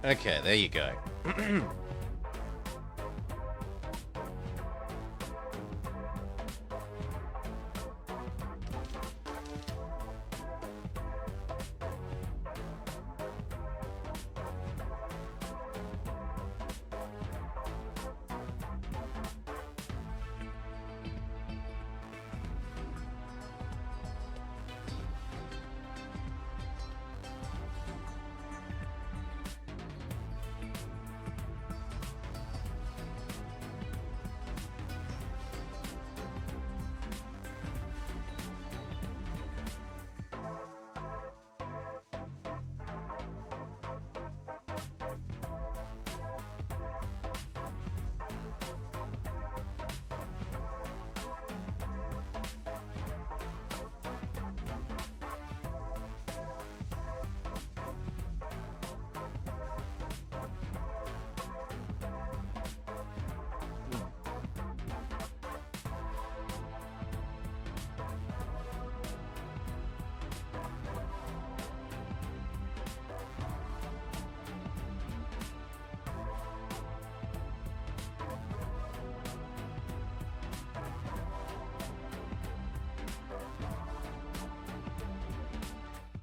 Okay, there you go.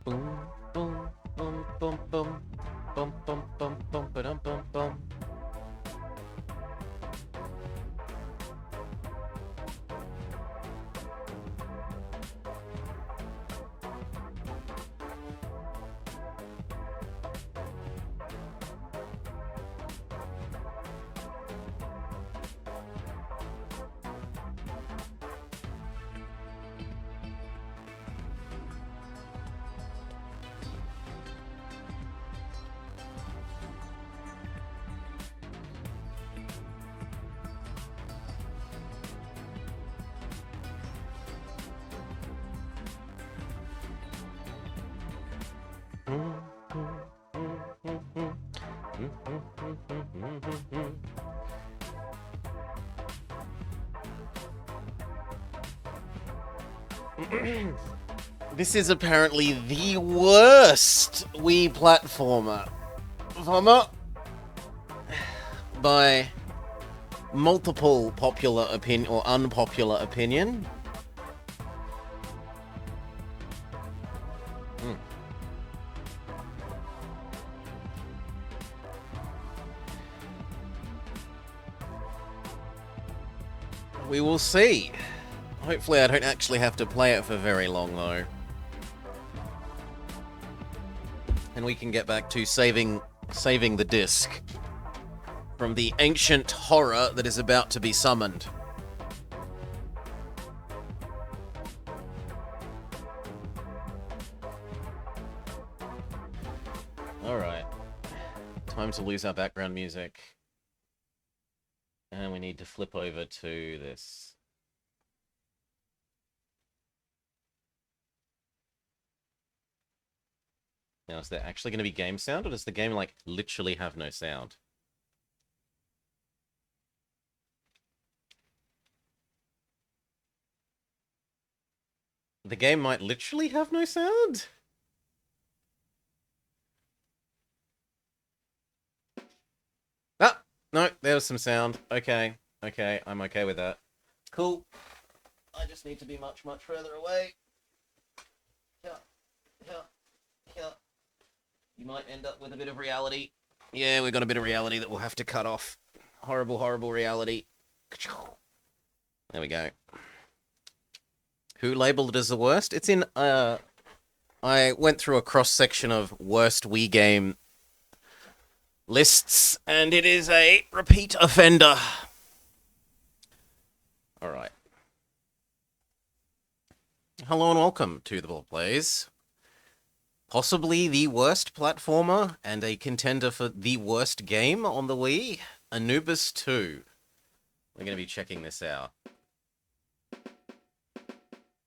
Boom, boom, boom, boom, boom, boom, boom, boom, boom, ba-dum, boom, boom. This is apparently the worst Wii platformer by multiple popular opinion or unpopular opinion. We will see. Hopefully I don't actually have to play it for very long, though. And we can get back to saving the disc from the ancient horror that is about to be summoned. Alright. Time to lose our background music. And we need to flip over to this. Now, is there actually going to be game sound, or does the game, like, literally have no sound? The game might literally have no sound? Ah! No, there was some sound. Okay. Okay, I'm okay with that. Cool. I just need to be much, much further away. Yeah. You might end up with a bit of reality. Yeah, we've got a bit of reality that we'll have to cut off. Horrible, horrible reality. There we go. Who labeled it as the worst? It's in, I went through a cross-section of worst Wii game lists, and it is a repeat offender. Alright. Hello and welcome to the Ball Plays. Possibly the worst platformer and a contender for the worst game on the Wii, Anubis 2. We're going to be checking this out.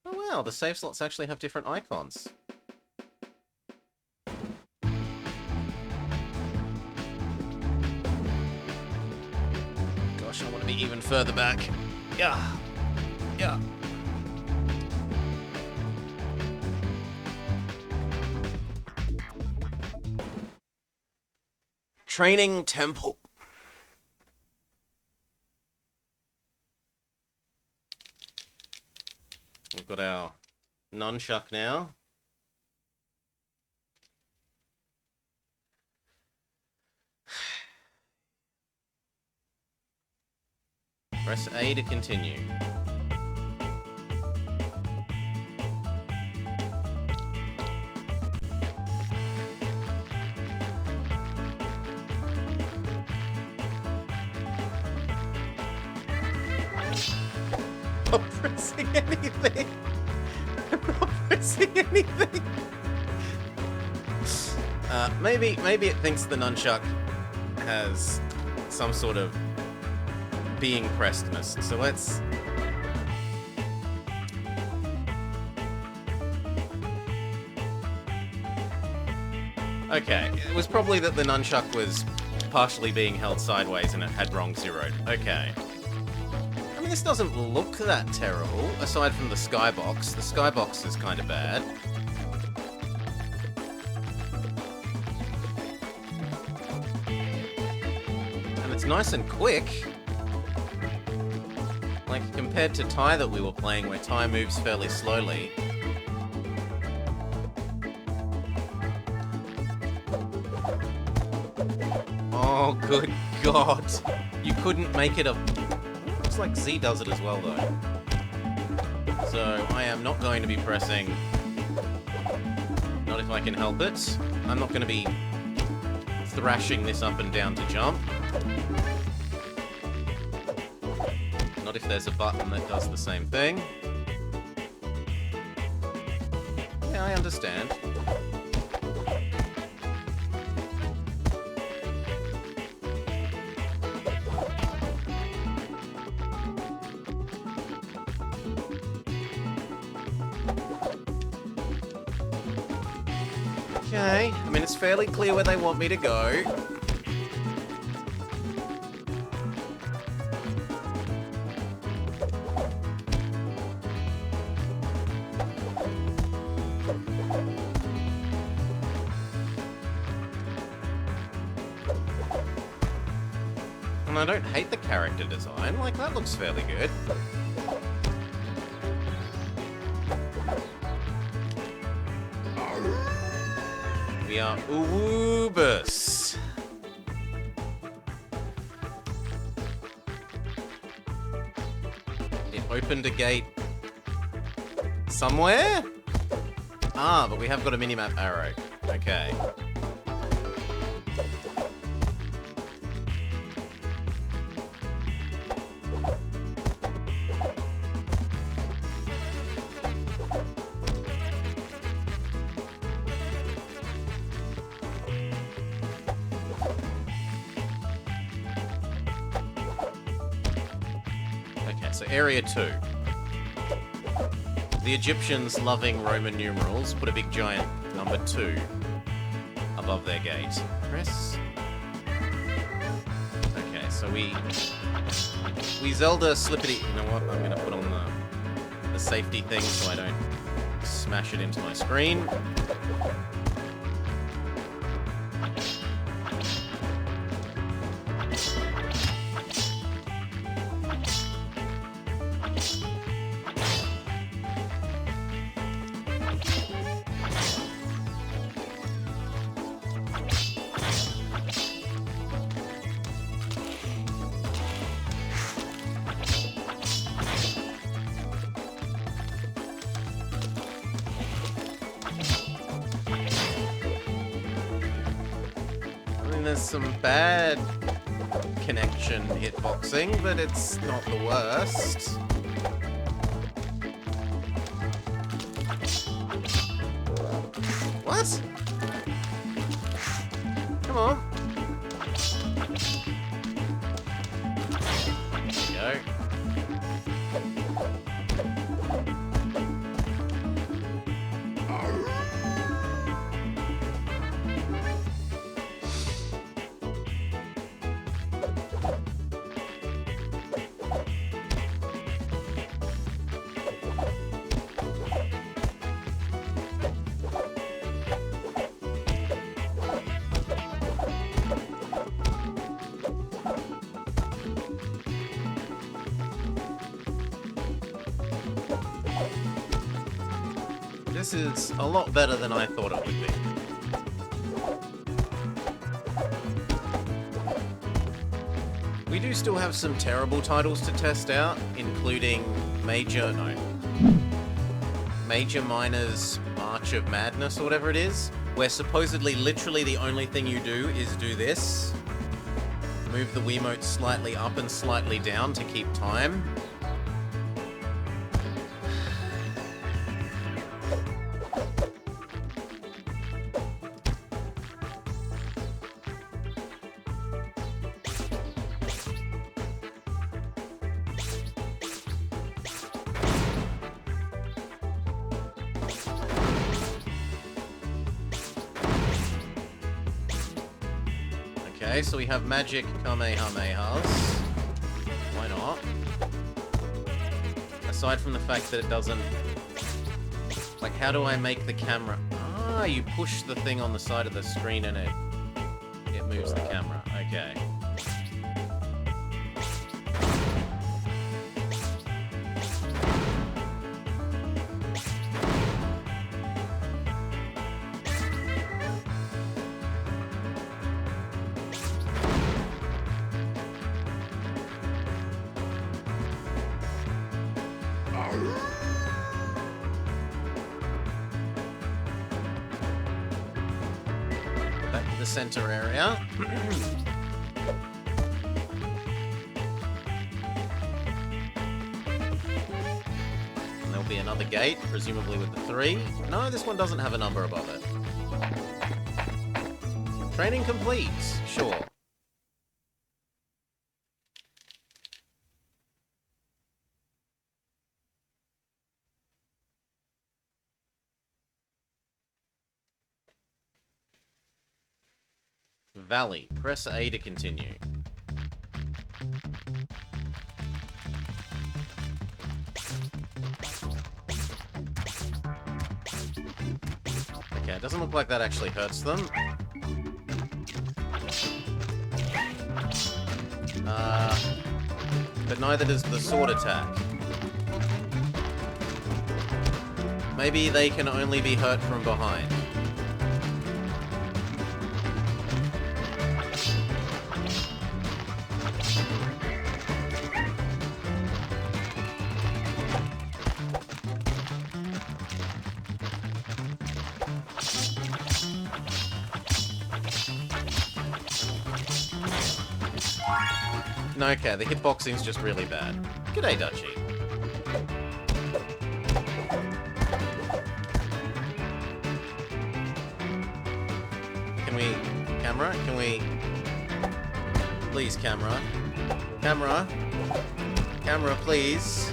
Oh wow, the save slots actually have different icons. Gosh, I want to be even further back. Yeah. Training temple. We've got our nunchuck now. Press A to continue. I'm not pressing anything. I'm not pressing anything. Maybe it thinks the nunchuck has some sort of being pressedness. So let's... Okay, it was probably that the nunchuck was partially being held sideways and it had wrong zeroed. Okay. I mean, this doesn't look that terrible, aside from the skybox. The skybox is kind of bad. And it's nice and quick. Like, compared to Tai that we were playing, where Tai moves fairly slowly. Oh, good God. You couldn't make it a... Looks like Z does it as well, though. So, I am not going to be pressing... Not if I can help it. I'm not going to be thrashing this up and down to jump. Not if there's a button that does the same thing. Yeah, I understand. Okay, I mean, it's fairly clear where they want me to go. And I don't hate the character design, like, that looks fairly good. We are Uwubus. It opened a gate somewhere? Ah, but we have got a minimap arrow. Okay. So area 2. The Egyptians, loving Roman numerals, put a big giant number 2 above their gate. Press. Okay, so we Zelda slippity. You know what? I'm gonna put on the safety thing so I don't smash it into my screen. There's some bad connection hitboxing, but it's not the worst. What? Come on. There we go. This is a lot better than I thought it would be. We do still have some terrible titles to test out, including Major Miner's March of Madness, or whatever it is, where supposedly literally the only thing you do is do this. Move the Wiimote slightly up and slightly down to keep time. Okay, so we have magic Kamehamehas. Why not? Aside from the fact that it doesn't... Like, how do I make the camera... Ah, you push the thing on the side of the screen and it moves the camera. Okay. Back to the center area. And there'll be another gate, presumably with the 3. No, this one doesn't have a number above it. Training complete. Sure. Valley. Press A to continue. Okay, it doesn't look like that actually hurts them. But neither does the sword attack. Maybe they can only be hurt from behind. No, okay, the hitboxing's just really bad. G'day, Dutchie. Can we... Camera? Can we... Please, camera. Camera. Camera, please.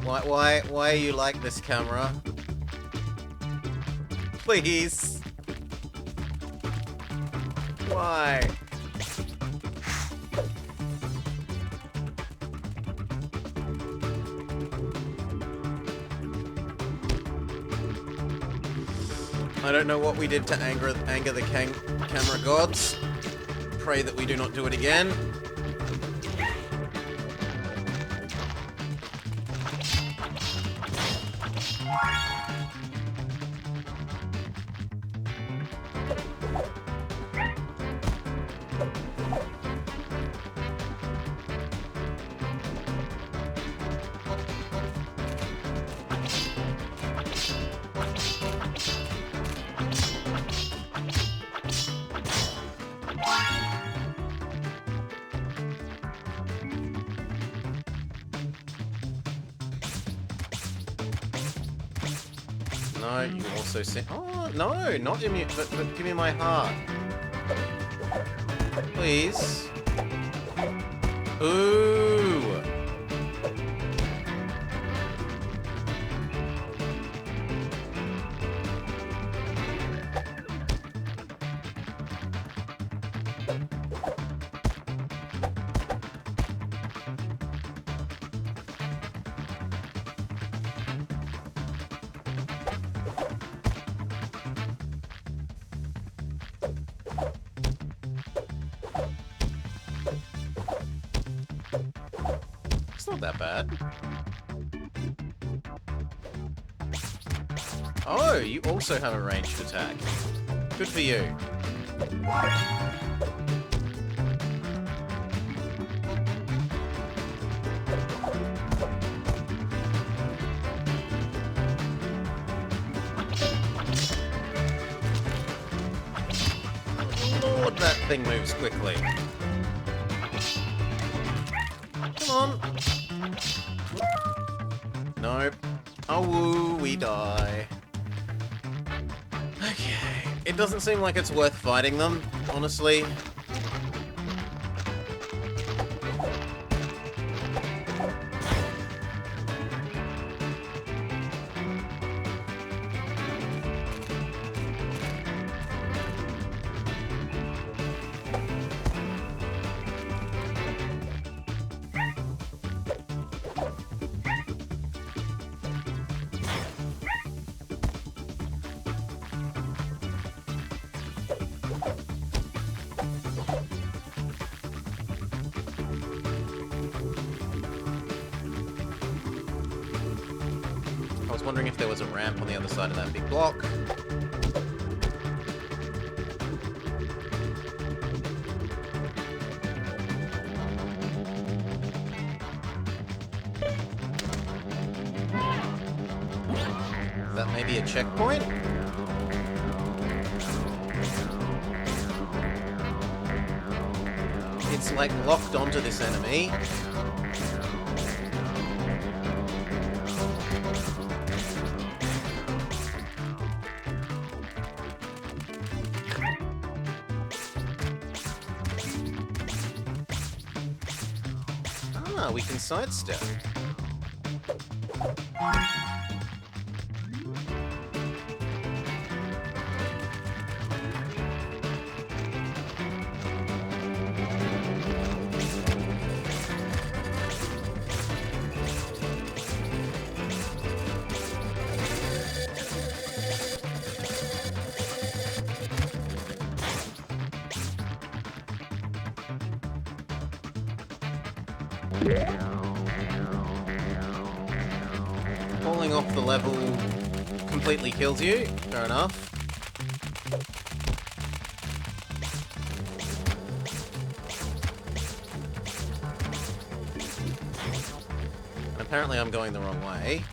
Why are you like this, camera? Please. Why? I don't know what we did to anger the camera gods. Pray that we do not do it again. No, you also send... Oh, no, not immune, but give me my heart. Please. Ooh. It's not that bad. Oh, you also have a ranged attack. Good for you. Lord, that thing moves quickly. Come on. Nope. Oh, we die. Okay. It doesn't seem like it's worth fighting them, honestly. I was wondering if there was a ramp on the other side of that big block. That may be a checkpoint? It's like locked onto this enemy. Ah, we can sidestep. Falling off the level completely kills you. Fair enough. Apparently I'm going the wrong way.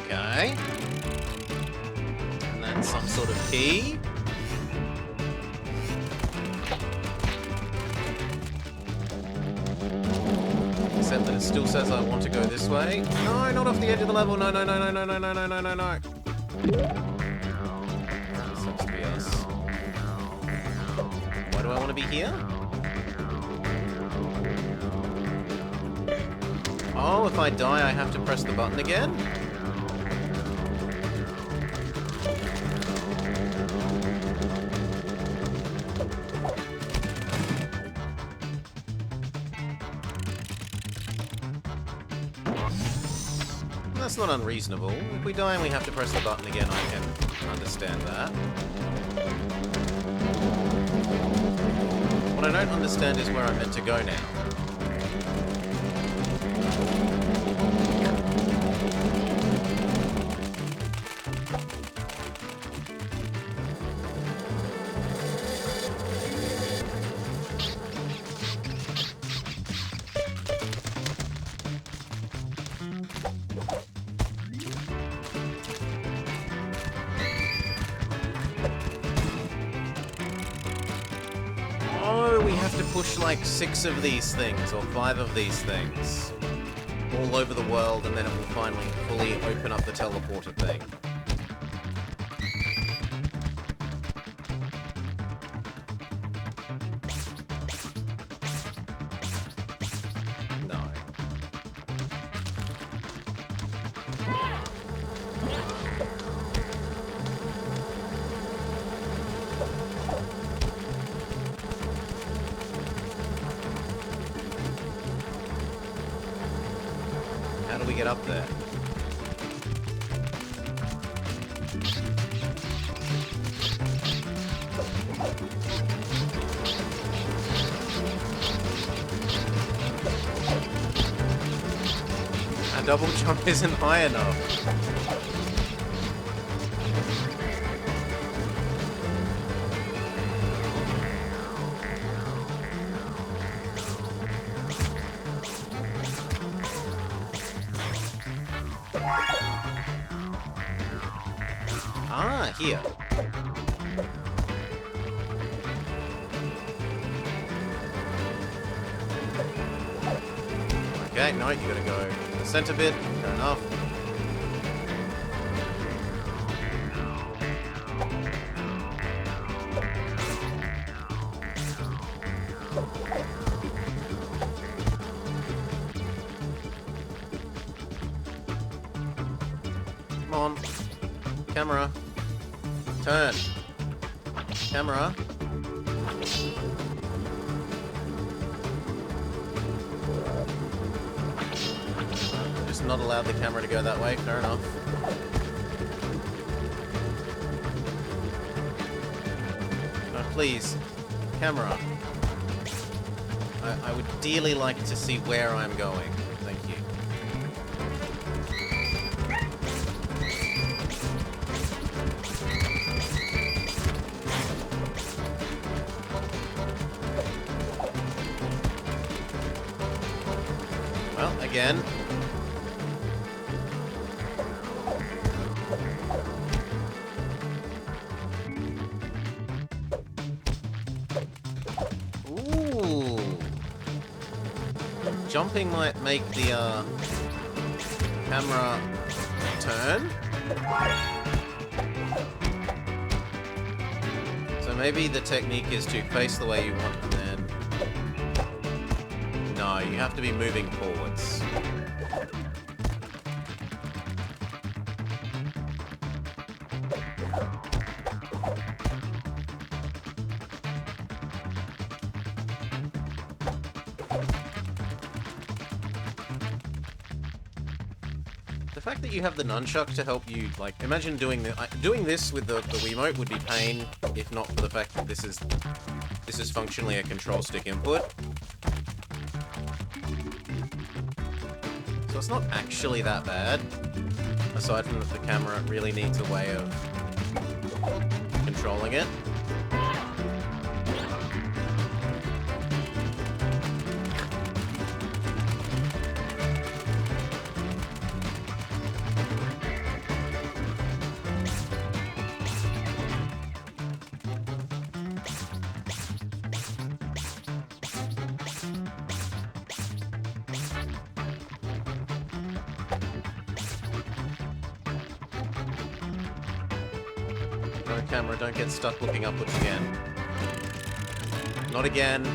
Okay. And then some sort of key. Except that it still says I want to go this way. No, not off the edge of the level. No, no, no, no, no, no, no, no, no, no, no. This sucks to be us. Why do I want to be here? Oh, if I die, I have to press the button again? That's not unreasonable. If we die and we have to press the button again, I can understand that. What I don't understand is where I'm meant to go now. Oh, we have to push like 6 of these things, or 5 of these things, all over the world, and then it will finally fully open up the teleporter thing. get up there? Our double jump isn't high enough. Ah, here. Okay, no, you gotta go the center bit. Fair enough. Come on. Camera. Turn. Camera. Just not allowed the camera to go that way. Fair enough. No, please. Camera. I would dearly like to see where I'm going. Thank you. Well, again. Ooh. Jumping might make the camera turn. So maybe the technique is to face the way you want and then... No, you have to be moving forwards. The fact that you have the nunchuck to help you, like, imagine doing this with the Wiimote would be pain, if not for the fact that this is functionally a control stick input. So it's not actually that bad, aside from that the camera really needs a way of controlling it. No, camera, don't get stuck looking upwards again. Not again.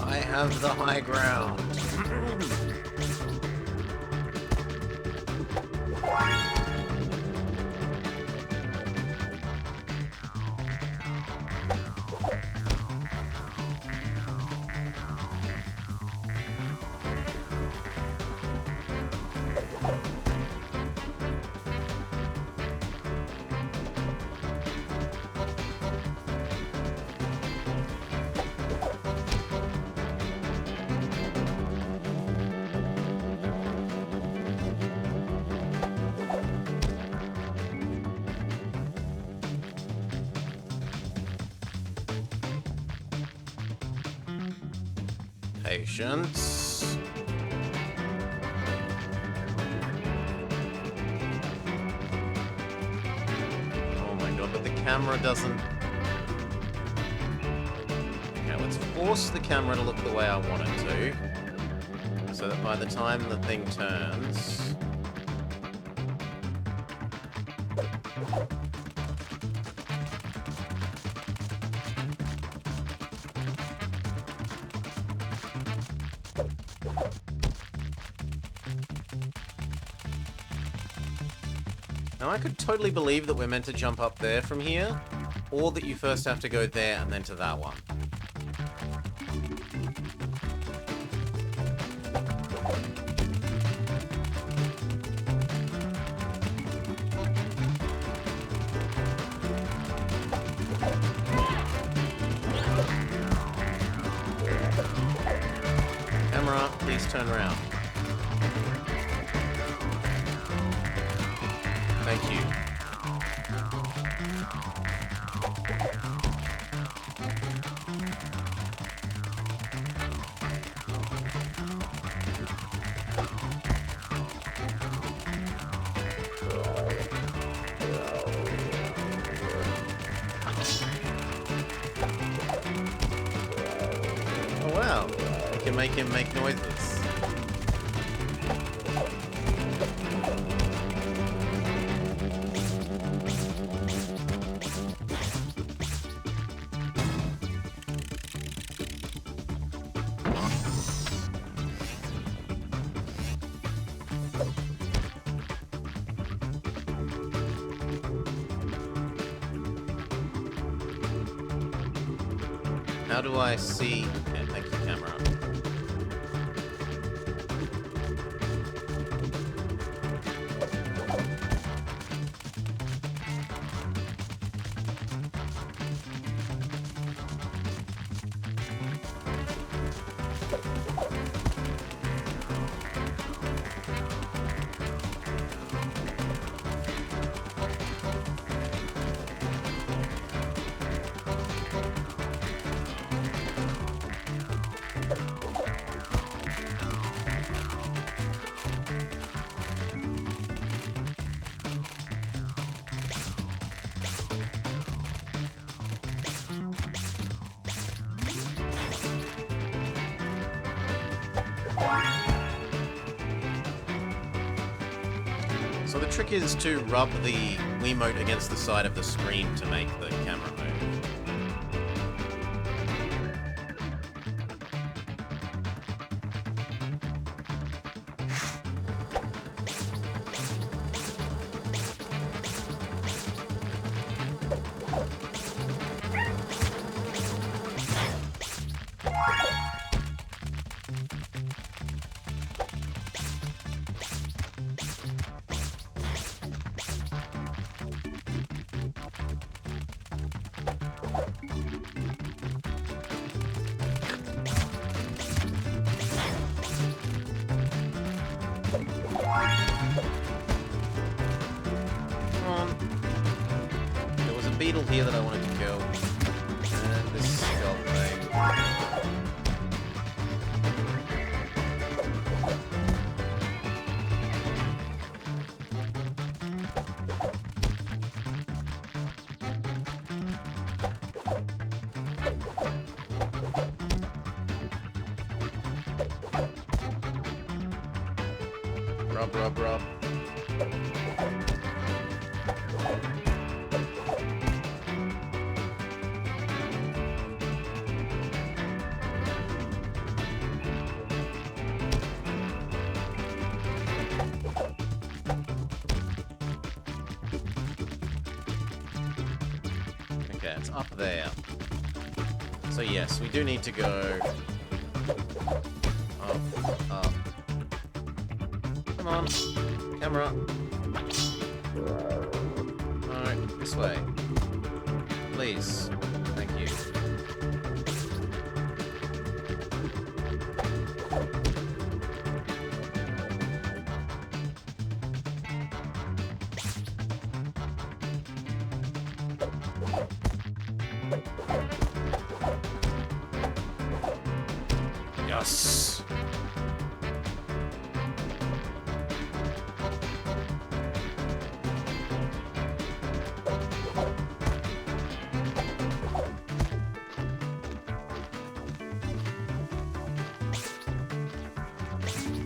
I have the high ground. Patience. Oh my god, but the camera doesn't... Okay, let's force the camera to look the way I want it to. So that by the time the thing turns... Now I could totally believe that we're meant to jump up there from here, or that you first have to go there and then to that one. Camera, please turn around. Thank you. Oh wow, we can make him make noises. How do I see... Yeah, thank you, camera. So the trick is to rub the Wiimote against the side of the screen to make the camera move. There was a beetle here that I wanted to kill. And this skull thing. Rub, rub, rub. Okay, it's up there. So yes, we do need to go up, up. Come on, camera. Alright, this way. Please. Thank you. Yes.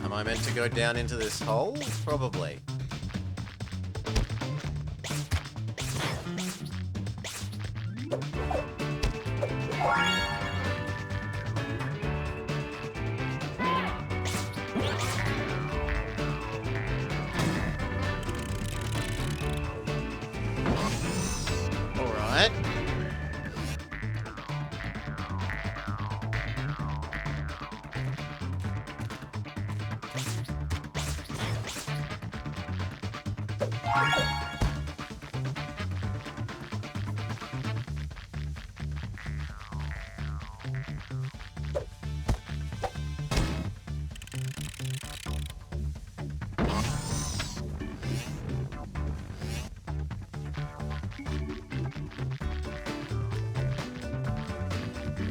Am I meant to go down into this hole? Probably.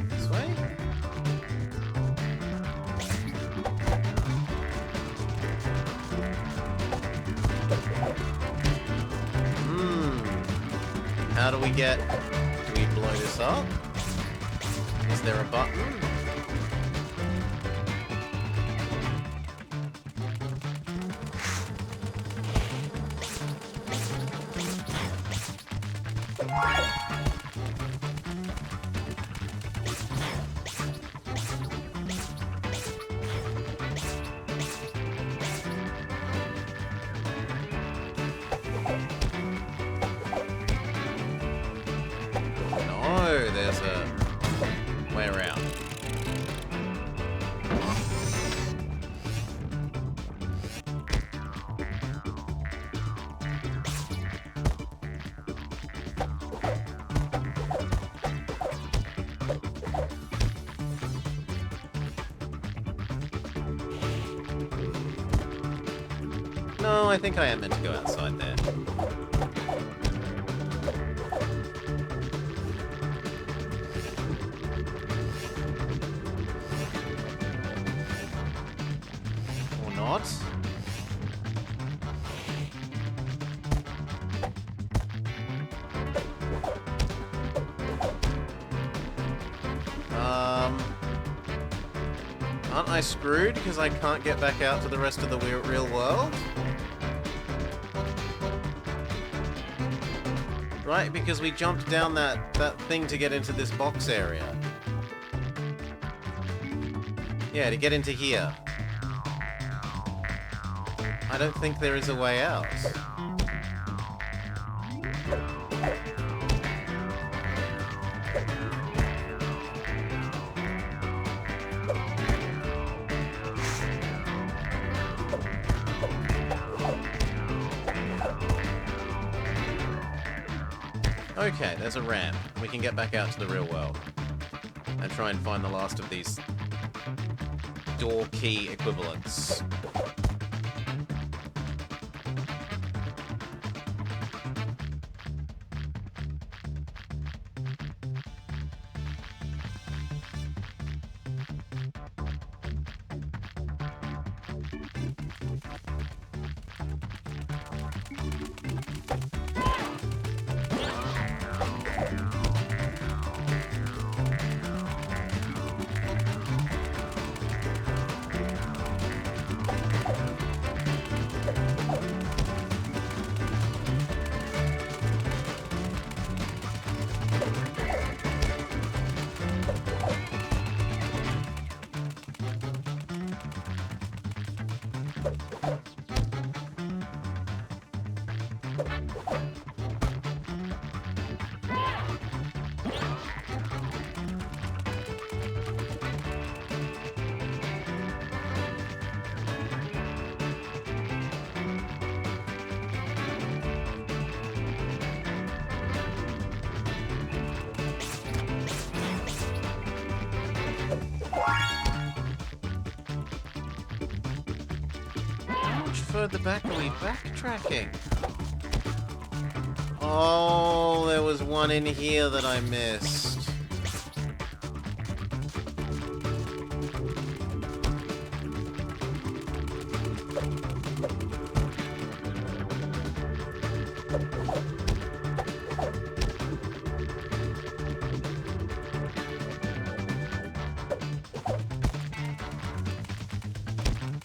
This way? How do we get... Do we blow this up? Is there a button? No, there's a way around. No, I think I am meant to go outside there. Or not. Aren't I screwed because I can't get back out to the rest of the real world? Right, because we jumped down that thing to get into this box area. Yeah, to get into here. I don't think there is a way out. Okay, there's a ramp. We can get back out to the real world. And try and find the last of these door key equivalents. Further back are we backtracking? Oh, there was one in here that I missed.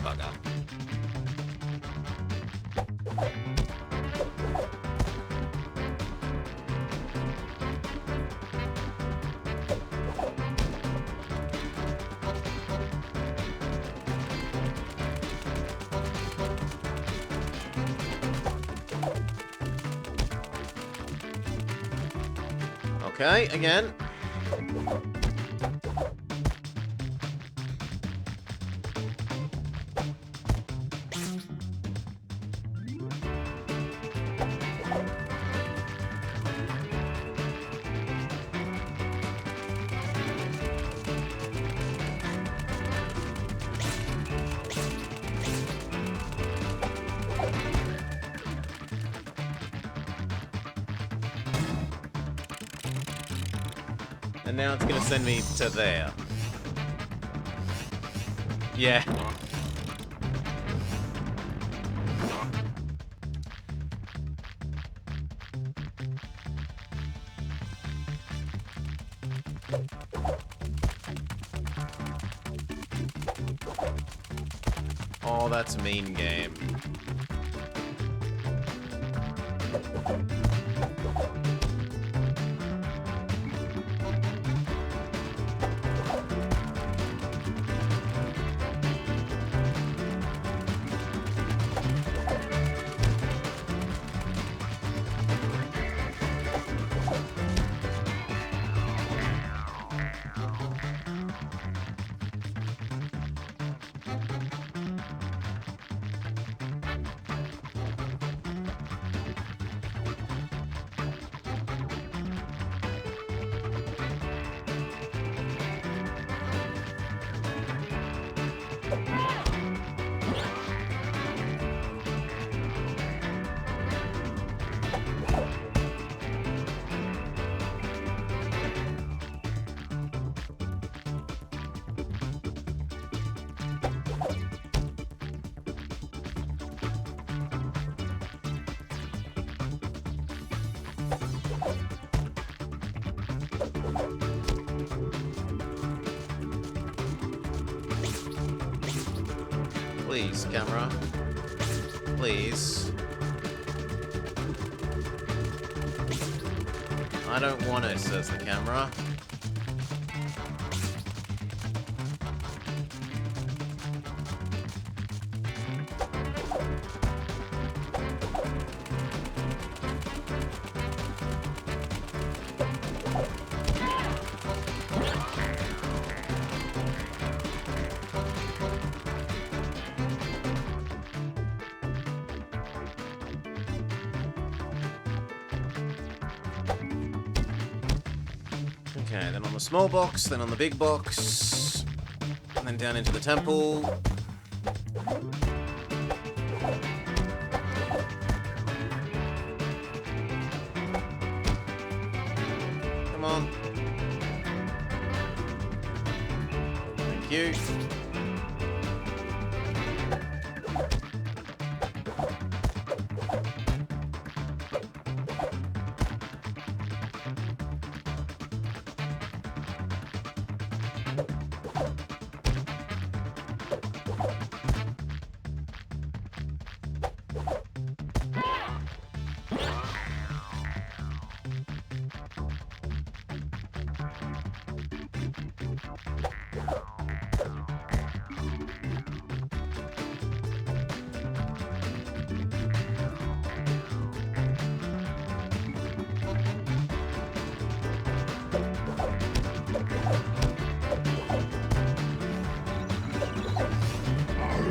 Bugger. Okay, again. And now it's gonna send me to there. Yeah. Oh, that's a mean game. Please, camera. Please. I don't want it, says the camera. Okay, then on the small box, then on the big box, and then down into the temple. Come on. Thank you.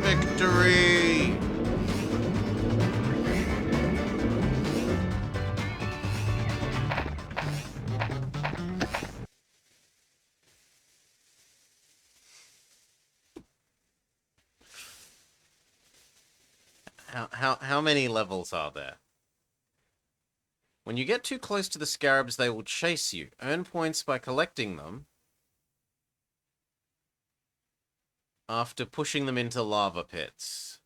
Victory! How many levels are there? When you get too close to the scarabs, they will chase you. Earn points by collecting them after pushing them into lava pits.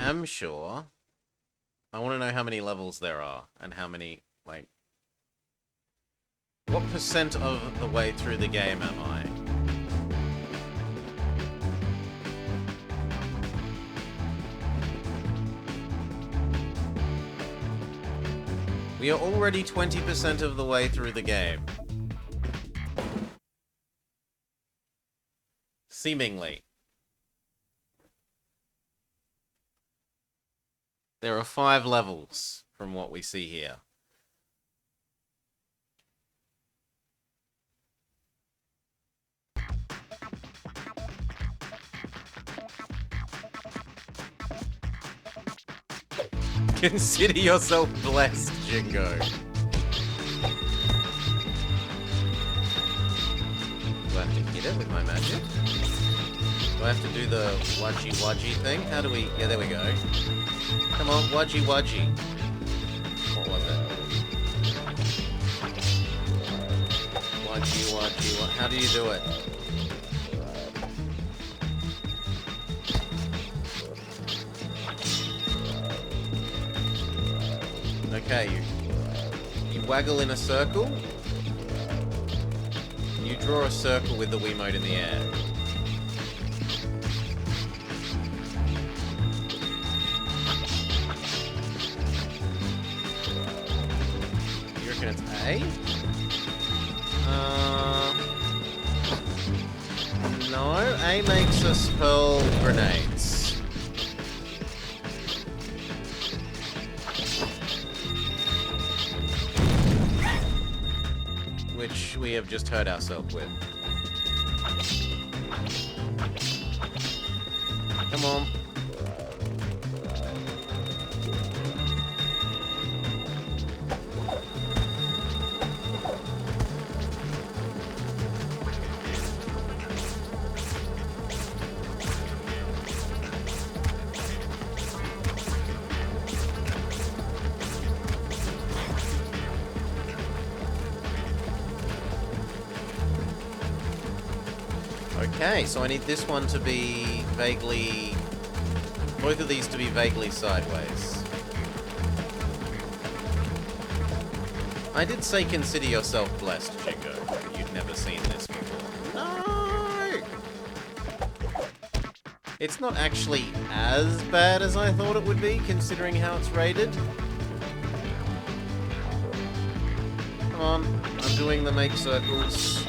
I'm sure. I want to know how many levels there are, and how many, like... What % of the way through the game am I? We are already 20% of the way through the game. Seemingly. There are 5 levels from what we see here. Consider yourself blessed, Jingo. Do I have to hit it with my magic? Do I have to do the wudgy wudgy thing? How do we... Yeah, there we go. Come on, wudgy wudgy. What was it? Wudgy wudgy what? How do you do it? Okay, you waggle in a circle. You draw a circle with the Wiimote in the air. You reckon it's A? No, A makes us hurl grenades. Which we have just hurt ourselves with. Come on. Okay, so I need this one to be vaguely... Both of these to be vaguely sideways. I did say consider yourself blessed, Jingo, but you've never seen this before. No! It's not actually as bad as I thought it would be, considering how it's rated. Come on, I'm doing the make circles.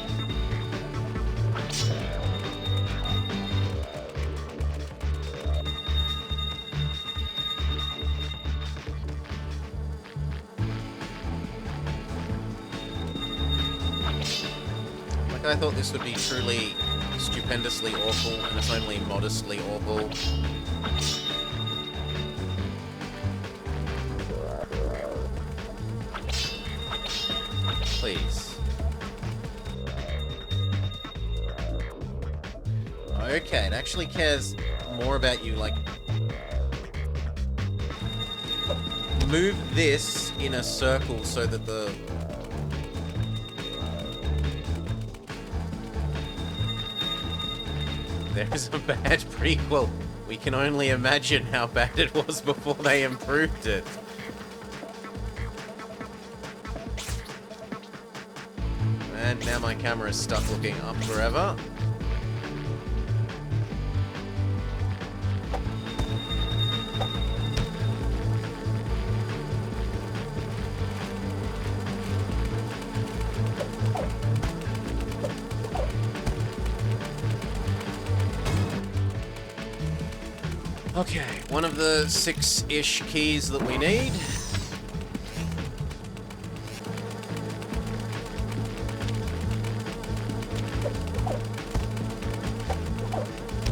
I thought this would be truly stupendously awful, and it's only modestly awful. Please. Okay, it actually cares more about you, like... Move this in a circle so that the... There's a bad prequel. We can only imagine how bad it was before they improved it. And now my camera is stuck looking up forever. Okay, one of the 6-ish keys that we need.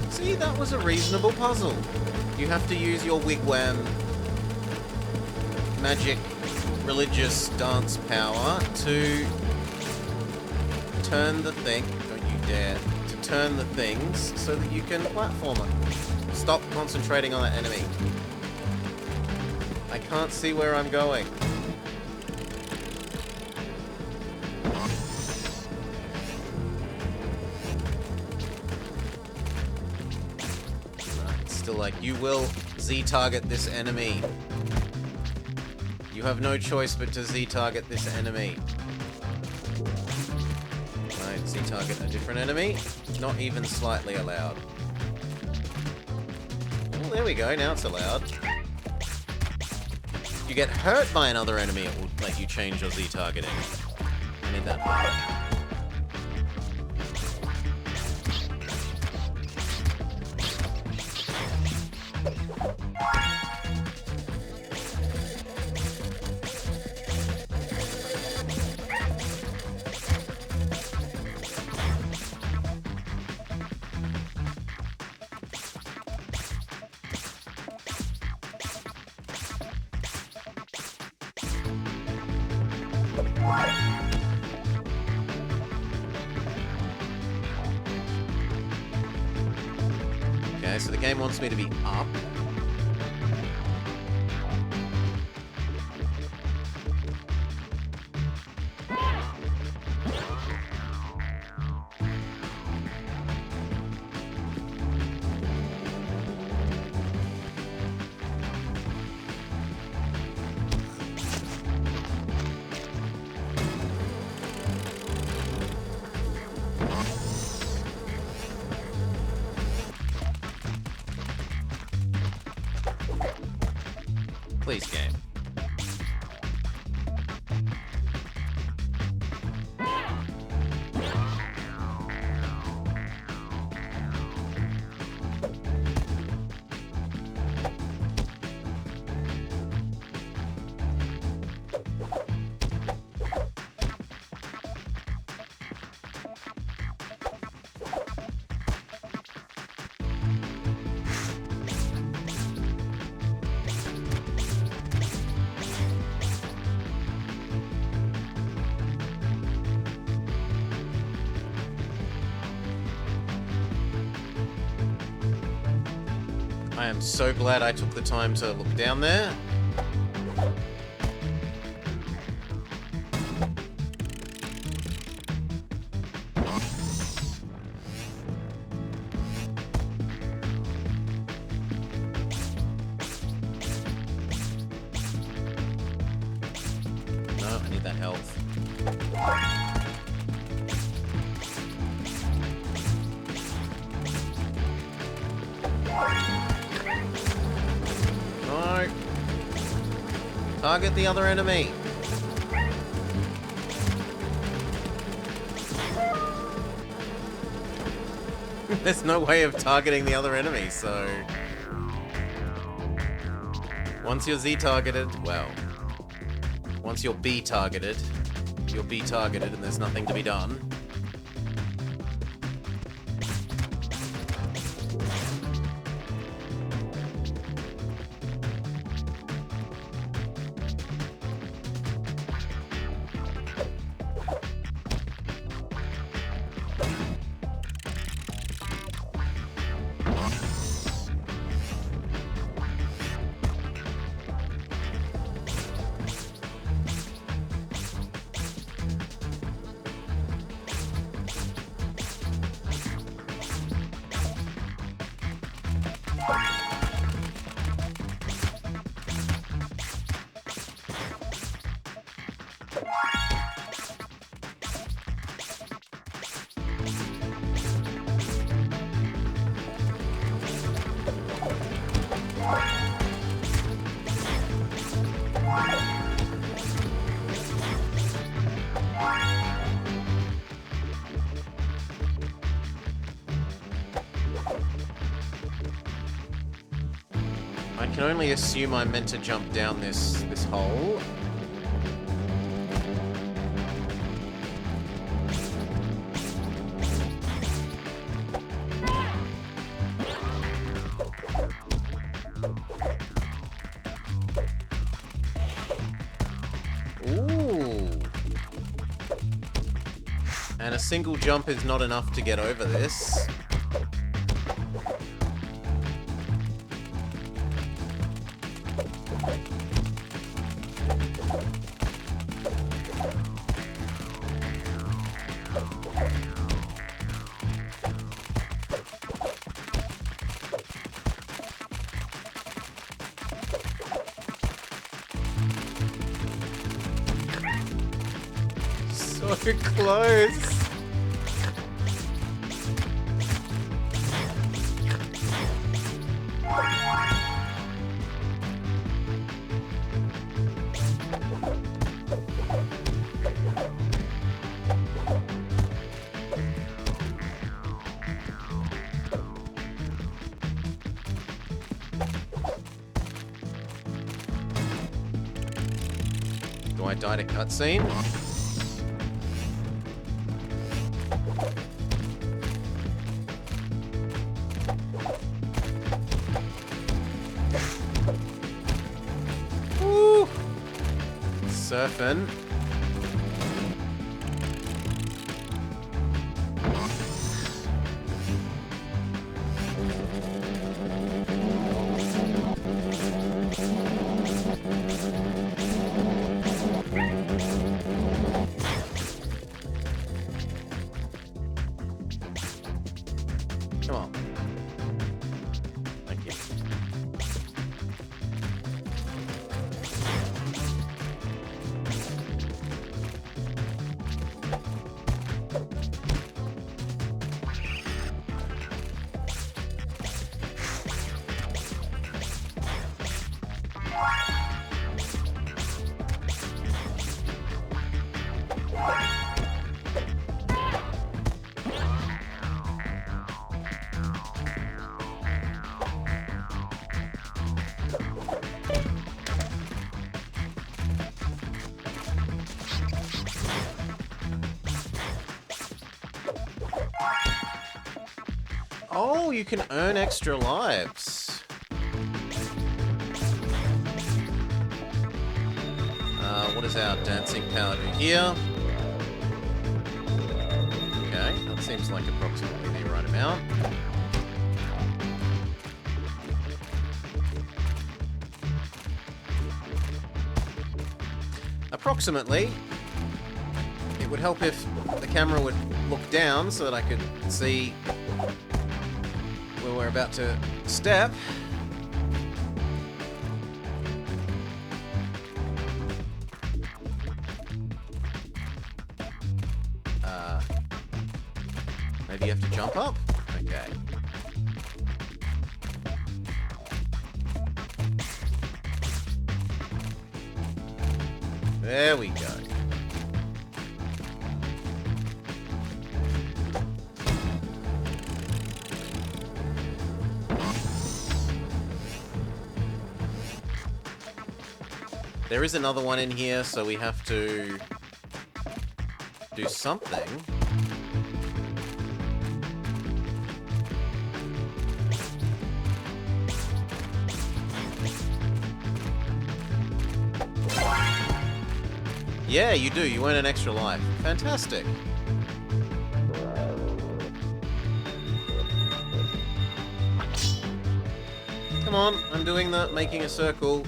See, that was a reasonable puzzle. You have to use your wigwam magic religious dance power to turn the thing, don't you dare, to turn the things so that you can platform it. Stop concentrating on that enemy. I can't see where I'm going. It's still like, you will Z-target this enemy. You have no choice but to Z-target this enemy. Right, Z-target a different enemy. Not even slightly allowed. There we go, now it's allowed. You get hurt by another enemy, it will let you change your Z-targeting. I need that part. Okay, so the game wants me to be up. Please, game. I am so glad I took the time to look down there. No, I need that health. No. Target the other enemy. There's no way of targeting the other enemy, so... Once you're Z targeted, well... Once you're B targeted, you're B targeted and there's nothing to be done. I can only assume I'm meant to jump down this hole. Ooh. And a single jump is not enough to get over this. So close. Do I die to cutscene? Woo! Surfing. Oh, you can earn extra lives. What does our dancing power do here? Okay, that seems like approximately the right amount. Approximately. It would help if the camera would look down so that I could see where we're about to step. Maybe you have to jump up? Okay. There we go. There is another one in here, so we have to do something. Yeah, you do. You earn an extra life. Fantastic. Come on, I'm doing the making a circle.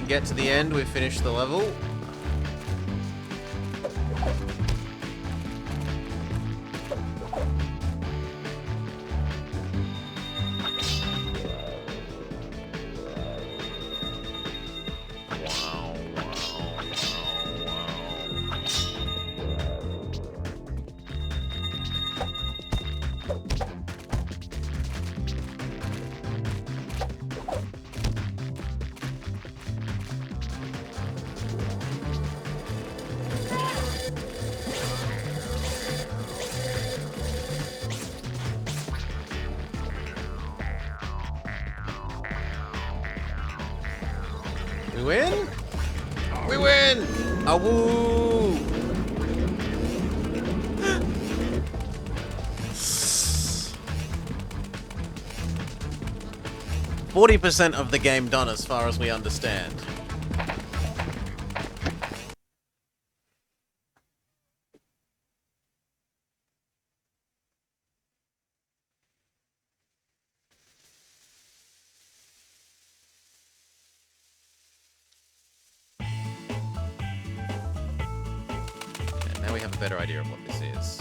Get to the end, we've finished the level. We win? We win! Awoo! 40% of the game done as far as we understand. Now we have a better idea of what this is.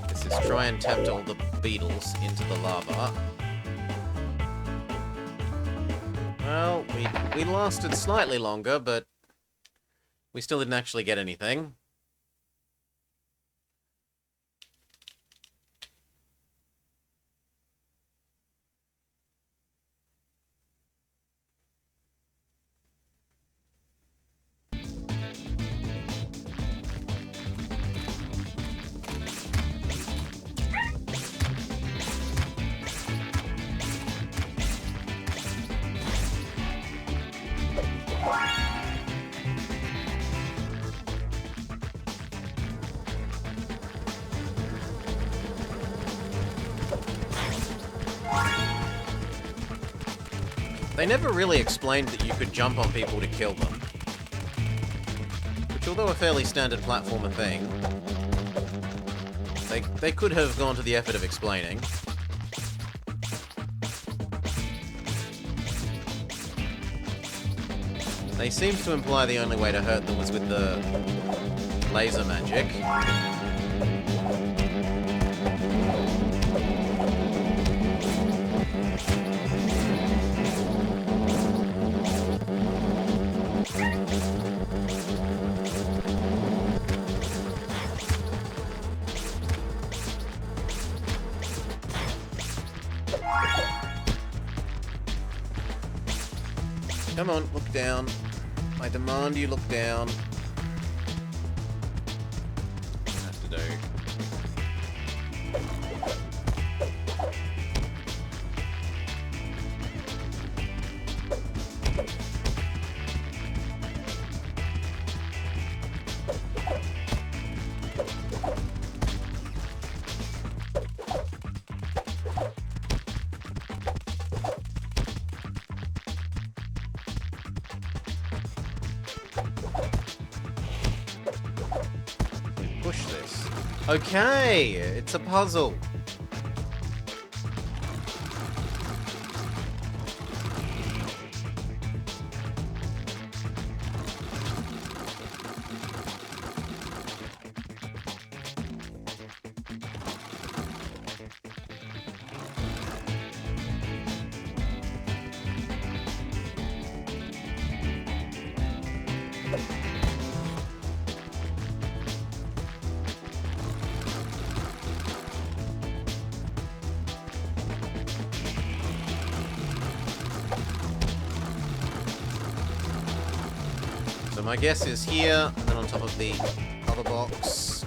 This is try and tempt all the beetles into the lava. Well, we lasted slightly longer, but we still didn't actually get anything. They never really explained that you could jump on people to kill them. Which, although a fairly standard platformer thing, they could have gone to the effort of explaining. They seemed to imply the only way to hurt them was with the laser magic. Come on, look down. I demand you look down. Have to do. Okay, it's a puzzle. So my guess is here, and then on top of the other box.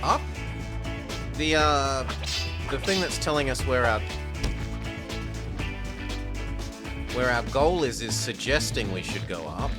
Up? The thing that's telling us where our goal is suggesting we should go up.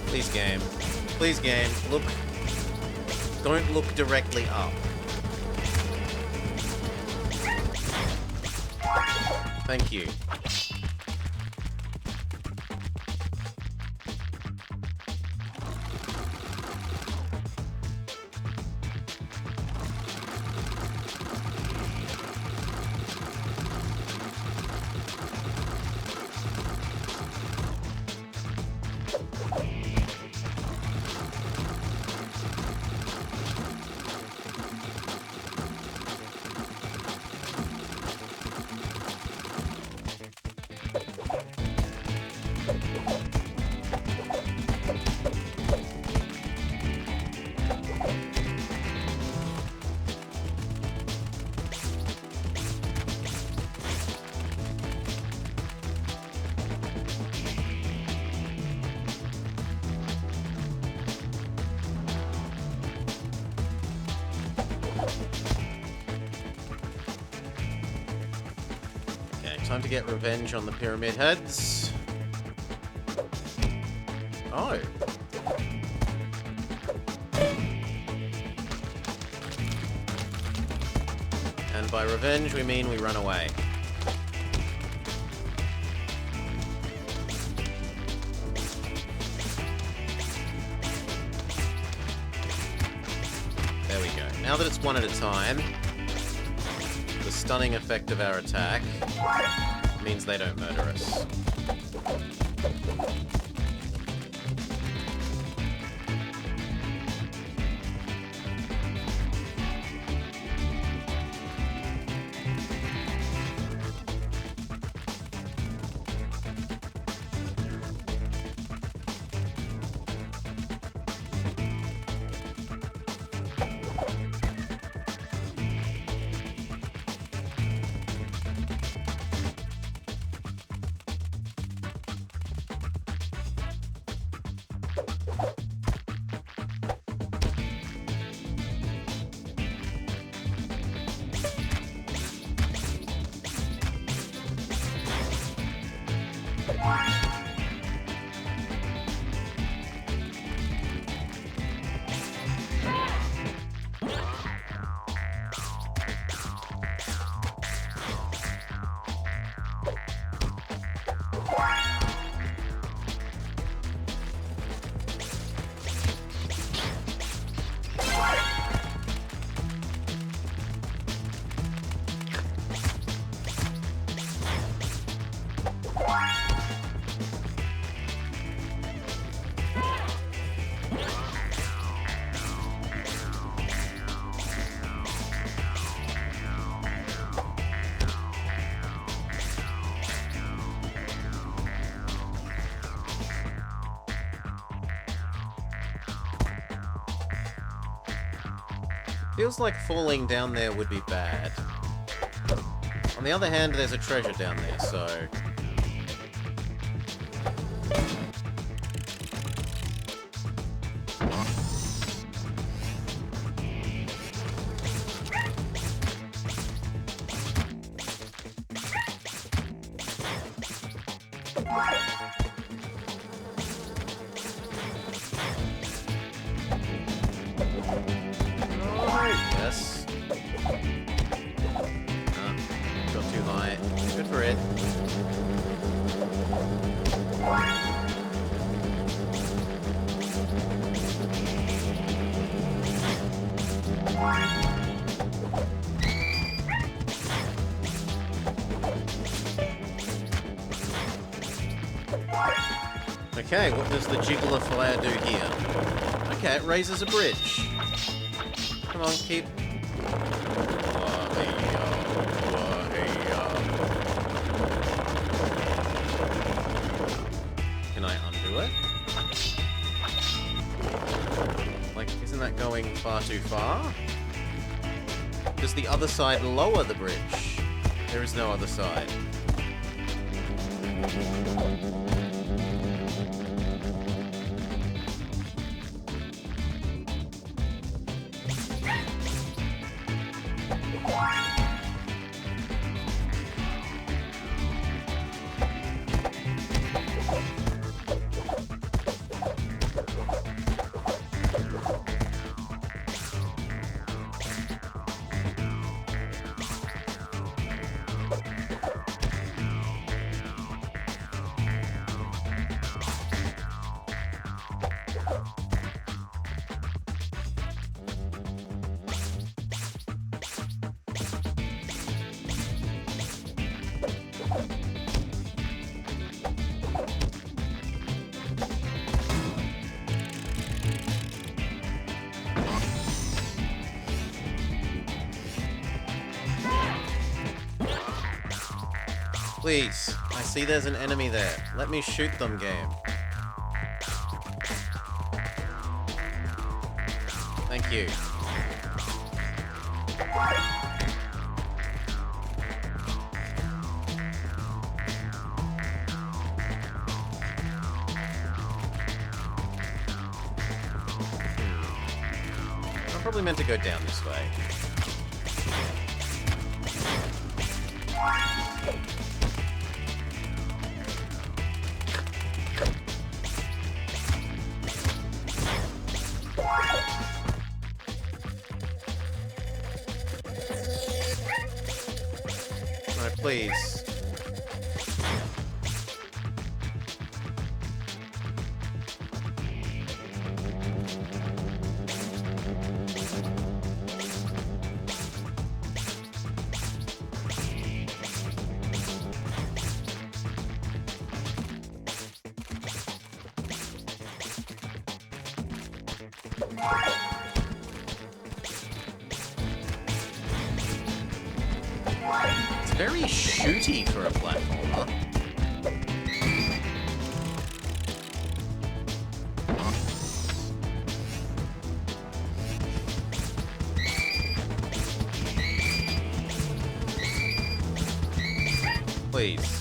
Please, game. Please, game. Look. Don't look directly up. Thank you. Time to get revenge on the Pyramid Heads. Oh. And by revenge, we mean we run away. There we go. Now that it's one at a time, the stunning effect of our attack means they don't murder us. Feels like falling down there would be bad. On the other hand, there's a treasure down there, so... Yes. Got too high. Good for it. Okay, what does the jiggler flare do here? Okay, it raises a bridge. Come on, keep... Can I undo it? Like, isn't that going far too far? Does the other side lower the bridge? There is no other side. Please, I see there's an enemy there. Let me shoot them, game. Thank you. I'm probably meant to go down this way. Alright, please. It's very shooty for a platformer. Please.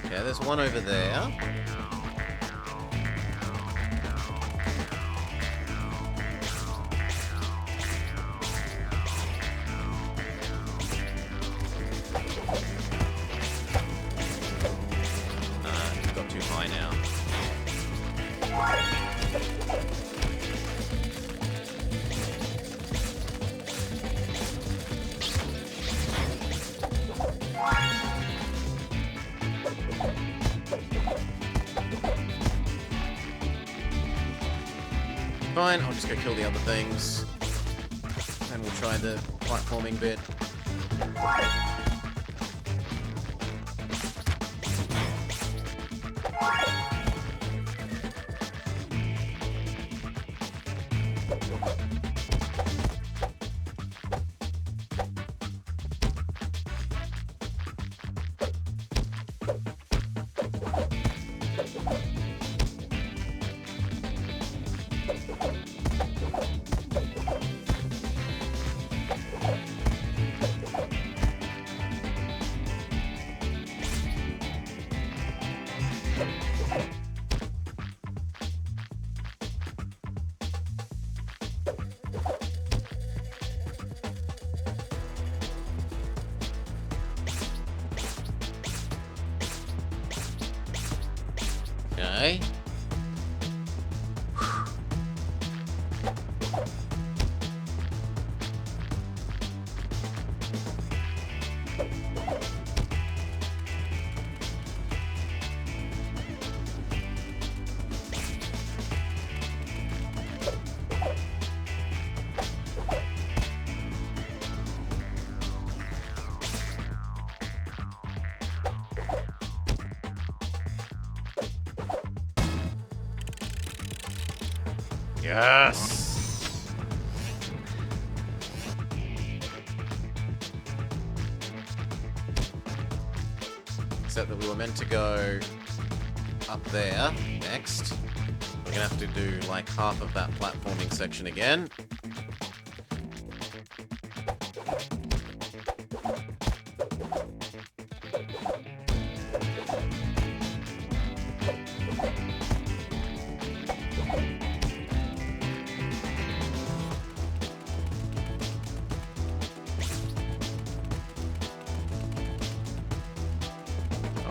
Okay, there's one over there. Got too high now. Fine, I'll just go kill the other things. And we'll try the platforming bit. Okay. Yes! Except that we were meant to go up there next. We're gonna have to do like half of that platforming section again.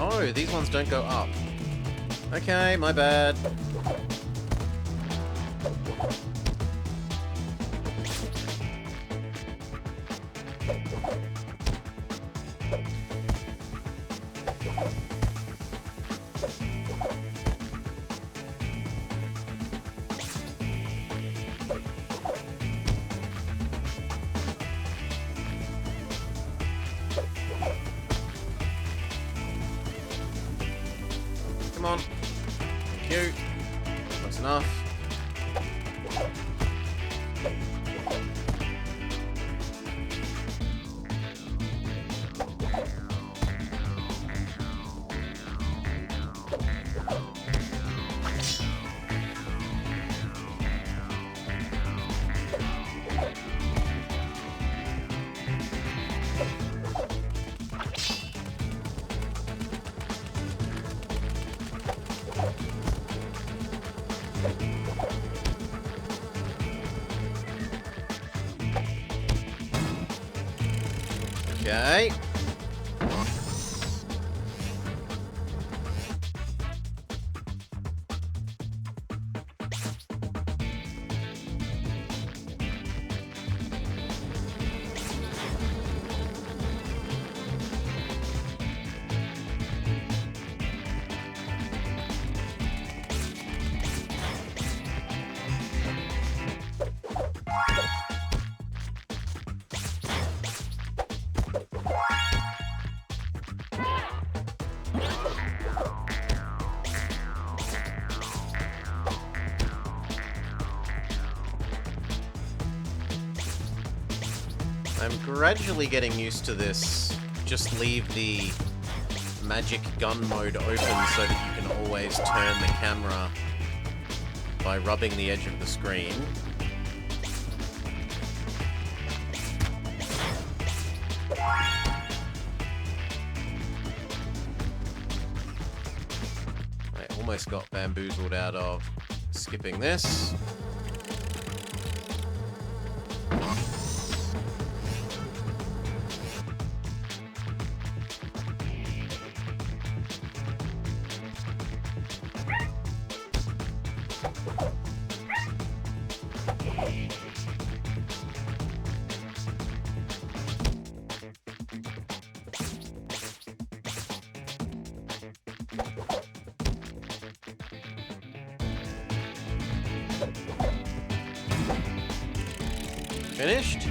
Oh, these ones don't go up. Okay, my bad. Come on. Thank you. That's enough. Okay. I'm gradually getting used to this. Just leave the magic gun mode open so that you can always turn the camera by rubbing the edge of the screen. I almost got bamboozled out of skipping this. Finished?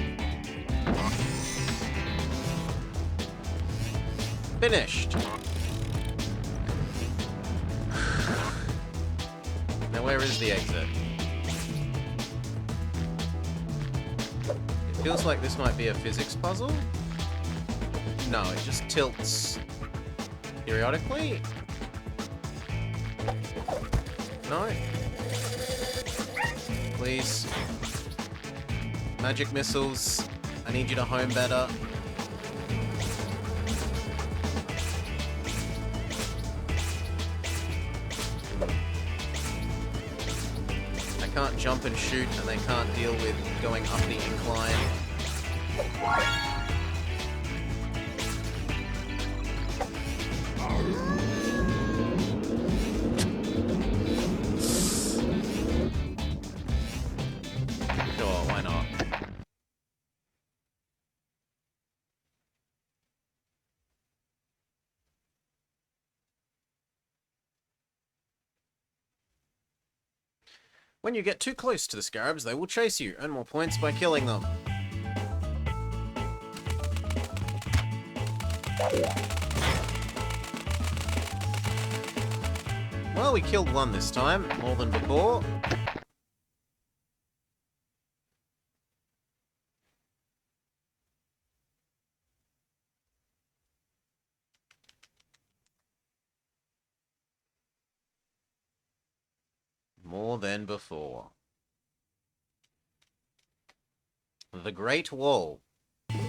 Finished. Now where is the exit? It feels like this might be a physics puzzle. No, it just tilts periodically. No? Please. Magic missiles. I need you to home better. I can't jump and shoot, and they can't deal with going up the incline. When you get too close to the scarabs, they will chase you. Earn more points by killing them. Well, we killed one this time, more than before. More than before. The Great Wall. Okay,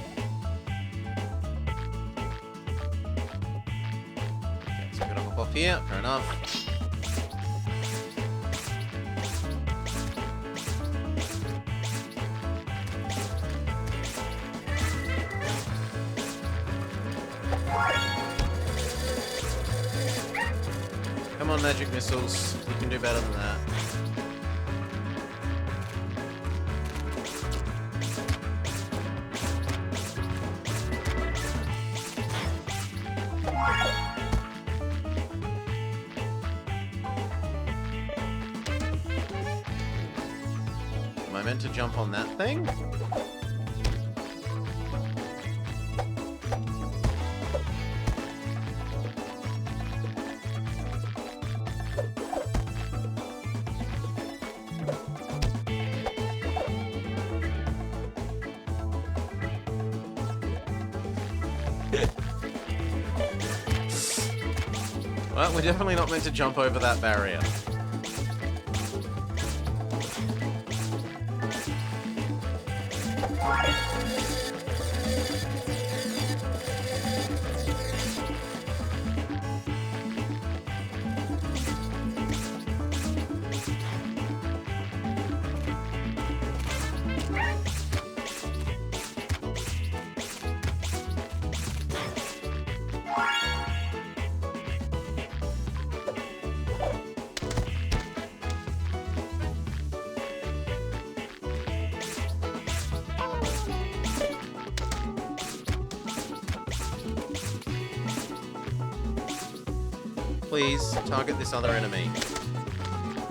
so I'm gonna hop off here, fair enough. Come on, magic missiles. You can do better than that. Am I meant to jump on that thing? Well, we're definitely not meant to jump over that barrier. Please, target this other enemy.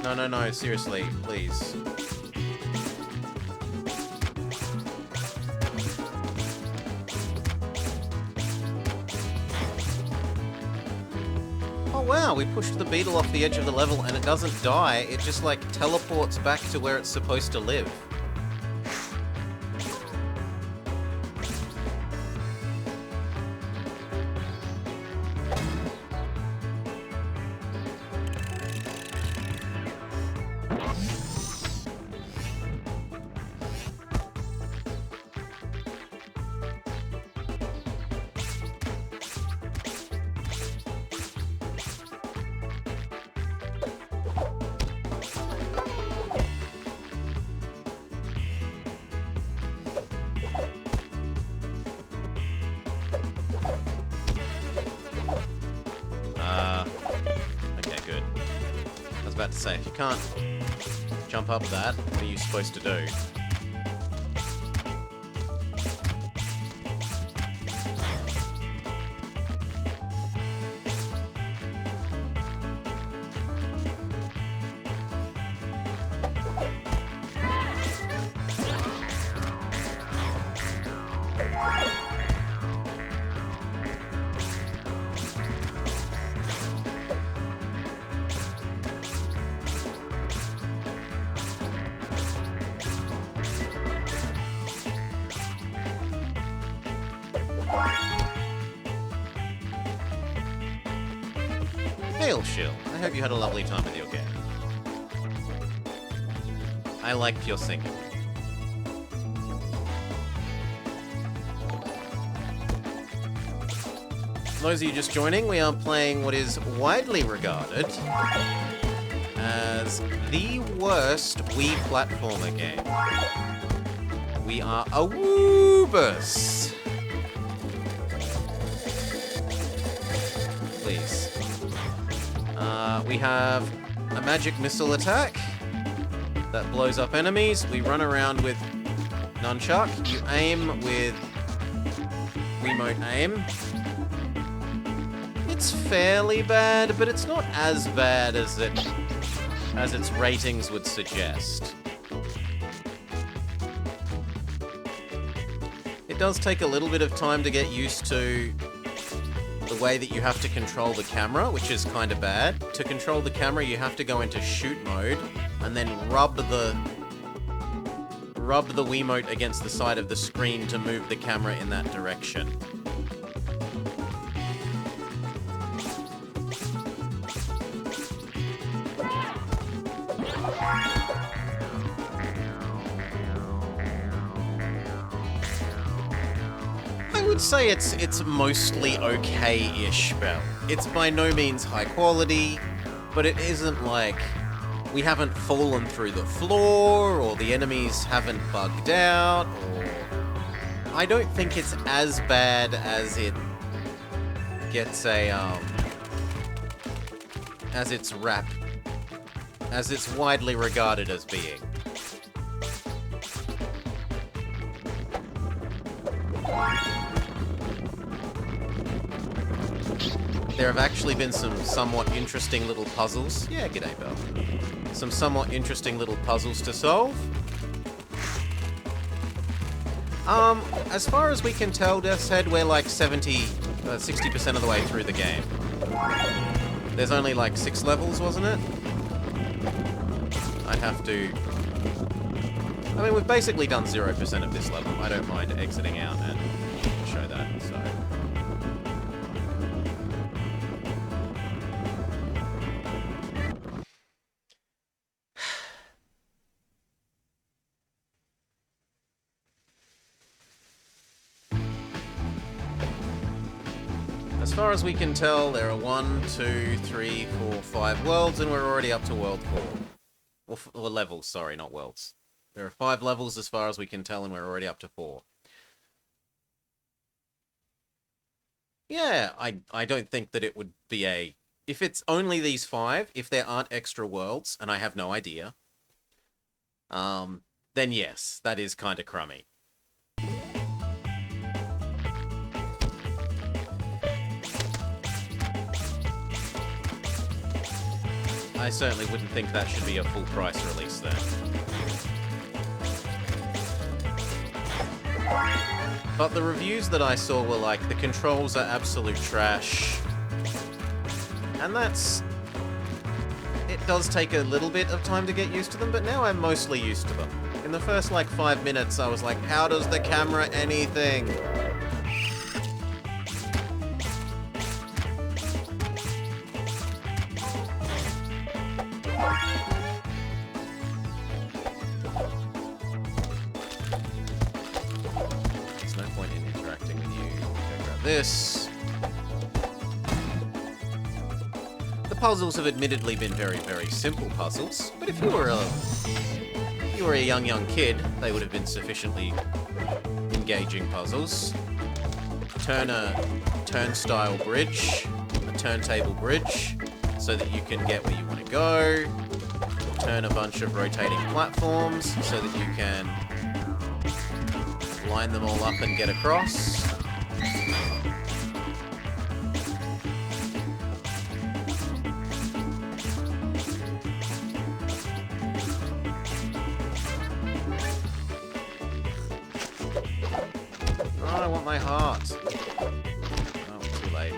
No, no, no, seriously, please. Oh wow, we pushed the beetle off the edge of the level and it doesn't die, it just like teleports back to where it's supposed to live. Okay, good. I was about to say, if you can't jump up that, what are you supposed to do? Hail, Shill. I hope you had a lovely time with your game. I liked your singing. For those of you just joining, we are playing what is widely regarded as the worst Wii platformer game. We are Abunis. Please. We have a magic missile attack that blows up enemies. We run around with nunchuck. You aim with remote aim. It's fairly bad, but it's not as bad as it as its ratings would suggest. It does take a little bit of time to get used to the way that you have to control the camera, which is kind of bad. To control the camera, you have to go into shoot mode and then rub the Wiimote against the side of the screen to move the camera in that direction. I would say it's mostly okay-ish, Bell. It's by no means high quality, but it isn't like we haven't fallen through the floor, or the enemies haven't bugged out, or... I don't think it's as bad as it gets as it's widely regarded as being. There have actually been some somewhat interesting little puzzles. Yeah, g'day, Bell. Some somewhat interesting little puzzles to solve. As far as we can tell, Death's Head, we're like 60% of the way through the game. There's only like 6 levels, wasn't it? I'd have to... I mean, we've basically done 0% of this level. I don't mind exiting out and show that, so... As far as we can tell, there are 1, 2, 3, 4, 5 worlds, and we're already up to world 4. Or levels, sorry, not worlds. There are 5 levels as far as we can tell, and we're already up to 4. Yeah, I don't think that it would be a... If it's only these 5, if there aren't extra worlds, and I have no idea, then yes, that is kind of crummy. I certainly wouldn't think that should be a full price release then. But the reviews that I saw were like, the controls are absolute trash. And that's... It does take a little bit of time to get used to them, but now I'm mostly used to them. In the first like 5 minutes, I was like, how does the camera anything? This. The puzzles have admittedly been very, very simple puzzles, but if you were a young kid, they would have been sufficiently engaging puzzles. Turn a turnstile bridge, a turntable bridge, so that you can get where you want to go. Turn a bunch of rotating platforms, so that you can line them all up and get across. I want my heart. Oh, too late.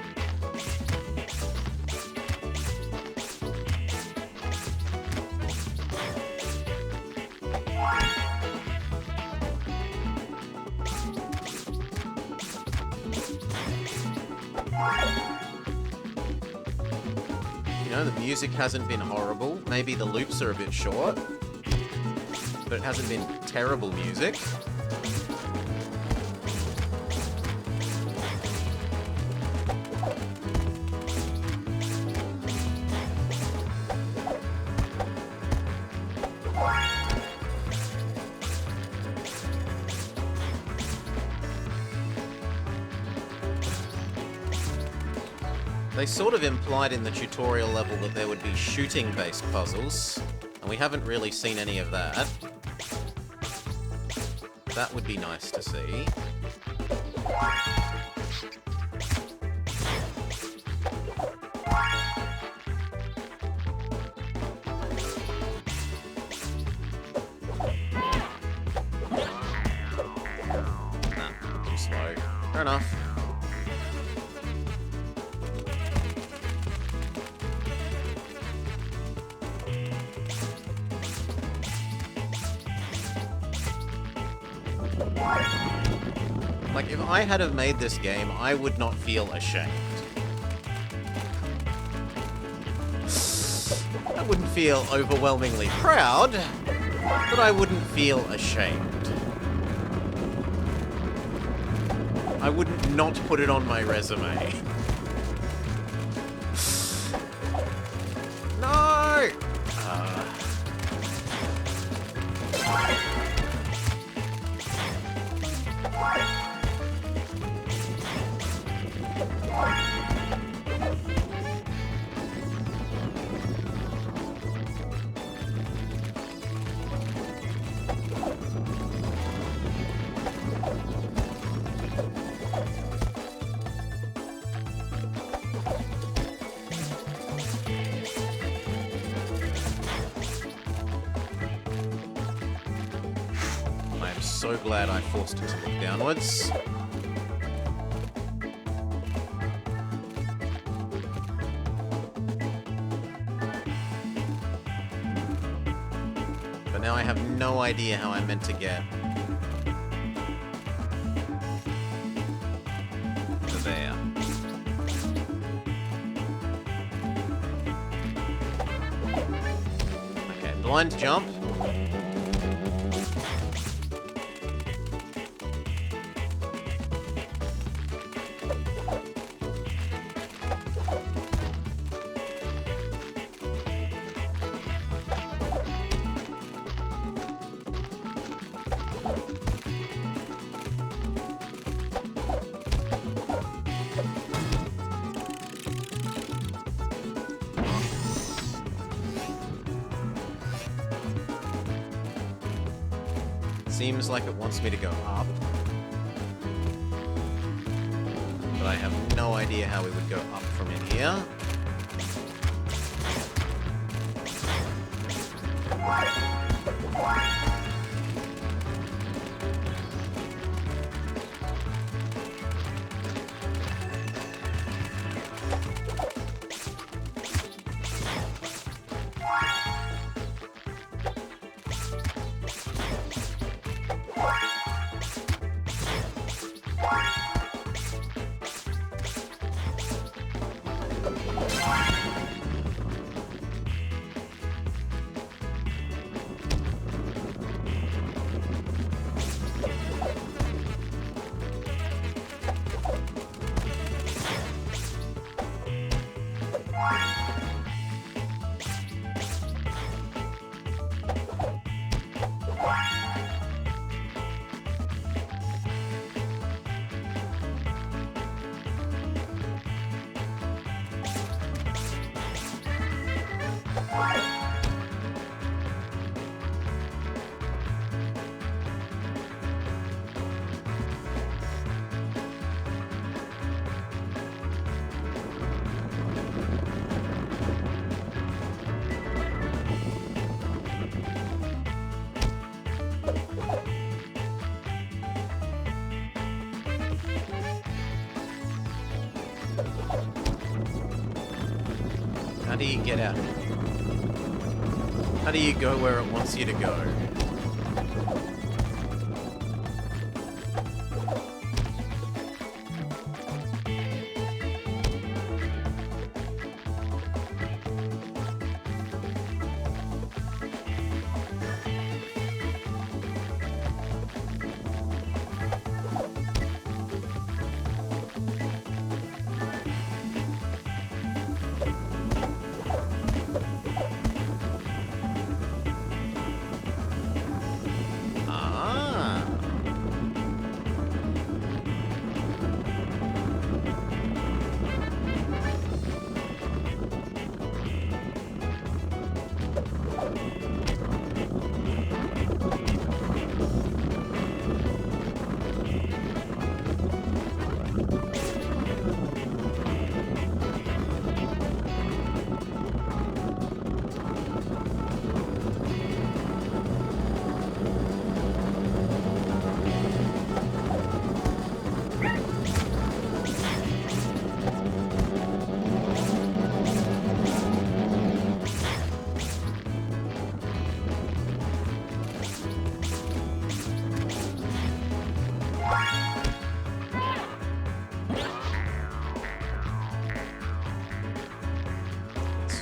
You know, the music hasn't been horrible. Maybe the loops are a bit short, but it hasn't been terrible music. They sort of implied in the tutorial level that there would be shooting-based puzzles, and we haven't really seen any of that. That would be nice to see. slow. Fair enough. Like, if I had have made this game, I would not feel ashamed. I wouldn't feel overwhelmingly proud, but I wouldn't feel ashamed. I wouldn't not put it on my resume. No! I'm so glad I forced it to look downwards. But now I have no idea how I'm meant to get to there. Okay, blind jump. Seems like it wants me to go up. But I have no idea how we would go up from in here. How do you get out? How do you go where it wants you to go?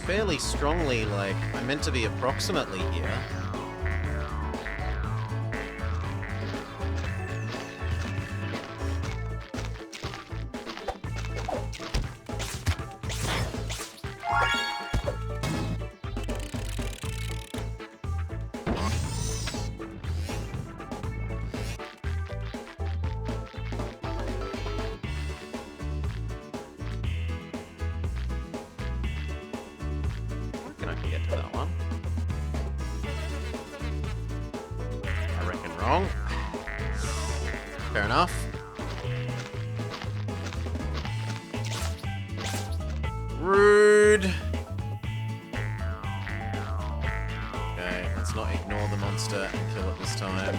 fairly strongly, like, I'm meant to be approximately here. Fair enough. Rude. Okay, let's not ignore the monster and kill it this time.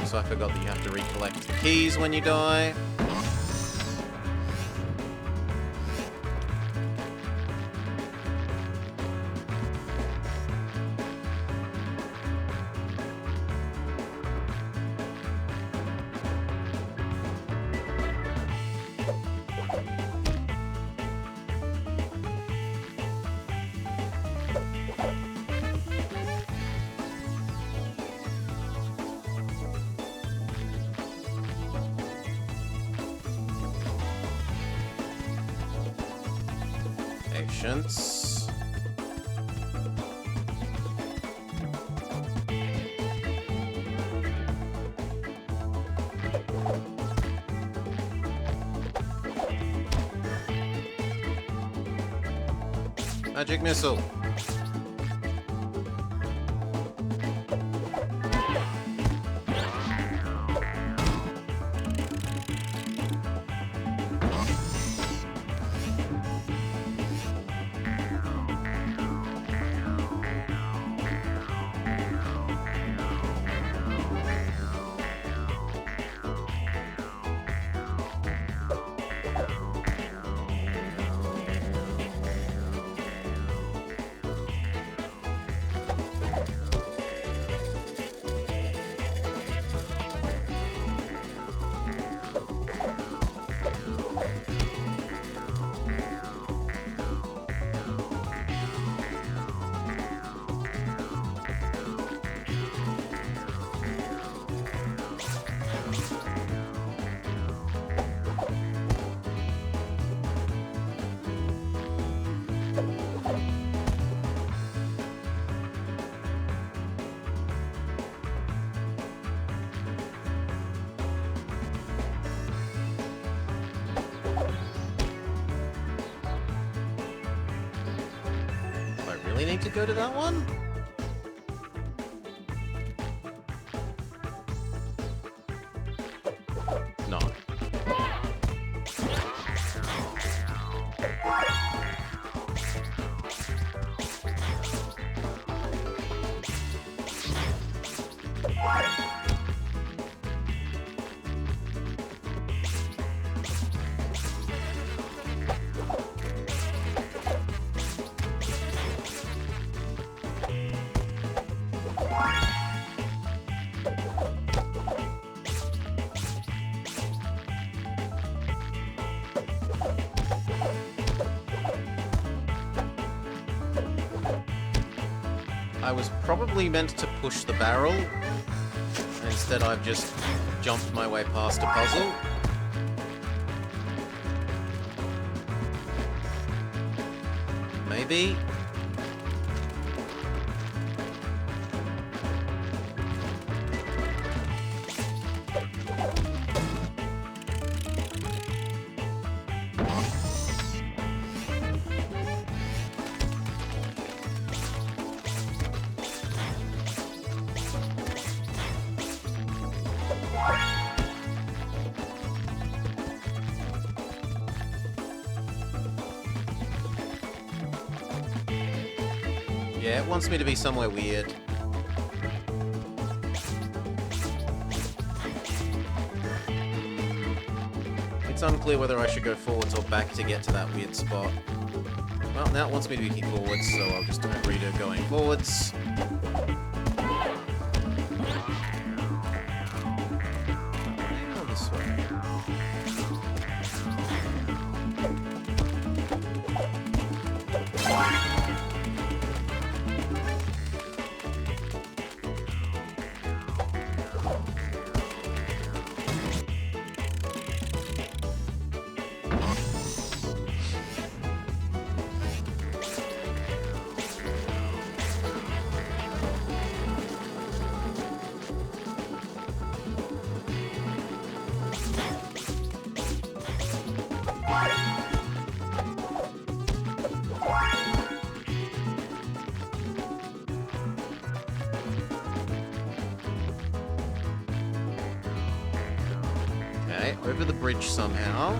Also, I forgot that you have to recollect the keys when you die. Patience. Magic missile. Really need to go to that one? No. I was probably meant to push the barrel. Instead, I've just jumped my way past a puzzle. Maybe. Yeah, it wants me to be somewhere weird. It's unclear whether I should go forwards or back to get to that weird spot. Well, now it wants me to be forwards, so I'll just agree to going forwards. This way. Okay, over the bridge somehow.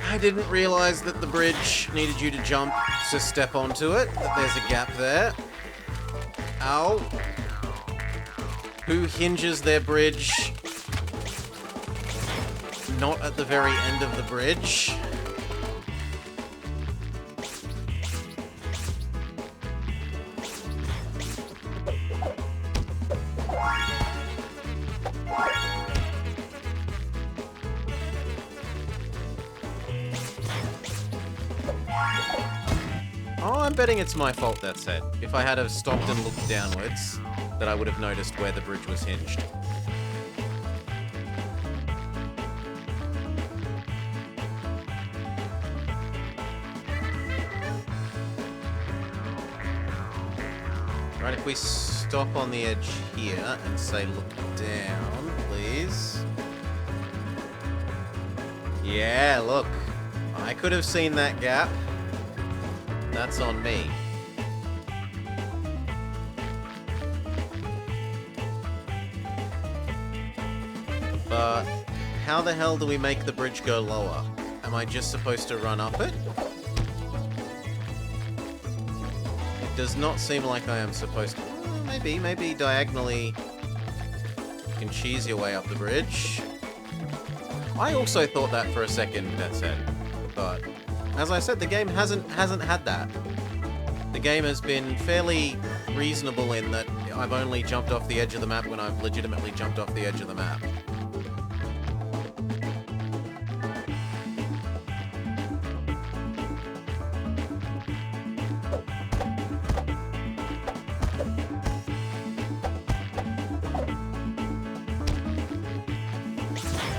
I didn't realize that the bridge needed you to jump to step onto it, that there's a gap there. Ow. Who hinges their bridge not at the very end of the bridge? Oh, I'm betting it's my fault, that said. If I had have stopped and looked downwards, that I would have noticed where the bridge was hinged. Right, if we stop on the edge here and say look down, please. Yeah, look. I could have seen that gap. That's on me. But how the hell do we make the bridge go lower? Am I just supposed to run up it? It does not seem like I am supposed to. Maybe diagonally you can cheese your way up the bridge. I also thought that for a second, that's it. But as I said, the game hasn't had that. The game has been fairly reasonable in that I've only jumped off the edge of the map when I've legitimately jumped off the edge of the map.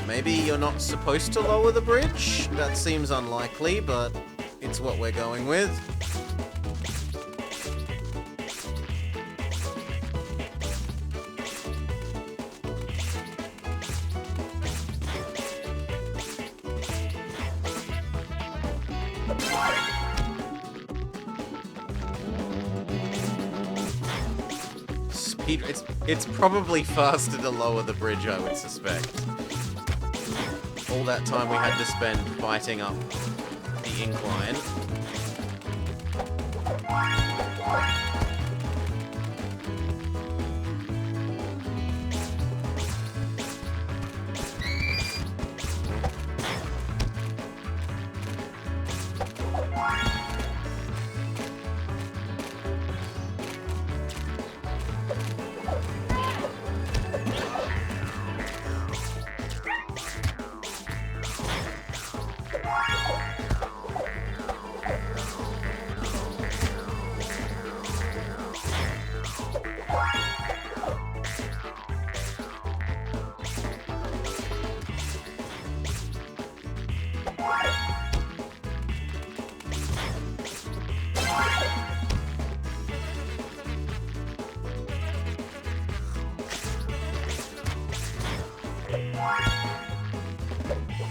Maybe you're not supposed to lower the bridge? That seems unlikely, but it's what we're going with. Speed, it's probably faster to lower the bridge, I would suspect. All that time we had to spend fighting up the incline.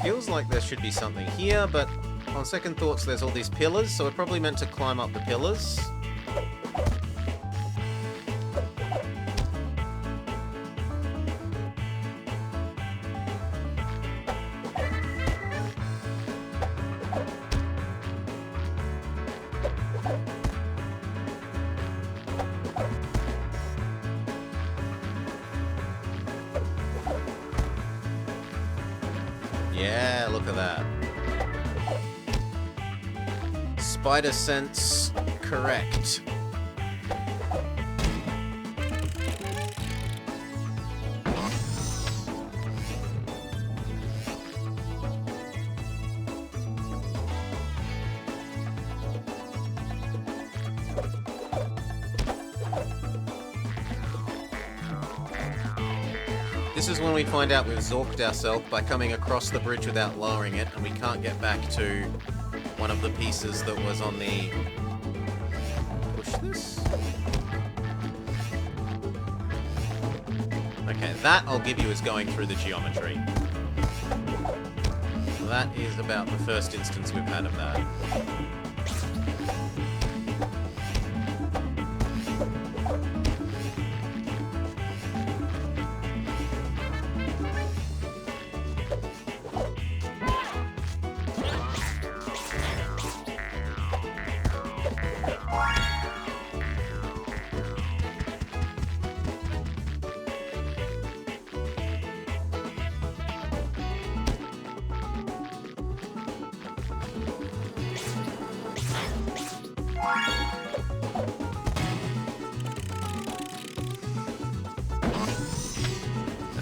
Feels like there should be something here, but on second thoughts there's all these pillars, so we're probably meant to climb up the pillars. Yeah, look at that. Spider sense correct. This is when we find out we've zorked ourselves by coming across the bridge without lowering it, and we can't get back to one of the pieces that was on the... Push this? Okay, that I'll give you as going through the geometry. That is about the first instance we've had of that.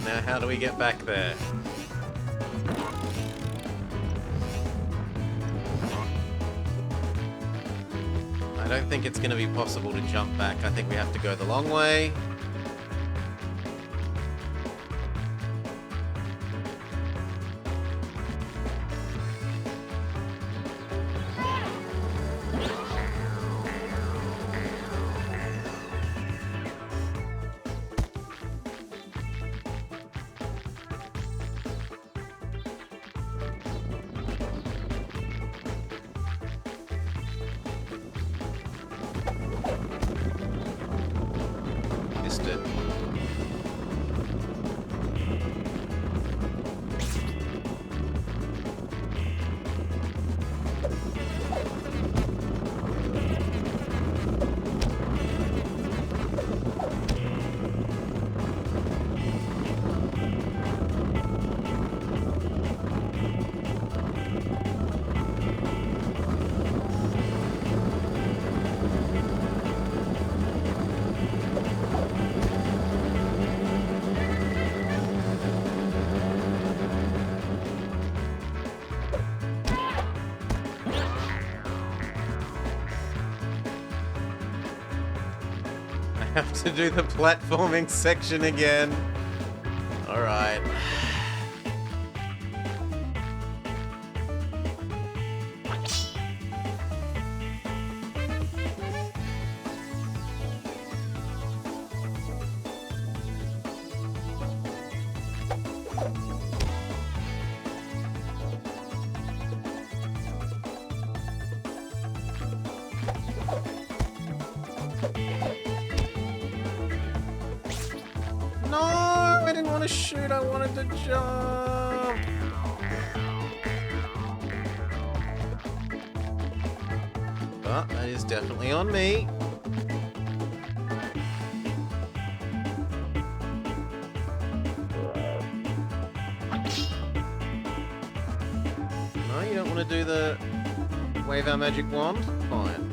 Now, how do we get back there? I don't think it's going to be possible to jump back. I think we have to go the long way. Have to do the platforming section again. Alright. No, I didn't want to shoot, I wanted to jump. But that is definitely on me. No, you don't want to do the wave our magic wand? Fine.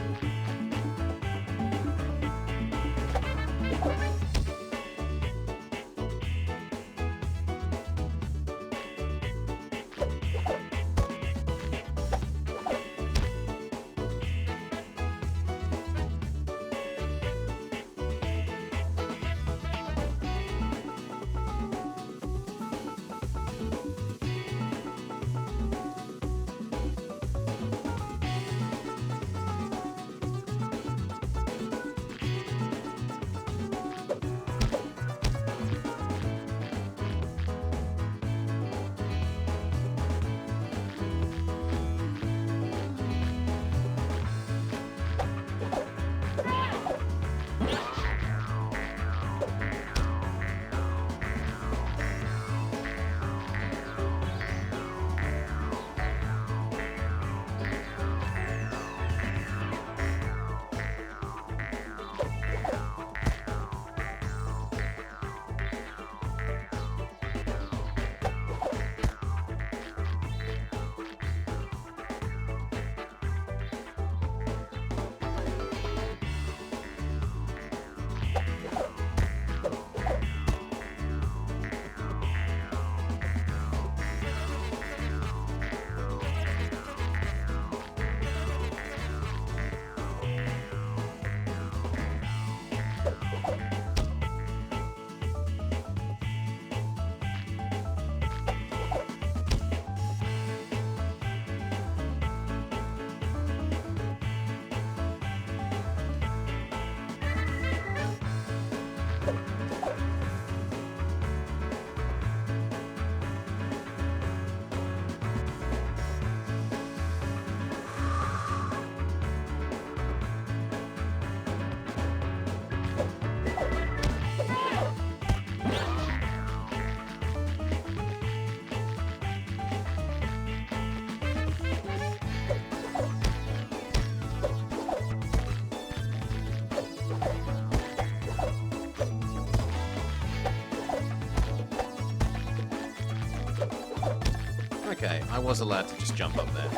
Okay, I was allowed to just jump up there.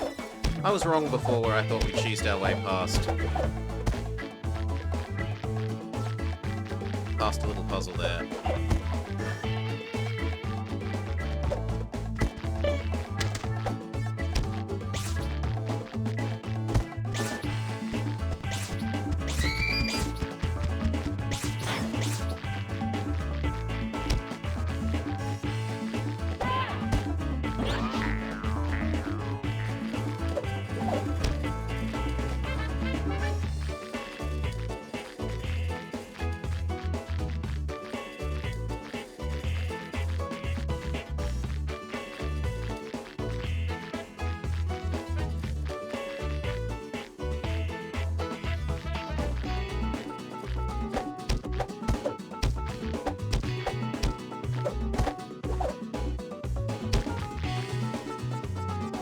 I was wrong before where I thought we cheesed our way past a little puzzle there.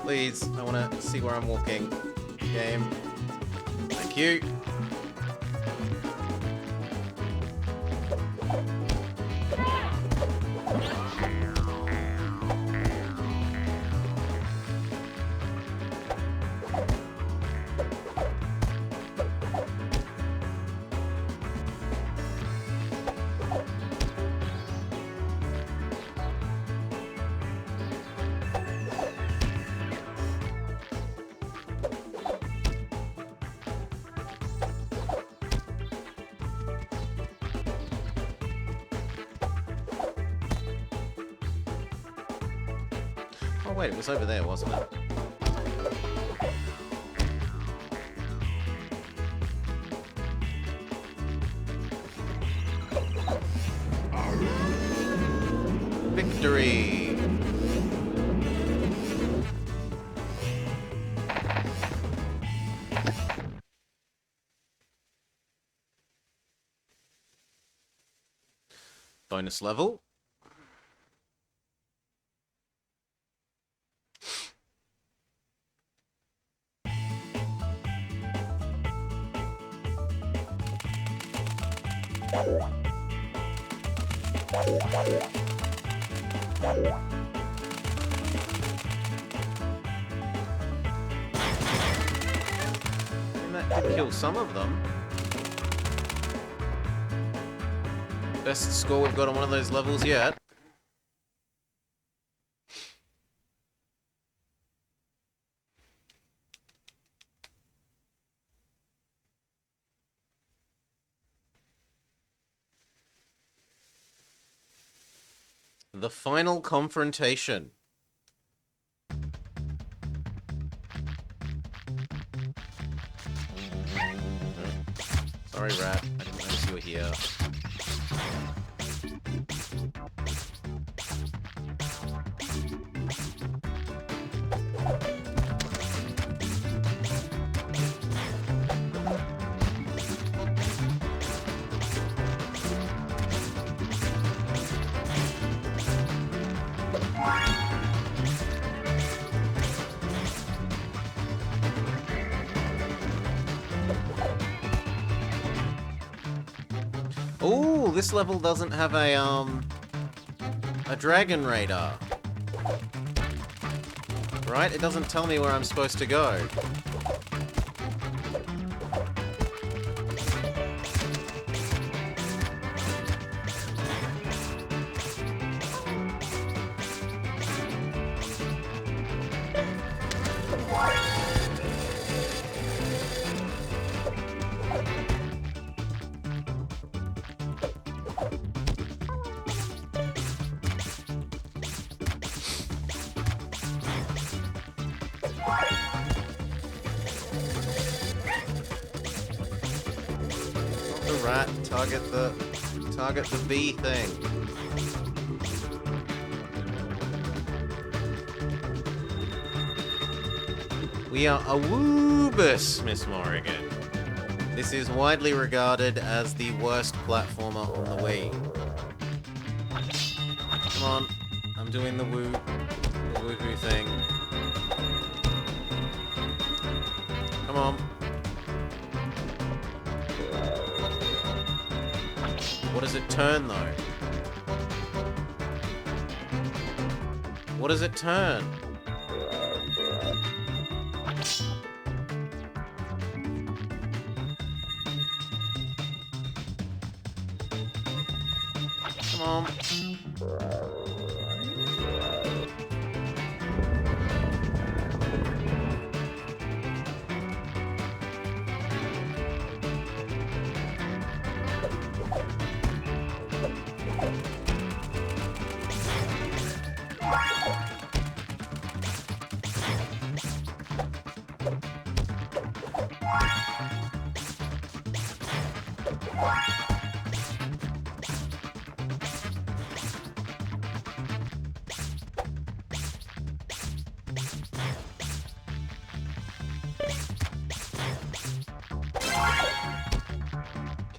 Please, I want to see where I'm walking. Game. Thank you. Oh wait, it was over there, wasn't it? Victory! Bonus level. And that did kill some of them. Best score we've got on one of those levels yet. The final confrontation. Sorry, Rat. I didn't notice you were here. Ooh, this level doesn't have a dragon radar. Right? It doesn't tell me where I'm supposed to go. Rat, target the B thing. We are Abunis, Miss Morrigan. This is widely regarded as the worst platformer on the Wii. Come on, I'm doing the woohoo thing. Come on. What does it turn, though? What does it turn?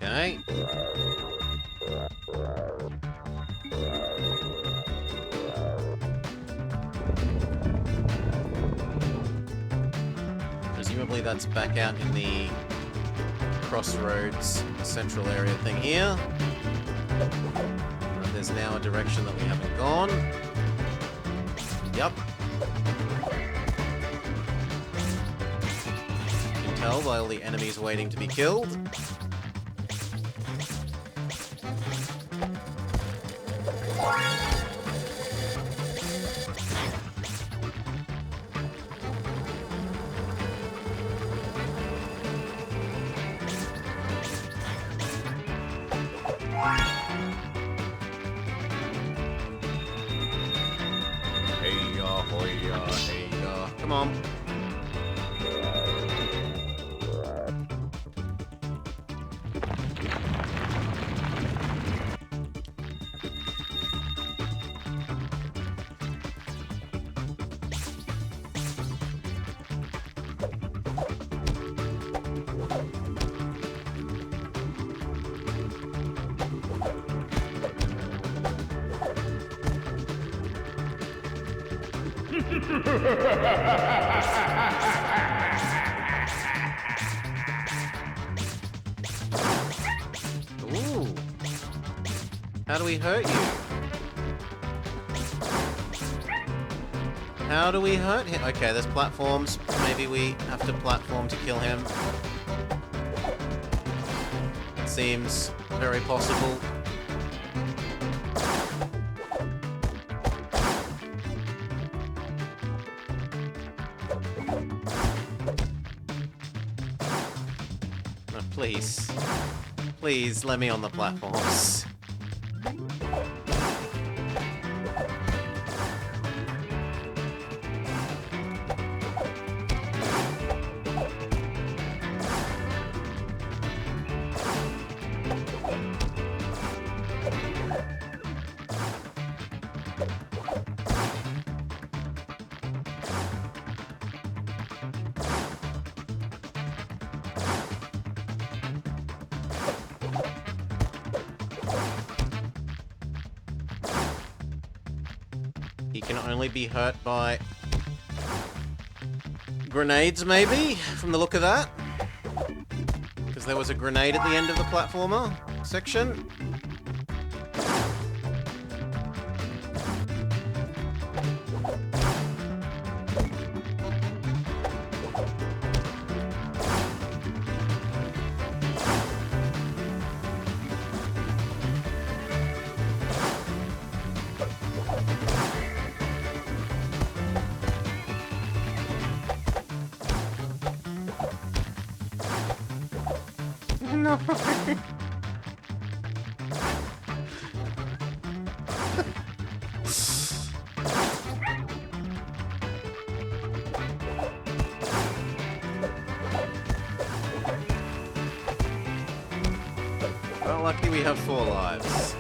Okay. Presumably that's back out in the crossroads central area thing here. And there's now a direction that we haven't gone. Yup. You can tell by all the enemies waiting to be killed. Come on. Ooh. How do we hurt you? How do we hurt him? Okay, there's platforms. Maybe we have to platform to kill him. Seems very possible. Please. Please, let me on the platforms. He can only be hurt by grenades, maybe, from the look of that. Because there was a grenade at the end of the platformer section. No. Well, lucky we have 4 lives.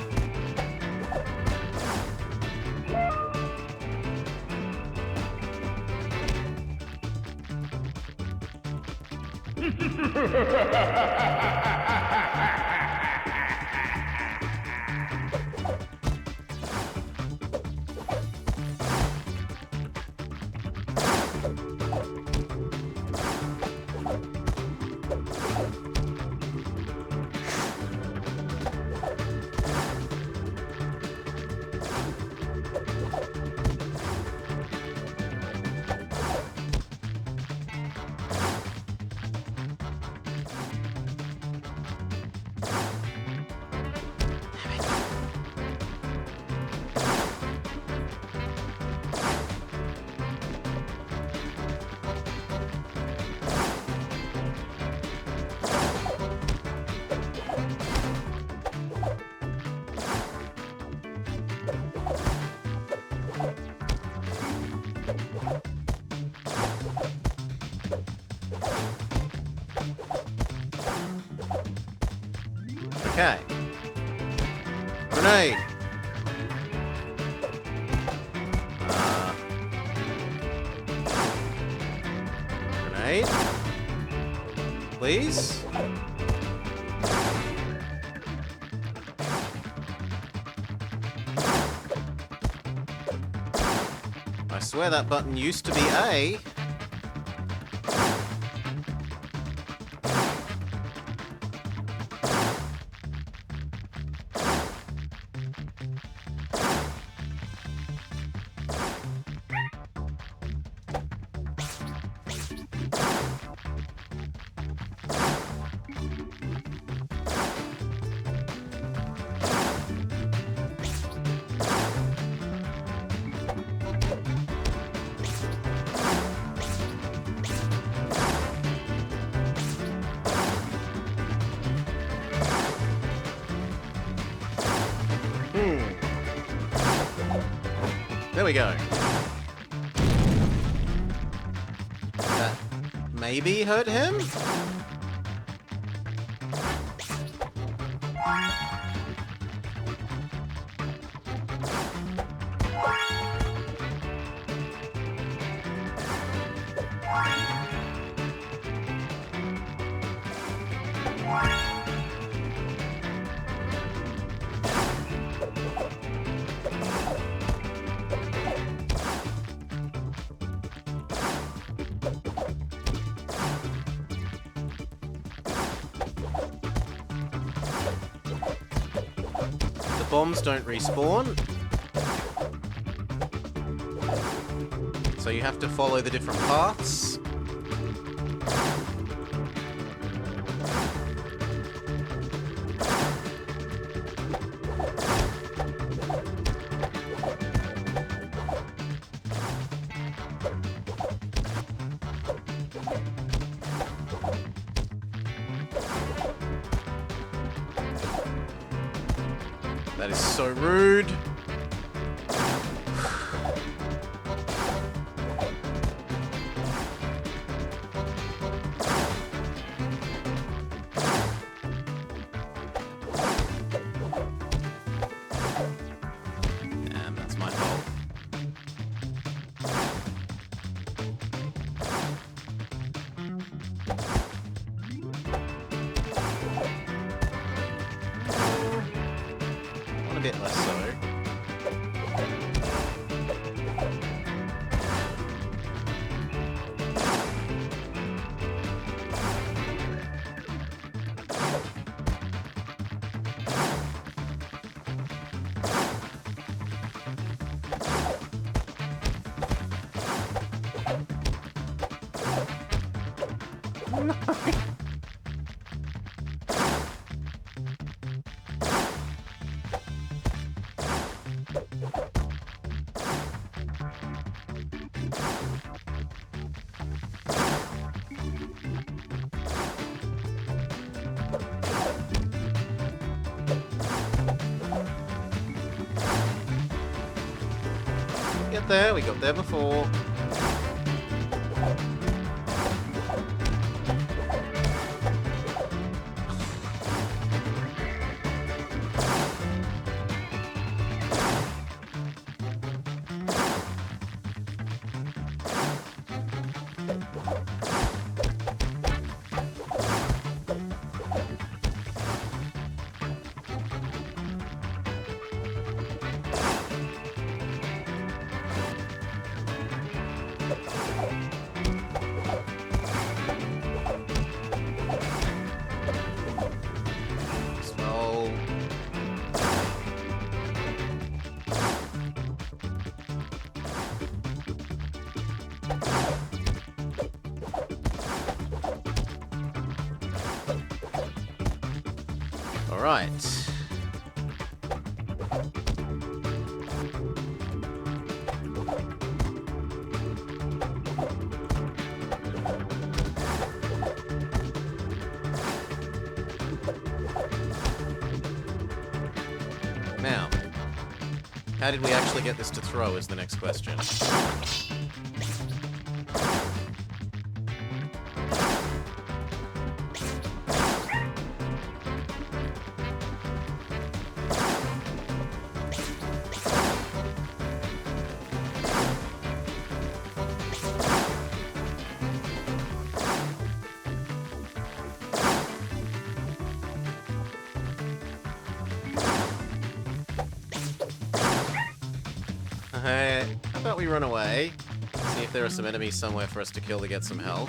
Okay. Grenade. Grenade. Please. I swear that button used to be A. There we go. That maybe hurt him? Bombs don't respawn, so you have to follow the different paths. That is so rude. Damn, that's my fault. A bit less so. No. Get there, we got there before. Alright. Now, How did we actually get this to throw is the next question. Hey, how about we run away? See if there are some enemies somewhere for us to kill to get some health.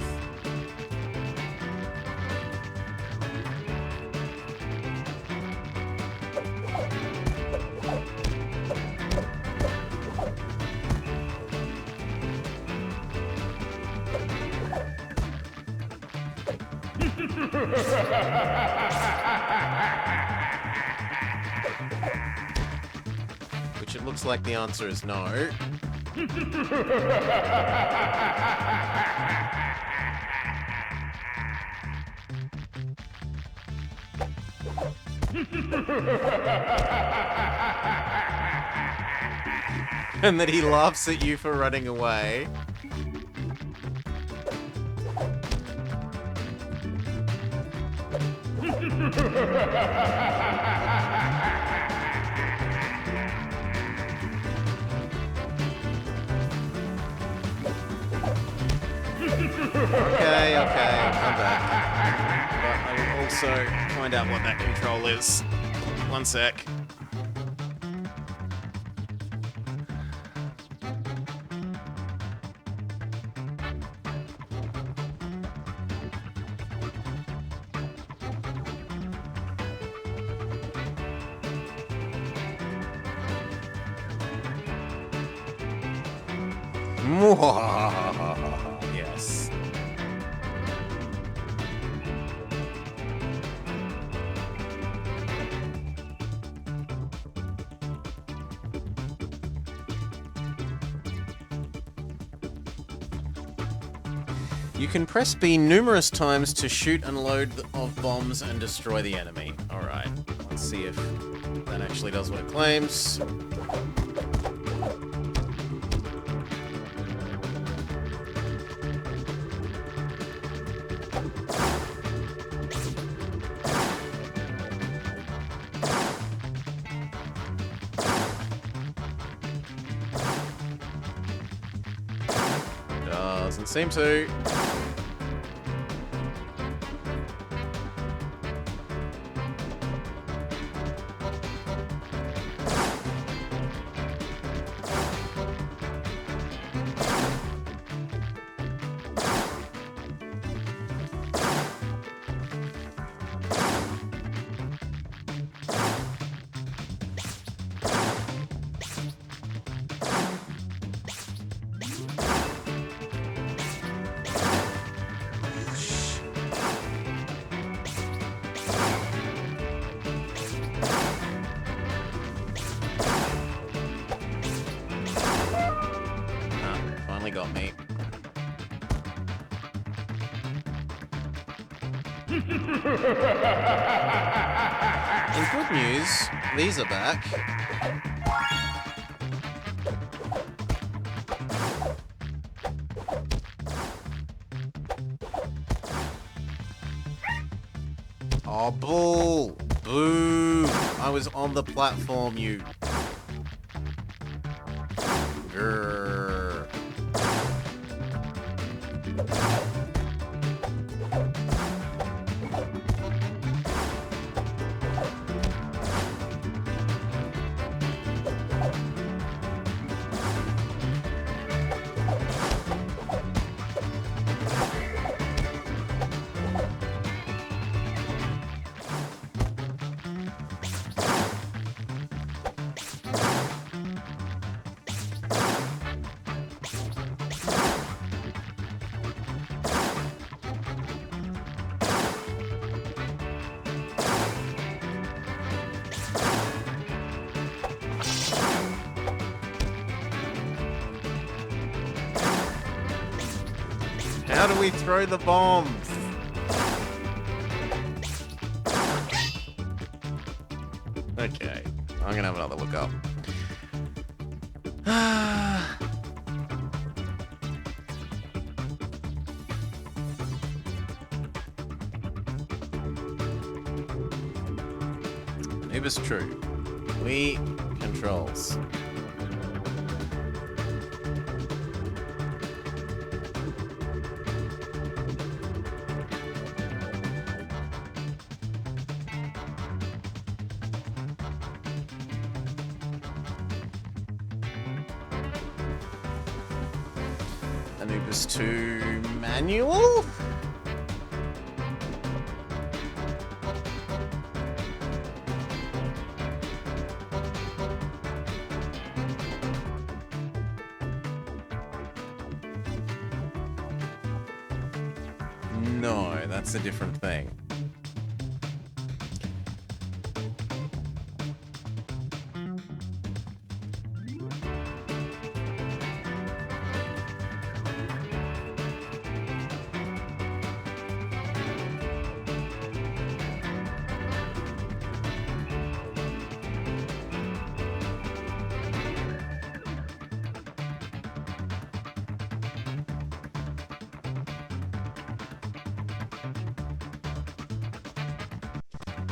Which it looks like the answer is no. And that he laughs at you for running away. Okay, I'll come back. But I will also find out what that control is. One sec. Yes. You can press B numerous times to shoot and load of bombs and destroy the enemy. Alright, let's see if that actually does what it claims. Doesn't seem to. Got me. In good news, these are back. Oh, bull! Boo! I was on the platform, you... Grrr. How do we throw the bombs? Okay, I'm gonna have another look up. It was true. We controls. Anubis 2 manual? No, that's a different thing.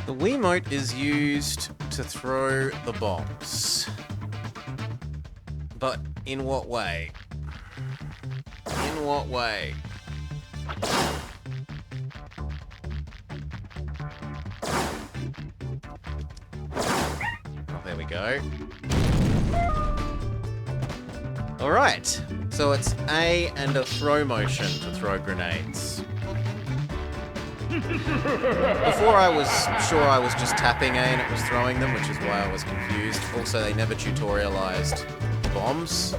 The Wiimote is used to throw the bombs. But in what way? In what way? Oh, there we go. Alright, so it's A and a throw motion to throw grenades. Before I was sure I was just tapping A and it was throwing them, which is why I was confused. Also, they never tutorialized bombs.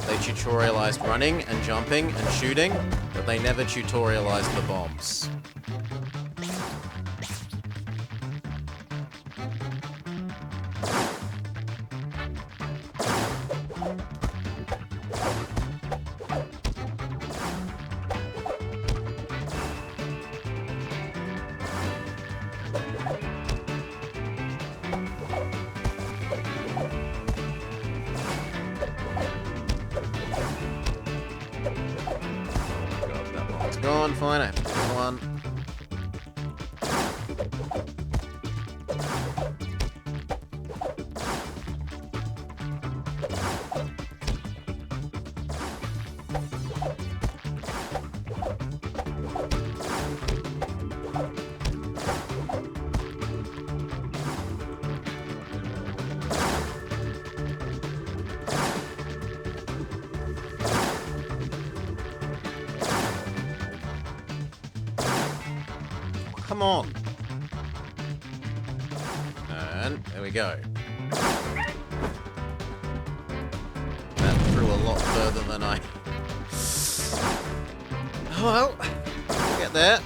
They tutorialized running and jumping and shooting, but they never tutorialized the bombs. Gone, fine, I have to do one. Come on. And there we go. That threw a lot further than I... Oh well, we'll get there.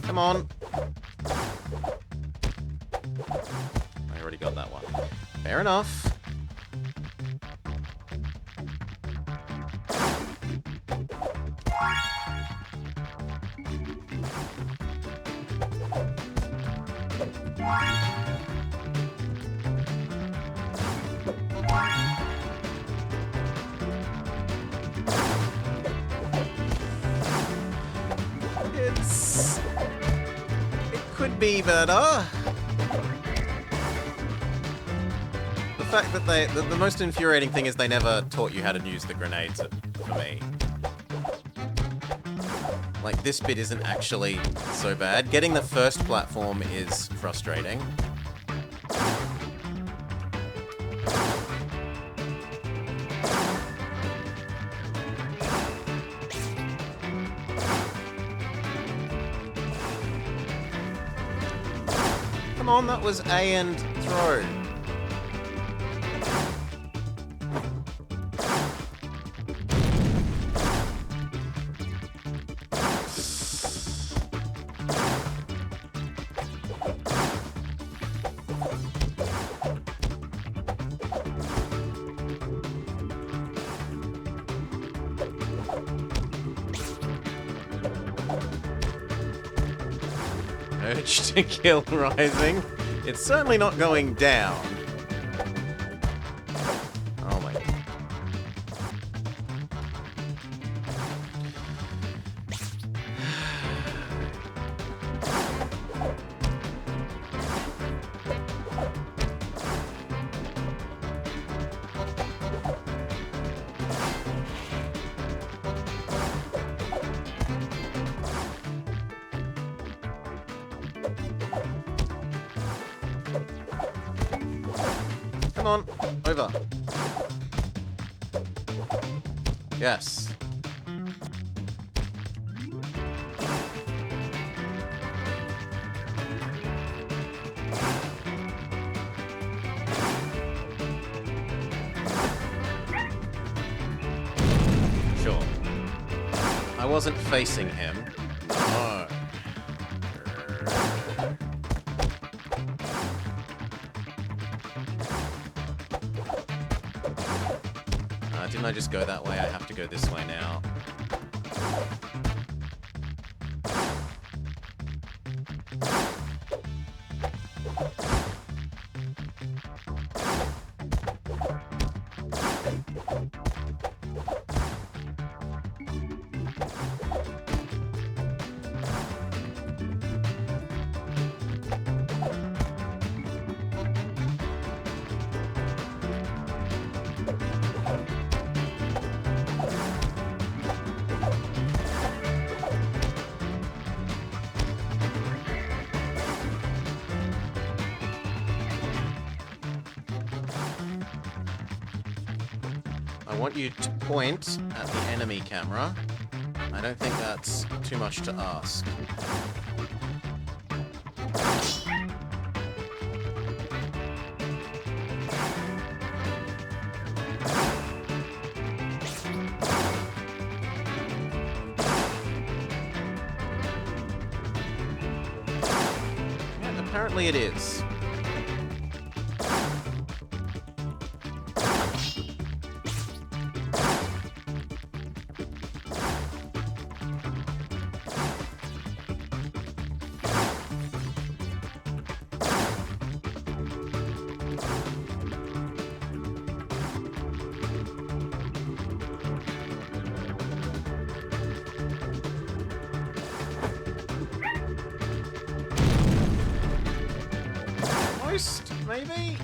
Come on. I already got that one. Fair enough. It could be better. The fact that the most infuriating thing is they never taught you how to use the grenades for me. Like, this bit isn't actually so bad. Getting the first platform is frustrating. Come on, that was A and throw. Urge to kill rising. It's certainly not going down. Oh my. Come on, over. Yes. Sure. I wasn't facing him. Oh. Didn't I just go that way? I have to go this way now. I want you to point at the enemy camera. I don't think that's too much to ask. Yeah, apparently it is. Maybe?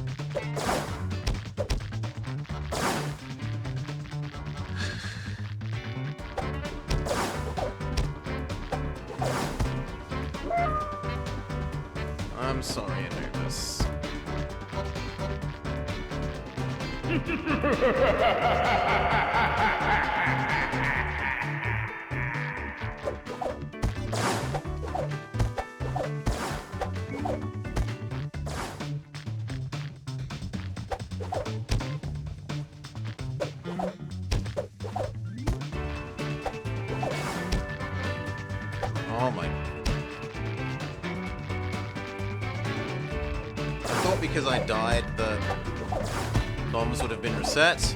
I'm sorry, Anubis. Oh my. I thought because I died the bombs would have been reset.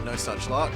No such luck.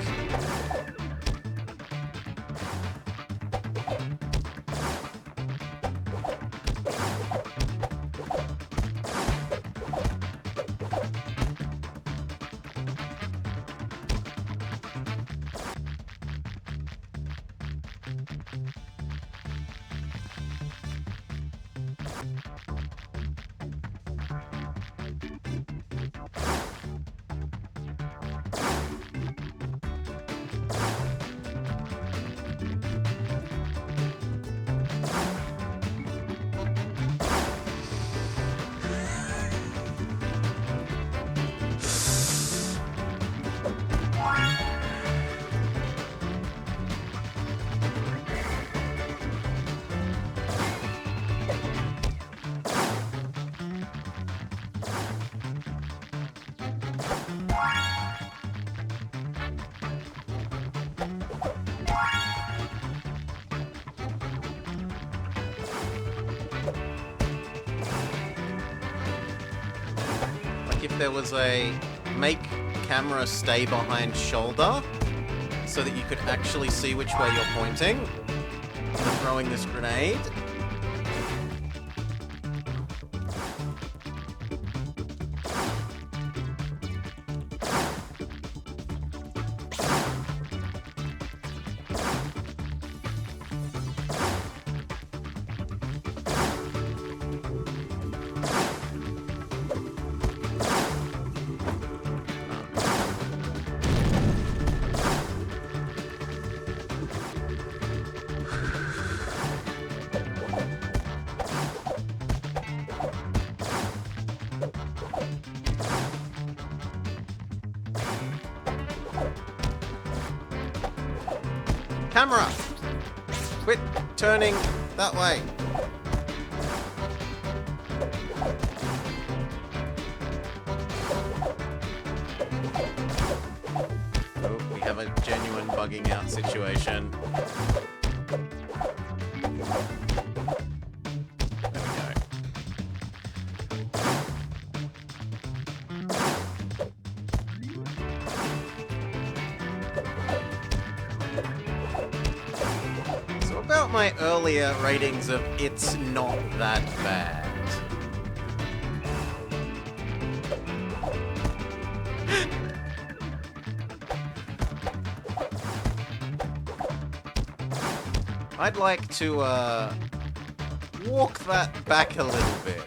if there was a make camera stay behind shoulder so that you could actually see which way you're pointing for throwing this grenade. Camera! Quit turning that way. Oh, we have a genuine bugging out situation. There we go. About my earlier ratings of it's not that bad. I'd like to walk that back a little bit.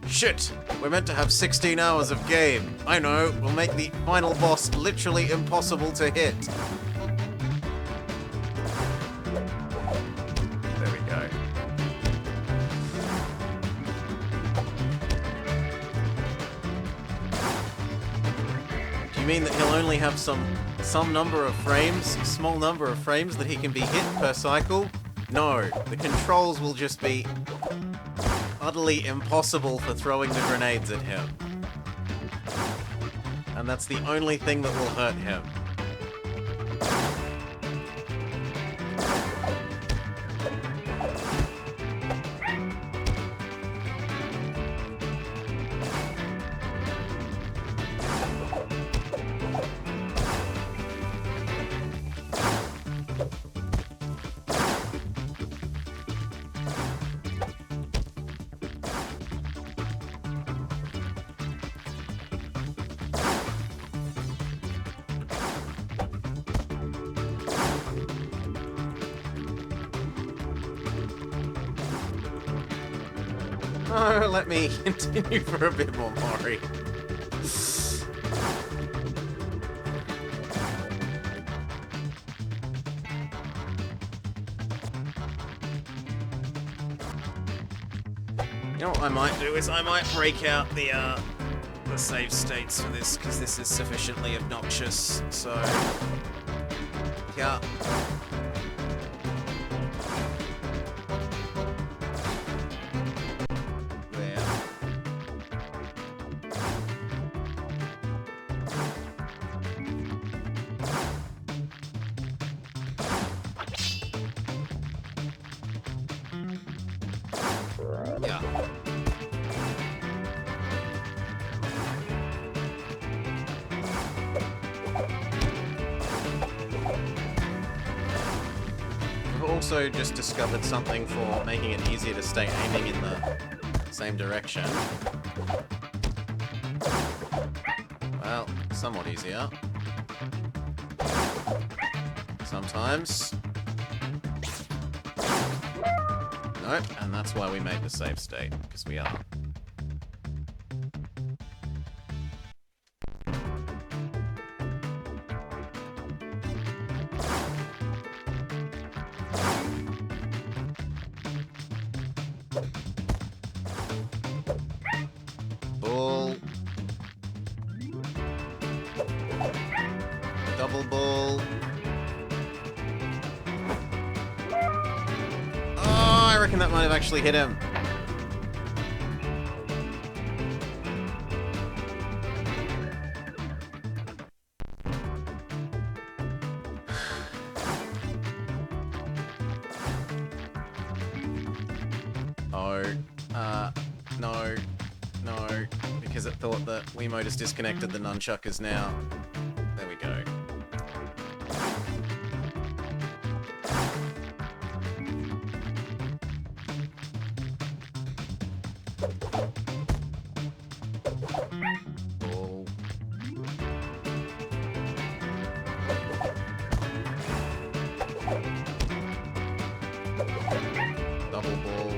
Shit! We're meant to have 16 hours of game. I know, we'll make the final boss literally impossible to hit. There we go. Do you mean that he'll only have some number of frames, small number of frames that he can be hit per cycle? No, the controls will just be utterly impossible for throwing the grenades at him. And that's the only thing that will hurt him. Oh, let me continue for a bit more, Mori. You know what I might do is I might break out the save states for this, because this is sufficiently obnoxious, so yeah. Yeah. I've also just discovered something for making it easier to stay aiming in the same direction. Well, somewhat easier. Sometimes. Nope, and that's why we made the save state, because we are. Bull. Double bull. I reckon that might have actually hit him. Oh, no, no, because it thought that Wiimote has disconnected the nunchuckers now. There we go. Ball. Double ball.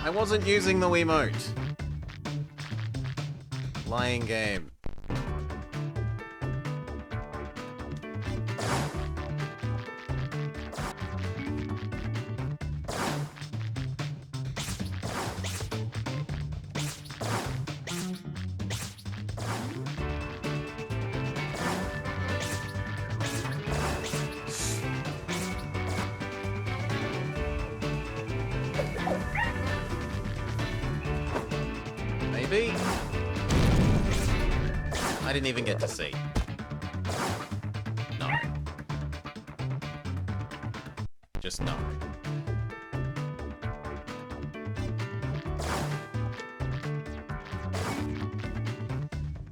I wasn't using the Wiimote. Lying game. Maybe? I didn't even get to see. No. Just no.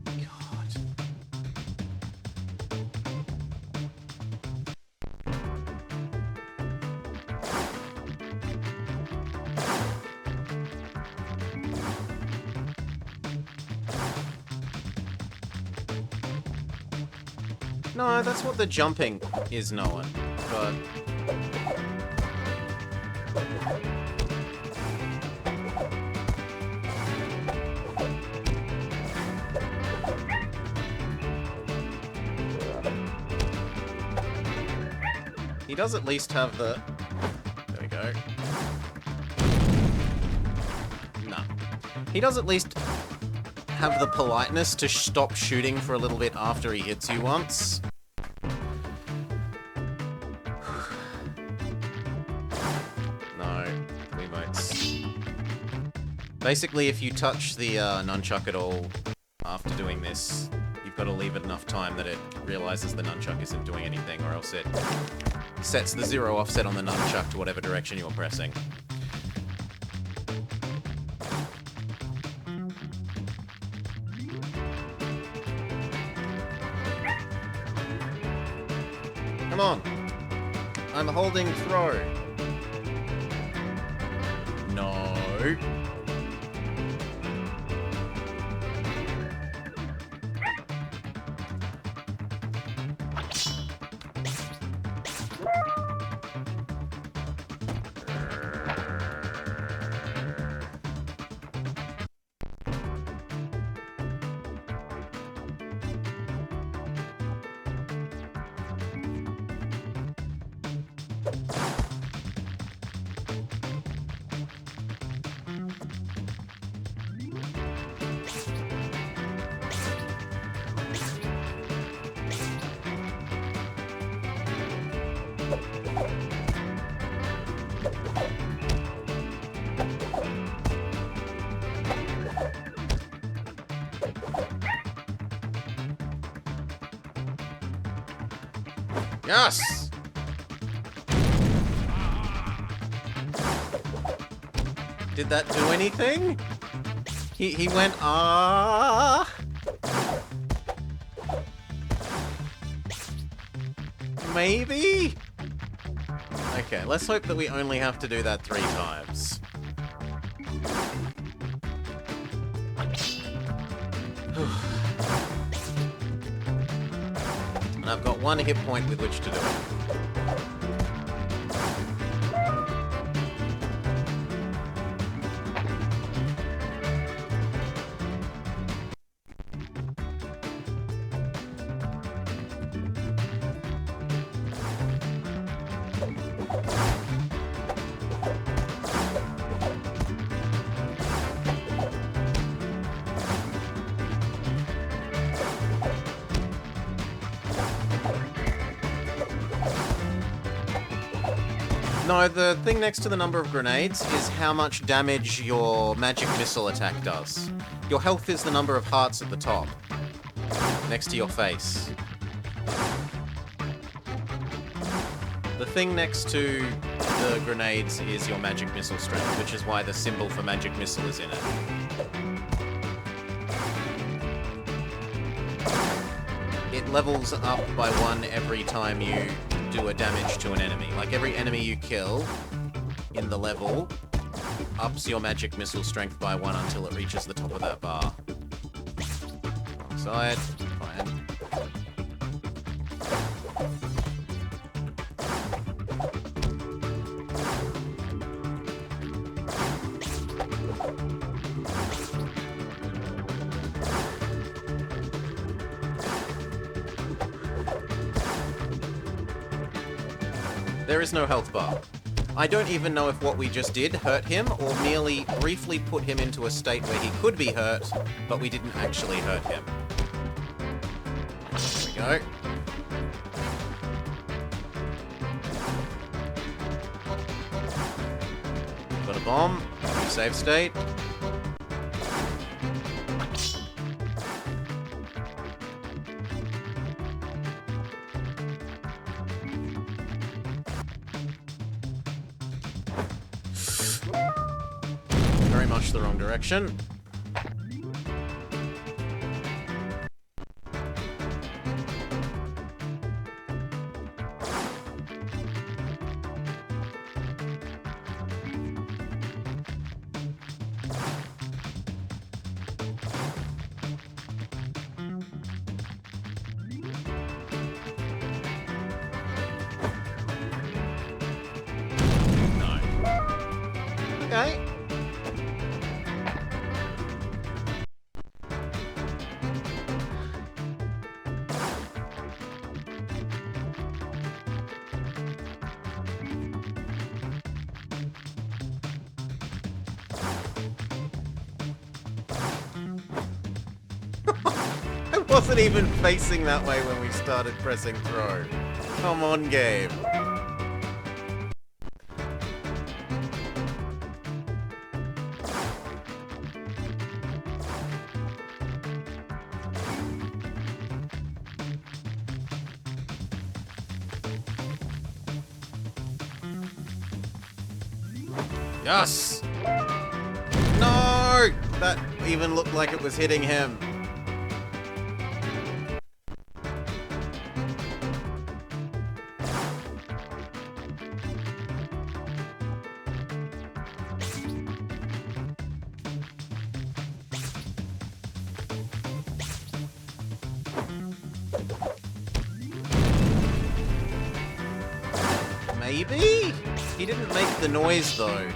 God. No, that's what the jumping is, Noah. But... he does at least have the... There we go. No. He does at least have the politeness to stop shooting for a little bit after he hits you once. No, Wiimotes. Basically, if you touch the nunchuck at all after doing this, you've got to leave it enough time that it realizes the nunchuck isn't doing anything, or else it sets the 0 offset on the nunchuck to whatever direction you're pressing. Come on. I'm holding throw. No. Yes! Did that do anything? He went, ah. Maybe? Okay, let's hope that we only have to do that 3 times. And I've got 1 hit point with which to do it. No, the thing next to the number of grenades is how much damage your magic missile attack does. Your health is the number of hearts at the top, next to your face. The thing next to the grenades is your magic missile strength, which is why the symbol for magic missile is in it. It levels up by 1 every time you do a damage to an enemy. Like every enemy you kill in the level ups your magic missile strength by 1 until it reaches the top of that bar. Wrong side. Fine. There is no health bar. I don't even know if what we just did hurt him, or merely briefly put him into a state where he could be hurt, but we didn't actually hurt him. There we go. Got a bomb. Save state. Very much the wrong direction. Okay. I wasn't even facing that way when we started pressing throw. Come on, game. Yes! No! That even looked like it was hitting him. Maybe? He didn't make the noise though.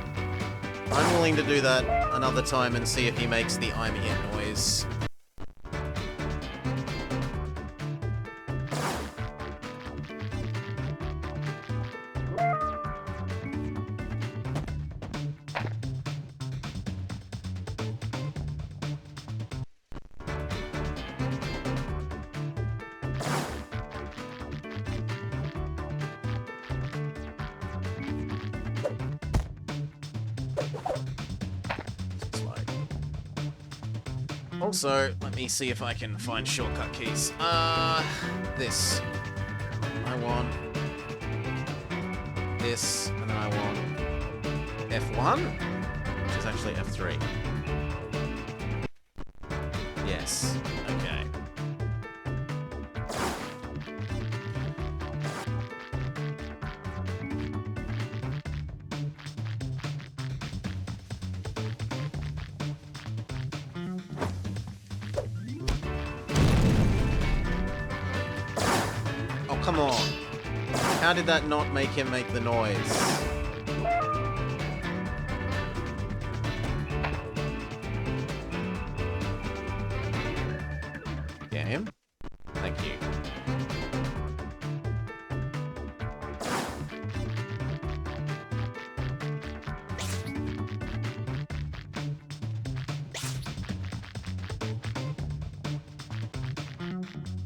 I'm willing to do that another time and see if he makes the I'm hit noise. Also, let me see if I can find shortcut keys. This. I want this, and then I want F1, which is actually F3. Yes. Okay. Come on. How did that not make him make the noise? Game? Thank you.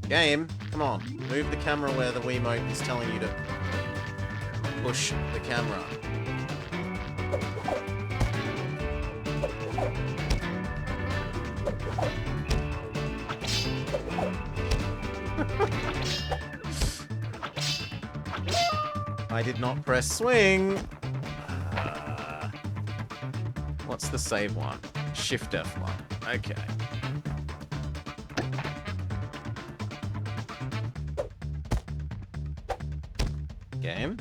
Game, come on. Move the camera where the Wiimote is telling you to push the camera. I did not press swing. What's the save one? Shift F1. Okay. Game.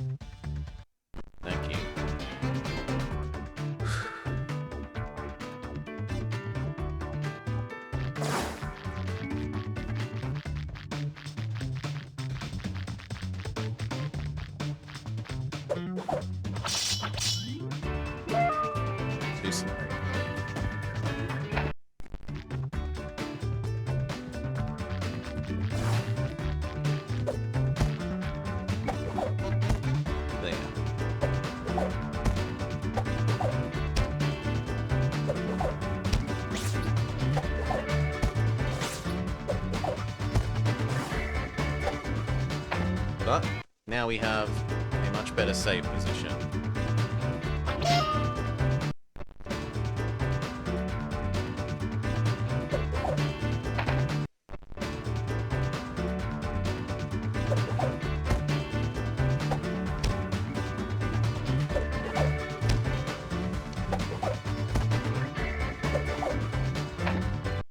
Thank you. Too slow. But now we have a much better save position.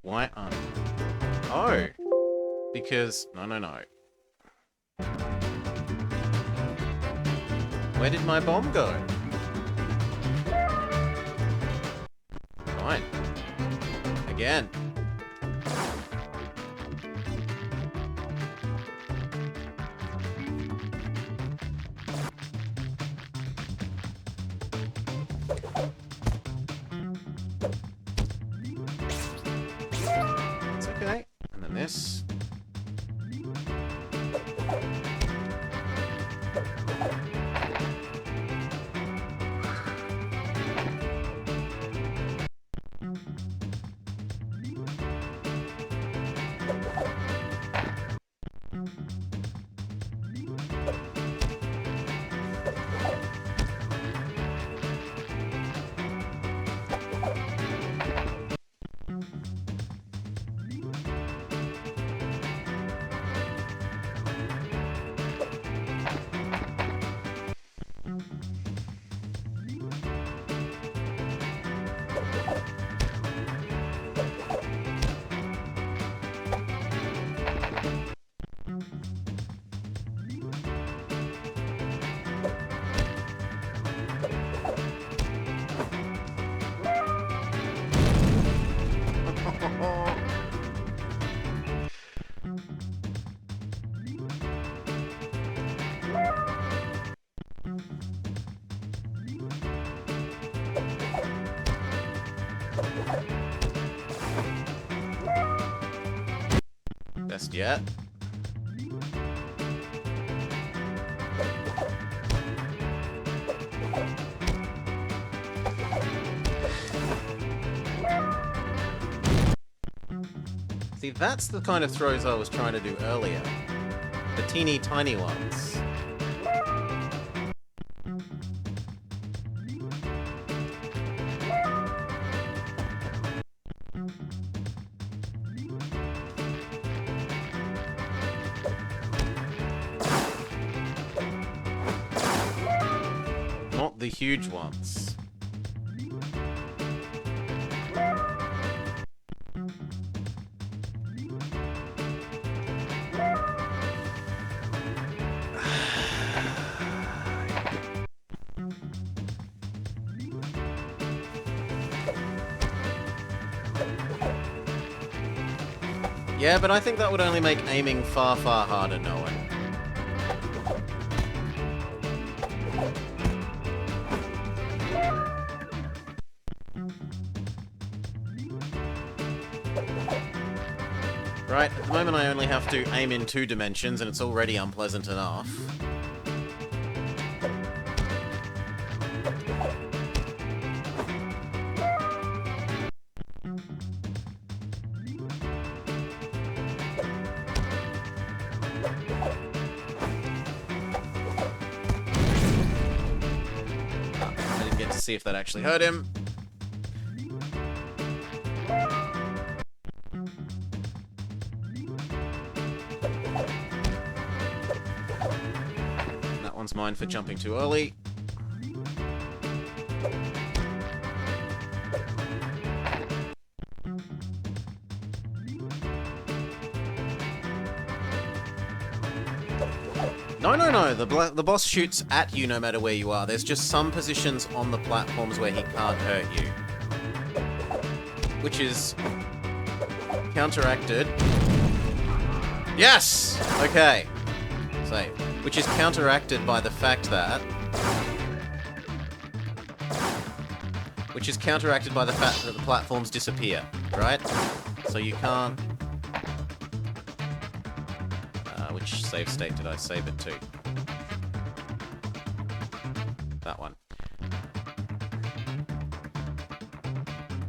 Why aren't... Oh! Because... No. Where did my bomb go? Fine. Again. It's okay. And then this. Best yet. See, that's the kind of throws I was trying to do earlier. The teeny tiny ones. Not the huge ones. Yeah, but I think that would only make aiming far, far harder, NOIR. Right, at the moment I only have to aim in 2 dimensions, and it's already unpleasant enough. see if that actually hurt him. That one's mine for jumping too early. No, the boss shoots at you no matter where you are. There's just some positions on the platforms where he can't hurt you. Which is counteracted. Yes! Okay. Save. Which is counteracted by the fact that... Which is counteracted by the fact that the platforms disappear, right? So you can't... which save state did I save it to? That one.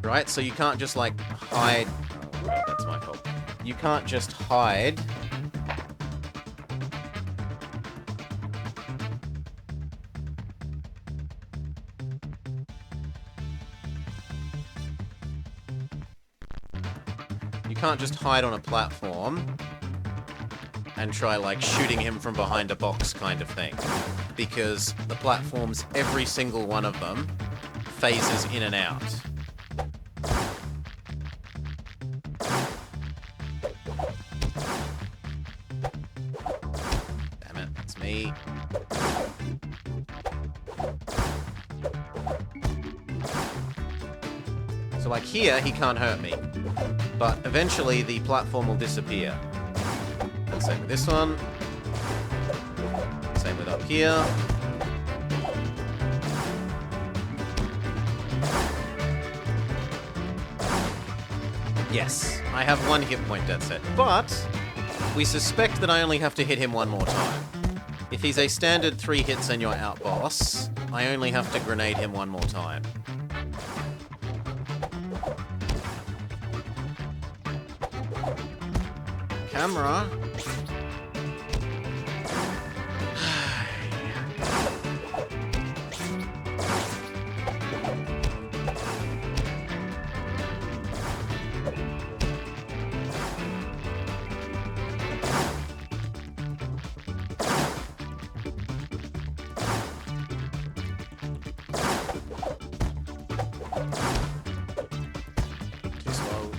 Right, so you can't just, like, hide... Oh, right, that's my fault. You can't just hide... You can't just hide on a platform and try, like, shooting him from behind a box kind of thing. Because the platforms, every single one of them, phases in and out. Damn it, it's me. So, like, here, he can't hurt me. But eventually, the platform will disappear. And same with this one. Same with up here. Yes, I have one hit point, dead set. But we suspect that I only have to hit him one more time. If he's a standard 3 hits and you're out boss, I only have to grenade him one more time. Camera. Too slow.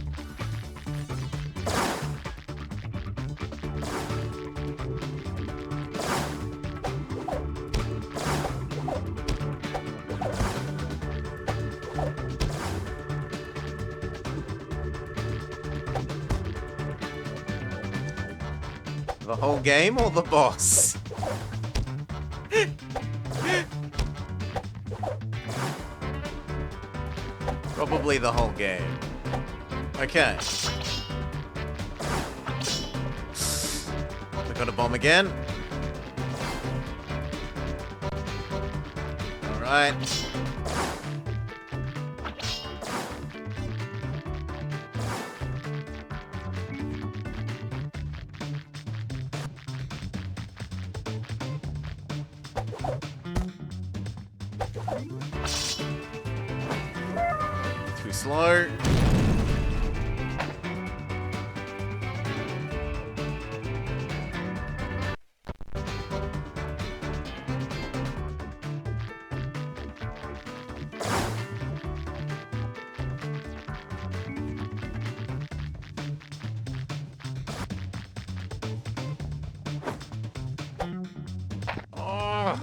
The whole game or the boss? Probably the whole game. Okay. We got a bomb again. Alright. Too slow. Oh.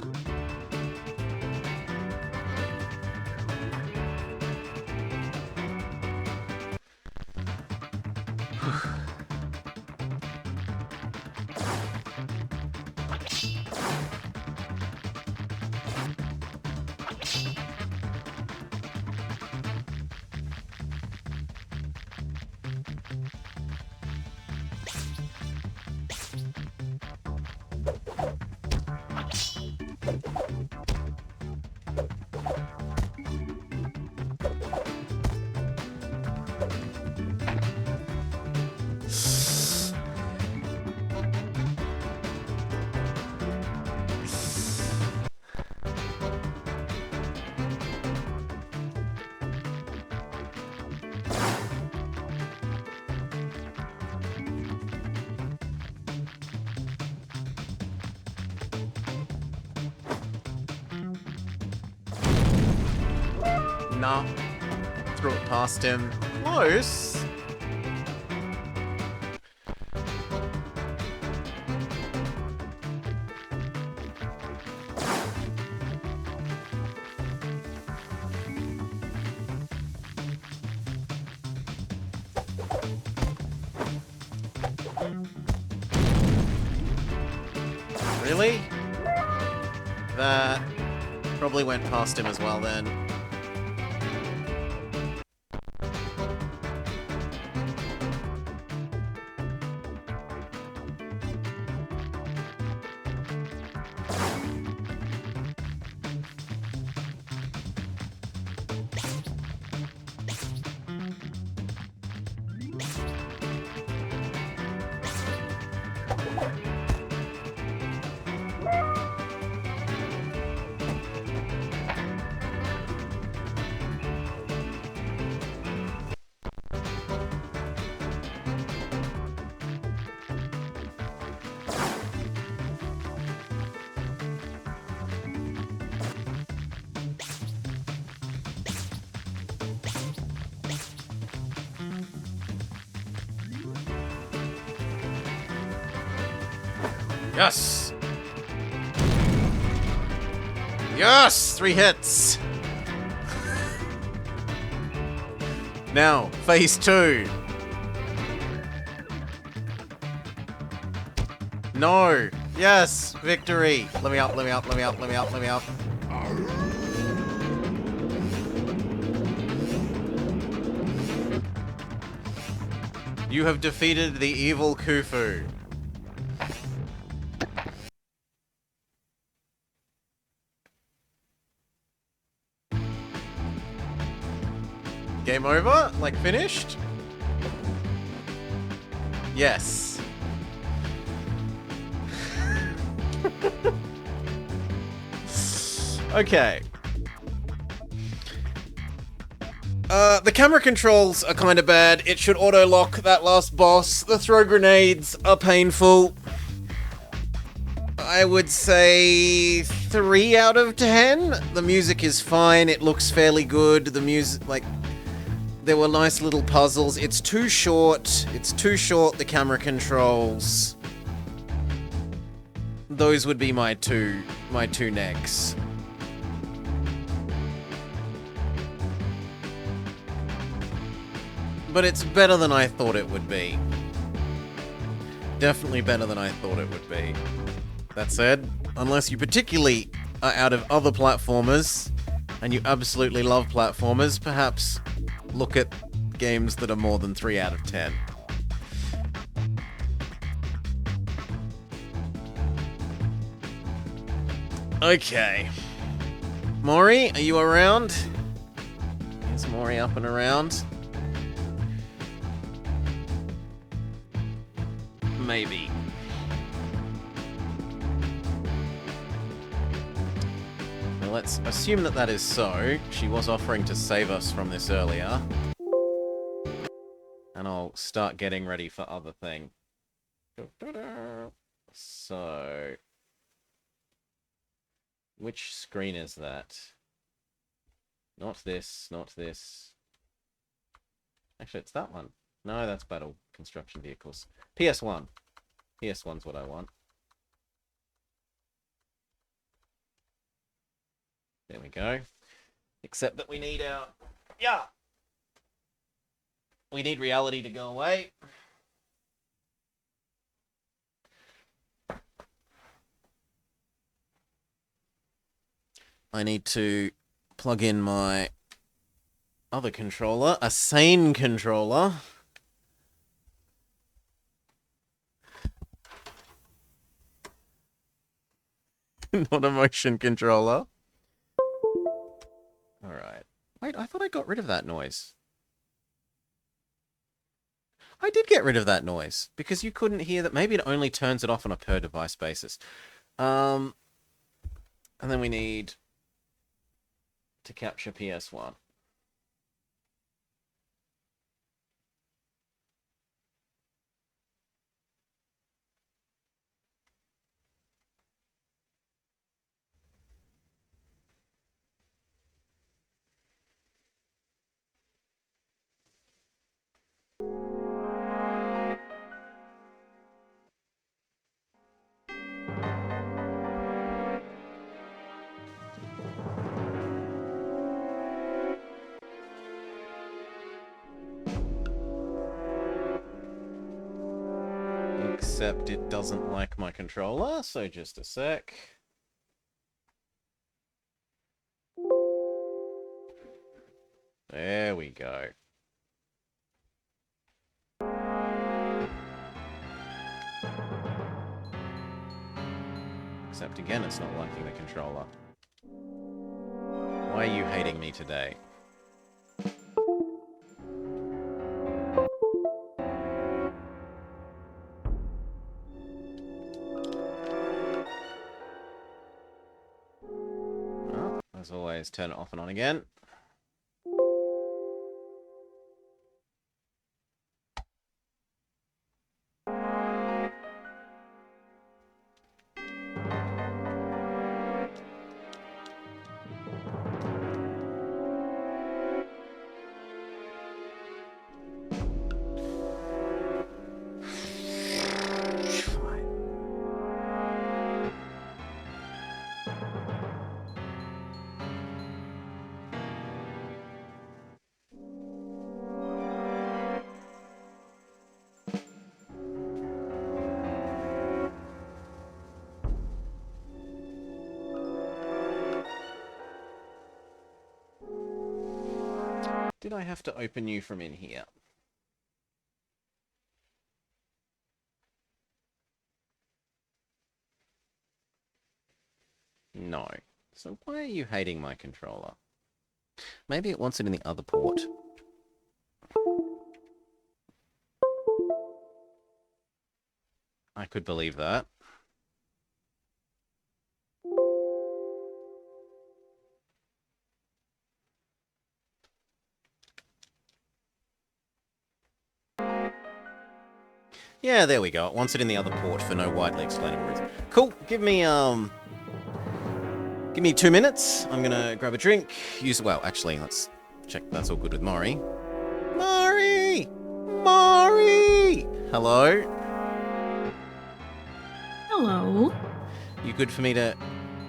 Nah. Threw it past him. Close. Really? That probably went past him as well then. Yes! Yes! 3 hits! Now, phase 2. No! Yes! Victory! Let me up, let me up, let me up, let me up, let me up. You have defeated the evil Khufu. Game over? Like, finished? Yes. Okay. The camera controls are kind of bad. It should auto-lock that last boss. The throw grenades are painful. I would say 3 out of 10. The music is fine. It looks fairly good. The music, like, there were nice little puzzles. It's too short. It's too short, the camera controls. Those would be my two negs. But it's better than I thought it would be. Definitely better than I thought it would be. That said, unless you particularly are out of other platformers, and you absolutely love platformers, perhaps look at games that are more than 3 out of 10. Okay. Maury, are you around? Is Maury up and around? Maybe. Well, let's assume that that is so. She was offering to save us from this earlier. And I'll start getting ready for other thing. So... which screen is that? Not this, not this. Actually, it's that one. No, that's Battle Construction Vehicles. PS1. PS1's what I want. There we go. Except that we need our... yeah! We need reality to go away. I need to plug in my other controller, a sane controller. Not a motion controller. Alright. Wait, I thought I got rid of that noise. I did get rid of that noise, because you couldn't hear that. Maybe it only turns it off on a per device basis. And then we need to capture PS1. except it doesn't like my controller, so just a sec. There we go. Except again, it's not liking the controller. Why are you hating me today? Oh, as always, turn it off and on again. Did I have to open you from in here? No. So why are you hating my controller? Maybe it wants it in the other port. I could believe that. Yeah, there we go. It wants it in the other port for no widely explainable reason. Cool. Give me 2 minutes. I'm gonna grab a drink. Well, actually, let's check that's all good with Maury. Maury! Maury! Hello? Hello. You good for me to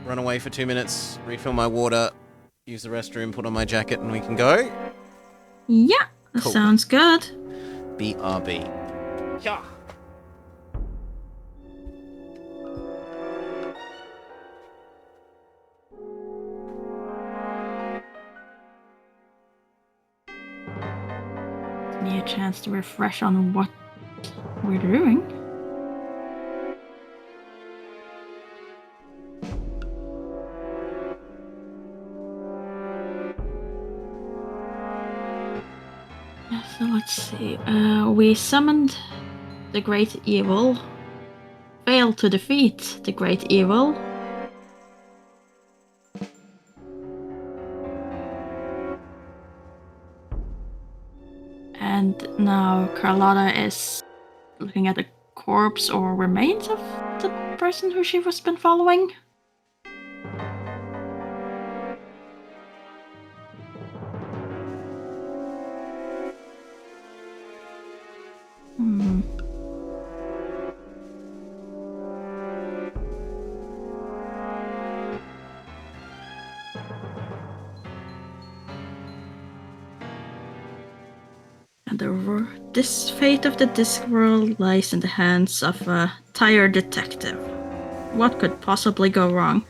run away for 2 minutes, refill my water, use the restroom, put on my jacket, and we can go? Yeah, Cool. sounds good. BRB. Yeah. Need a chance to refresh on what we're doing. So let's see. We summoned the Great Evil. Failed to defeat the Great Evil. And now Carlotta is looking at the corpse or remains of the person who she was been following. Hmm. And this fate of the Discworld lies in the hands of a tired detective. What could possibly go wrong?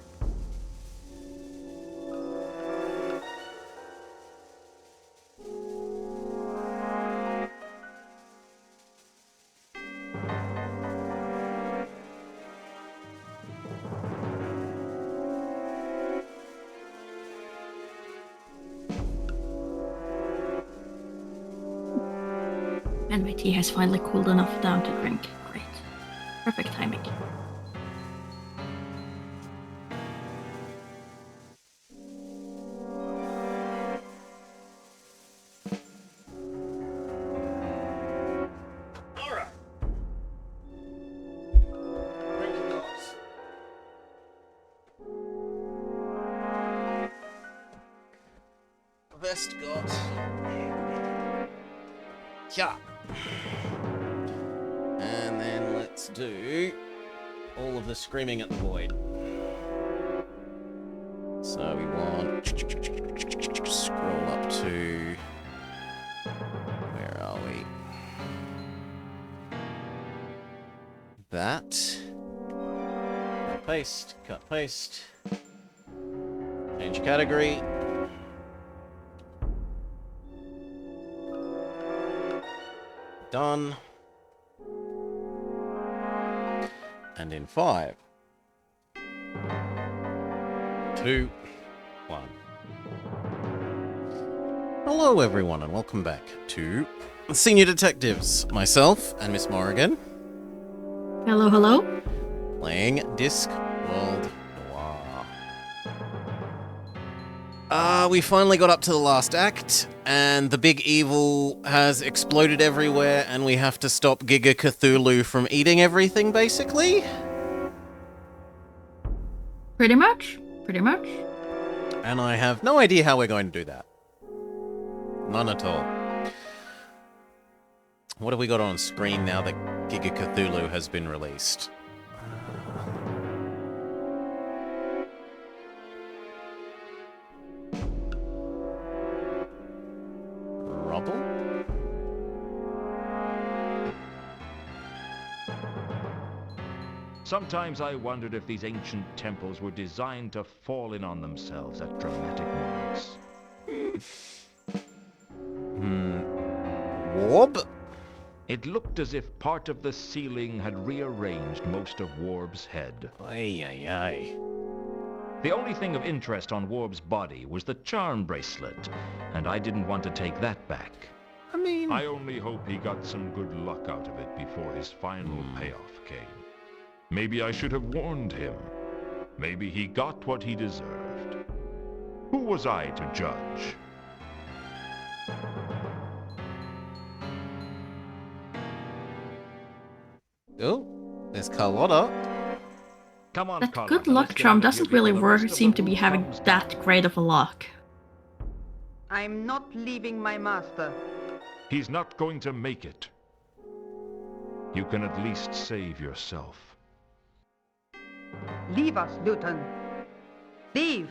And my tea has finally cooled enough down to drink. Great. Perfect timing. Alright. Drink your thoughts. Vest got. Yeah. And then let's do all of the screaming at the void. So we want scroll up to where are we? paste, cut, paste. Change category. Done. And in 5, 2, 1. Hello everyone and welcome back to Senior Detectives. Myself and Miss Morrigan. Hello, hello. Playing Discworld Noir. We finally got up to the last act, and the big evil has exploded everywhere, and we have to stop Giga Cthulhu from eating everything, basically. Pretty much. Pretty much. And I have no idea how we're going to do that. None at all. What have we got on screen now that Giga Cthulhu has been released? Rubble? Sometimes I wondered if these ancient temples were designed to fall in on themselves at dramatic moments. Warb? It looked as if part of the ceiling had rearranged most of Warb's head. Ay, ay, ay. The only thing of interest on Warb's body was the charm bracelet, and I didn't want to take that back. I mean... I only hope he got some good luck out of it before his final payoff came. Maybe I should have warned him. Maybe he got what he deserved. Who was I to judge? Oh, there's Carlotta. Come on, That Carlotta, good luck let's get charm out of doesn't here really before the work, rest of seem the to be roof having comes that down. great of a luck. I'm not leaving my master. He's not going to make it. You can at least save yourself. Leave us, Luton. Leave.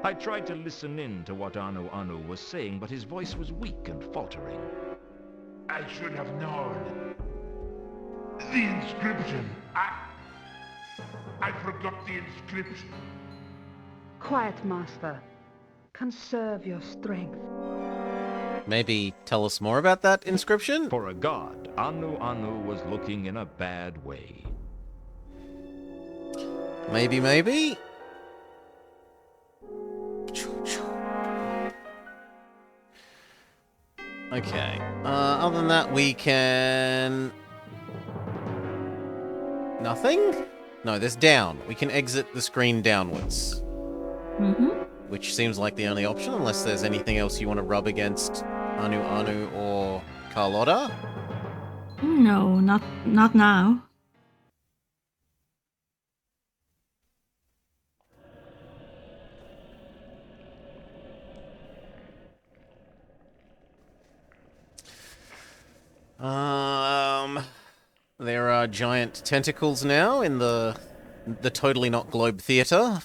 I tried to listen in to what Anu was saying, but his voice was weak and faltering. I should have known. The inscription. I forgot the inscription. Quiet, master. Conserve your strength. Maybe tell us more about that inscription? For a god, Anu was looking in a bad way. Maybe, maybe? Okay. Other than that, we can... Nothing? No, there's down. We can exit the screen downwards. Mm-hmm. Which seems like the only option, unless there's anything else you want to rub against Anu or Carlotta. No, not now. There are giant tentacles now in the totally not globe theater.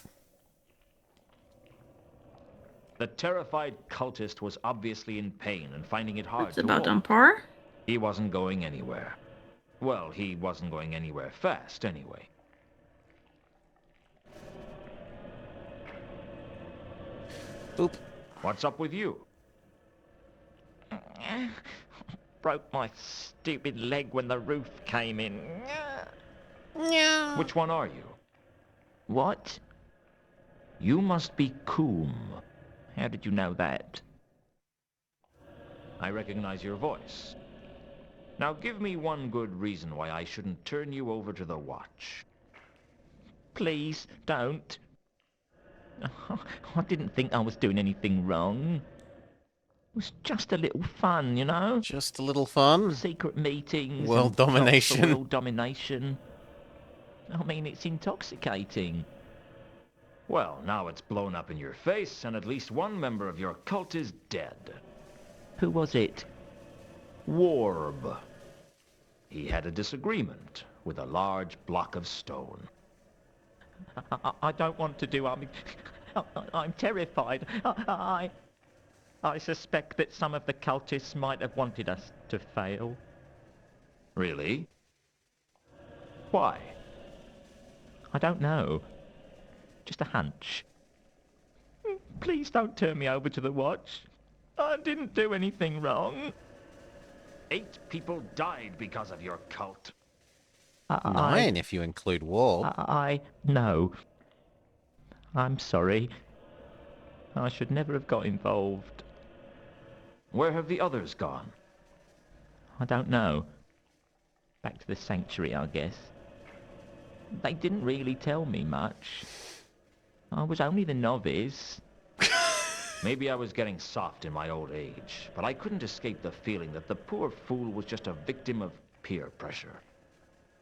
The terrified cultist was obviously in pain and finding it hard That's to about walk. on par. He wasn't going anywhere. Well, he wasn't going anywhere fast, anyway. Boop. What's up with you? Broke my stupid leg when the roof came in. Which one are you? What? You must be Coom. How did you know that? I recognize your voice. Now give me one good reason why I shouldn't turn you over to the Watch. Please, don't. I didn't think I was doing anything wrong. It was just a little fun, you know? Just a little fun. Secret meetings. World and plots for domination. World domination. I mean, it's intoxicating. Well, now it's blown up in your face, and at least one member of your cult is dead. Who was it? Warb. He had a disagreement with a large block of stone. I don't want to do. I'm terrified. I suspect that some of the cultists might have wanted us to fail. Really? Why? I don't know. Just a hunch. Please don't turn me over to the watch. I didn't do anything wrong. 8 people died because of your cult. 9 if you include War. No. I'm sorry. I should never have got involved. Where have the others gone? I don't know. Back to the sanctuary, I guess. They didn't really tell me much. I was only the novice. Maybe I was getting soft in my old age, but I couldn't escape the feeling that the poor fool was just a victim of peer pressure.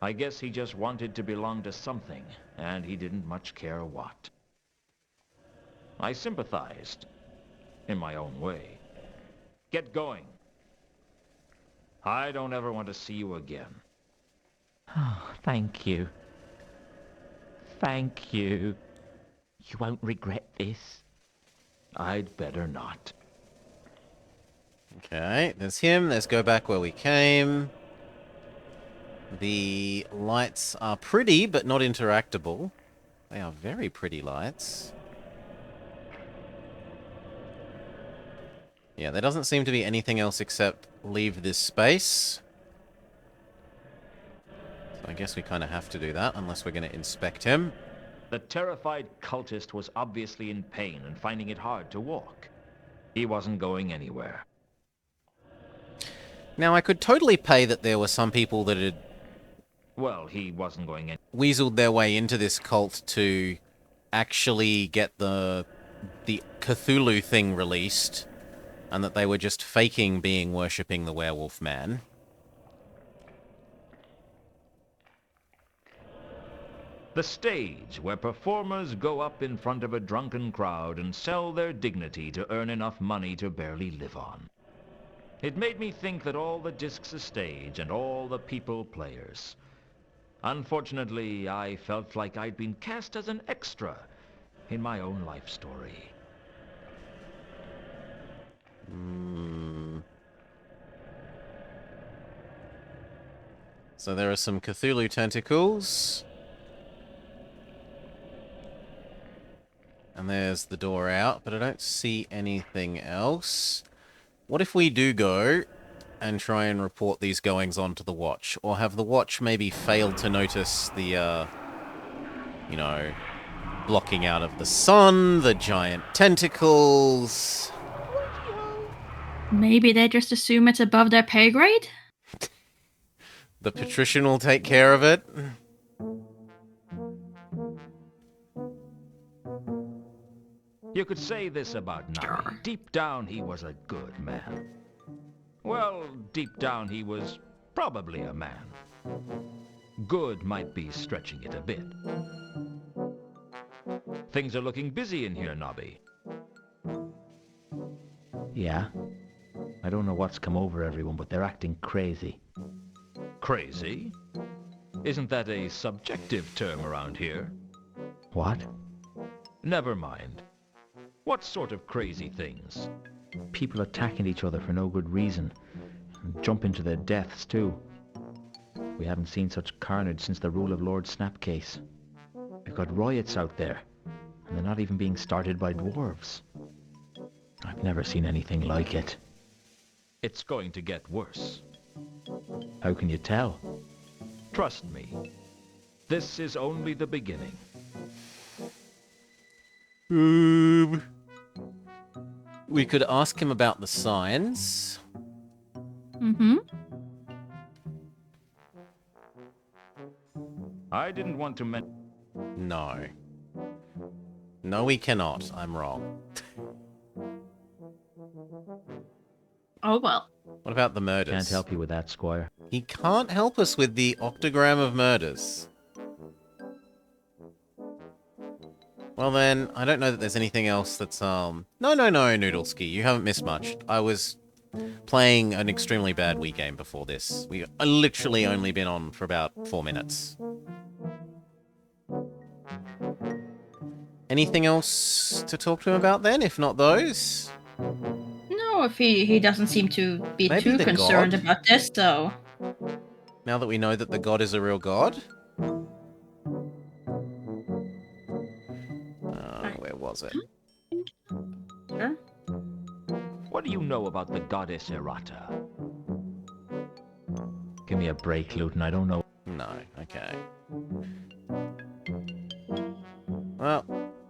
I guess he just wanted to belong to something, and he didn't much care what. I sympathized, in my own way. Get going. I don't ever want to see you again. Oh, thank you. Thank you. You won't regret this. I'd better not. Okay, there's him. Let's go back where we came. The lights are pretty, but not interactable. They are very pretty lights. Yeah, there doesn't seem to be anything else except leave this space. So I guess we kind of have to do that, unless we're going to inspect him. The terrified cultist was obviously in pain and finding it hard to walk. He wasn't going anywhere. Now, I could totally pay that there were some people that had Well, he wasn't going anywhere. weaseled their way into this cult to actually get the Cthulhu thing released, and that they were just faking being worshipping the werewolf man. The stage, where performers go up in front of a drunken crowd and sell their dignity to earn enough money to barely live on. It made me think that all the discs a stage and all the people players. Unfortunately, I felt like I'd been cast as an extra in my own life story. So there are some Cthulhu tentacles. And there's the door out, but I don't see anything else. What if we do go and try and report these goings on to the watch? Or have the watch maybe failed to notice the, you know, blocking out of the sun, the giant tentacles? Maybe they just assume it's above their pay grade? The patrician will take care of it. You could say this about Nami. Deep down, he was a good man. Well, deep down, he was probably a man. Good might be stretching it a bit. Things are looking busy in here, Nobby. Yeah. I don't know what's come over everyone, but they're acting crazy. Crazy? Isn't that a subjective term around here? What? Never mind. What sort of crazy things? People attacking each other for no good reason. And jumping to their deaths, too. We haven't seen such carnage since the rule of Lord Snapcase. We've got riots out there, and they're not even being started by dwarves. I've never seen anything like it. It's going to get worse. How can you tell? Trust me. This is only the beginning. We could ask him about the signs. Mm-hmm. I didn't want to No. No, we cannot. I'm wrong. Oh, well. What about the murders? Can't help you with that, Squire. He can't help us with the octogram of murders. Well then, I don't know that there's anything else that's, No, Noodleski, you haven't missed much. I was playing an extremely bad Wii game before this. I literally only been on for about 4 minutes. Anything else to talk to him about then, if not those? No, if he doesn't seem to be Maybe too the concerned god? about this, though. Now that we know that the god is a real god? was it? Sure. What do you know about the goddess Errata? Give me a break, Luton. I don't know. No. Okay. Well,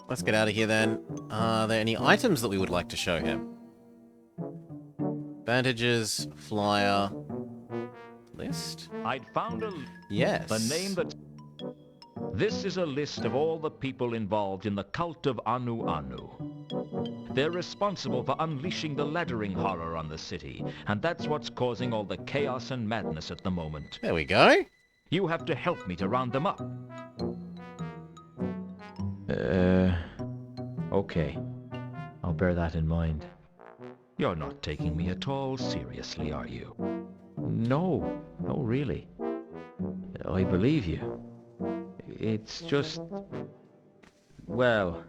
let's get out of here then. Are there any items that we would like to show him? Bandages, flyer, list? I'd found Yes. the name that... This is a list of all the people involved in the cult of Anu Anu. They're responsible for unleashing the laddering horror on the city, and that's what's causing all the chaos and madness at the moment. There we go. You have to help me to round them up. Okay. I'll bear that in mind. You're not taking me at all seriously, are you? No, no, really. I believe you. It's just... Well,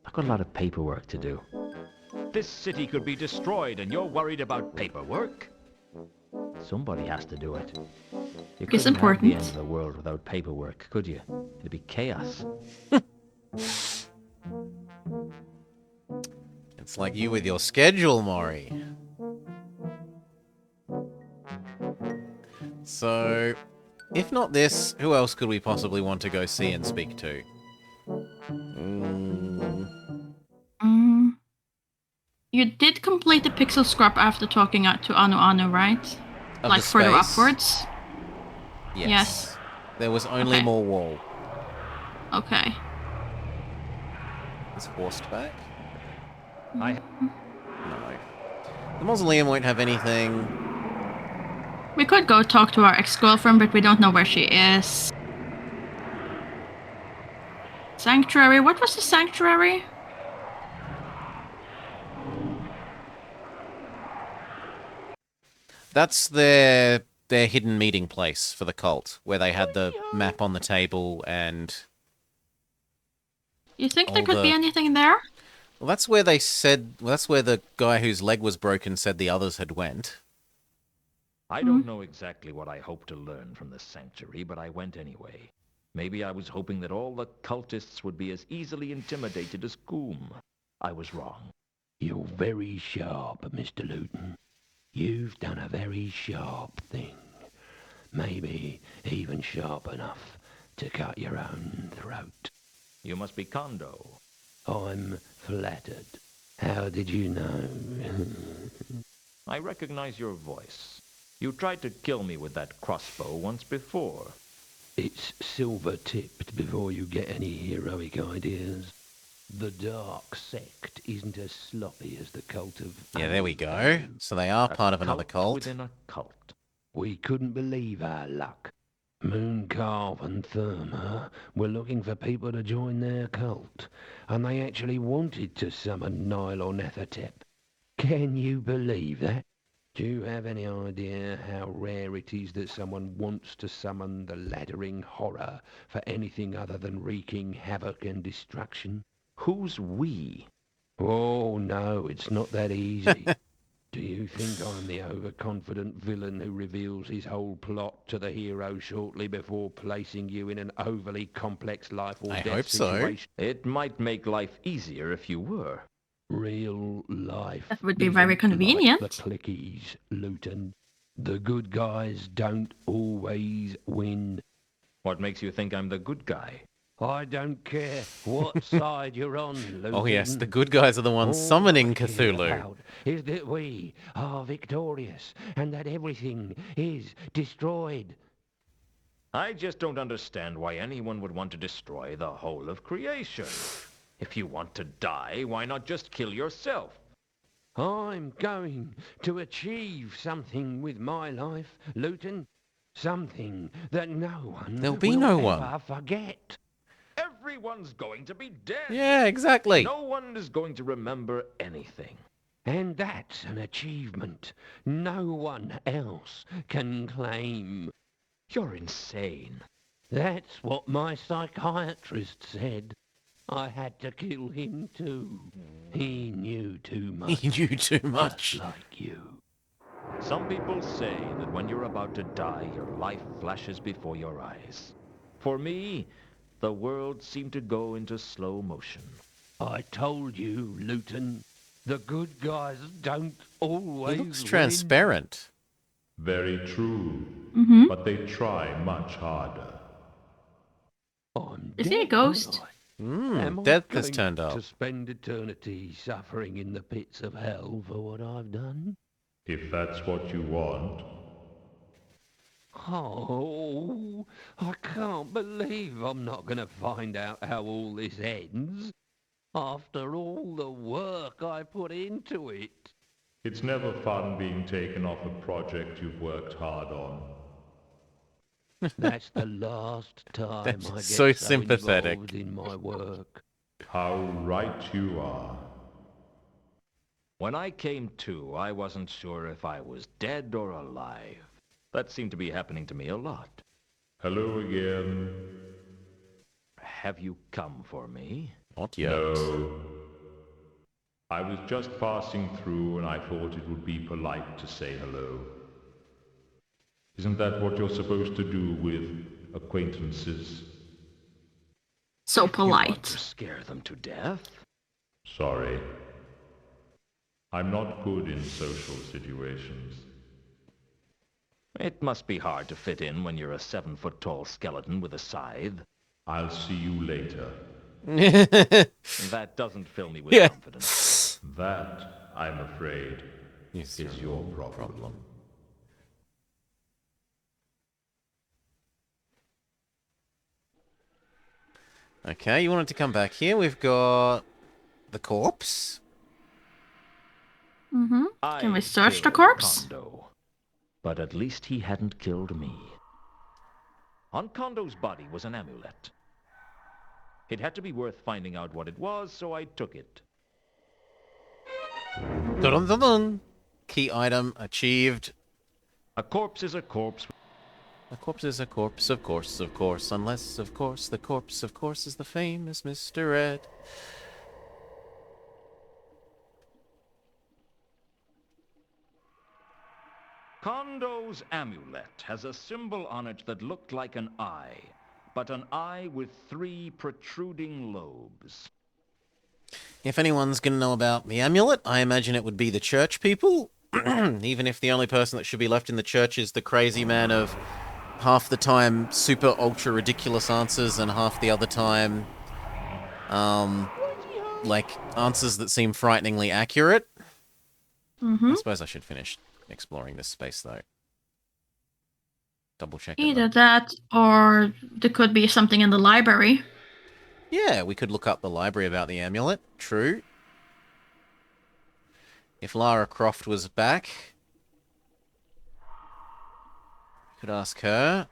I've got a lot of paperwork to do. This city could be destroyed and you're worried about paperwork? Somebody has to do it. You It's couldn't have the important. end of the world without paperwork, could you? It'd be chaos. It's like you with your schedule, Maury. So, if not this, who else could we possibly want to go see and speak to? You did complete the pixel scrap after talking out to Anu Anu, right? Of Like the further space? upwards? Yes. Yes. There was only Okay. more wall. Okay. Is Horst back? I... No. The mausoleum won't have anything. We could go talk to our ex-girlfriend, but we don't know where she is. Sanctuary? What was the sanctuary? That's their hidden meeting place for the cult, where they had the map on the table and... You think All there could be the- anything there? Well, that's where they said... Well, that's where the guy whose leg was broken said the others had went. I don't know exactly what I hoped to learn from the sanctuary, but I went anyway. Maybe I was hoping that all the cultists would be as easily intimidated as Coombe. I was wrong. You're very sharp, Mr. Luton. You've done a very sharp thing. Maybe even sharp enough to cut your own throat. You must be Kondo. I'm flattered. How did you know? I recognize your voice. You tried to kill me with that crossbow once before. It's silver-tipped before you get any heroic ideas. The dark sect isn't as sloppy as the cult of... Yeah, there we go. So they are part of another cult. Within a cult. We couldn't believe our luck. Mooncarve and Therma were looking for people to join their cult, and they actually wanted to summon Nyarlathotep. Can you believe that? Do you have any idea how rare it is that someone wants to summon the laddering horror for anything other than wreaking havoc and destruction? Who's we? Oh, no, it's not that easy. Do you think I'm the overconfident villain who reveals his whole plot to the hero shortly before placing you in an overly complex life or I death hope so. situation? It might make life easier if you were. Real life. That would be very isn't convenient. Like the clickies, Luton. The good guys don't always win. What makes you think I'm the good guy? I don't care what side you're on, Luton. Oh yes, the good guys are the ones All summoning I care Cthulhu. about is that we are victorious and that everything is destroyed. I just don't understand why anyone would want to destroy the whole of creation. If you want to die, why not just kill yourself? I'm going to achieve something with my life, Luton. Something that no one There'll be will no ever one. forget. Everyone's going to be dead. Yeah, exactly. No one is going to remember anything. And that's an achievement no one else can claim. You're insane. That's what my psychiatrist said. I had to kill him too. He knew too much. He knew too much. Just like you. Some people say that when you're about to die, your life flashes before your eyes. For me, the world seemed to go into slow motion. I told you, Luton, the good guys don't always He looks win. transparent. Very true. Mm-hmm. But they try much harder. I'm Is he a dead, ghost? aren't I? Am I Death has going turned up. to spend eternity suffering in the pits of hell for what I've done? If that's what you want. Oh, I can't believe I'm not going to find out how all this ends. After all the work I put into it. It's never fun being taken off a project you've worked hard on. That's the last time That's I get so sympathetic. involved in my work. How right you are. When I came to, I wasn't sure if I was dead or alive. That seemed to be happening to me a lot. Hello again. Have you come for me? Not yet. No. I was just passing through and I thought it would be polite to say hello. Isn't that what you're supposed to do with acquaintances? So You want polite. to scare them to death? Sorry. I'm not good in social situations. It must be hard to fit in when you're a 7-foot-tall skeleton with a scythe. I'll see you later. That doesn't fill me with confidence. That, I'm afraid, is your problem. Okay, you wanted to come back here. We've got the corpse. Mm-hmm. I Can we search the killed corpse? Kondo, but at least he hadn't killed me. On Kondo's body was an amulet. It had to be worth finding out what it was, so I took it. Dun dun dun. Key item achieved. A corpse is a corpse. A corpse is a corpse, of course, unless, of course, the corpse, of course, is the famous Mr. Ed. Kondo's amulet has a symbol on it that looked like an eye, but an eye with 3 protruding lobes. If anyone's going to know about the amulet, I imagine it would be the church people. Even if the only person that should be left in the church is the crazy man of half the time super ultra ridiculous answers and half the other time like answers that seem frighteningly accurate. Mm-hmm. I suppose I should finish exploring this space though. Double check it. Either that or there could be something in the library. Yeah, we could look up the library about the amulet. True. If Lara Croft was back, could ask her.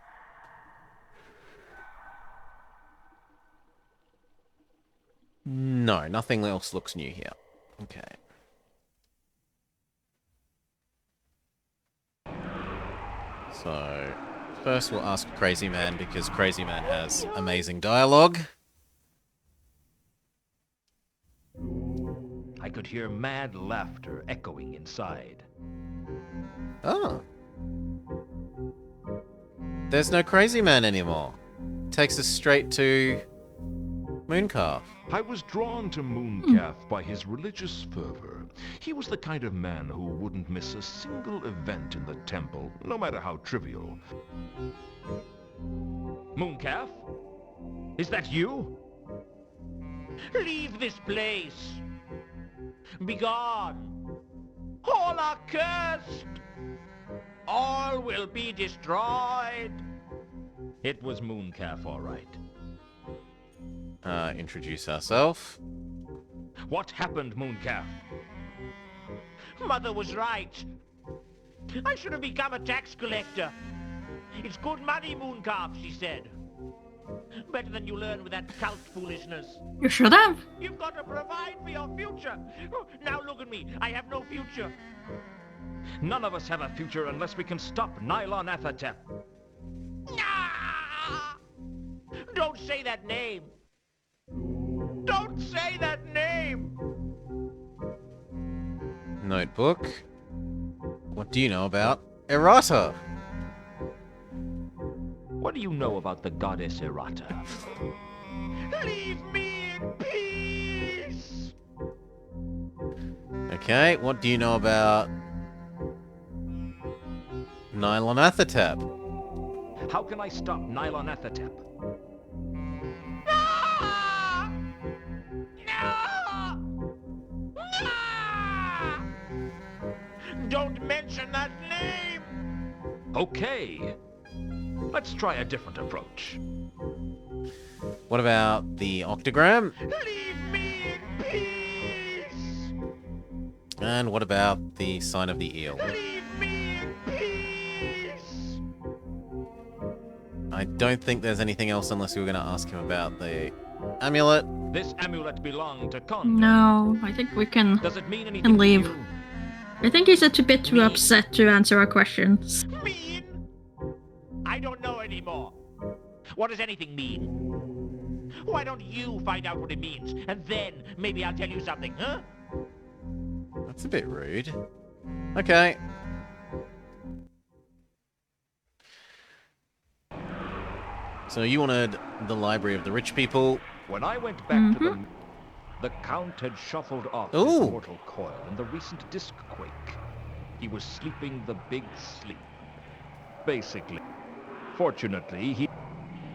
No, nothing else looks new here. Okay. So, first we'll ask Crazy Man because Crazy Man has amazing dialogue. I could hear mad laughter echoing inside. Oh. There's no Crazy Man anymore. Takes us straight to Mooncalf. I was drawn to Mooncalf by his religious fervor. He was the kind of man who wouldn't miss a single event in the temple, no matter how trivial. Mooncalf? Is that you? Leave this place! Begone! All are cursed! All will be destroyed! It was Mooncalf, all right. Introduce ourselves. What happened, Mooncalf? Mother was right. I should have become a tax collector. It's good money, Mooncalf, she said. Better than you learn with that cult foolishness. You should have. You've got to provide for your future. Now look at me. I have no future. None of us have a future unless we can stop Nylon Athatep. Ah! Don't say that name. Don't say that name. Notebook. What do you know about errata? What do you know about the goddess Errata? Leave me in peace! Okay, what do you know about Nylon Athertap? How can I stop Nylon Athertap? Don't mention that name! Okay. Let's try a different approach. What about the Octogram? Leave me in peace! And what about the Sign of the Eel? Leave me in peace! I don't think there's anything else unless we were going to ask him about the amulet. This amulet belonged to Condor. No, I think we can Does it mean anything to leave. you? I think he's a bit too upset to answer our questions. Mean? I don't know anymore. What does anything mean? Why don't you find out what it means, and then maybe I'll tell you something, huh? That's a bit rude. Okay. So you wanted the Library of the Rich People. When I went back to the Count had shuffled off his Ooh. mortal coil in the recent disc quake. He was sleeping the big sleep. Basically. Fortunately,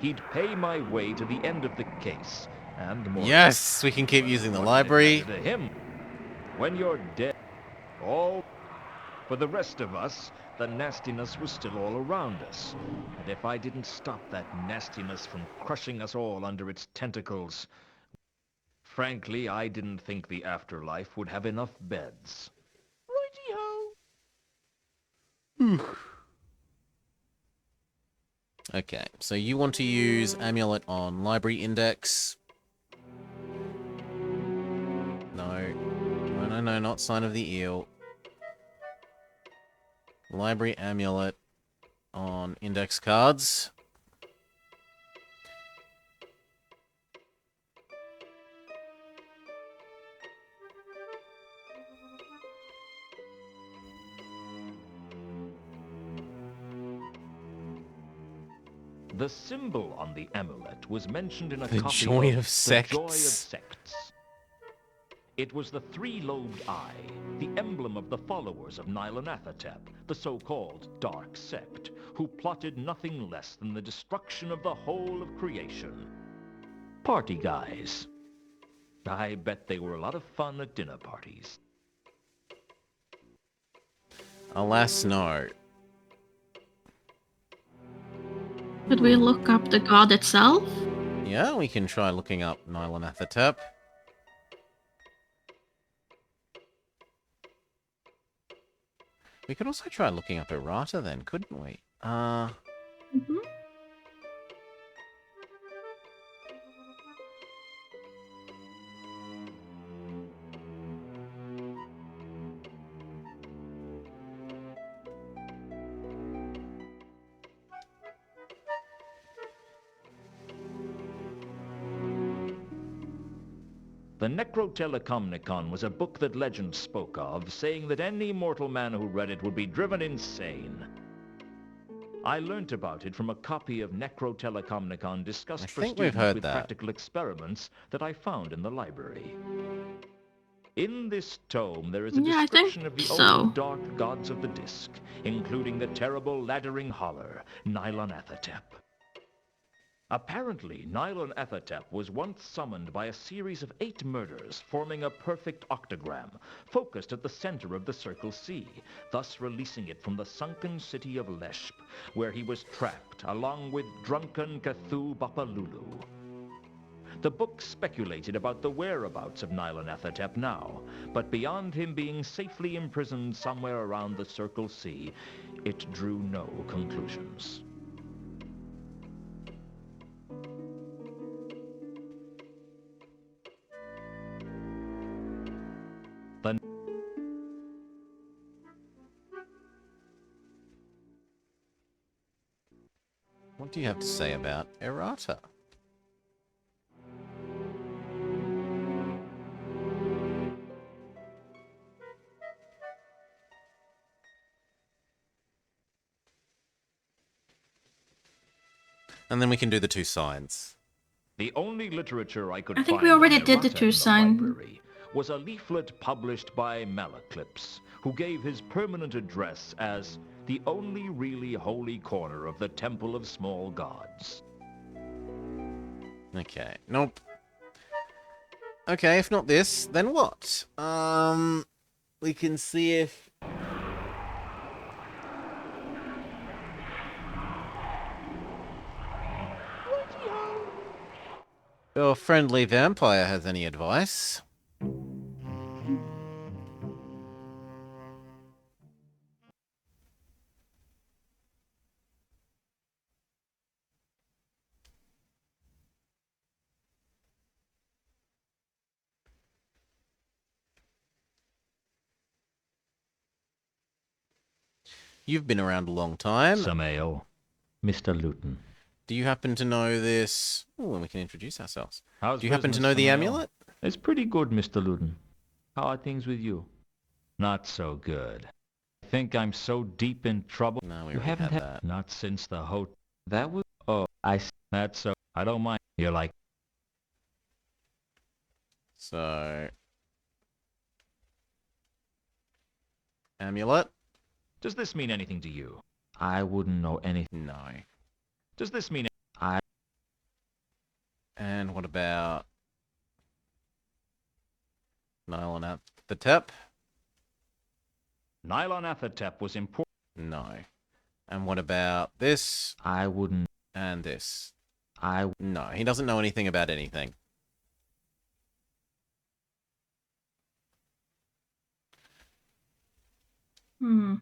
he'd pay my way to the end of the case. And more Yes, we can keep using the library. to him. When you're dead, all for the rest of us, the nastiness was still all around us. And if I didn't stop that nastiness from crushing us all under its tentacles, frankly, I didn't think the afterlife would have enough beds. Righty-ho. Okay, so you want to use amulet on library index. No, not Sign of the Eel. Library amulet on index cards. The symbol on the amulet was mentioned in a The copy Joy of of The Joy of Sects. Sects. It was the three-lobed eye, the emblem of the followers of Nylon Athertap, the so-called Dark Sept, who plotted nothing less than the destruction of the whole of creation. Party guys. I bet they were a lot of fun at dinner parties. Alas, no. Could we look up the god itself? Yeah, we can try looking up Nylon Athertap. We could also try looking up errata then, couldn't we? Mm-hmm. The Necrotelecomnicon was a book that legend spoke of, saying that any mortal man who read it would be driven insane. I learnt about it from a copy of Necrotelecomnicon discussed I for think we've students heard with that. practical experiments that I found in the library. In this tome, there is a Yeah, I think description of the so. old dark gods of the Disc, including the terrible laddering holler, Nylon Athertap. Apparently, Nylon Athertap was once summoned by a series of 8 murders, forming a perfect octogram, focused at the center of the Circle C, thus releasing it from the sunken city of Leshp, where he was trapped, along with drunken Cthulhu Bapalulu. The book speculated about the whereabouts of Nylon Athertap now, but beyond him being safely imprisoned somewhere around the Circle C, it drew no conclusions. What do you have to say about errata? And then we can do the 2 signs. The only literature I could I think find we already on did the errata 2 in sign. library was a leaflet published by Malaclips, who gave his permanent address as the only really holy corner of the Temple of Small Gods. Okay, nope. Okay, if not this, then what? We can see if... Your friendly vampire has any advice? You've been around a long time. Some ale. Mr. Luton. Do you happen to know this... Oh, and we can introduce ourselves. How's Do you happen to business, know the Samael? amulet? It's pretty good, Mr. Luton. How are things with you? Not so good. I think I'm so deep in trouble. No, we You already haven't had had... that. Not since the hotel. That was... Oh, that's so... I don't mind. You're like... So... Amulet? Does this mean anything to you? I wouldn't know anything. No. Does this mean... And what about... Nylon at the tip? Nylon Athetep was important. No. And what about this? I wouldn't. And this? I... No, he doesn't know anything about anything. Hmm.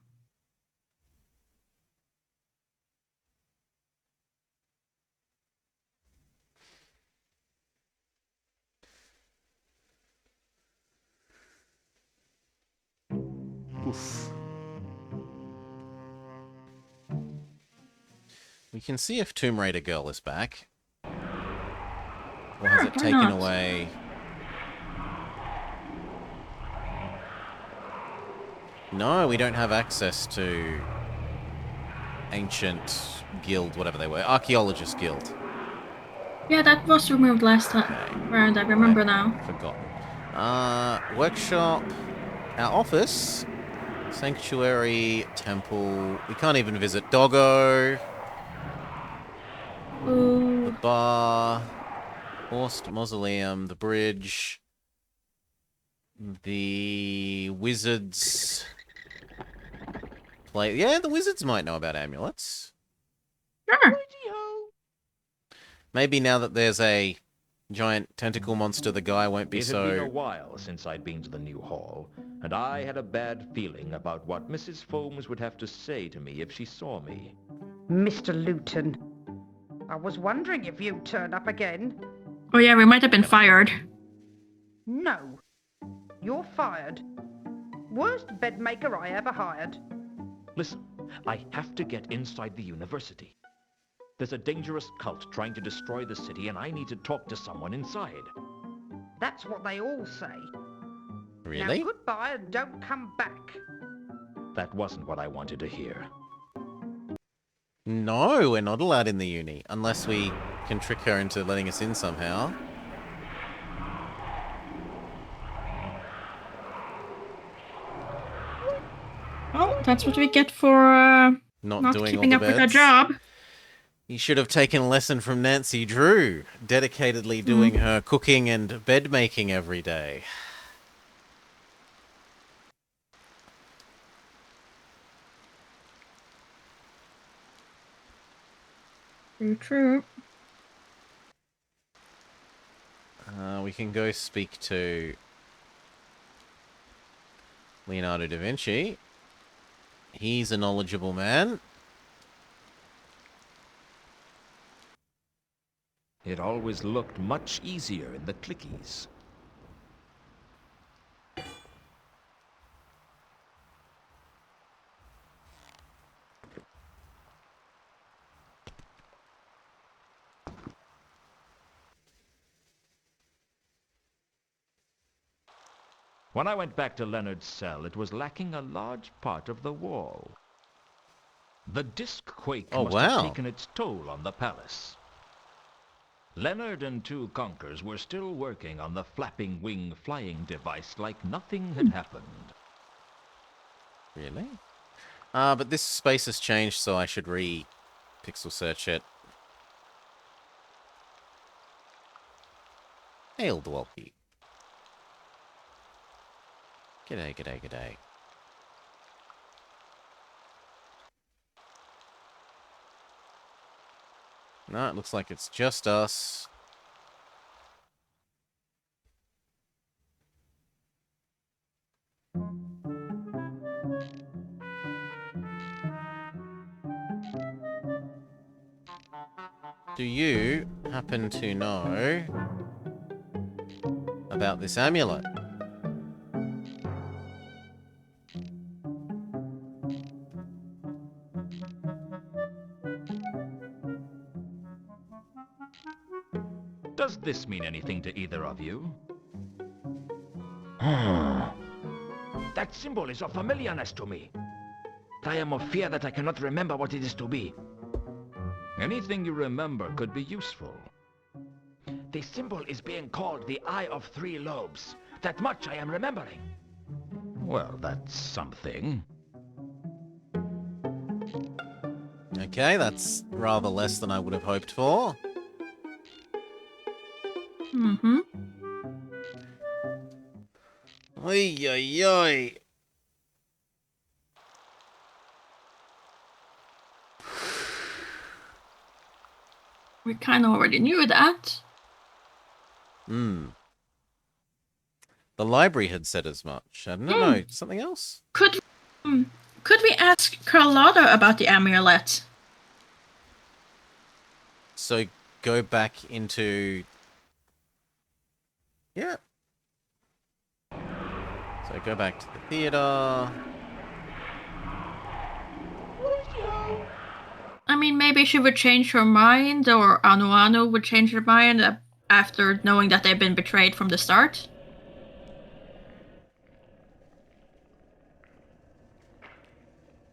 Oof. We can see if Tomb Raider Girl is back. Or has Sure, it why taken not? away... No, we don't have access to ancient guild, whatever they were. Archaeologist guild. Yeah, that was removed last time round, I remember now. Forgotten. Workshop. Our office. Sanctuary. Temple. We can't even visit Doggo. The Ooh. bar. Horst Mausoleum. The bridge. The wizards. Yeah, the wizards might know about amulets. Sure. Maybe now that there's a giant tentacle monster, the guy won't be It had been a so... while since I'd been to the new hall, and I had a bad feeling about what Mrs. Foames would have to say to me if she saw me. Mr. Luton, I was wondering if you'd turn up again. Oh yeah, we might have been fired. No. You're fired. Worst bedmaker I ever hired. Listen, I have to get inside the university. There's a dangerous cult trying to destroy the city, and I need to talk to someone inside. That's what they all say. Really? Now goodbye and don't come back. That wasn't what I wanted to hear. No, we're not allowed in the uni. Unless we can trick her into letting us in somehow. Oh, that's what we get for not doing keeping all up the with our beds. job. You should have taken a lesson from Nancy Drew, dedicatedly doing her cooking and bed making every day. True. We can go speak to Leonardo da Vinci. He's a knowledgeable man. It always looked much easier in the clickies. When I went back to Leonard's cell, it was lacking a large part of the wall. The disc quake Oh, must wow. have taken its toll on the palace. Leonard and two conkers were still working on the flapping wing flying device like nothing had happened. Really? But this space has changed, so I should re-pixel search it. Hail, Dwalkie. G'day, g'day, g'day. No, it looks like it's just us. Do you happen to know about this amulet? Does this mean anything to either of you? That symbol is of familiarness to me. I am of fear that I cannot remember what it is to be. Anything you remember could be useful. The symbol is being called the Eye of Three Lobes. That much I am remembering. Well, that's something. Okay, that's rather less than I would have hoped for. Mm-hmm. Oy, oy, oy. We kind of already knew that. Hmm. The library had said as much. I don't know. Something else? Could we ask Carlotta about the amulet? So go back into... Yeah. So go back to the theater. I mean, maybe she would change her mind, or Anu would change her mind after knowing that they've been betrayed from the start.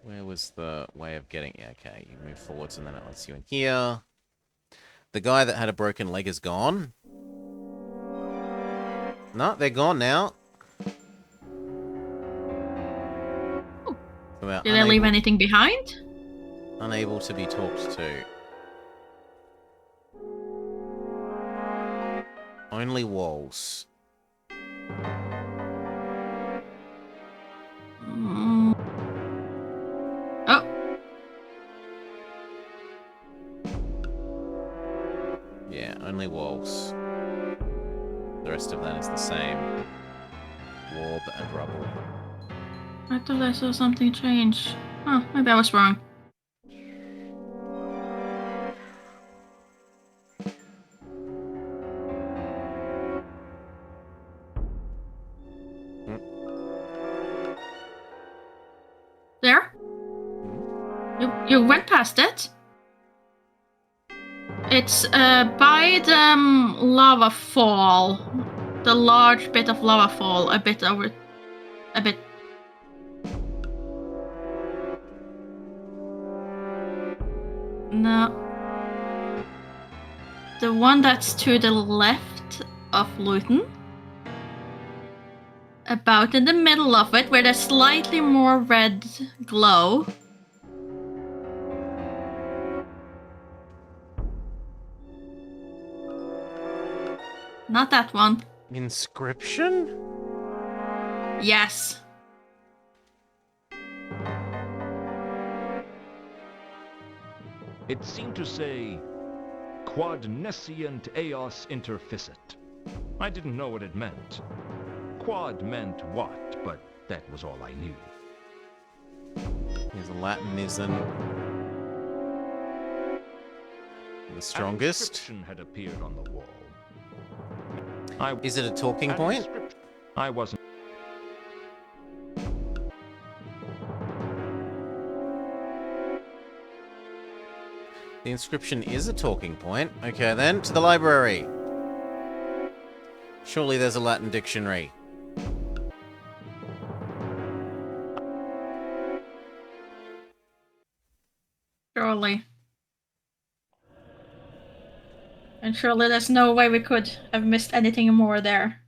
Where was the way of getting... Yeah, okay, you move forwards and then it lets you in here. The guy that had a broken leg is gone. No, they're gone now. So Did they leave anything behind? Unable to be talked to. Only walls. Oh. Yeah, only walls. The rest of that is the same. Warp and rubble. I thought I saw something change. Huh, maybe I was wrong. There? You went past it? It's by the lava fall. The large bit of lava fall, a bit. No. The one that's to the left of Luton. About in the middle of it, where there's slightly more red glow. Not that one. Inscription? Yes. It seemed to say, Quod nescient eos interficit. I didn't know what it meant. Quad meant what, but that was all I knew. Here's a Latinism. The strongest. An inscription had appeared on the wall. Is it a talking point? I wasn't. The inscription is a talking point. Okay then, to the library. Surely there's a Latin dictionary. Surely. And surely there's no way we could have missed anything more there.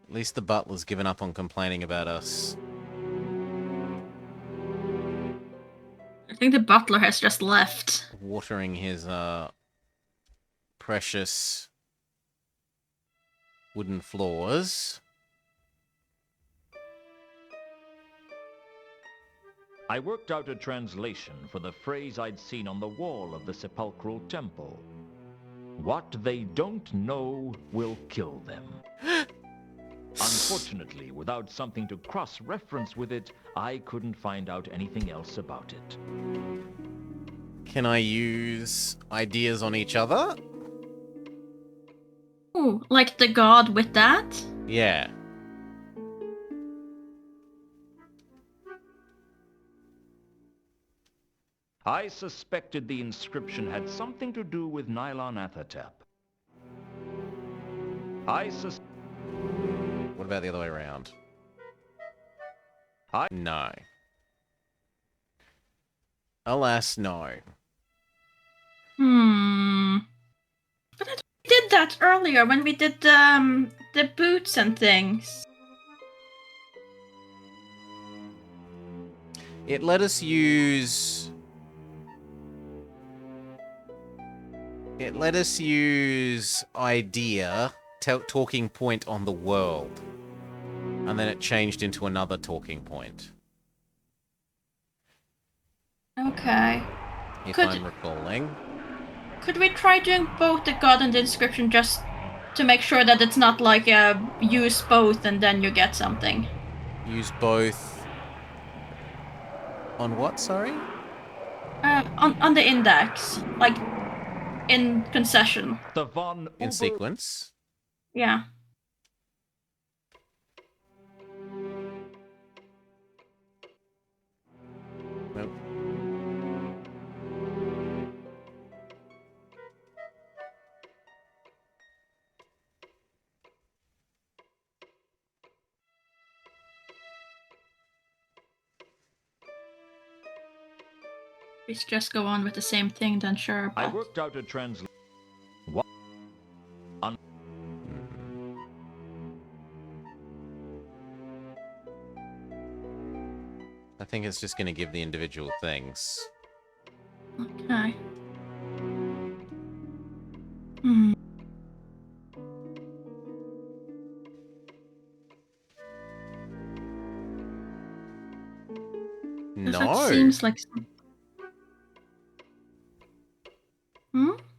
At least the butler's given up on complaining about us. I think the butler has just left. Watering his, precious wooden floors. I worked out a translation for the phrase I'd seen on the wall of the sepulchral temple. What they don't know will kill them. Unfortunately, without something to cross-reference with it, I couldn't find out anything else about it. Can I use ideas on each other? Ooh, like the god with that? Yeah. I suspected the inscription had something to do with Nylon Athatep. What about the other way around? No. Alas, no. But I thought we did that earlier when we did the boots and things. It let us use... It let us use idea, talking point on the world. And then it changed into another talking point. Okay. If I'm recalling. Could we try doing both the god and the inscription just to make sure that it's not like use both and then you get something? Use both... On what, sorry? On the index. Like, in concession. In sequence? Yeah. Nope. We just go on with the same thing then, sure. But... I worked out a translation. I think it's just going to give the individual things. Okay. No. That seems like some...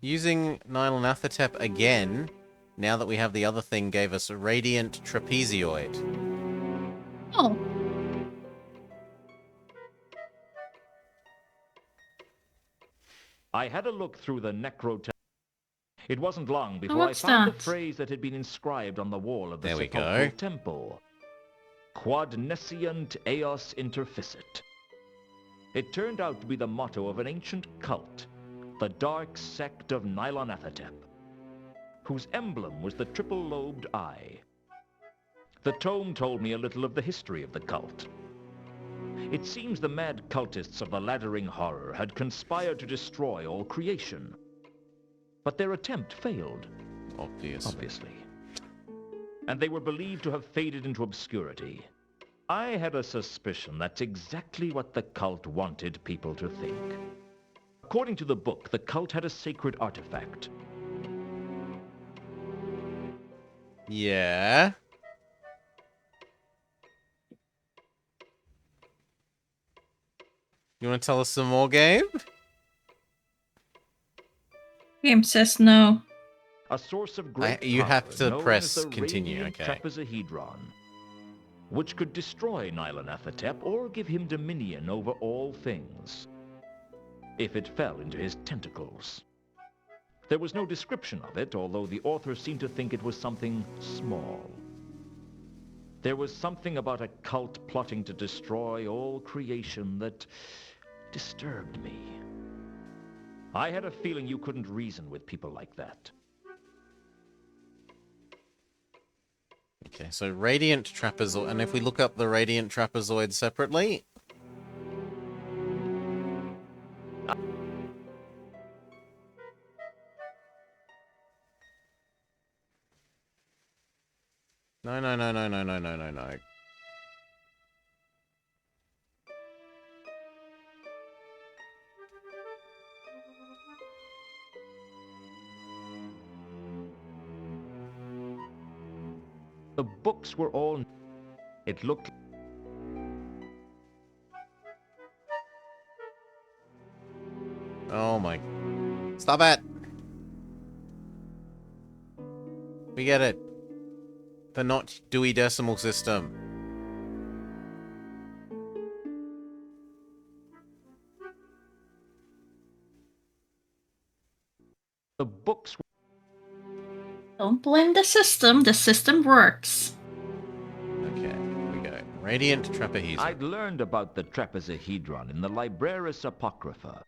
Using Nylon Athatep again, now that we have the other thing, gave us a Radiant Trapezoid. Oh. I had a look through the necrotext. It wasn't long before I found the phrase that had been inscribed on the wall of the sepulchral temple. Quod nescient eos interficit. It turned out to be the motto of an ancient cult, the dark sect of Nylon Athatep, whose emblem was the triple-lobed eye. The tome told me a little of the history of the cult. It seems the mad cultists of the Laddering Horror had conspired to destroy all creation. But their attempt failed. Obviously. And they were believed to have faded into obscurity. I had a suspicion that's exactly what the cult wanted people to think. According to the book, the cult had a sacred artifact. Yeah. You want to tell us some more, Gabe? Game says no. A source of great you power have to known press as the continue, Radiant okay. Trapezohedron, which could destroy Nylon Athatep or give him dominion over all things, if it fell into his tentacles. There was no description of it, although the author seemed to think it was something small. There was something about a cult plotting to destroy all creation that disturbed me. I had a feeling you couldn't reason with people like that. Okay, so radiant trapezoid, and if we look up the radiant trapezoid separately, no. The books were all... It looked... Oh my... Stop it! We get it. The not Dewey Decimal System. The books... Don't blame the system works. Okay, here we go. Radiant trapezoid. I'd learned about the trapezohedron in the Libraris Apocrypha.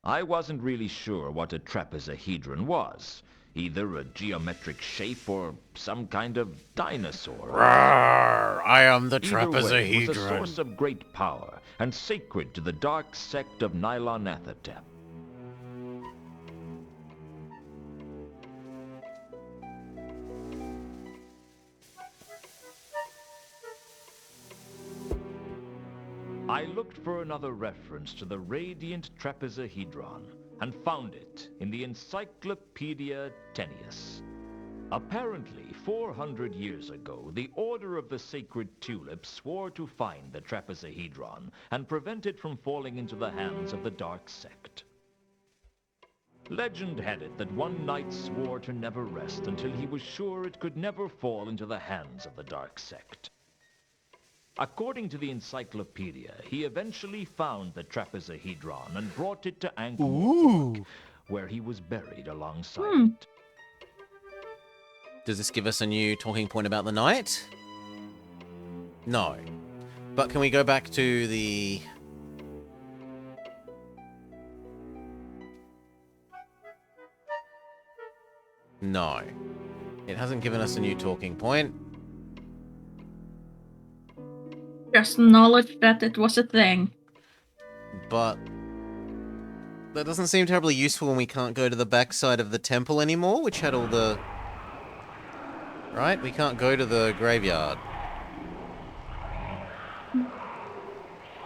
I wasn't really sure what a trapezohedron was. Either a geometric shape or some kind of dinosaur. Rawr, I am the Either way, it was a trapezohedron. source of great power and sacred to the dark sect of Nylonathotep. I looked for another reference to the radiant trapezohedron and found it in the Encyclopedia Tennius. Apparently, 400 years ago, the Order of the Sacred Tulip swore to find the trapezohedron and prevent it from falling into the hands of the dark sect. Legend had it that one knight swore to never rest until he was sure it could never fall into the hands of the dark sect. According to the encyclopedia, he eventually found the trapezohedron and brought it to Ankh-Morpork, where he was buried alongside it. Does this give us a new talking point about the knight? No. But can we go back to the... No. It hasn't given us a new talking point. Just knowledge that it was a thing. But that doesn't seem terribly useful when we can't go to the backside of the temple anymore, which had all the... Right? We can't go to the graveyard.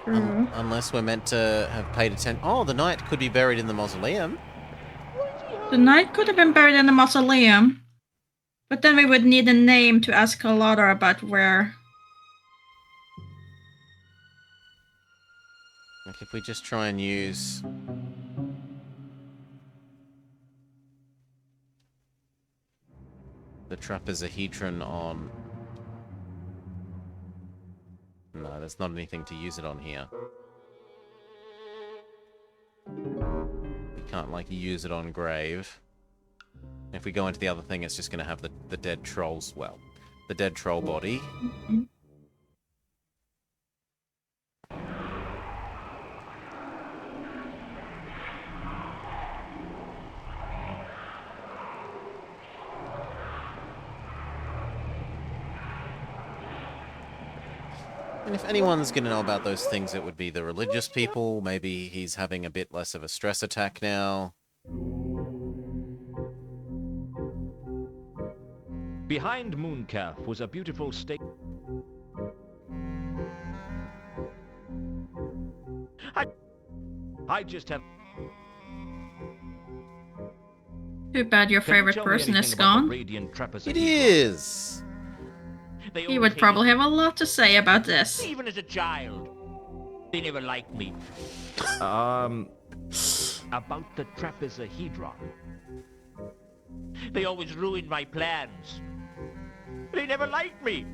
Unless we're meant to have paid attention. Oh, the knight could be buried in the mausoleum. The knight could have been buried in the mausoleum. But then we would need a name to ask Carlotta about where. Like if we just try and use... the trapezohedron on... No, there's not anything to use it on here. We can't, like, use it on grave. If we go into the other thing, it's just going to have the dead troll's... Well, the dead troll body. And if anyone's going to know about those things, it would be the religious people. Maybe he's having a bit less of a stress attack now. Behind Mooncalf was a beautiful stake. I just have... Too bad your Can you favorite tell me person is anything about the gone. radiant trapezohedron? It is! He would probably have a lot to say about this. Even as a child, they never liked me. About the trapezohedron. They always ruined my plans. They never liked me.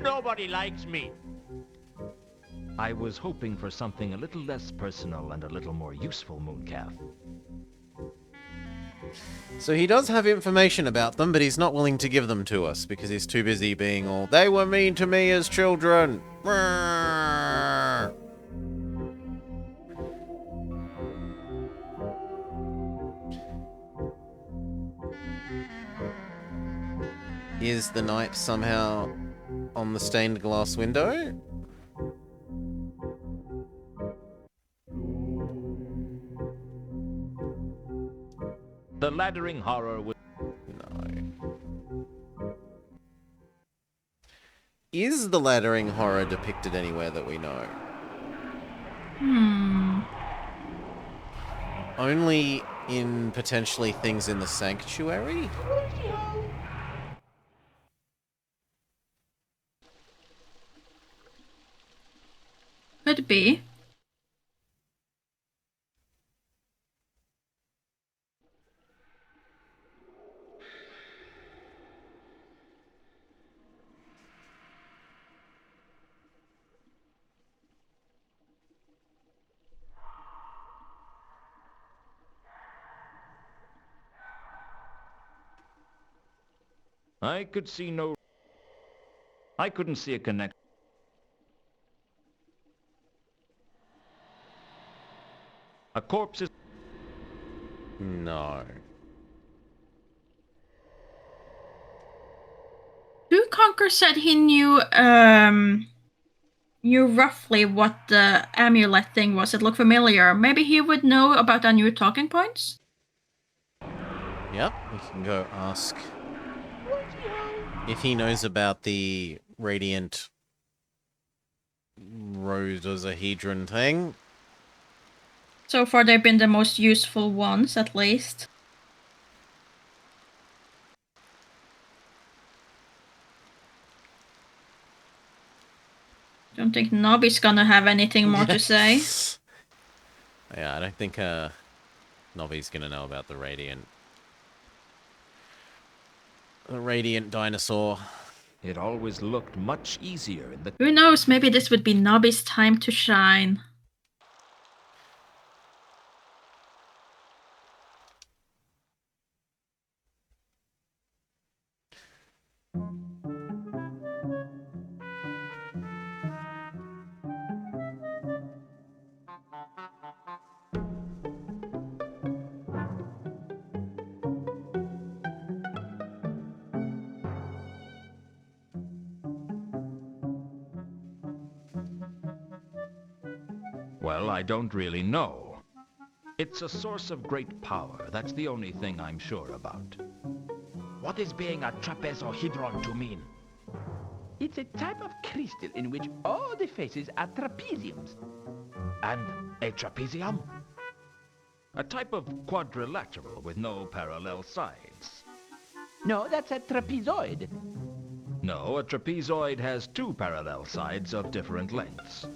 Nobody likes me. I was hoping for something a little less personal and a little more useful, Mooncalf. So he does have information about them, but he's not willing to give them to us because he's too busy being all, they were mean to me as children. Is the knight somehow on the stained glass window? The laddering horror was... No. Is the laddering horror depicted anywhere that we know? Only in potentially things in the sanctuary? Could be. I could see no... I couldn't see a connection. A corpse is... No. Conquer said he knew roughly what the amulet thing was. It looked familiar. Maybe he would know about our new talking points? Yep, we can go ask if he knows about the radiant rhododendron thing. So far they've been the most useful ones, at least. Don't think Nobby's gonna have anything more to say. Yeah, I don't think Nobby's gonna know about the radiant dinosaur. It always looked much easier in the... Who knows, maybe this would be Nobby's time to shine. Well, I don't really know. It's a source of great power. That's the only thing I'm sure about. What is being a trapezohedron to mean? It's a type of crystal in which all the faces are trapeziums. And a trapezium? A type of quadrilateral with no parallel sides. No, that's a trapezoid. No, a trapezoid has two parallel sides of different lengths.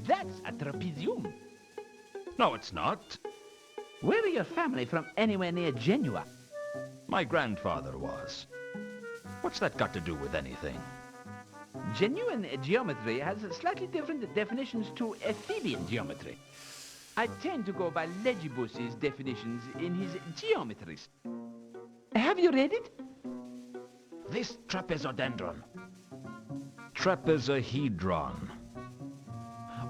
That's a trapezium. No, it's not. Were your family from anywhere near Genua? My grandfather was. What's that got to do with anything? Genuine geometry has slightly different definitions to Theban geometry. I tend to go by Legibus's definitions in his Geometries. Have you read it? This trapezodendron. Trapezohedron.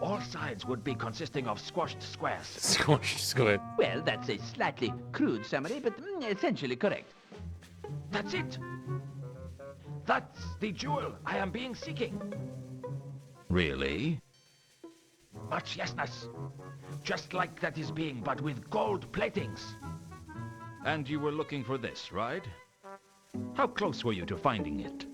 All sides would be consisting of squashed squares. Squashed squid. Well, that's a slightly crude summary, but essentially correct. That's it. That's the jewel I am being seeking. Really? Much yesness. Just like that is being, but with gold platings. And you were looking for this, right? How close were you to finding it?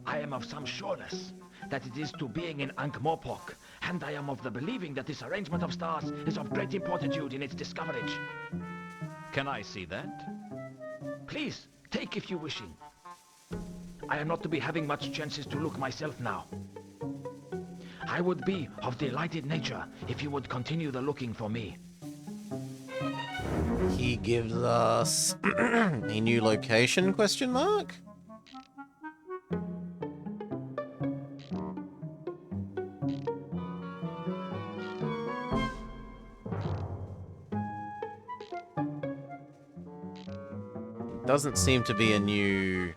I am of some sureness that it is to being in Ankh-Morpork, and I am of the believing that this arrangement of stars is of great importantude in its discoverage. Can I see that? Please, take if you wishing. I am not to be having much chances to look myself now. I would be of delighted nature if you would continue the looking for me. He gives us a new location, question mark? Doesn't seem to be a new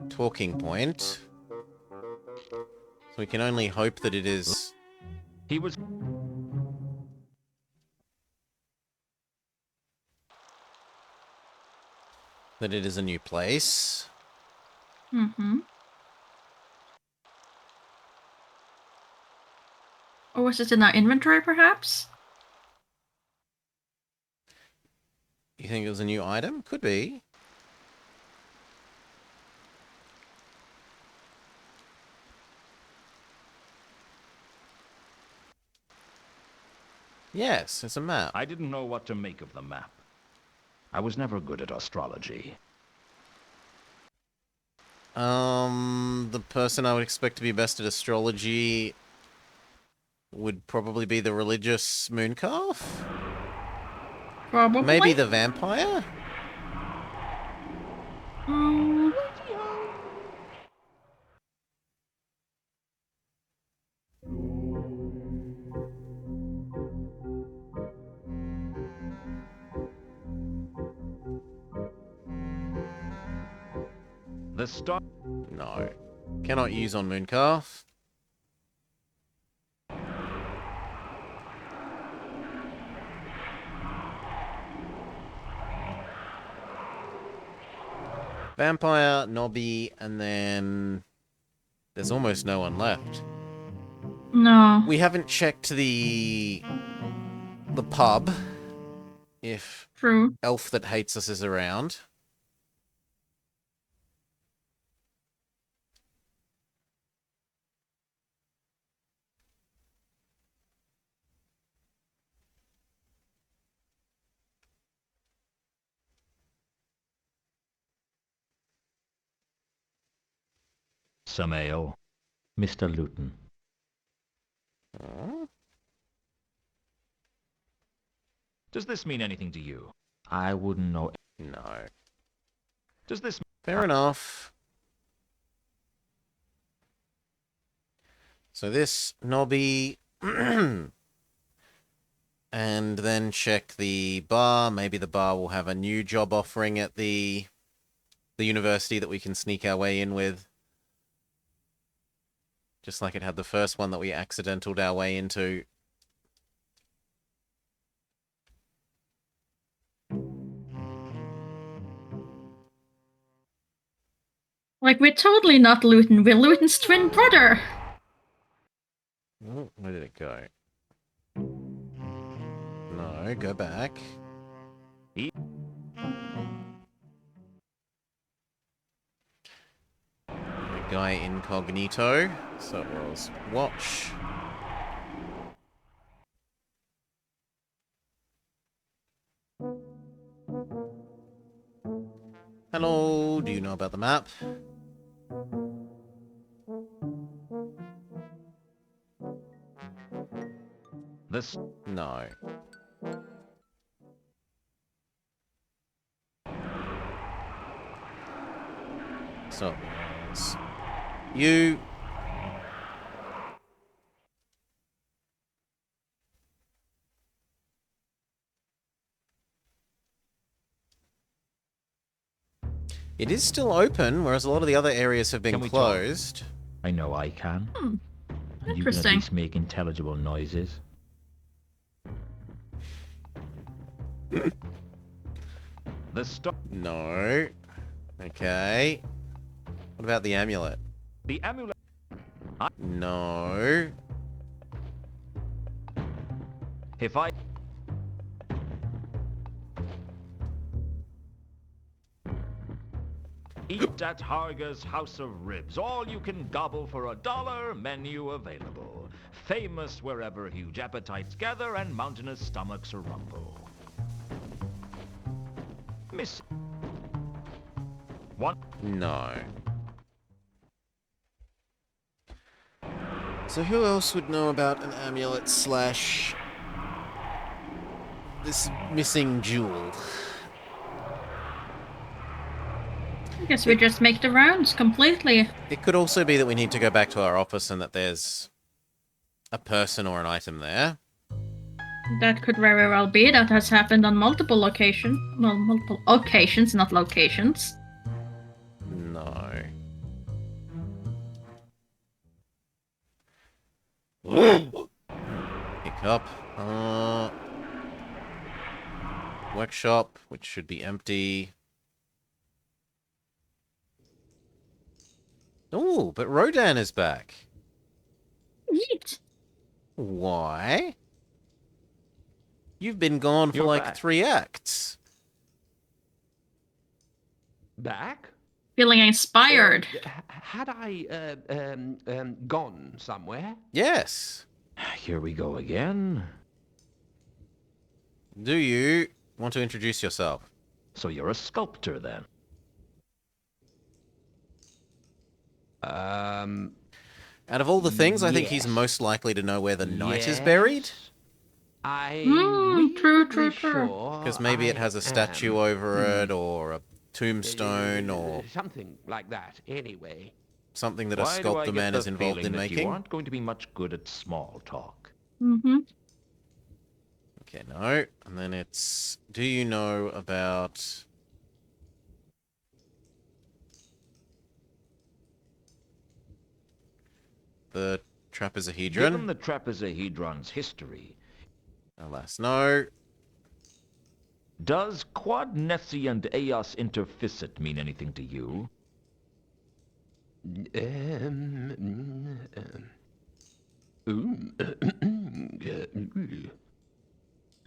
talking point. So we can only hope that it is... He was... that it is a new place. Mm-hmm. Or was it in our inventory, perhaps? You think it was a new item? Could be. Yes, it's a map. I didn't know what to make of the map. I was never good at astrology. The person I would expect to be best at astrology would probably be the religious mooncalf? Probably. Maybe the vampire? Mm, The star... No. Cannot use on mooncalf. Vampire, Nobby, and then there's almost no one left. no. We haven't checked the pub if True. Elf that hates us is around. Some ale. Mr. Luton. Oh. Does this mean anything to you? I wouldn't know. No. Does this... Fair enough. So this Nobby... and then check the bar. Maybe the bar will have a new job offering at the university that we can sneak our way in with. Just like it had the first one that we accidentaled our way into. Like, we're totally not Luton. We're Luton's twin brother. Oh, where did it go? No, go back. Guy incognito. So it was watch. Hello, do you know about the map? This... No. So it was you. It is still open, whereas a lot of the other areas have been Can we talk? closed. I know I can. And you can at Interesting. least make intelligible noises. The star... No. Okay. What about the amulet? The amulet... No. If I... Eat at Harga's House of Ribs. All you can gobble for $1, menu available. Famous wherever huge appetites gather and mountainous stomachs rumble. Miss... One... No. So who else would know about an amulet slash this missing jewel? I guess we just make the rounds completely. It could also be that we need to go back to our office and that there's a person or an item there. That could very well be. That has happened on multiple occasions. Well, multiple occasions, not locations. No. Pick up. Workshop, which should be empty. Ooh, but Rodan is back. Yeet. Why? You've been gone for You're like back. 3 acts. Back? Feeling inspired. Had I gone somewhere? Yes. Here we go again. Do you want to introduce yourself? So you're a sculptor then? Out of all the things, I think he's Yes. most likely to know where the knight is buried. Yes. I True. sure Because maybe it has a statue over it, or a tombstone, or something like that. Anyway, something that a Why do I sculptor get man the is involved feeling in that making. You aren't going to be much good at small talk. Mm-hmm. Okay, no. And then it's, do you know about... the trapezohedron? Given the trapezohedron's history, Alas, no. does quad nesci and eos interficit mean anything to you?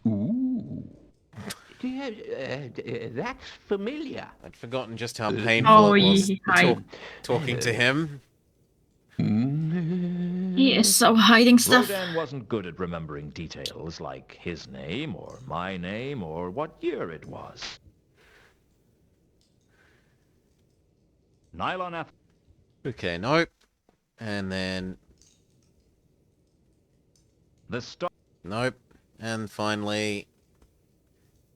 Ooh. That's familiar. I'd forgotten just how painful Oh, it was hi. talking to him. He is so hiding stuff. Rodan wasn't good at remembering details like his name or my name or what year it was. Nylon F. Okay, nope. And then, The star. nope. And finally,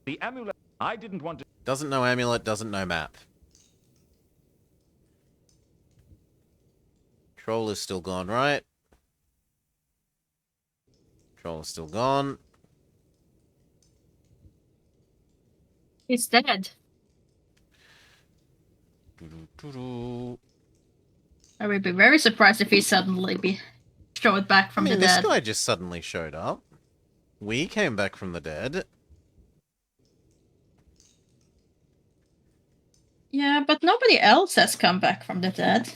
The amulet. I didn't want to. doesn't know amulet, doesn't know map. Troll is still gone, right? Troll is still gone. He's dead. Doo-doo-doo-doo. I would be very surprised if he suddenly be showed back I from mean, the this dead. guy just suddenly showed up. We came back from the dead. Yeah, but nobody else has come back from the dead.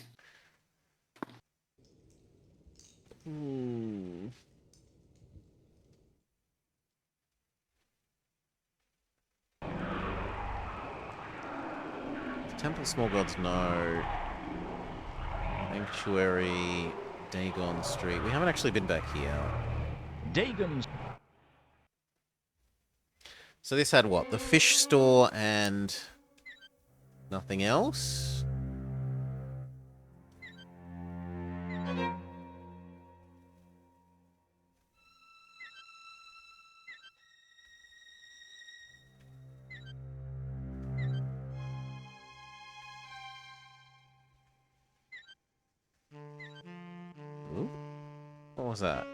Temple Small Gods, no. Sanctuary, Dagon Street. We haven't actually been back here. Dagon's. So this had what? The fish store and nothing else? Ooh. What was that?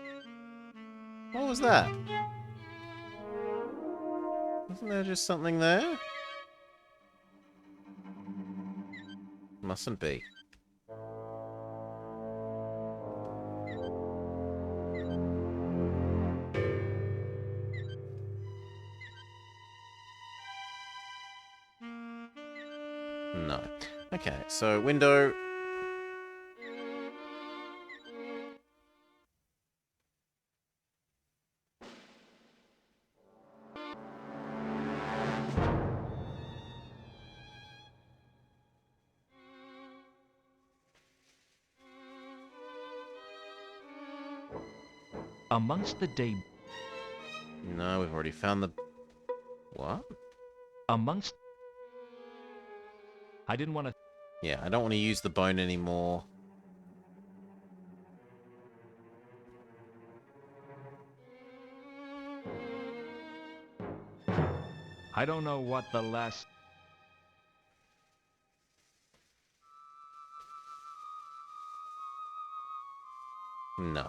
What was that? Wasn't there just something there? Mustn't be. No. Okay, so window. Amongst the day. No, we've already found the... What? Amongst. I didn't want to. Yeah, I don't want to use the bone anymore. I don't know what the last. No.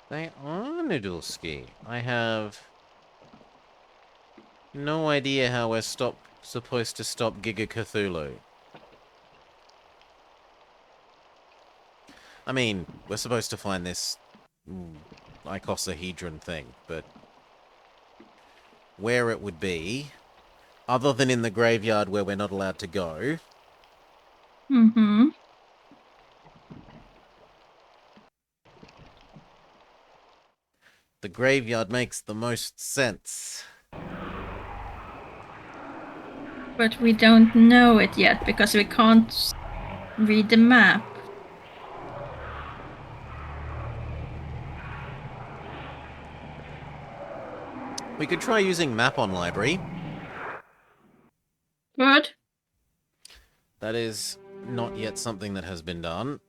They are Noodleski. I have no idea how we're supposed to stop Giga Cthulhu. I mean, we're supposed to find this icosahedron thing, but where it would be, other than in the graveyard where we're not allowed to go. Mm-hmm. The graveyard makes the most sense. But we don't know it yet because we can't read the map. We could try using map on library. Good. That is not yet something that has been done.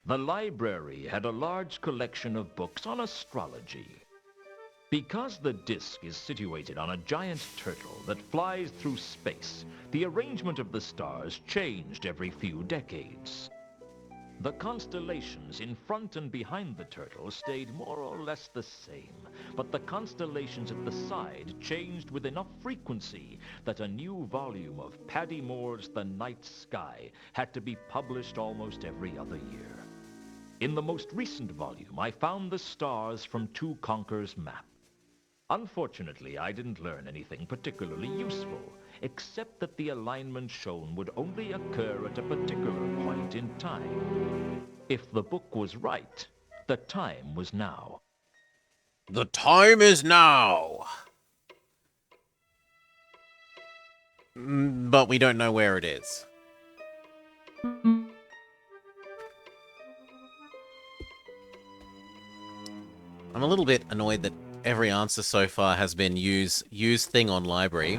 The library had a large collection of books on astrology. Because the disk is situated on a giant turtle that flies through space, the arrangement of the stars changed every few decades. The constellations in front and behind the turtle stayed more or less the same, but the constellations at the side changed with enough frequency that a new volume of Paddy Moore's The Night Sky had to be published almost every other year. In the most recent volume, I found the stars from Two Conquer's map. Unfortunately, I didn't learn anything particularly useful, except that the alignment shown would only occur at a particular point in time. If the book was right, the time was now. The time is now! But we don't know where it is. I'm a little bit annoyed that every answer so far has been use thing on library.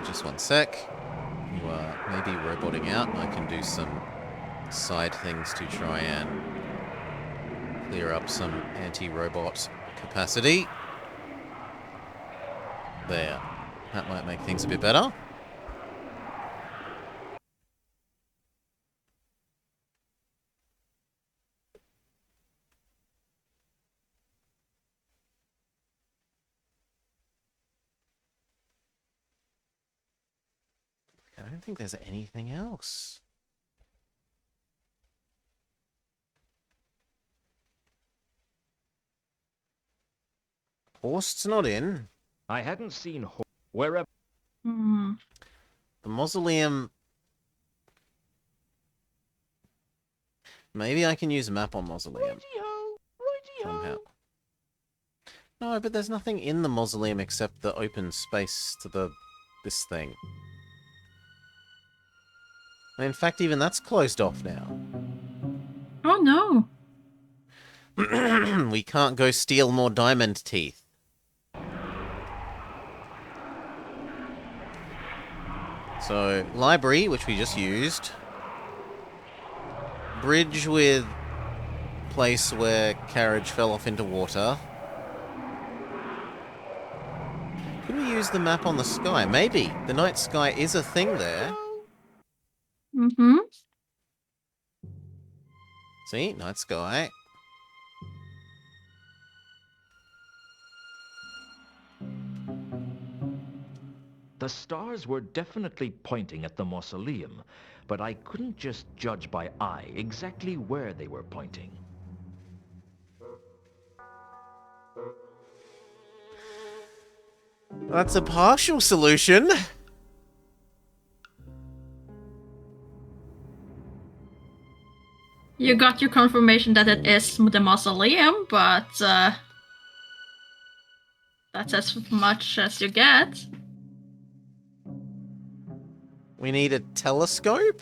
Just one sec. You are maybe roboting out, and I can do some side things to try and clear up some anti-robot capacity. There. That might make things a bit better. I don't think there's anything else. Horst's not in. I hadn't seen wherever. Hmm. The mausoleum... Maybe I can use map on mausoleum. Somehow. No, but there's nothing in the mausoleum except the open space to this thing. And in fact, even that's closed off now. Oh no. We can't go steal more diamond teeth. So, library, which we just used. Bridge with place where carriage fell off into water. Could we use the map on the sky? Maybe. The night sky is a thing there. Mm-hmm. See? Night sky. The stars were definitely pointing at the mausoleum, but I couldn't just judge by eye exactly where they were pointing. That's a partial solution. You got your confirmation that it is the mausoleum, but that's as much as you get. We need a telescope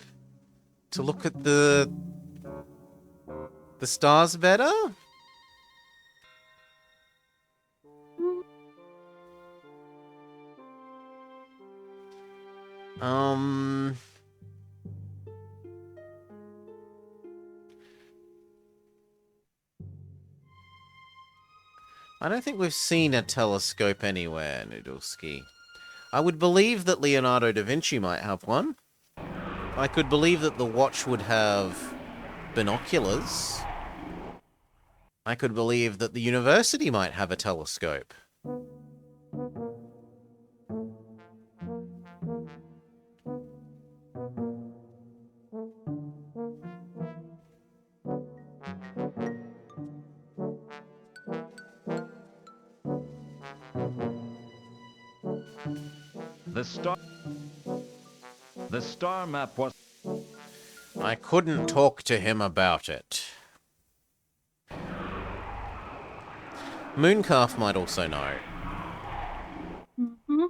to look at the stars better. I don't think we've seen a telescope anywhere, Noodleski. I would believe that Leonardo da Vinci might have one. I could believe that the watch would have binoculars. I could believe that the university might have a telescope. The star map was... I couldn't talk to him about it. Mooncalf might also know. Mm-hmm.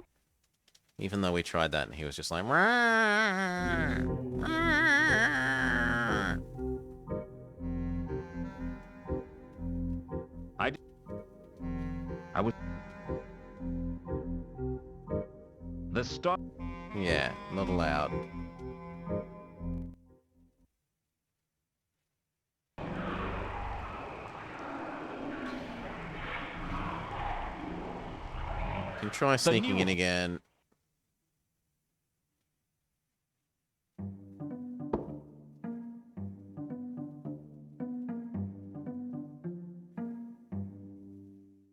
Even though we tried that and he was just like... "Rah, rah." I was... The star... Yeah, not allowed. Can try sneaking in again.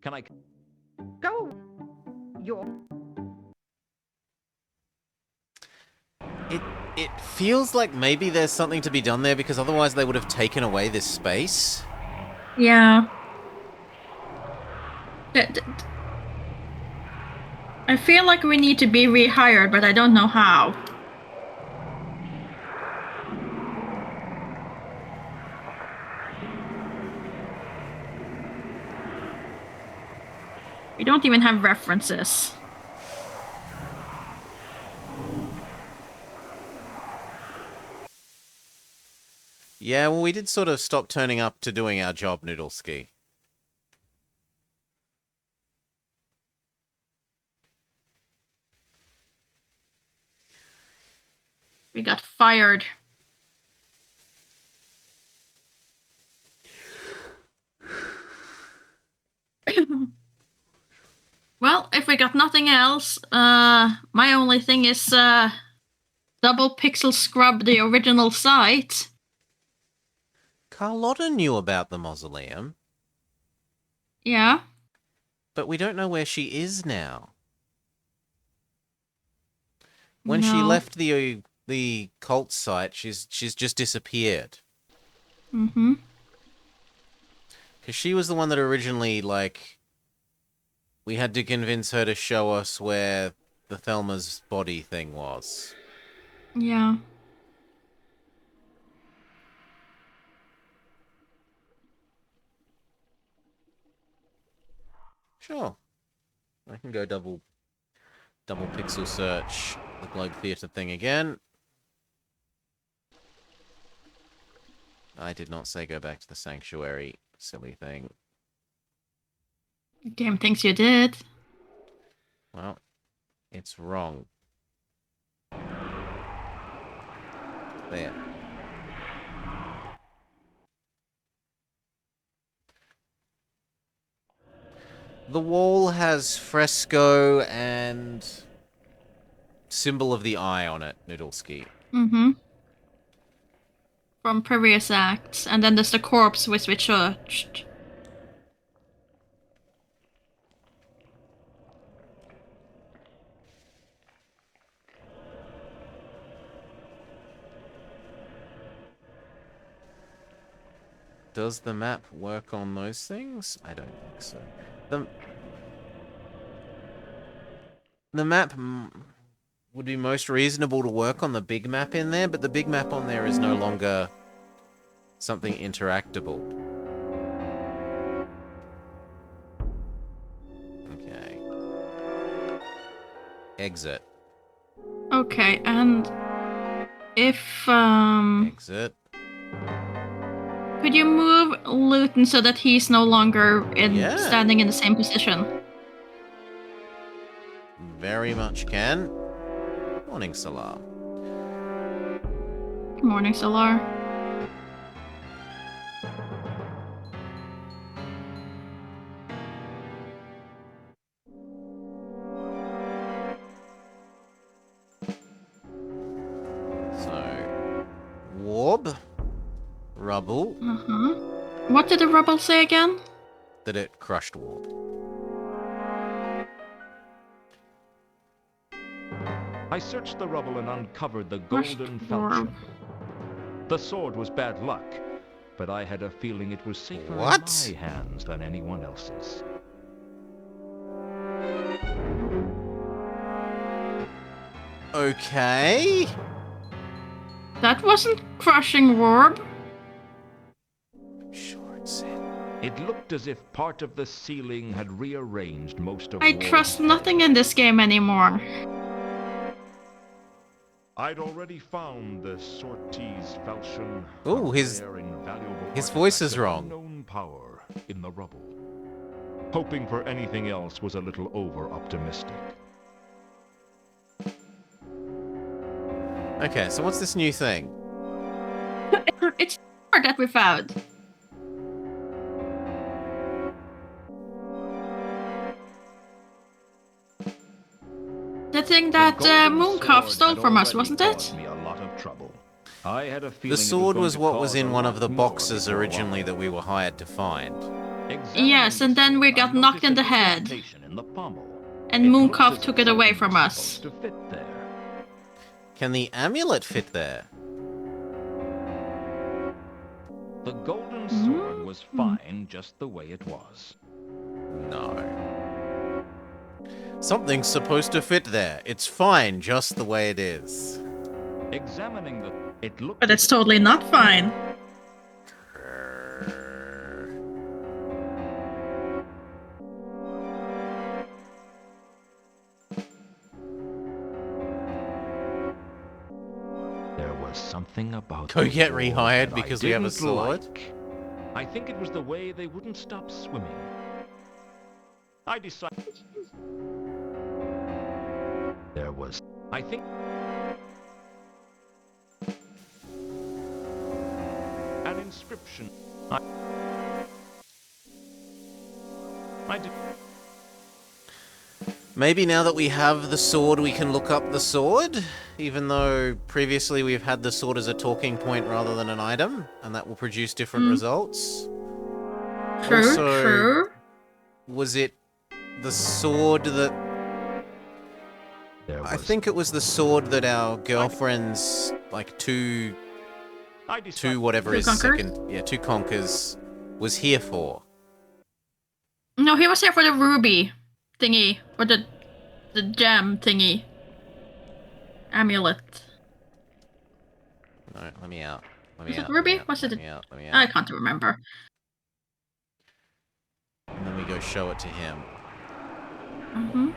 Can I... Go. You're... It feels like maybe there's something to be done there because otherwise they would have taken away this space. Yeah. I feel like we need to be rehired, but I don't know how. We don't even have references. Yeah, well, we did sort of stop turning up to doing our job, Noodleski. We got fired. Well, if we got nothing else, my only thing is double pixel scrub the original site. Carlotta knew about the mausoleum. Yeah. But we don't know where she is now. When she No. left the cult site, she's just disappeared. Mm-hmm. Because she was the one that originally, like, we had to convince her to show us where the Thelma's body thing was. Yeah. Sure. I can go double pixel search the Globe Theatre thing again. I did not say go back to the sanctuary. Silly thing. The game thinks you did. Well, it's wrong. There. The wall has fresco and symbol of the eye on it, Noodleski. Mm-hmm. From previous acts, and then there's the corpse which we searched. Does the map work on those things? I don't think so. The map would be most reasonable to work on the big map in there, but the big map on there is no longer something interactable. Okay. Exit. Okay, and if Exit. could you move Luton so that he's no longer standing in the same position? Very much can. Morning, Salar. Good morning, Solar. So, warb, rubble, Uh-huh. What did the rubble say again? that it crushed warb. I searched the rubble and uncovered the Crushed golden orb. falchion. The sword was bad luck, but I had a feeling it was safer What? in my hands than anyone else's. Okay. That wasn't crushing orb. Sure, it's it. It looked as if part of the ceiling had rearranged most of I Ward's trust nothing element. in this game anymore. I'd already found the sortie's falchion. Ooh, a his rare, invaluable voice artifact is of wrong. unknown power in the rubble. Hoping for anything else was a little over-optimistic. Okay, so what's this new thing? It's the that we found. The thing that Mooncalf stole from us, wasn't it? Me a lot of trouble. I had a feeling The it sword going was to what was cause in a one lot of the more boxes before originally long. that we were hired to find. Examining Yes, and the then we sword, got I knocked in the noticed an head. indentation in the pommel. And It looked Mooncalf as if took it away something from was us. supposed to fit there. Can the amulet fit there? The golden sword was fine just the way it was. No. Something's supposed to fit there. It's fine just the way it is. Examining the... It looked But as it's totally not fine. there was something about Go the get sword rehired that because I we have a didn't sword? like. I think it was the way they wouldn't stop swimming. I decided... There was... I think... An inscription. I did... Maybe now that we have the sword, we can look up the sword? Even though previously we've had the sword as a talking point rather than an item, and that will produce different results. True, Also, true. was it the sword that... There was... I think it was the sword that our girlfriend's, like, two whatever Two is conkers? second... Yeah, two conkers was here for. No, he was here for the ruby thingy. Or the gem thingy. Amulet. No, let me out. Let me Was it out. ruby? Let me out. Was it Let a... me out. Let me I out. can't remember. And then we go show it to him. Mm-hmm.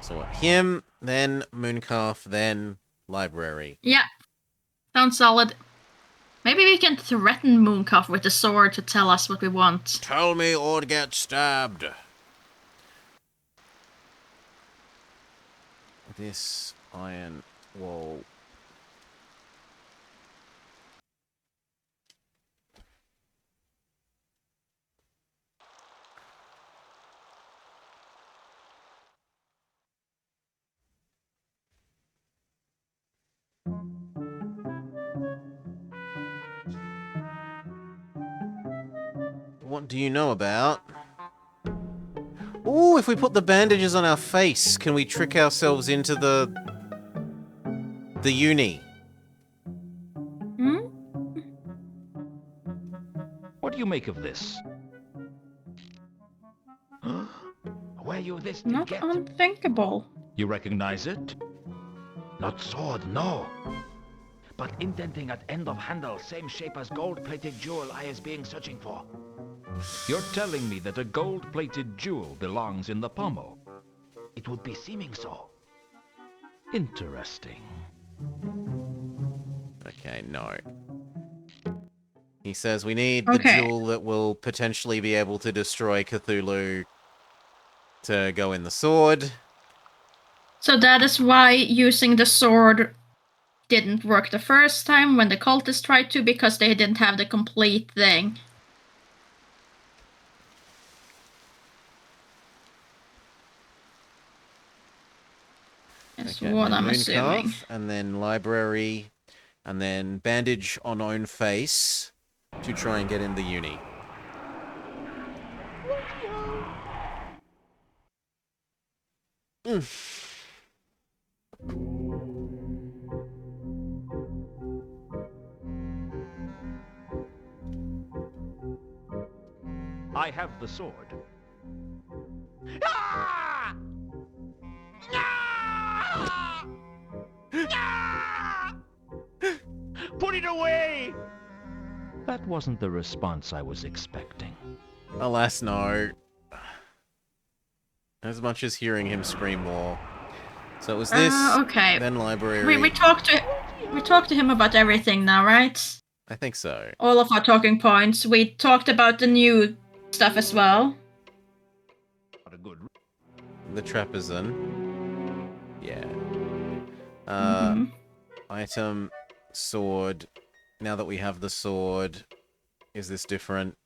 So what? Him, then Mooncalf, then library. Yeah. Sounds solid. Maybe we can threaten Mooncalf with the sword to tell us what we want. Tell me or get stabbed. This iron wall. What do you know about? Ooh, if we put the bandages on our face, can we trick ourselves into the uni? Hmm? What do you make of this? Where you this to Not get? unthinkable. You recognize it? Not sword, no. But indenting at end of handle, same shape as gold-plated jewel I is being searching for. You're telling me that a gold-plated jewel belongs in the pommel? It would be seeming so. Interesting. Okay, no. He says we need the Okay. jewel that will potentially be able to destroy Cthulhu to go in the sword. So that is why using the sword didn't work the first time when the cultists tried to, because they didn't have the complete thing. That's what I'm assuming. Mooncarve, and then library, and then bandage on own face to try and get in the uni. I have the sword. Put it away! That wasn't the response I was expecting. Alas, no. As much as hearing him scream more. So it was this, okay. then library. We talked to him about everything now, right? I think so. All of our talking points. We talked about the new stuff as well. What a good... The trapezoid. Yeah. Item, sword. Now that we have the sword, is this different?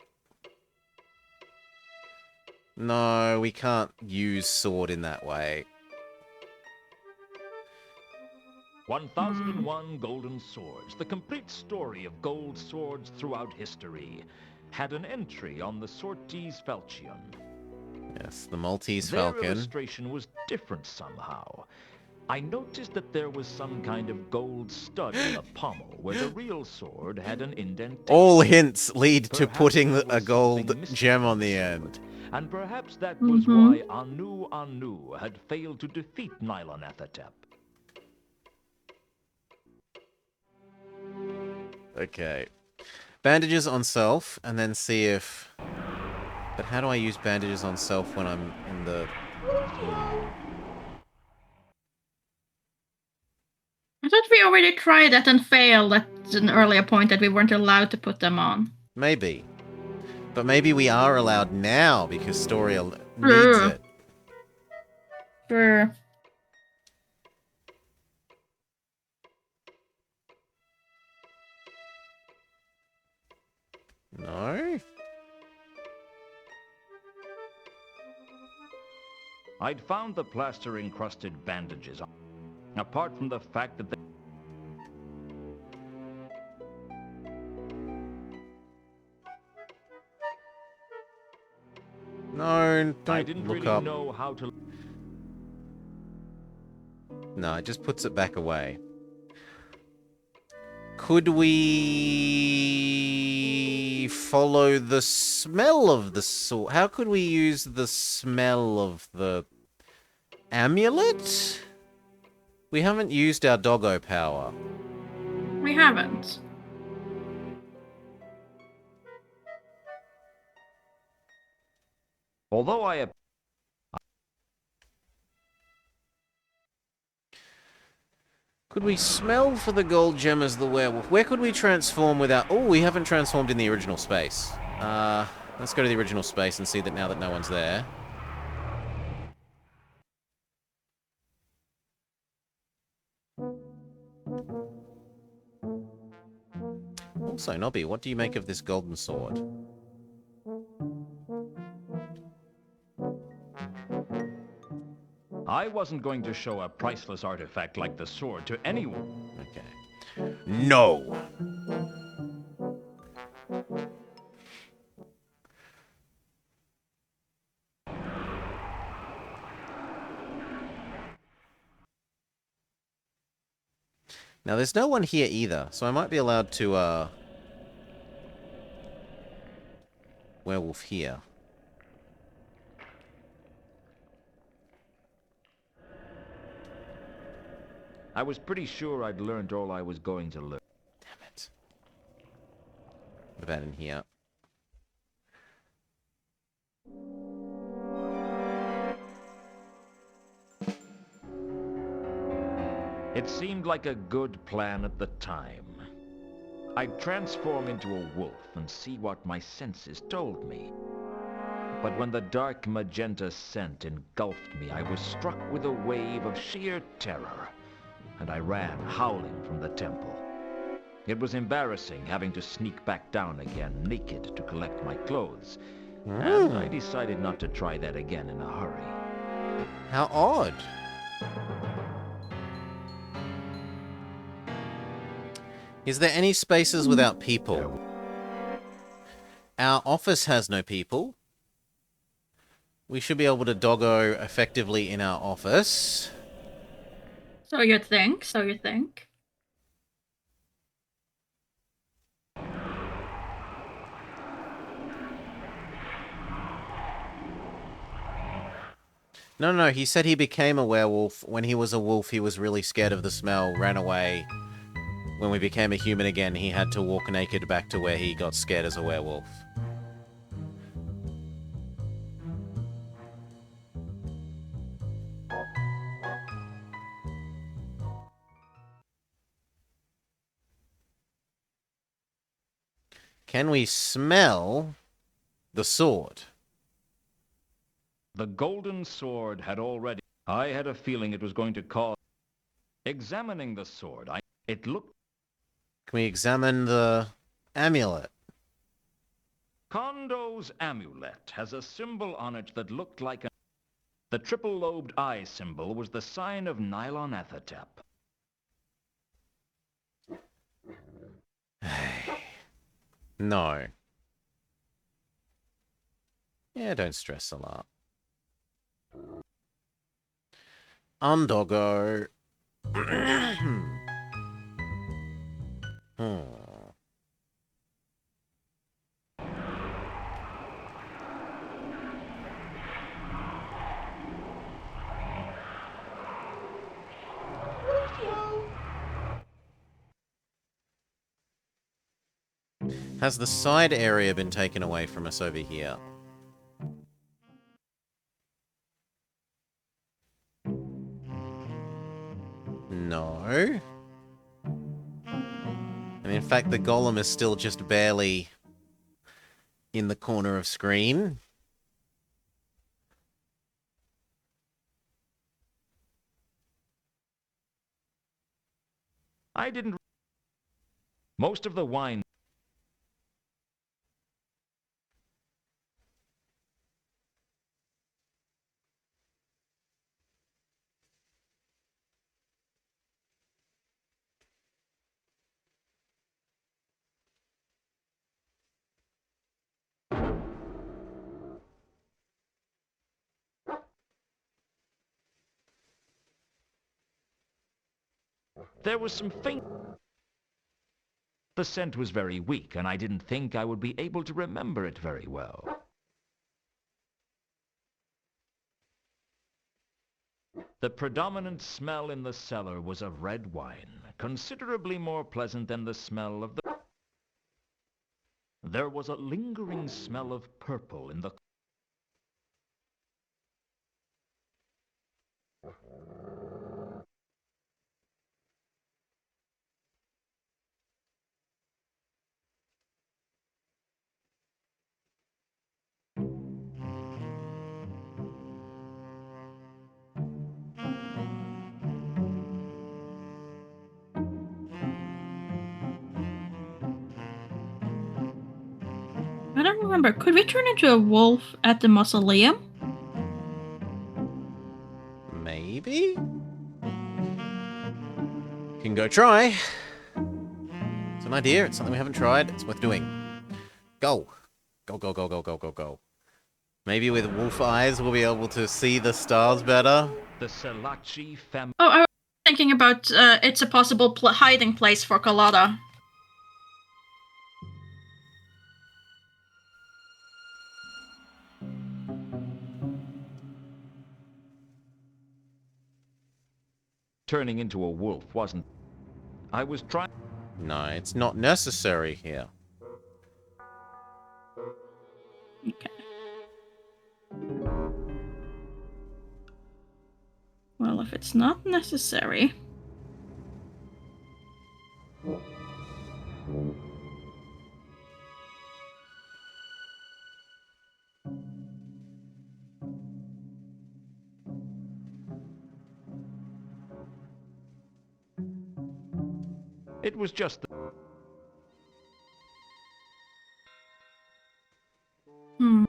No, we can't use sword in that way. 1001 Golden Swords, the complete story of gold swords throughout history, had an entry on the Sortes Falchion. Yes, the Maltese Their Falcon. illustration was different somehow. I noticed that there was some kind of gold stud in the pommel, where the real sword had an indentation. All hints lead to Perhaps putting there a was gold something gem on mysterious the to end. it, and perhaps that was why Anu Anu had failed to defeat Nylonathotep. Okay. Bandages on self, and then see if... But how do I use bandages on self when I'm in the... I thought we already tried that and failed at an earlier point that we weren't allowed to put them on. Maybe. But maybe we are allowed now, because Story needs it. Sure. No? I'd found the plaster-encrusted bandages, apart from the fact that they... No, I don't didn't look really up. know how to... No, it just puts it back away. Could we follow the smell of the sword? How could we use the smell of the amulet? We haven't used our doggo power. We haven't. Although I... Could we smell for the gold gem as the werewolf? Where could we transform without... Oh, we haven't transformed in the original space. Let's go to the original space and see that now that no one's there. Also, Nobby, what do you make of this golden sword? I wasn't going to show a priceless artifact like the sword to anyone. Okay. No! Now, there's no one here either, so I might be allowed to, werewolf here. I was pretty sure I'd learned all I was going to learn. Damn it. What about in here? It seemed like a good plan at the time. I'd transform into a wolf and see what my senses told me. But when the dark magenta scent engulfed me, I was struck with a wave of sheer terror, and I ran howling from the temple. It was embarrassing having to sneak back down again naked to collect my clothes, and I decided not to try that again in a hurry. How odd. Is there any spaces without people? Our office has no people. We should be able to doggo effectively in our office. So you think? So you think? No, he said he became a werewolf. When he was a wolf, he was really scared of the smell, ran away. When we became a human again, he had to walk naked back to where he got scared as a werewolf. Can we smell the sword? The golden sword had already... I had a feeling it was going to cause... Examining the sword, it looked... Can we examine the amulet? Kondo's amulet has a symbol on it that looked like a... The triple-lobed eye symbol was the sign of Nylon Ethatep. No. Yeah, don't stress a lot. Undoggo. Has the side area been taken away from us over here? No. And in fact, the golem is still just barely in the corner of screen. I didn't... Most of the wine... There was some faint... The scent was very weak, and I didn't think I would be able to remember it very well. The predominant smell in the cellar was of red wine, considerably more pleasant than the smell of the... There was a lingering smell of purple in the... I don't remember. Could we turn into a wolf at the mausoleum? Maybe? Can go try. It's an idea. It's something we haven't tried. It's worth doing. Go. Go, go, go, go, go, go, go. Maybe with wolf eyes we'll be able to see the stars better. The Selachi family... Oh, I was thinking about it's a possible hiding place for Colada. Turning into a wolf wasn't... I was trying... No, it's not necessary here. Okay. Well, if it's not necessary... It was just the... Hmm.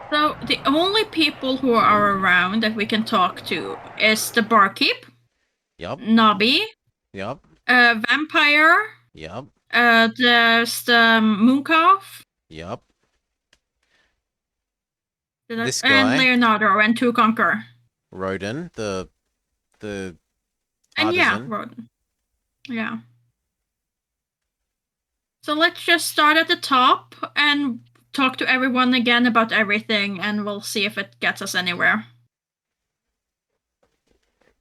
So the only people who are around that we can talk to is the barkeep, Yup. Nabi, Yup. vampire, Yup. there's the Mooncalf, Yup. and guy. Leonardo and Two Conquer. Rodin, the And yeah, artisan. Rodin. Yeah. So let's just start at the top and talk to everyone again about everything, and we'll see if it gets us anywhere.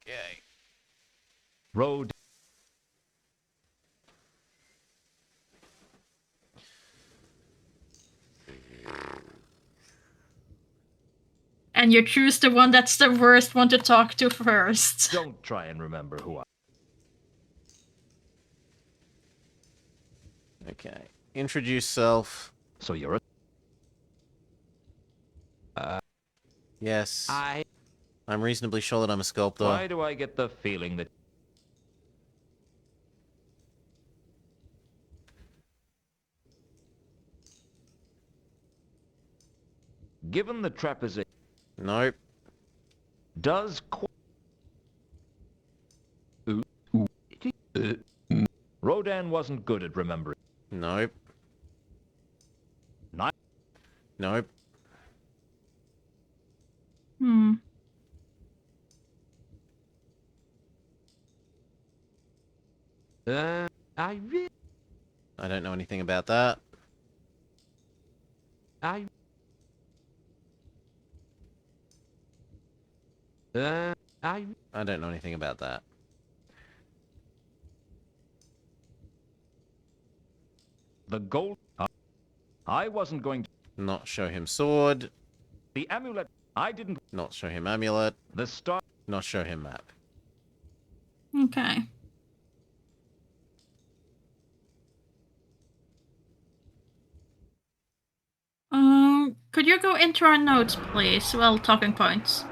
Okay. Road. And you choose the one that's the worst one to talk to first. Don't try and remember who I... Okay. Introduce self. So you're a... Yes. I... I'm reasonably sure that I'm a sculptor. Why do I get the feeling that... Given the trapezoid... Nope. Does... Rodan wasn't good at remembering. Nope. Not... Nope. Hmm. I really... I don't know anything about that. I don't know anything about that. The gold... I wasn't going to... Not show him sword. The amulet... I didn't... Not show him amulet. The star... Not show him map. Okay. Could you go into our notes, please? Well, talking points.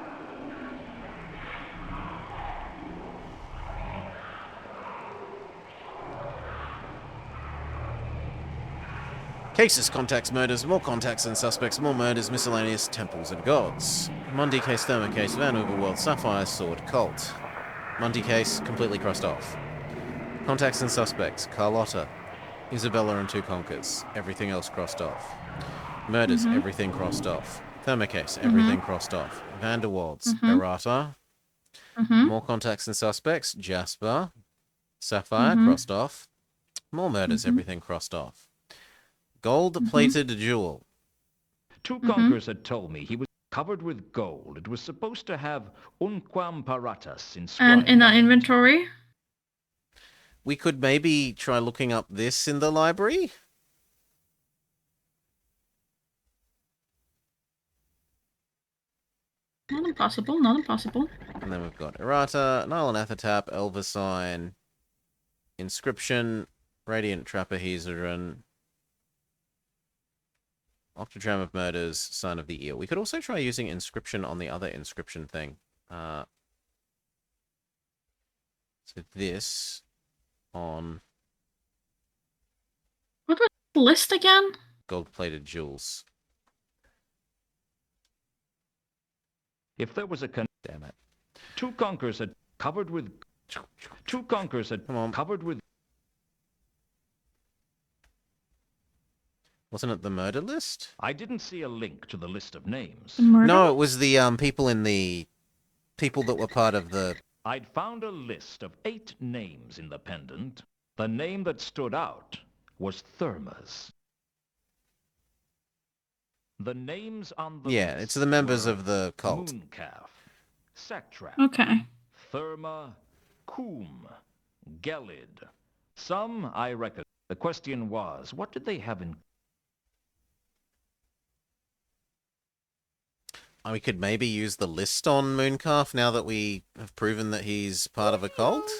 Cases, contacts, murders, more contacts and suspects, more murders, miscellaneous, temples and gods. Mundi case, Therma case, Van Overworld, Sapphire Sword, Cult. Mundi case, completely crossed off. Contacts and suspects, Carlotta, Isabella and Two Conquers, everything else crossed off. Murders, everything crossed off. Therma case, everything crossed off. Vanderwalds, Errata. More contacts and suspects, Jasper, Sapphire, crossed off. More murders, everything crossed off. Gold-plated jewel. Two Conquerors had told me he was covered with gold. It was supposed to have Unquam Paratus inscribed. And in our inventory? We could maybe try looking up this in the library? Not impossible, not impossible. And then we've got Errata, Nile and Athertap, Elvasine, Inscription, Radiant Trapezohedron, Octodram of Murders, Sign of the Eel. We could also try using Inscription on the other Inscription thing. So this on... What was the list again? Gold-plated jewels. If there was a Damn it. Two Conquerors had covered with... Two Conquerors had covered with... Wasn't it the murder list? I didn't see a link to the list of names. No, it was the people in the... People that were part of the... I'd found a list of 8 names in the pendant. The name that stood out was Therma's. The names on the Yeah, list it's the members were of the cult. Mooncalf, Satrap, Okay. Therma, Coom, Gelid. Some I reckon. The question was, what did they have in... We could maybe use the list on Mooncalf now that we have proven that he's part of a cult?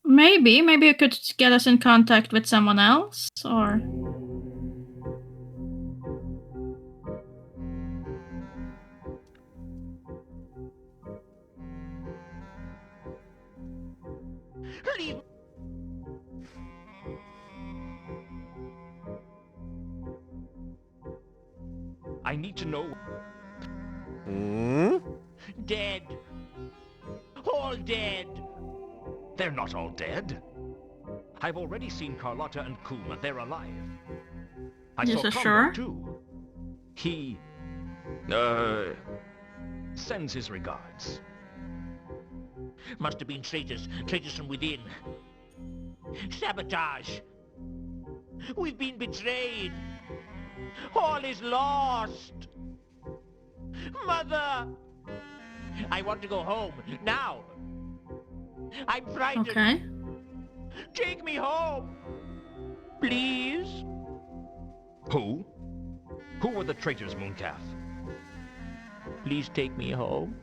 Maybe you could get us in contact with someone else, or... I need to know... Hmm? Dead. All dead. They're not all dead. I've already seen Carlotta and Kuma. They're alive. I Yes, saw sure. Conrad too. He... sends his regards. Must have been traitors. Traitors from within. Sabotage. We've been betrayed. All is lost. Mother! I want to go home, now. I'm frightened. Okay. Take me home. Please. Who? Who were the traitors, Mooncalf? Please take me home.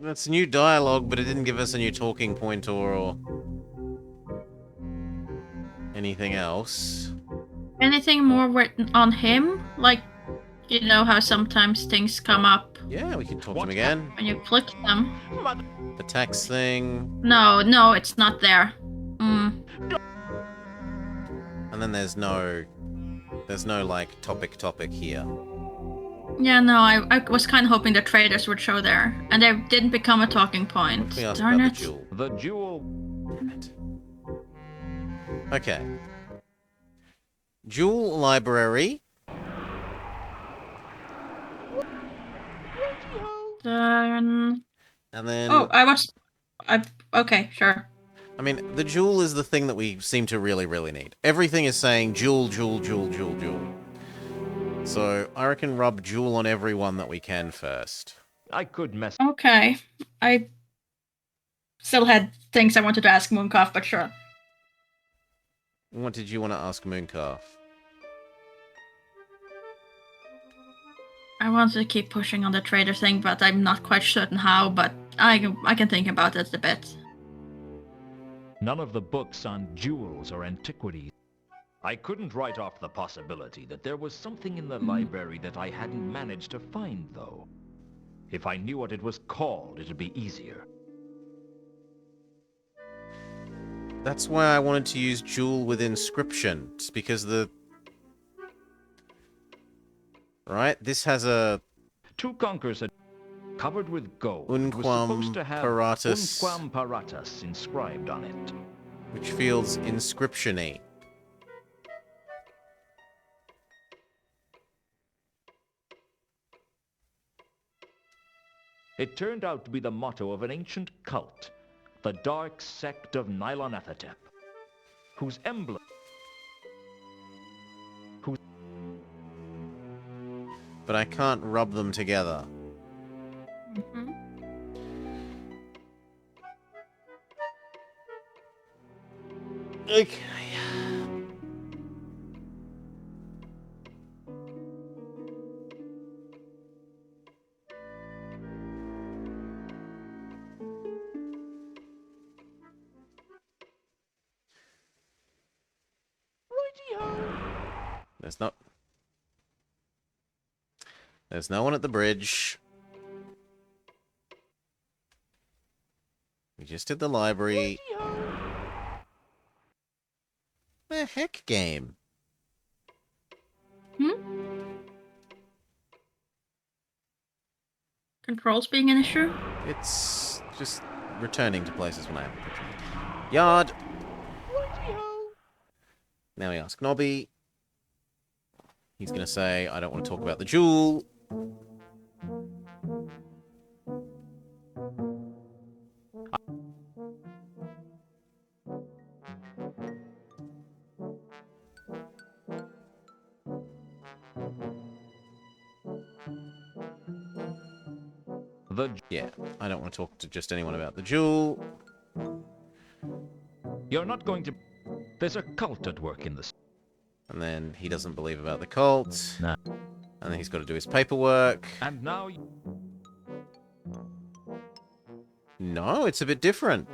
That's new dialogue, but it didn't give us a new talking point or anything else. Anything more written on him? Like, you know how sometimes things come up Yeah, we can talk to him again. when you click them? The tax thing. No, it's not there. Mm. And then there's no like topic here. Yeah, no, I was kind of hoping the traders would show there, and they didn't become a talking point. We asked Darn about it. the jewel. The jewel... Damn it. Okay. Jewel library. Then... And then... Oh, okay, sure. I mean, the jewel is the thing that we seem to really, really need. Everything is saying jewel, jewel, jewel, jewel, jewel. So, I reckon rub jewel on everyone that we can first. I could mess... Okay. I still had things I wanted to ask Mooncalf, but sure. What did you want to ask Mooncalf? I wanted to keep pushing on the trader thing, but I'm not quite certain how, but I can think about it a bit. None of the books on jewels or antiquities. I couldn't write off the possibility that there was something in the library that I hadn't managed to find, though. If I knew what it was called, it'd be easier. That's why I wanted to use jewel with inscription. It's because the... Right? This has a... Two conkers are covered with gold. Unquam It was supposed to have paratus. Unquam paratus inscribed on it. Which feels inscription-y. It turned out to be the motto of an ancient cult, the Dark Sect of Nylonethotep, whose emblem... But I can't rub them together. Mm-hmm. Okay. There's no one at the bridge. We just did the library. The heck game? Controls being an issue? It's just returning to places when I haven't put them. Yard! Now we ask Nobby. He's gonna say, I don't want to talk about the jewel. Yeah, I don't want to talk to just anyone about the jewel. You're not going to... There's a cult at work in this. And then he doesn't believe about the cult. Nah. And then he's got to do his paperwork. And now... No, it's a bit different.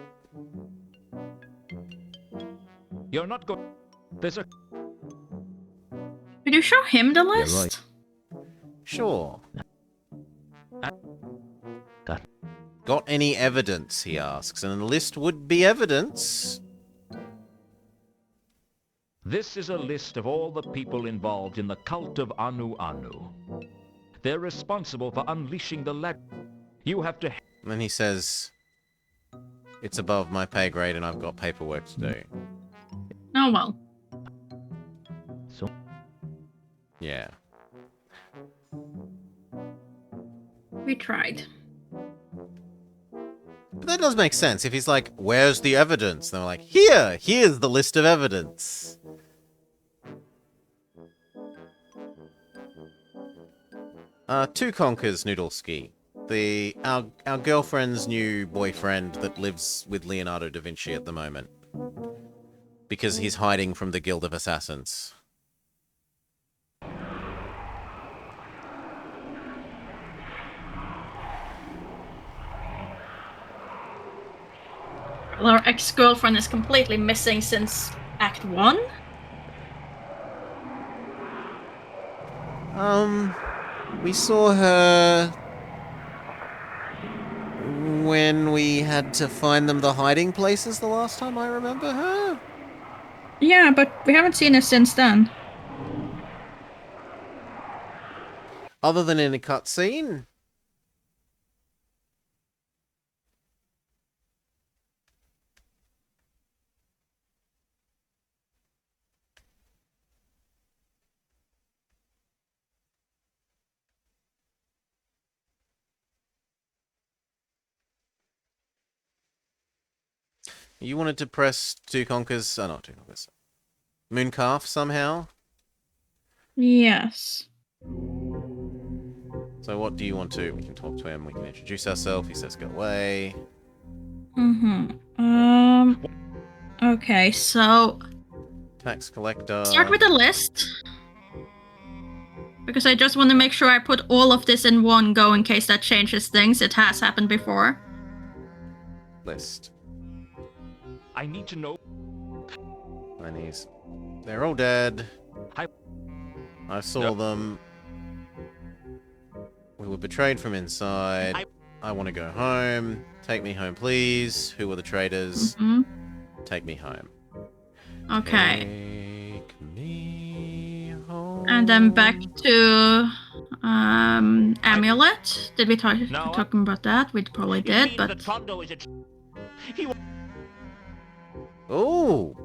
You're not going... There's a... Could you show him the Yeah, list? right. Sure. Got Got any evidence, he asks. And the list would be evidence. This is a list of all the people involved in the cult of Anu Anu. They're responsible for unleashing the leg. You have to... And then he says, it's above my pay grade and I've got paperwork to do. Oh well. so. Yeah. We tried. But that does make sense. If he's like, where's the evidence? And they're like, here's the list of evidence. Two Conkers Noodleski. Our girlfriend's new boyfriend that lives with Leonardo da Vinci at the moment. Because he's hiding from the Guild of Assassins. Well, our ex-girlfriend is completely missing since Act 1. We saw her when we had to find them the hiding places the last time I remember her. Yeah, but we haven't seen her since then. Other than in a cutscene. You wanted to press Two Conkers... Oh, not Two Conkers. Mooncalf somehow? Yes. So what do you want to... We can talk to him, we can introduce ourselves, he says go away. Okay, so... Tax collector... Start with the list. Because I just want to make sure I put all of this in one go in case that changes things. It has happened before. List. I need to know... And he's... They're all dead. I saw them. We were betrayed from inside. I want to go home. Take me home, please. Who were the traitors? Take me home. Okay. Take me home. And then back to Amulet. Did we talking about that? We probably did, but... Oh!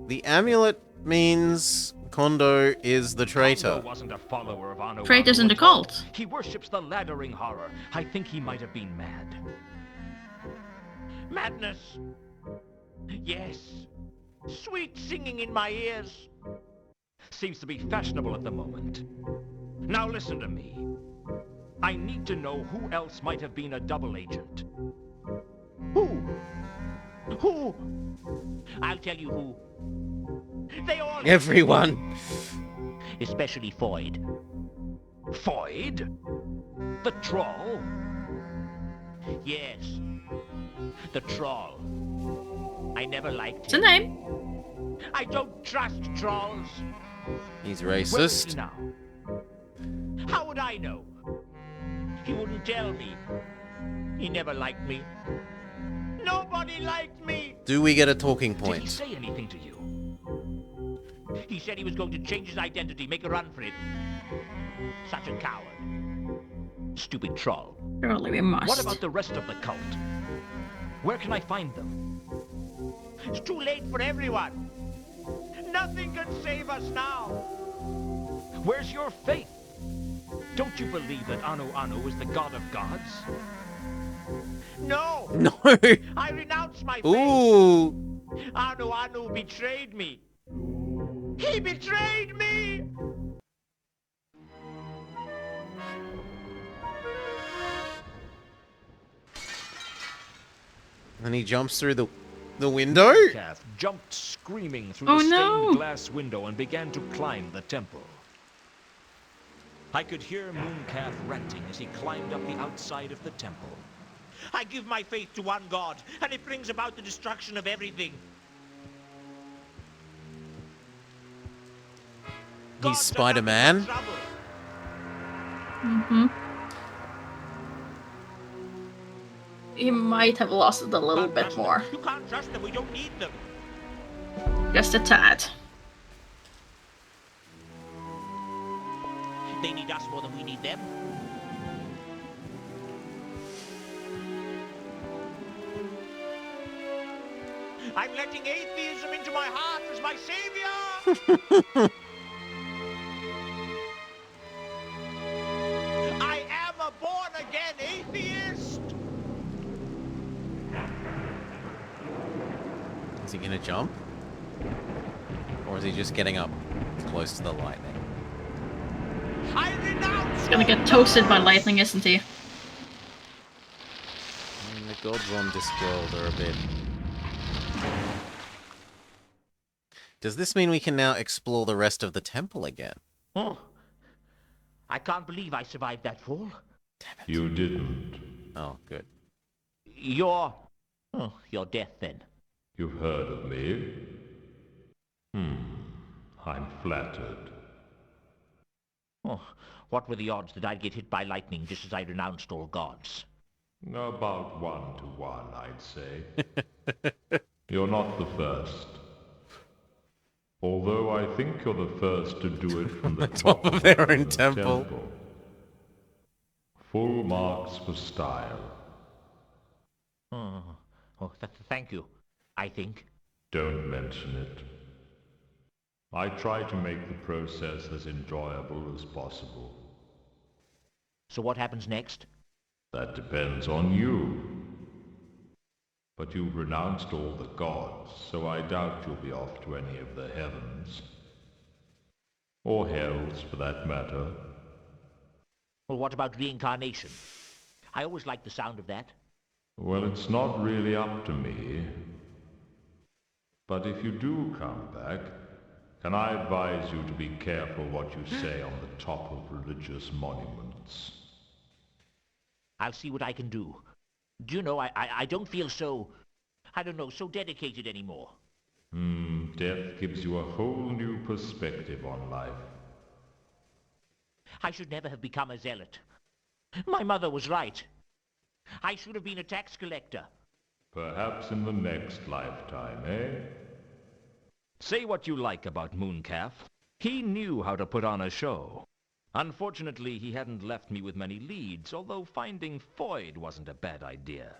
The amulet means Kondo is the traitor. Kondo wasn't a follower of Anu Traitors Anu in the at all. cult. He worships the laddering horror. I think he might have been mad. Madness! Yes. Sweet singing in my ears. Seems to be fashionable at the moment. Now listen to me. I need to know who else might have been a double agent. Who? Who? I'll tell you who. They all... Everyone! Especially Foyd. Foyd? The troll? Yes. The troll. I never liked It's a him. name. I don't trust trolls. He's Where is racist. he now? How would I know? He wouldn't tell me. He never liked me. Nobody liked me! Do we get a talking Did he point? say anything to you? He said he was going to change his identity, make a run for it. Such a coward. Stupid troll. Surely we must. What about the rest of the cult? Where can I find them? It's too late for everyone. Nothing can save us now. Where's your faith? Don't you believe that Anu Anu is the god of gods? No! No! I renounce my faith! Ooh! Anu Anu betrayed me! He betrayed me! And he jumps through the window? Mooncalf jumped screaming through Oh, the stained no. glass window and began to climb the temple. I could hear Mooncalf ranting as he climbed up the outside of the temple. I give my faith to one God, and it brings about the destruction of everything. He's Spider-Man. Mm-hmm. He might have lost it a little bit more. You can't trust them. We don't need them. Just a tad. They need us more than we need them. I'm letting atheism into my heart as my savior. I am a born-again atheist. Is he gonna jump? Or is he just getting up close to the lightning? I renounce. He's gonna get toasted by lightning, isn't he? The gods on Discworld are a bit... Does this mean we can now explore the rest of the temple again? Oh, I can't believe I survived that fall. Damn it. You didn't. Oh, good. Your death then. You've heard of me? I'm flattered. Oh, what were the odds that I'd get hit by lightning just as I renounced all gods? About 1 to 1, I'd say. You're not the first. Although I think you're the first to do it from the top of their own the temple. Full marks for style. Thank you, I think. Don't mention it. I try to make the process as enjoyable as possible. So what happens next? That depends on you. But you've renounced all the gods, so I doubt you'll be off to any of the heavens. Or hells, for that matter. Well, what about reincarnation? I always liked the sound of that. Well, it's not really up to me. But if you do come back, can I advise you to be careful what you say on the top of religious monuments? I'll see what I can do. Do you know, I don't feel so, I don't know, so dedicated anymore. Death gives you a whole new perspective on life. I should never have become a zealot. My mother was right. I should have been a tax collector. Perhaps in the next lifetime, eh? Say what you like about Mooncalf. He knew how to put on a show. Unfortunately, he hadn't left me with many leads, although finding Foyd wasn't a bad idea.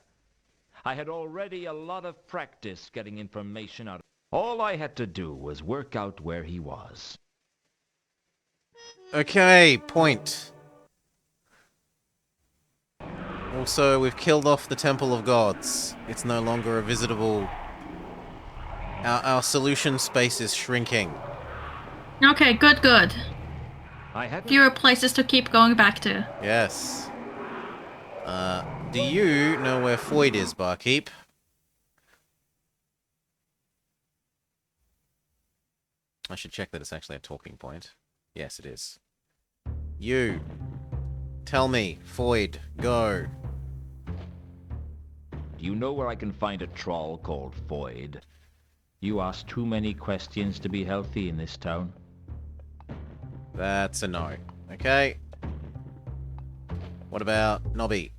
I had already a lot of practice getting information out. All I had to do was work out where he was. Okay, point. Also, we've killed off the Temple of Gods. It's no longer a visitable... Our solution space is shrinking. Okay, good. I had Fewer places to keep going back to. Yes. Do you know where Foyd is, barkeep? I should check that it's actually a talking point. Yes, it is. You. Tell me, Foyd, go. Do you know where I can find a troll called Foyd? You ask too many questions to be healthy in this town. That's a no. Okay. What about Nobby?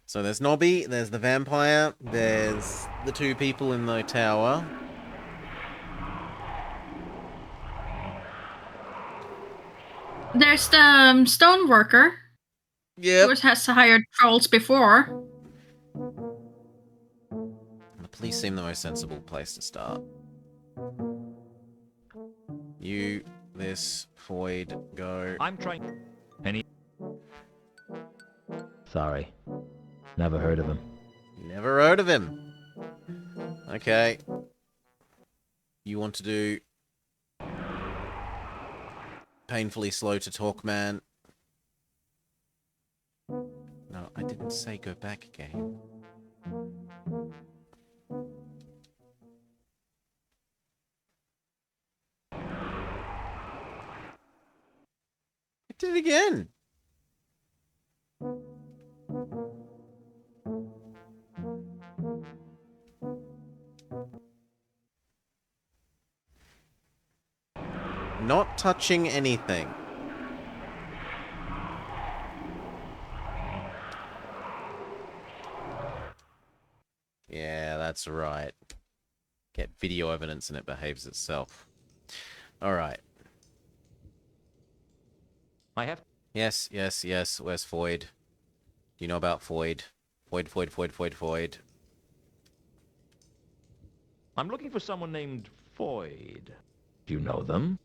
So there's Nobby, there's the vampire, there's the two people in the tower. There's the stone worker. Yep. Who has hired trolls before. The police seem the most sensible place to start. You, this, Foyd, go. I'm trying... Sorry. Never heard of him. Never heard of him. Okay. You want to do painfully slow to talk, man. No, I didn't say go back again. I did it again. Not touching anything. Yeah, that's right. Get video evidence and it behaves itself. Alright. I have... Yes, yes, yes. Where's Foyd? Do you know about Foyd? Foyd. I'm looking for someone named Foyd. Do you know them?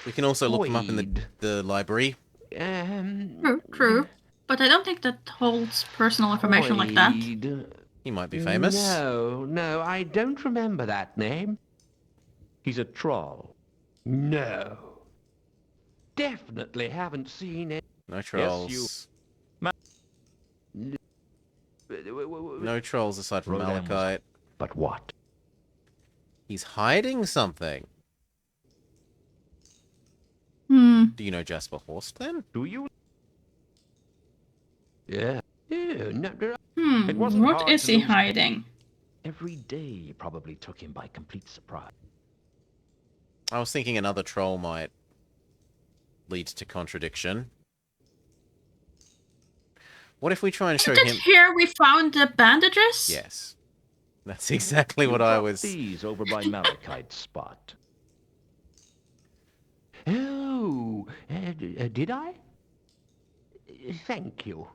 We can also look them up in the library. True. But I don't think that holds personal information like that. He might be famous. No, I don't remember that name. He's a troll. No. Definitely haven't seen it. No trolls. No trolls aside from Malachite. But what? He's hiding something. Do you know Jasper Horst then? Do you? Yeah. What is he hiding? Every day probably took him by complete surprise. I was thinking another troll might lead to contradiction. What if we try and show Is it him... here we found the bandages? Yes. That's exactly what I was... These over by Malachite's spot. Oh, did I? Thank you.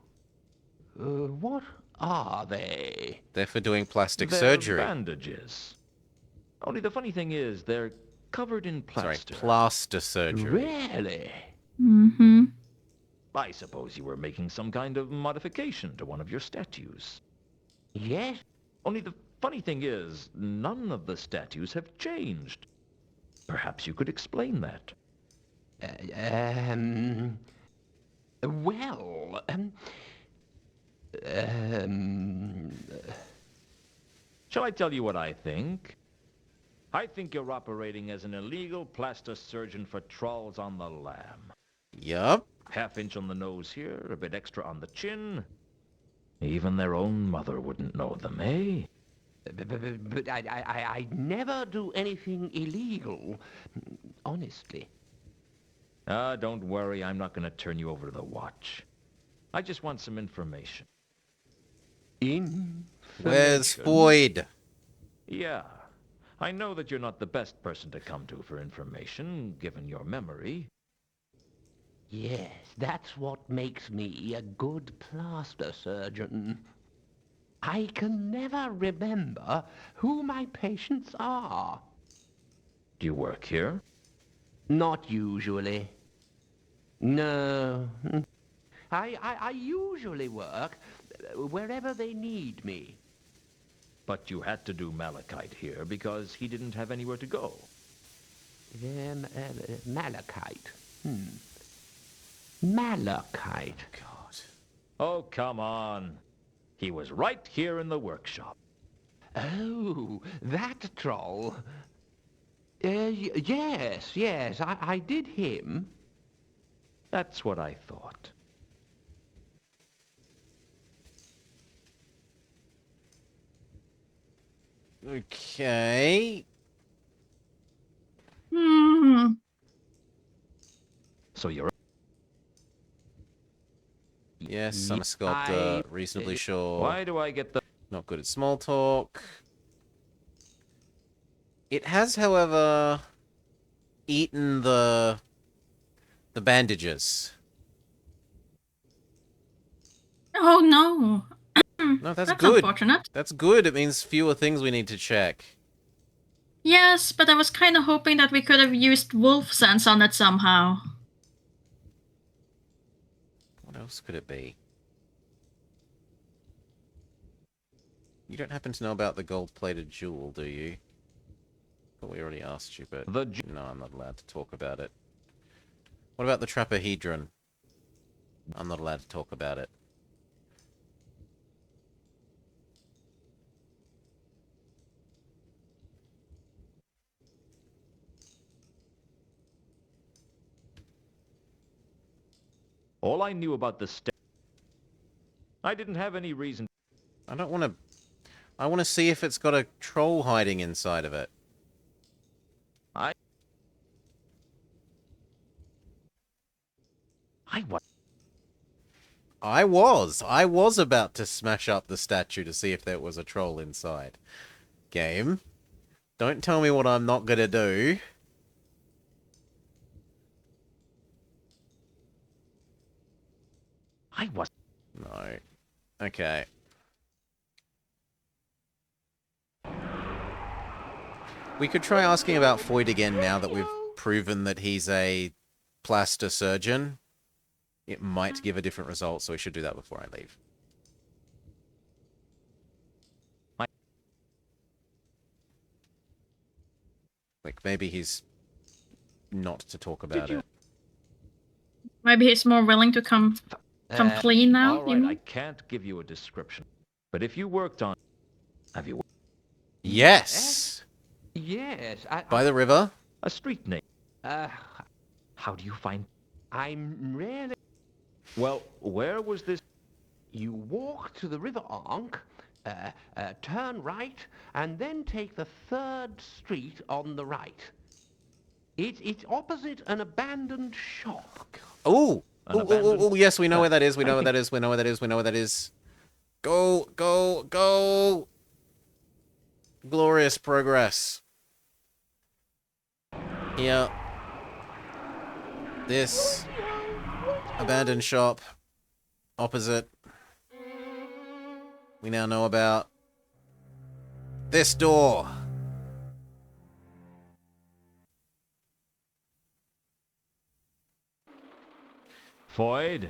What are they? They're for doing plastic They're surgery. Bandages. Only the funny thing is, they're covered in plaster. Sorry, plaster surgery. Really? Mm-hmm. I suppose you were making some kind of modification to one of your statues. Yes. Only the funny thing is, none of the statues have changed. Perhaps you could explain that. Well, Shall I tell you what I think? I think you're operating as an illegal plastic surgeon for trolls on the lam. Yup. Half-inch on the nose here, a bit extra on the chin. Even their own mother wouldn't know them, eh? but I never do anything illegal, honestly. Don't worry, I'm not going to turn you over to the watch. I just want some information. Where's Foyd? Yeah. I know that you're not the best person to come to for information, given your memory. Yes, that's what makes me a good plaster surgeon. I can never remember who my patients are. Do you work here? Not usually. No. I usually work wherever they need me. But you had to do Malachite here because he didn't have anywhere to go. Malachite. Malachite. God. Oh, come on. He was right here in the workshop. Oh, that troll. Yes, I did him. That's what I thought. Okay. So you're... Yes, I'm a sculptor. Reasonably sure. Why do I get the... Not good at small talk. It has, however, eaten the bandages. Oh no. No, that's good. Unfortunate. That's good. It means fewer things we need to check. Yes, but I was kind of hoping that we could have used wolf sense on it somehow. What else could it be? You don't happen to know about the gold-plated jewel, do you? But we already asked you, but The no, I'm not allowed to talk about it. What about the Trapahedron? I'm not allowed to talk about it. All I knew about the I didn't have any reason. I don't want to... I want to see if it's got a troll hiding inside of it. I was about to smash up the statue to see if there was a troll inside. Game. Don't tell me what I'm not gonna do. No. Okay. We could try asking about Foyd again now that we've proven that he's a plaster surgeon. It might give a different result, so we should do that before I leave. Like, maybe he's not to talk about it. Maybe he's more willing to come clean now. All right, I can't give you a description. But if you worked on... Have you... Yes! Yes. By the river? A street name. How do you find... I'm really... Well, where was this... You walk to the river Ankh, turn right, and then take the 3rd street on the right. It's opposite an abandoned shop. Oh! Oh, yes, we know where that is, we know where that is, we know where that is, we know where that is. Go, go, go! Glorious progress. Here. This. Abandoned shop. Opposite. We now know about this door. Foyd?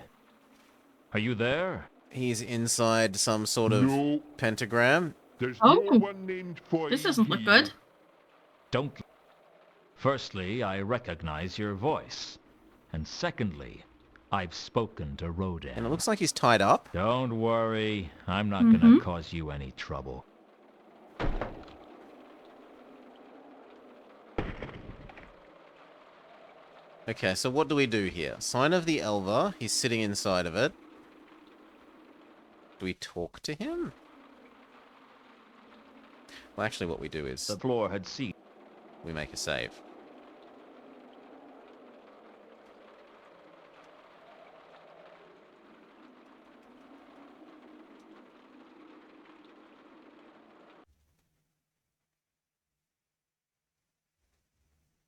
Are you there? He's inside some sort of pentagram. There's Oh. no one named Foyd This doesn't look here. good. Don't... Firstly, I recognize your voice. And secondly, I've spoken to Rodan. And it looks like he's tied up. Don't worry, I'm not gonna cause you any trouble. Okay, so what do we do here? Sign of the Elver. He's sitting inside of it. Do we talk to him? Well, actually what we do is... The floor had seized. We make a save.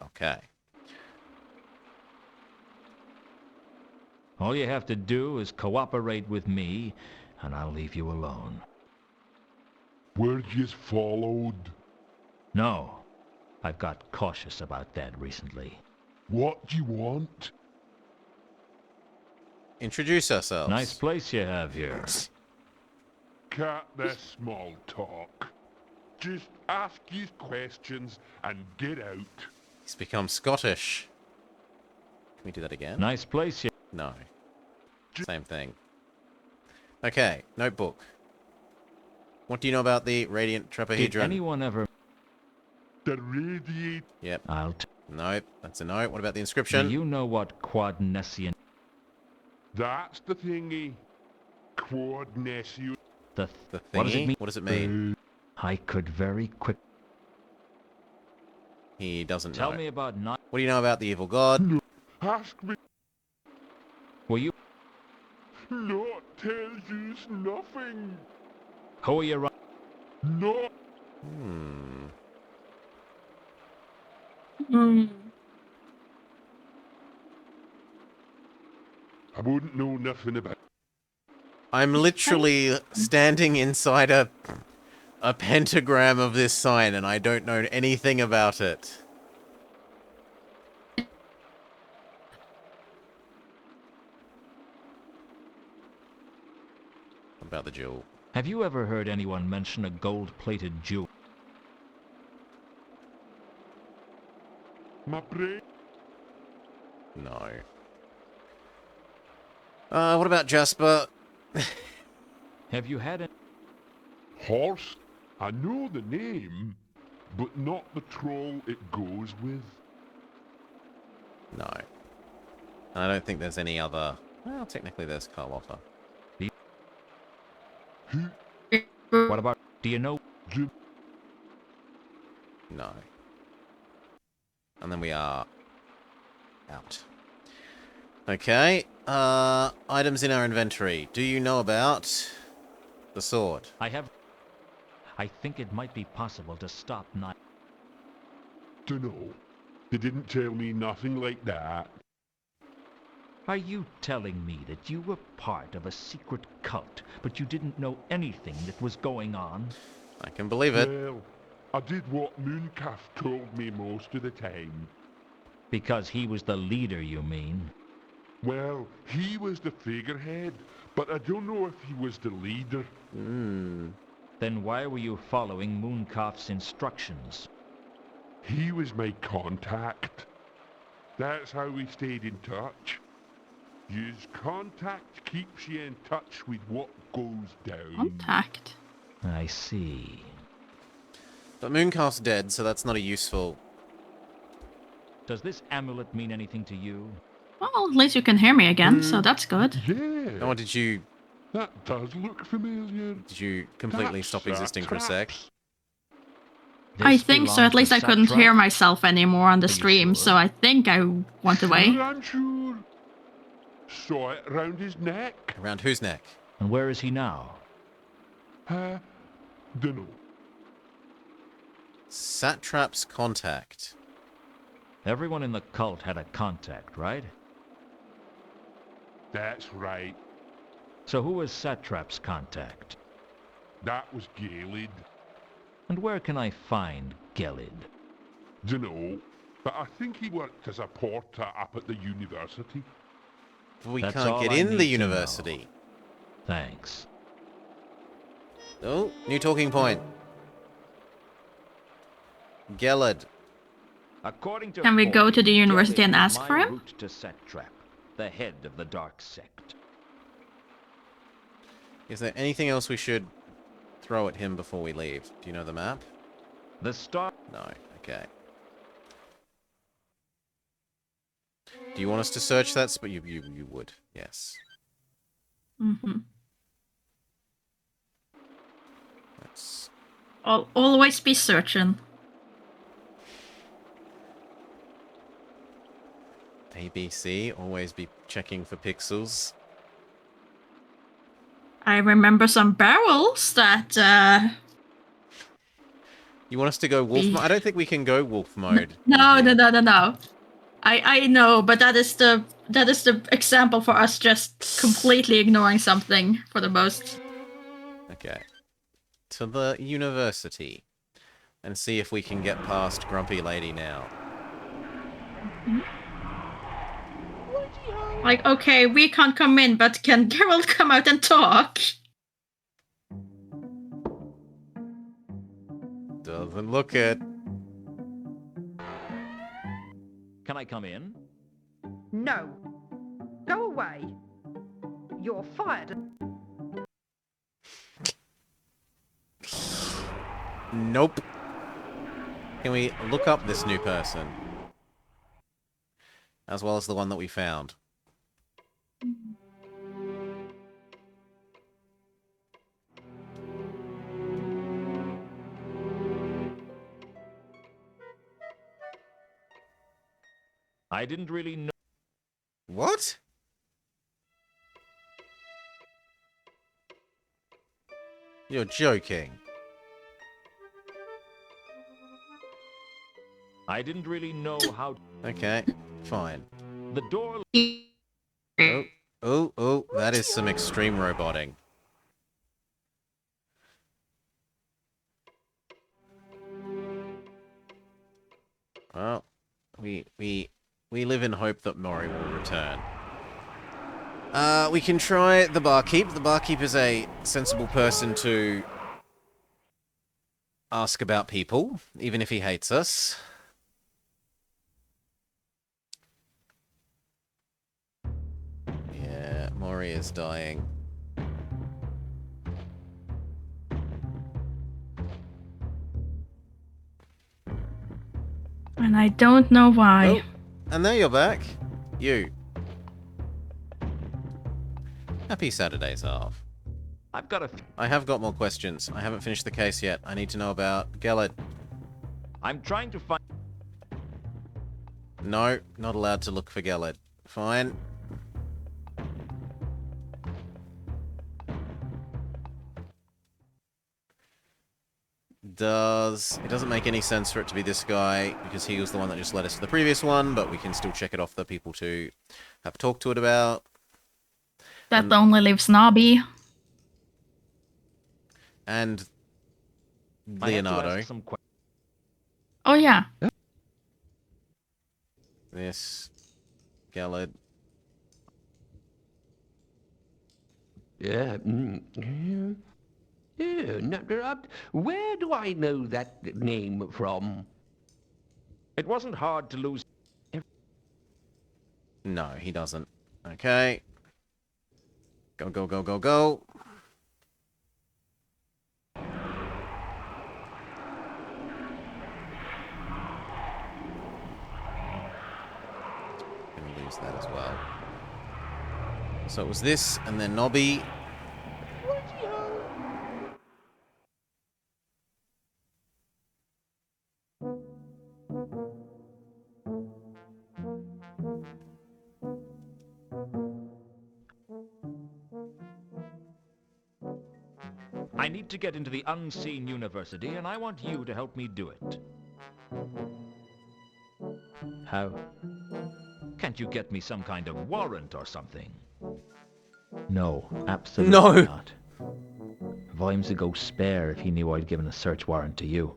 Okay. All you have to do is cooperate with me, and I'll leave you alone. Were yous followed? No, I've got cautious about that recently. What do you want? Introduce ourselves. Nice place you have here. Cat the small talk. Just ask yous questions and get out. He's become Scottish. Can we do that again? Nice place you... No. Same thing. Okay, notebook. What do you know about the Radiant Did Trapahedron? anyone ever... The radiate. Yep. I'll... Nope, that's a note. What about the Do inscription? you know what Quadnessian... That's the thingy. Coordination. The thingy? What does it mean? What does it mean? I could very quick... He doesn't Tell know. me about not... What do you know about the evil god? Ask me. Will you... Not tell yous nothing. Who are you... Not. I wouldn't know nothing about. I'm literally standing inside a pentagram of this sign and I don't know anything about it. What about the jewel? Have you ever heard anyone mention a gold-plated jewel? My brain. No. What about Jasper? Have you had Horse? I know the name, but not the troll it goes with. No. I don't think there's any other... Well, technically there's Carlotta. What about... Do you know... No. And then we are... out. Okay. Items in our inventory. Do you know about... the sword? I think it might be possible to stop Night. Dunno. They didn't tell me nothing like that. Are you telling me that you were part of a secret cult, but you didn't know anything that was going on? I can believe it. Well, I did what Mooncalf told me most of the time. Because he was the leader, you mean? Well, he was the figurehead, but I don't know if he was the leader. Then why were you following Mooncalf's instructions? He was my contact. That's how we stayed in touch. His contact keeps you in touch with what goes down. Contact. I see. But Mooncalf's dead, so that's not a useful... Does this amulet mean anything to you? Well, at least you can hear me again, so that's good. Yeah. Oh, did you That does look familiar. Did you completely That's stop existing for a sec? traps. I This think so. belongs At least to I couldn't Satrap? hear myself anymore on the Are you stream, sure? so I think I went away. Sure, I'm sure. Saw it around his neck. Around whose neck? And where is he now? Dunno. Satrap's contact. Everyone in the cult had a contact, right? That's right. So who was Satrap's contact? That was Galid. And where can I find Gelid? Dunno. But I think he worked as a porter up at the university. We That's can't all get I in need the to university. Thanks. Oh, new talking point. Gelid. According to Can we go to the Foy, university Gelid and is ask my for him? route to Satrap, the head of the dark sect. Is there anything else we should throw at him before we leave? Do you know the map? The star... No. Okay. Do you want us to search that spot? You would. Yes. Mm-hmm. Let's... I'll always be searching. ABC. Always be checking for pixels. I remember some barrels that, You want us to go wolf mode? I don't think we can go wolf mode. No. I know, but that is the example for us just completely ignoring something for the most. Okay. To the university. And see if we can get past Grumpy Lady now. Like, okay, we can't come in, but can Geralt come out and talk? Doesn't look it. Can I come in? No. Go away. You're fired. Nope. Can we look up this new person? As well as the one that we found. I didn't really know... What? You're joking. I didn't really know how... Okay, fine. The door... Oh, that is some extreme roboting. Well, we live in hope that Mori will return. We can try the barkeep. The barkeep is a sensible person to ask about people, even if he hates us. Mori is dying. And I don't know why. Oh, and there you're back. You. Happy Saturdays off. I have got more questions. I haven't finished the case yet. I need to know about Gelid. I'm trying to find... No, not allowed to look for Gelid. Fine. It doesn't make any sense for it to be this guy, because he was the one that just led us to the previous one, but we can still check it off the people to have talked to it about. That only leaves Nabi. And Leonardo. Oh yeah. This Gelid. Yeah. Where do I know that name from? It wasn't hard to lose... No, he doesn't. Okay. Go, go, go, go, go. Gonna lose that as well. So it was this, and then Nobby. I need to get into the unseen university, and I want you to help me do it. How? Can't you get me some kind of warrant or something? No, absolutely No. not. Vimes would go spare if he knew I'd given a search warrant to you.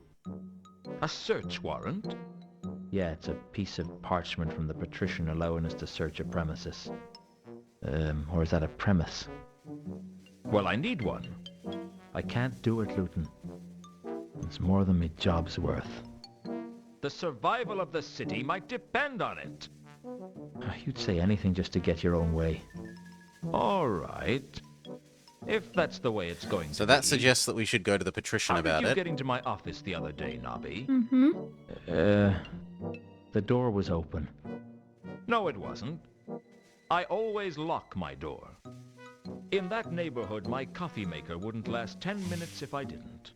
A search warrant? Yeah, it's a piece of parchment from the patrician allowing us to search a premises. Or is that a premise? Well, I need one. I can't do it, Luton. It's more than my job's worth. The survival of the city might depend on it. You'd say anything just to get your own way. All right. If that's the way it's going So to that be. suggests that we should go to the patrician How about did you it. get into my office the other day, Nobby? Mm-hmm. The door was open. No, it wasn't. I always lock my door. In that neighborhood, my coffee maker wouldn't last 10 minutes if I didn't.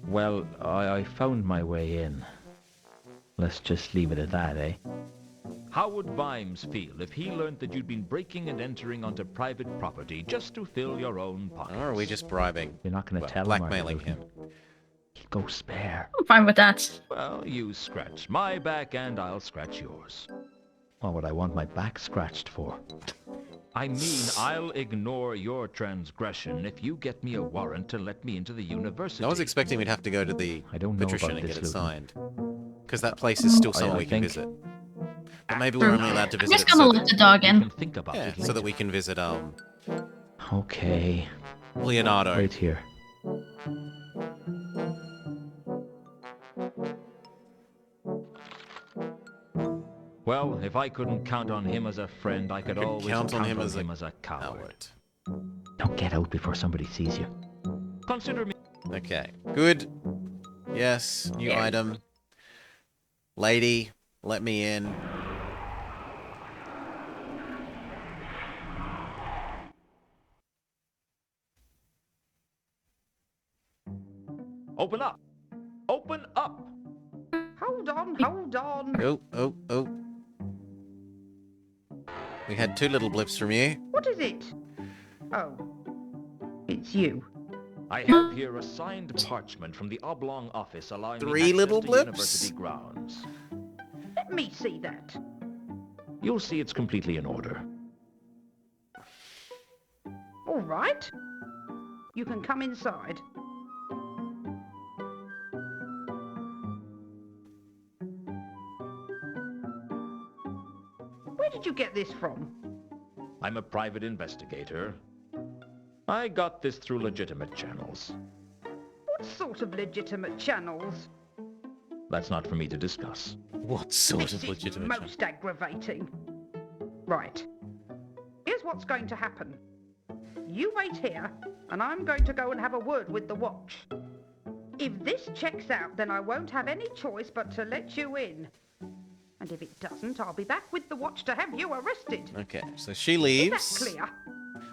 Well, I found my way in. Let's just leave it at that, eh? How would Vimes feel if he learned that you'd been breaking and entering onto private property just to fill your own pockets? Or are we just bribing? You're not going to Well, tell him, are you, blackmailing Luton? him. He'll go spare. I'm fine with that. Well, you scratch my back and I'll scratch yours. What would I want my back scratched for? I mean, I'll ignore your transgression if you get me a warrant to let me into the university. I was expecting we'd have to go to the I don't know patrician about and this, get it Luton. signed. Because that place is still somewhere I we can think- visit. But maybe we're only allowed to I'm visit just it gonna so let that, the dog You in. can think about yeah, it so later. that we can visit Okay. Leonardo. Right here. Well, if I couldn't count on him as a friend, I could could always count on him as as a coward. Coward. Don't get out before somebody sees you. Consider me... Okay, good. Yes, new item. Lady, let me in. Open up! Open up! Hold on, hold on. Oh, oh, oh. We had 2 little blips from you. What is it? Oh, it's you. I have here a signed parchment from the oblong office allowing 3 me access little to blips? university grounds. Let me see that. You'll see it's completely in order. All right. You can come inside. Where did you get this from? I'm a private investigator. I got this through legitimate channels. What sort of legitimate channels? That's not for me to discuss. What sort This of is legitimate most aggravating. Right. Here's what's going to happen. You wait here, and I'm going to go and have a word with the watch. If this checks out, then I won't have any choice but to let you in. And if it doesn't, I'll be back with the watch to have you arrested. Okay, so she Is leaves. that clear?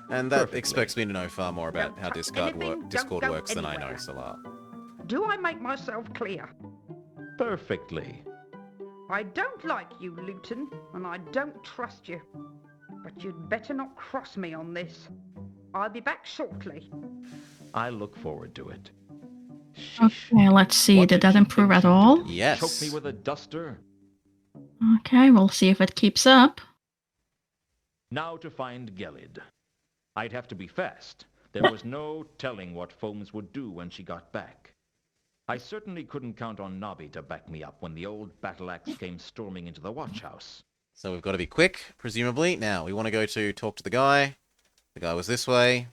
And that Perfectly. expects me to know far more about Don't how touch Discord anything, Discord don't go works than I know, anywhere. Salah. Do I make myself clear? Perfectly. I don't like you, Luton, and I don't trust you. But you'd better not cross me on this. I'll be back shortly. I look forward to it. Okay, let's see. What Did that she improve think at she all? did? Yes. Choke me with a duster? Okay, we'll see if it keeps up. Now to find Gelid. I'd have to be fast. There was no telling what Foams would do when she got back. I certainly couldn't count on Nobby to back me up when the old battle axe came storming into the watch house. So we've got to be quick, presumably. Now, we want to go to talk to the guy. The guy was this way.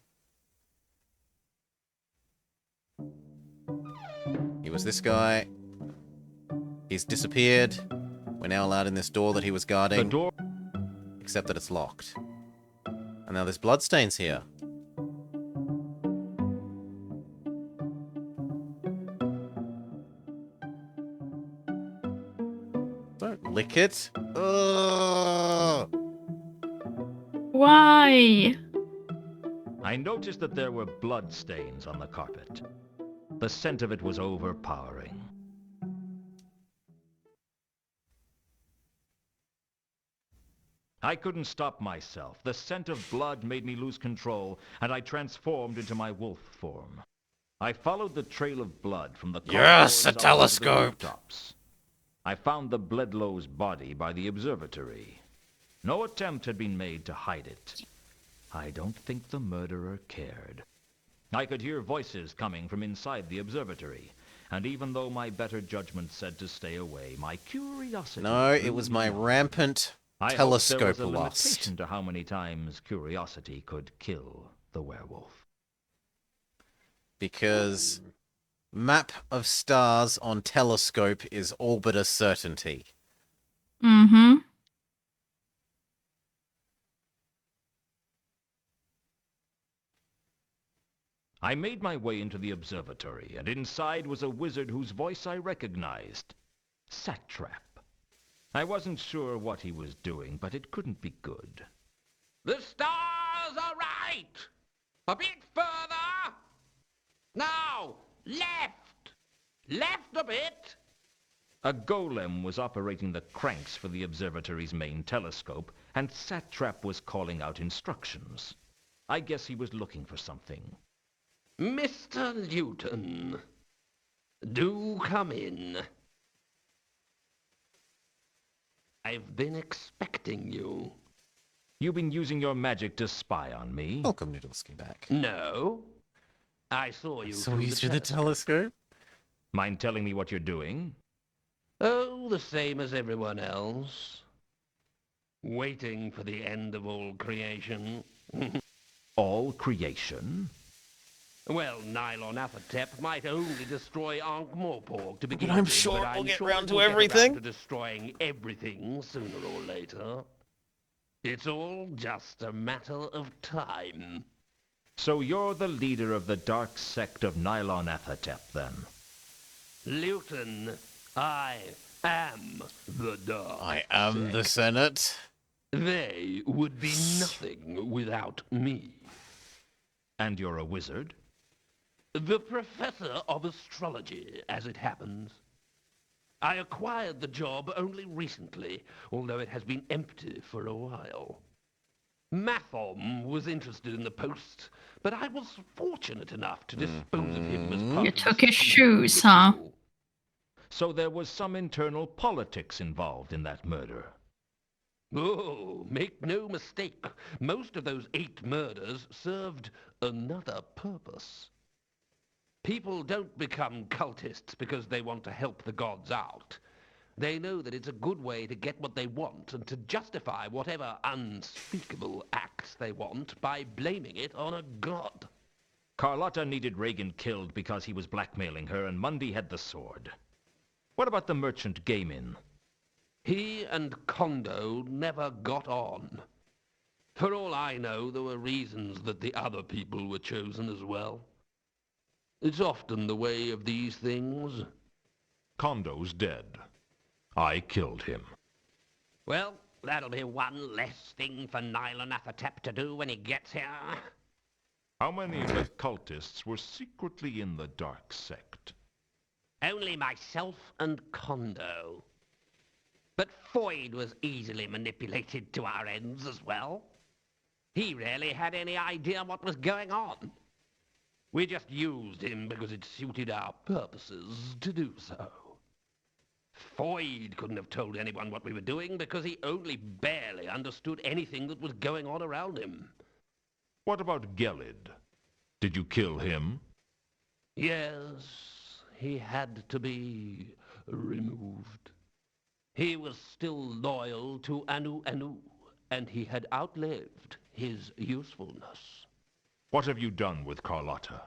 He was this guy. He's disappeared. We're now allowed in this door that he was guarding. The door... Except that it's locked. And now there's bloodstains here. Don't lick it. Ugh. Why? I noticed that there were blood stains on the carpet. The scent of it was overpowering. I couldn't stop myself. The scent of blood made me lose control, and I transformed into my wolf form. I followed the trail of blood from the Yes, corridors a up to the telescope! rooftops. I found the Bledlow's body by the observatory. No attempt had been made to hide it. I don't think the murderer cared. I could hear voices coming from inside the observatory, and even though my better judgment said to stay away, my curiosity... No, it drew was me my on. rampant I hoped telescope there was a lust. limitation to how many times curiosity could kill the werewolf. Because map of stars on telescope is all but a certainty. Mm-hmm. I made my way into the observatory, and inside was a wizard whose voice I recognized. Satrap. I wasn't sure what he was doing, but it couldn't be good. The stars are right! A bit further! Now, left! Left a bit! A golem was operating the cranks for the observatory's main telescope, and Satrap was calling out instructions. I guess he was looking for something. Mr. Luton, do come in. I've been expecting you. You've been using your magic to spy on me? Welcome, Noodlesky, back. No. I saw you So you through the telescope? Mind telling me what you're doing? Oh, the same as everyone else. Waiting for the end of all creation. All creation? Well, Nylon Athatep might only destroy Ankh-Morpork to begin I'm with, sure but we'll I'm get sure round it to will get everything. around to destroying everything sooner or later. It's all just a matter of time. So you're the leader of the dark sect of Nylon Athatep, then? Luton, I am the Dark I am the Senate. They would be nothing without me. And you're a wizard? The professor of astrology, as it happens. I acquired the job only recently, although it has been empty for a while. Mathom was interested in the post, but I was fortunate enough to dispose of him as part You of took the his shoes, huh? ritual. So there was some internal politics involved in that murder. Oh, make no mistake, most of those 8 murders served another purpose. People don't become cultists because they want to help the gods out. They know that it's a good way to get what they want and to justify whatever unspeakable acts they want by blaming it on a god. Carlotta needed Reagan killed because he was blackmailing her, and Mundy had the sword. What about the merchant Gaimin? He and Kondo never got on. For all I know, there were reasons that the other people were chosen as well. It's often the way of these things. Kondo's dead. I killed him. Well, that'll be one less thing for Nylonathotep to do when he gets here. How many of the cultists were secretly in the dark sect? Only myself and Kondo. But Foyd was easily manipulated to our ends as well. He rarely had any idea what was going on. We just used him because it suited our purposes to do so. Foyd couldn't have told anyone what we were doing because he only barely understood anything that was going on around him. What about Gelid? Did you kill him? Yes, he had to be removed. He was still loyal to Anu Anu, and he had outlived his usefulness. What have you done with Carlotta?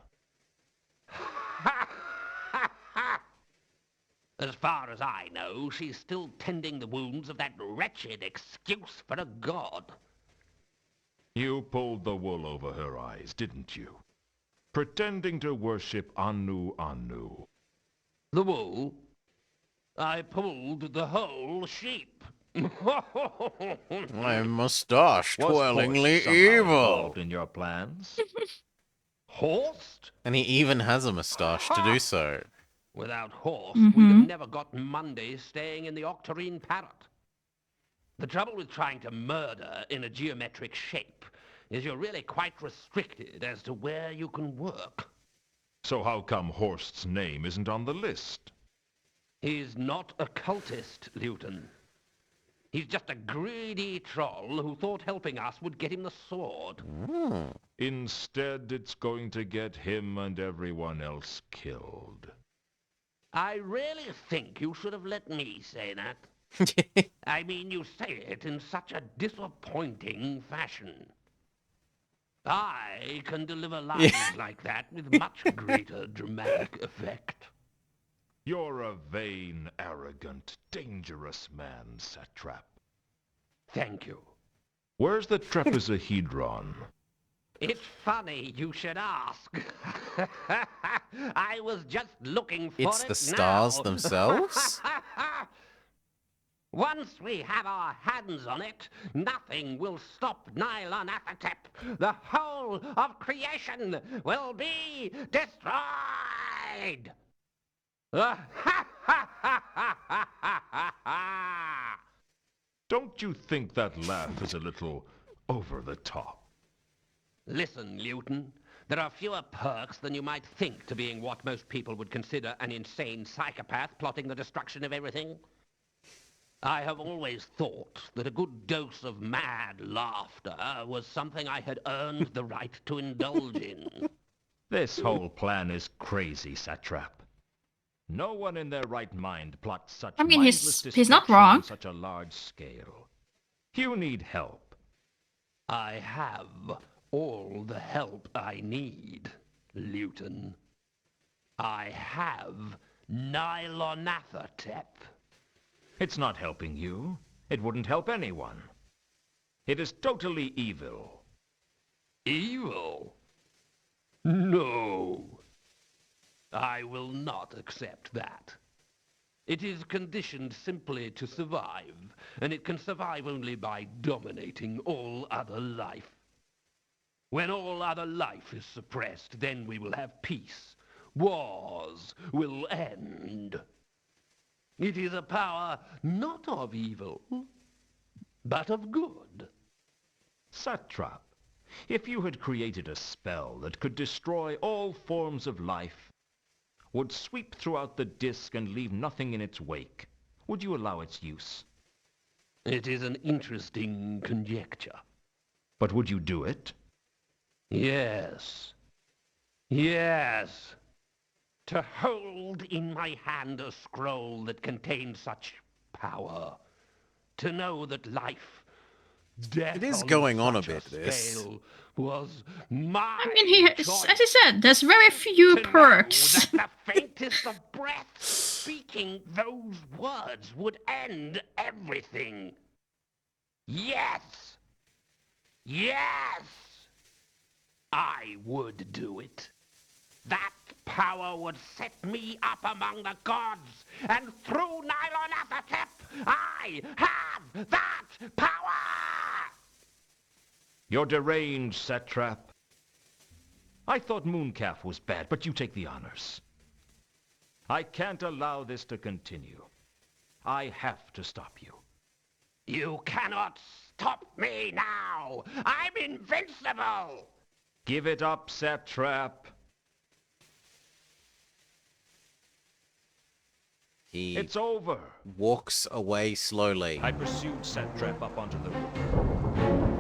As far as I know, she's still tending the wounds of that wretched excuse for a god. You pulled the wool over her eyes, didn't you? Pretending to worship Anu Anu. The wool? I pulled the whole sheep. My moustache, Was twirlingly Horst somehow evil. involved in your plans? Horst? And he even has a moustache to do so. Without Horst, we'd have never got Monday staying in the Octarine Parrot. The trouble with trying to murder in a geometric shape is you're really quite restricted as to where you can work. So how come Horst's name isn't on the list? He's not a cultist, Luton. He's just a greedy troll who thought helping us would get him the sword. Instead, it's going to get him and everyone else killed. I really think you should have let me say that. I mean, you say it in such a disappointing fashion. I can deliver lines like that with much greater dramatic effect. You're a vain, arrogant, dangerous man, Satrap. Thank you. Where's the trapezohedron? It's funny you should ask. I was just looking for It's it the stars now. themselves? Once we have our hands on it, nothing will stop Nylonathotep. The whole of creation will be destroyed. Don't you think that laugh is a little over the top? Listen, Luton. There are fewer perks than you might think to being what most people would consider an insane psychopath plotting the destruction of everything. I have always thought that a good dose of mad laughter was something I had earned the right to indulge in. This whole plan is crazy, Satrap. No one in their right mind plots such I mean, mindless he's not destruction wrong. on such a large scale. You need help. I have all the help I need, Luton. I have Nylonathotep. It's not helping you. It wouldn't help anyone. It is totally evil. Evil? No. I will not accept that. It is conditioned simply to survive, and it can survive only by dominating all other life. When all other life is suppressed, then we will have peace. Wars will end. It is a power not of evil, but of good. Satrap, if you had created a spell that could destroy all forms of life, would sweep throughout the disk and leave nothing in its wake, would you allow its use? It is an interesting conjecture. But would you do it? Yes. Yes. To hold in my hand a scroll that contains such power. To know that life, death It is on going on a such bit, this. scale was my I mean, choice. as I said, there's very few To know perks. that the faintest of breath speaking those words would end everything. Yes! Yes! I would do it. That power would set me up among the gods, and through Nylonathotep, I have that power! You're deranged, Satrap. I thought Mooncalf was bad, but you take the honors. I can't allow this to continue. I have to stop you. You cannot stop me now! I'm invincible! Give it up, Satrap. He It's over. walks away slowly. I pursued Satrap up onto the roof.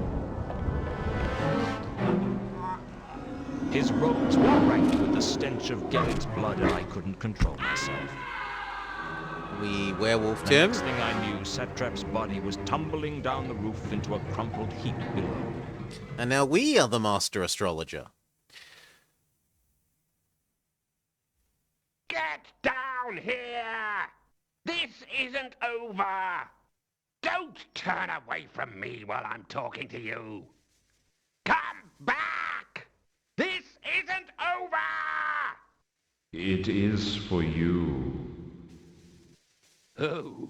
His robes were rank with the stench of Gerrit's blood, and I couldn't control myself. We werewolfed The him. next thing I knew, Satrap's body was tumbling down the roof into a crumpled heap below. And now we are the master astrologer. Get down here! This isn't over! Don't turn away from me while I'm talking to you! Come back! This isn't over! It is for you. Oh,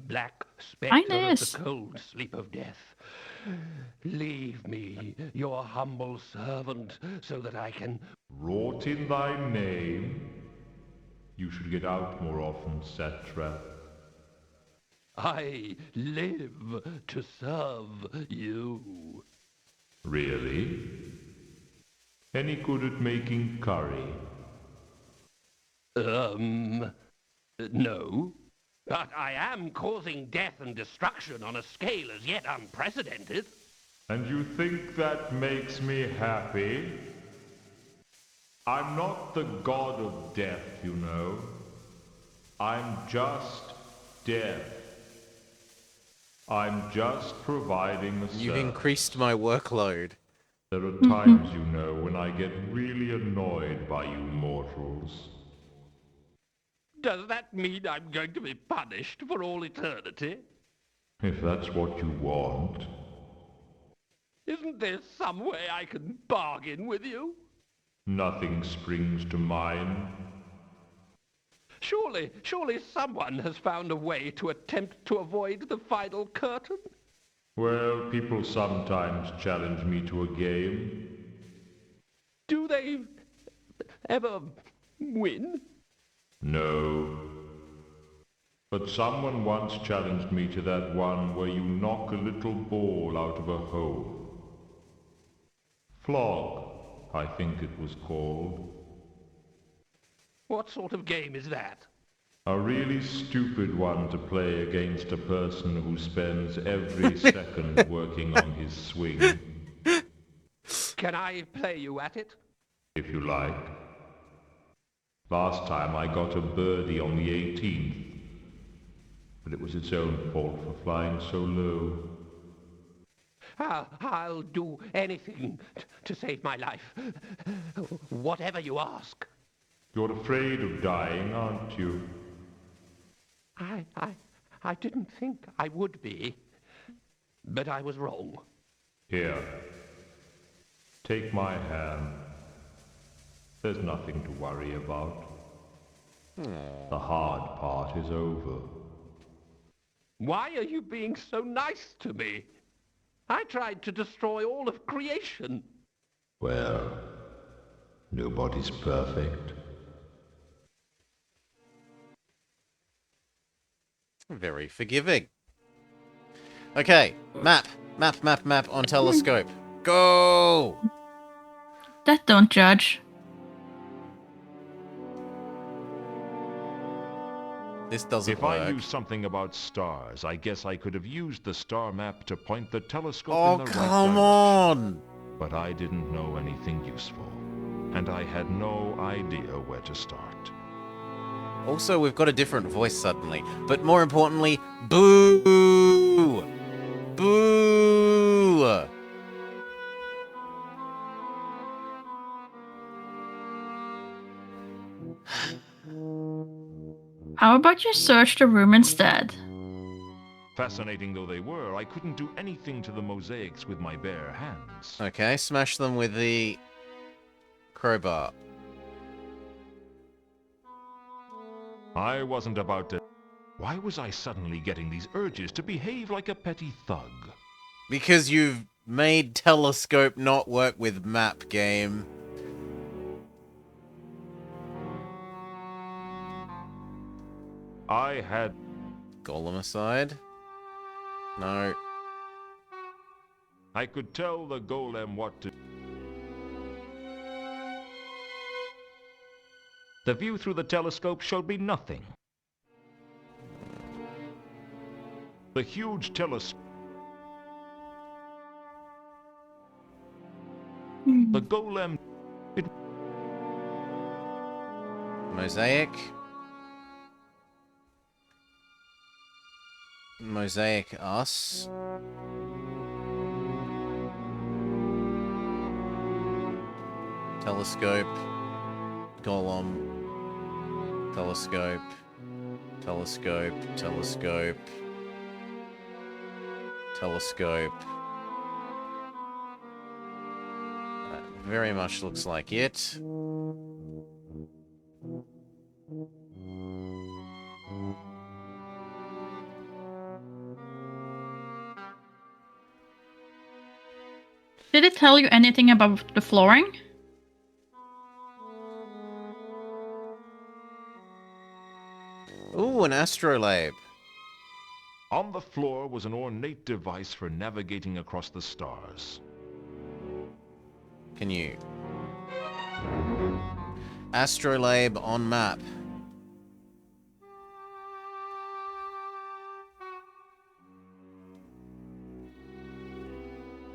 black Hi, spectre of Ness. the cold sleep of death. Leave me, your humble servant, so that I can... Wrought in thy name. You should get out more often, Satrap. I live to serve you. Really? Any good at making curry? No. But I am causing death and destruction on a scale as yet unprecedented. And you think that makes me happy? I'm not the god of death, you know. I'm just death. I'm just providing a You've service. increased my workload. There are times, you know, when I get really annoyed by you mortals. Does that mean I'm going to be punished for all eternity? If that's what you want. Isn't there some way I can bargain with you? Nothing springs to mind. Surely someone has found a way to attempt to avoid the final curtain? Well, people sometimes challenge me to a game. Do they ever win? No. But someone once challenged me to that one where you knock a little ball out of a hole. Flog, I think it was called. What sort of game is that? A really stupid one to play against a person who spends every second working on his swing. Can I play you at it? If you like. Last time I got a birdie on the 18th. But it was its own fault for flying so low. I'll do anything to save my life. Whatever you ask. You're afraid of dying, aren't you? I didn't think I would be. But I was wrong. Here. Take my hand. There's nothing to worry about. The hard part is over. Why are you being so nice to me? I tried to destroy all of creation. Well, nobody's perfect. Very forgiving. Okay, map on telescope. Go! That don't judge. This doesn't If work. I knew something about stars, I guess I could have used the star map to point the telescope Oh, in the right come direction. on! But I didn't know anything useful, and I had no idea where to start. Also, we've got a different voice suddenly. But more importantly, boo! Boo! How about you search the room instead? Fascinating though they were, I couldn't do anything to the mosaics with my bare hands. Okay, smash them with the crowbar. I wasn't about to... Why was I suddenly getting these urges to behave like a petty thug? Because you've made telescope not work with map, game. I had... Golem aside. No. I could tell the golem what to... The view through the telescope showed me nothing. The huge telescope... The golem... Mosaic. Mosaic us. Telescope. Golem. Telescope. Telescope. Telescope. Telescope. That very much looks like it. Did it tell you anything about the flooring? Ooh, an astrolabe. On the floor was an ornate device for navigating across the stars. Can you? Astrolabe on map.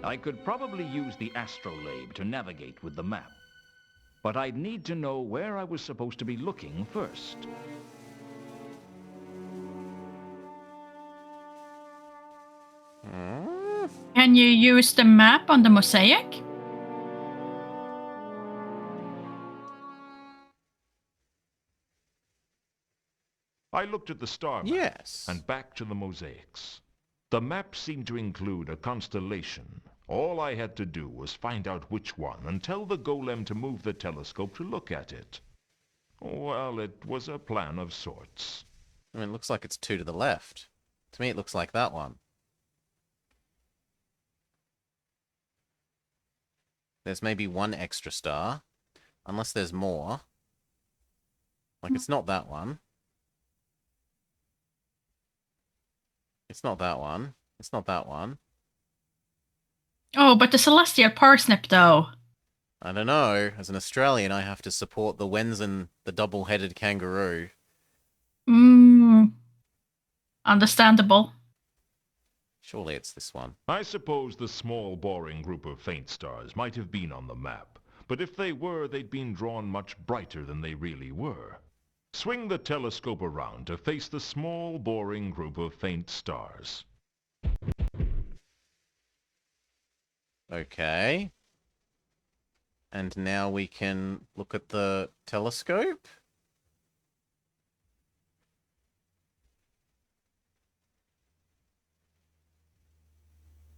I could probably use the astrolabe to navigate with the map. But I'd need to know where I was supposed to be looking first. Can you use the map on the mosaic? I looked at the star map Yes. and back to the mosaics. The map seemed to include a constellation. All I had to do was find out which one and tell the golem to move the telescope to look at it. Well, it was a plan of sorts. I mean, it looks like it's 2 to the left. To me, it looks like that one. There's maybe 1 extra star. Unless there's more. Like, it's not that one. It's not that one. It's not that one. Oh, but the celestial parsnip, though. I don't know. As an Australian, I have to support the Wens and the double-headed kangaroo. Understandable. Surely it's this one. I suppose the small, boring group of faint stars might have been on the map, but if they were, they'd been drawn much brighter than they really were. Swing the telescope around to face the small, boring group of faint stars. Okay. And now we can look at the telescope.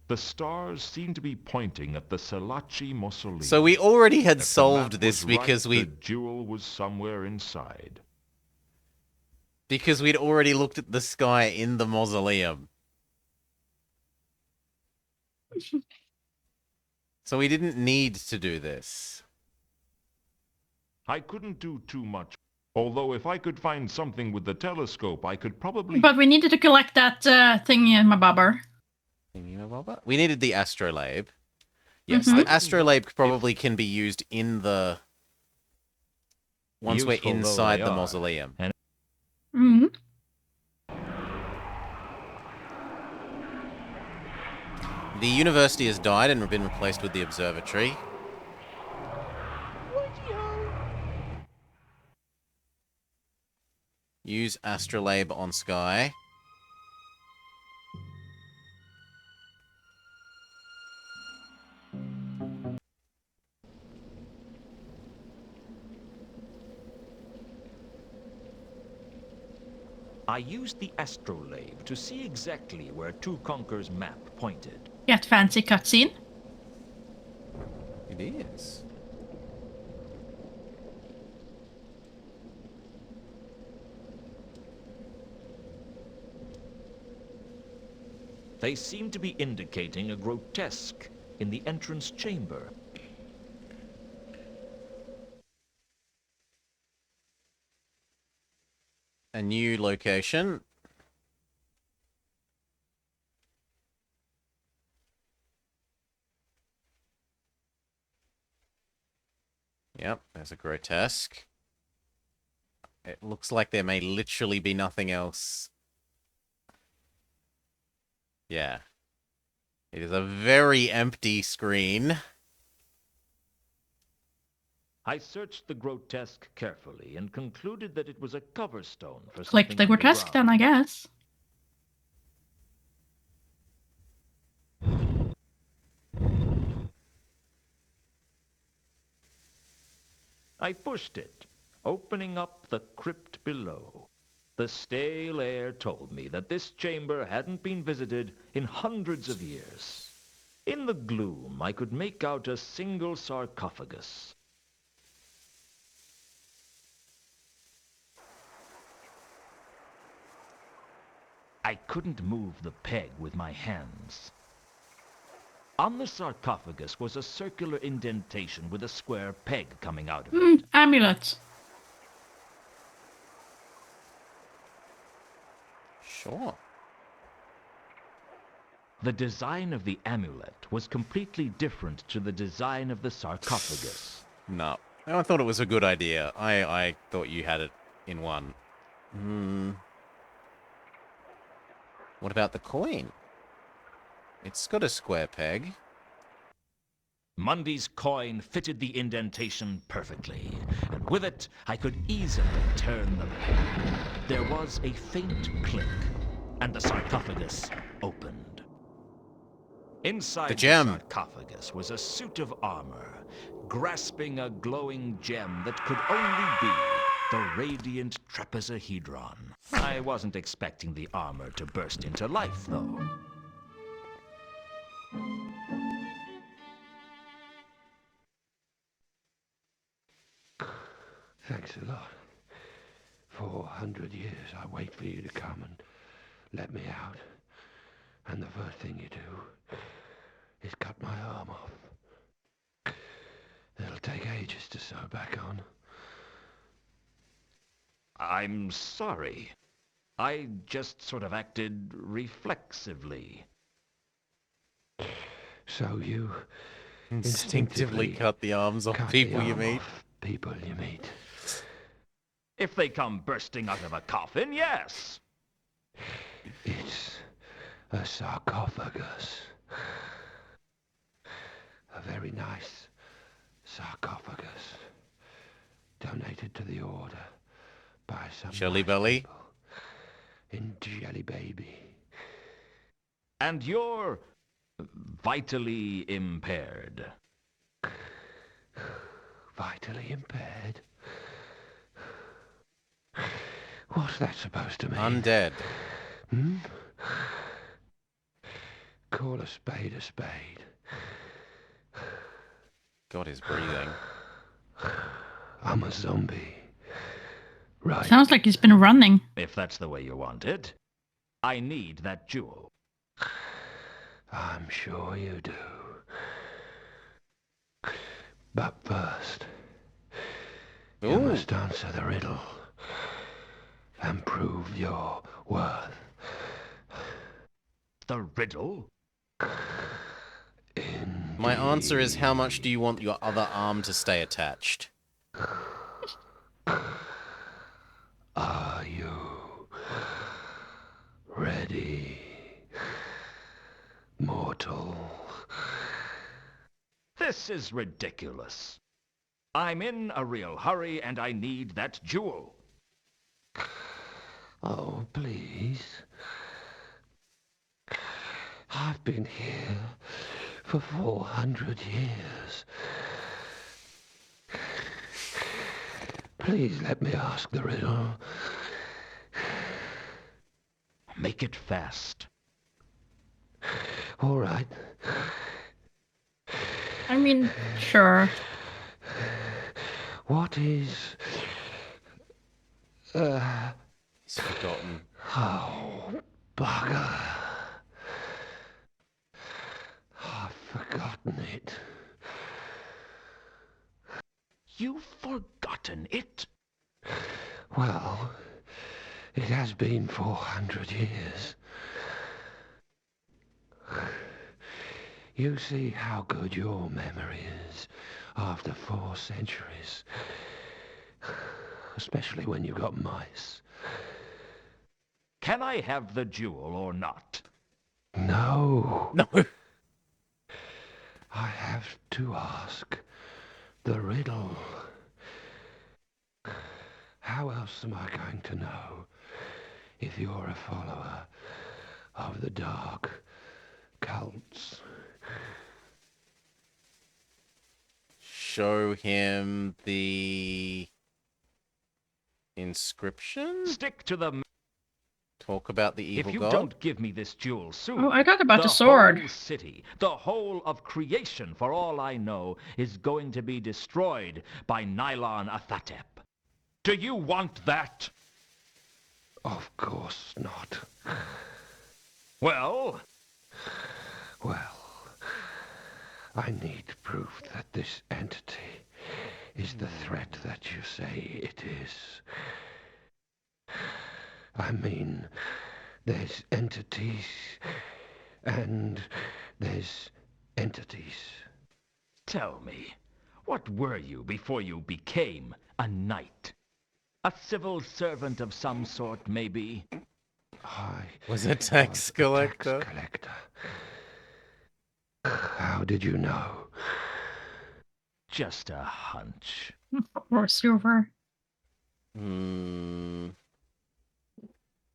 The stars seem to be pointing at the Salaci mausoleum. So we already had If the solved map this was right, because we... the jewel was somewhere inside. Because we'd already looked at the sky in the mausoleum. So we didn't need to do this. I couldn't do too much. Although if I could find something with the telescope, I could probably... But we needed to collect that thingy in my bobber. We needed the astrolabe. Yes, the astrolabe probably can be used in the... Once we're Useful though inside they the are. mausoleum. Mm-hmm. The university has died and been replaced with the observatory. Use astrolabe on sky. I used the astrolabe to see exactly where Two Conquer's map pointed. Get fancy cutscene. It is. They seem to be indicating a grotesque in the entrance chamber. A new location. Yep, there's a grotesque. It looks like there may literally be nothing else. Yeah. It is a very empty screen. I searched the grotesque carefully and concluded that it was a cover stone for Click something the grotesque then, underground. I guess. I pushed it, opening up the crypt below. The stale air told me that this chamber hadn't been visited in hundreds of years. In the gloom, I could make out a single sarcophagus. I couldn't move the peg with my hands. On the sarcophagus was a circular indentation with a square peg coming out of it. Amulet. Sure. The design of the amulet was completely different to the design of the sarcophagus. No. I thought it was a good idea. I thought you had it in one. What about the coin? It's got a square peg. Mundy's coin fitted the indentation perfectly, and with it I could easily turn the peg. There was a faint click, and the sarcophagus opened. Inside The gem. sarcophagus was a suit of armor, grasping a glowing gem that could only be the radiant trapezohedron. I wasn't expecting the armor to burst into life, though. Thanks a lot. 400 years I wait for you to come and let me out. And the first thing you do is cut my arm off. It'll take ages to sew back on. I'm sorry. I just sort of acted reflexively. So you Instinctively cut the arms off people you meet. People you meet. If they come bursting out of a coffin, yes. It's a sarcophagus. A very nice sarcophagus. Donated to the order by some Jelly nice Belly? people in Jelly Baby. And you're vitally impaired. Vitally impaired? What's that supposed to mean? Undead. Hmm? Call a spade a spade. God, his breathing. I'm a zombie. Right. Sounds like he's been running. If that's the way you want it. I need that jewel. I'm sure you do. But first, you Ooh. must answer the riddle and prove your worth. The riddle? My answer is, how much do you want your other arm to stay attached? Are you ready, mortal? This is ridiculous. I'm in a real hurry and I need that jewel. Oh, please. I've been here for 400 years. Please let me ask the riddle. Make it fast. All right. I mean, sure. What is... He's forgotten. Oh, bugger. I've forgotten it. You've forgotten it? Well, it has been 400 years. You see how good your memory is after 4 centuries. Especially when you've got mice. Can I have the jewel or not? No. No. I have to ask the riddle. How else am I going to know if you're a follower of the dark cults? Show him the inscription? Stick to the... Talk about the evil If you god? don't give me this jewel soon... Oh, I got about the sword. whole city, the whole of creation, for all I know, is going to be destroyed by Nylon Athatep. Do you want that? Of course not. Well? Well, I need proof that this entity is the threat that you say it is. I mean, there's entities and there's entities. Tell me, what were you before you became a knight? A civil servant of some sort, maybe? I Was a tax collector. Tax collector. How did you know? Just a hunch. Of course you were.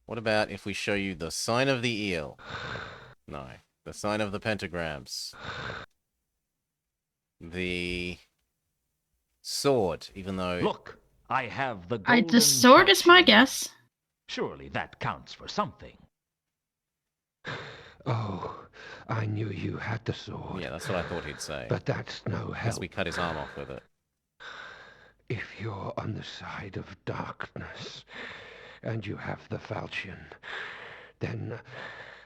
What about if we show you the sign of the eel? No. The sign of the pentagrams. The sword, even though... Look, I have the golden The sword is my falchion. guess. Surely that counts for something. Oh, I knew you had the sword. Yeah, that's what I thought he'd say. But that's no Unless help. we cut his arm off with it. If you're on the side of darkness and you have the falchion, then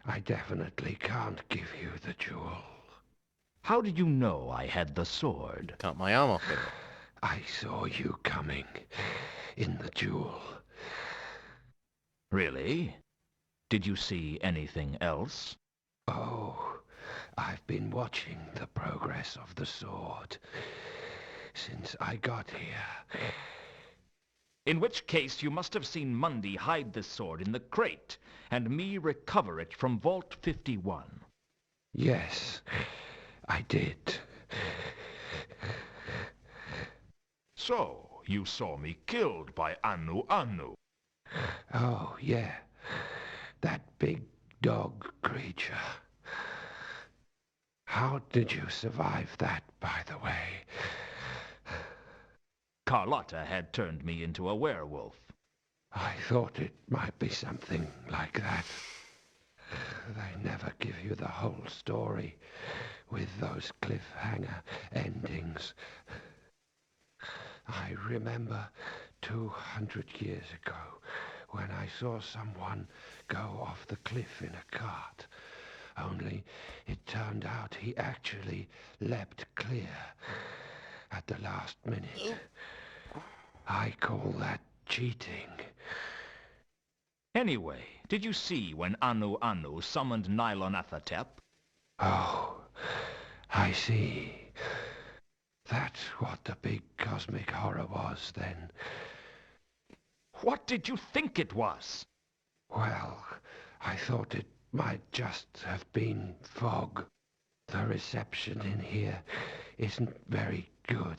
I definitely can't give you the jewel. How did you know I had the sword? Cut my arm off with it. I saw you coming in the jewel. Really? Did you see anything else? Oh, I've been watching the progress of the sword since I got here. In which case you must have seen Mundy hide the sword in the crate, and me recover it from Vault 51. Yes, I did. So, you saw me killed by Anu Anu. Oh, yeah. That big dog creature. How did you survive that, by the way? Carlotta had turned me into a werewolf. I thought it might be something like that. They never give you the whole story with those cliffhanger endings. I remember 200 years ago when I saw someone go off the cliff in a cart. Only it turned out he actually leapt clear at the last minute. I call that cheating. Anyway, did you see when Anu Anu summoned Nylon Athatep? Oh, I see. That's what the big cosmic horror was then. What did you think it was? Well, I thought it might just have been fog. The reception in here isn't very good.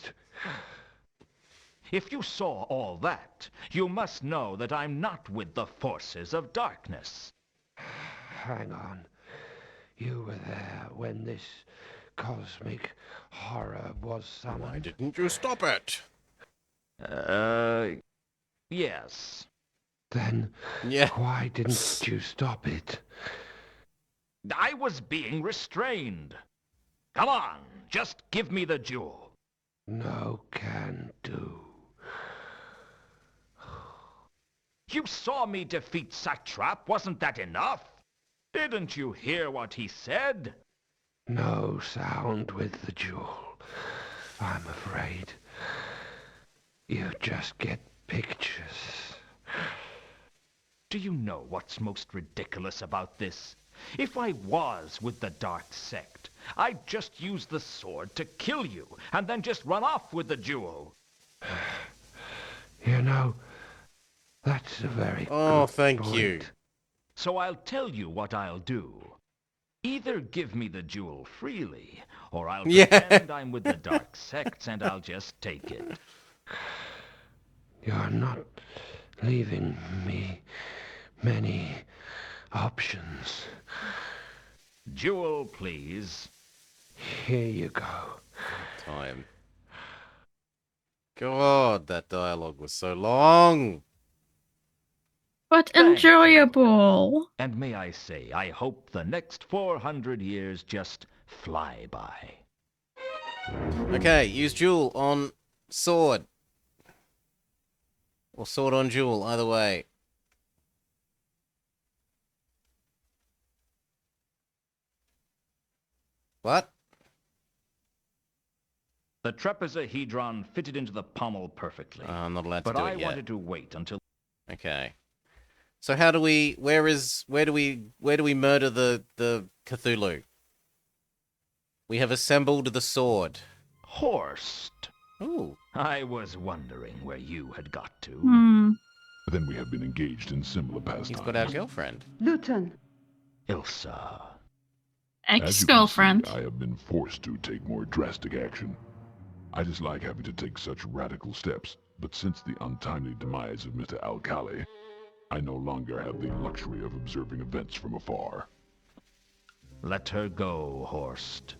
If you saw all that, you must know that I'm not with the forces of darkness. Hang on. You were there when this cosmic horror was summoned. Why didn't you stop it? Yes. Then Yeah. why didn't you stop it? I was being restrained. Come on, just give me the jewel. No can do. You saw me defeat Satrap, wasn't that enough? Didn't you hear what he said? No sound with the jewel, I'm afraid. You just get pictures. Do you know what's most ridiculous about this? If I was with the Dark Sect, I'd just use the sword to kill you, and then just run off with the jewel. You know, that's a very Oh, good thank point. you. So I'll tell you what I'll do. Either give me the jewel freely, or I'll Yeah. pretend I'm with the Dark Sects and I'll just take it. You're not leaving me many options. Jewel, please. Here you go. Time. God, that dialogue was so long. But Thank you. enjoyable. And may I say, I hope the next 400 years just fly by. Okay, use jewel on sword. Or sword on jewel, either way. What? The trapezohedron fitted into the pommel perfectly. I'm not allowed to but do I it yet. wanted to wait until... Okay. So how do we... Where do we murder the Cthulhu? We have assembled the sword. Horst. Ooh. I was wondering where you had got to. Hmm. Then we have been engaged in similar pastimes. He's got our girlfriend. Luton. Ilsa. As you can Ex-girlfriend. see, I have been forced to take more drastic action. I dislike having to take such radical steps, but since the untimely demise of Mr. Alcali, I no longer have the luxury of observing events from afar. Let her go, Horst.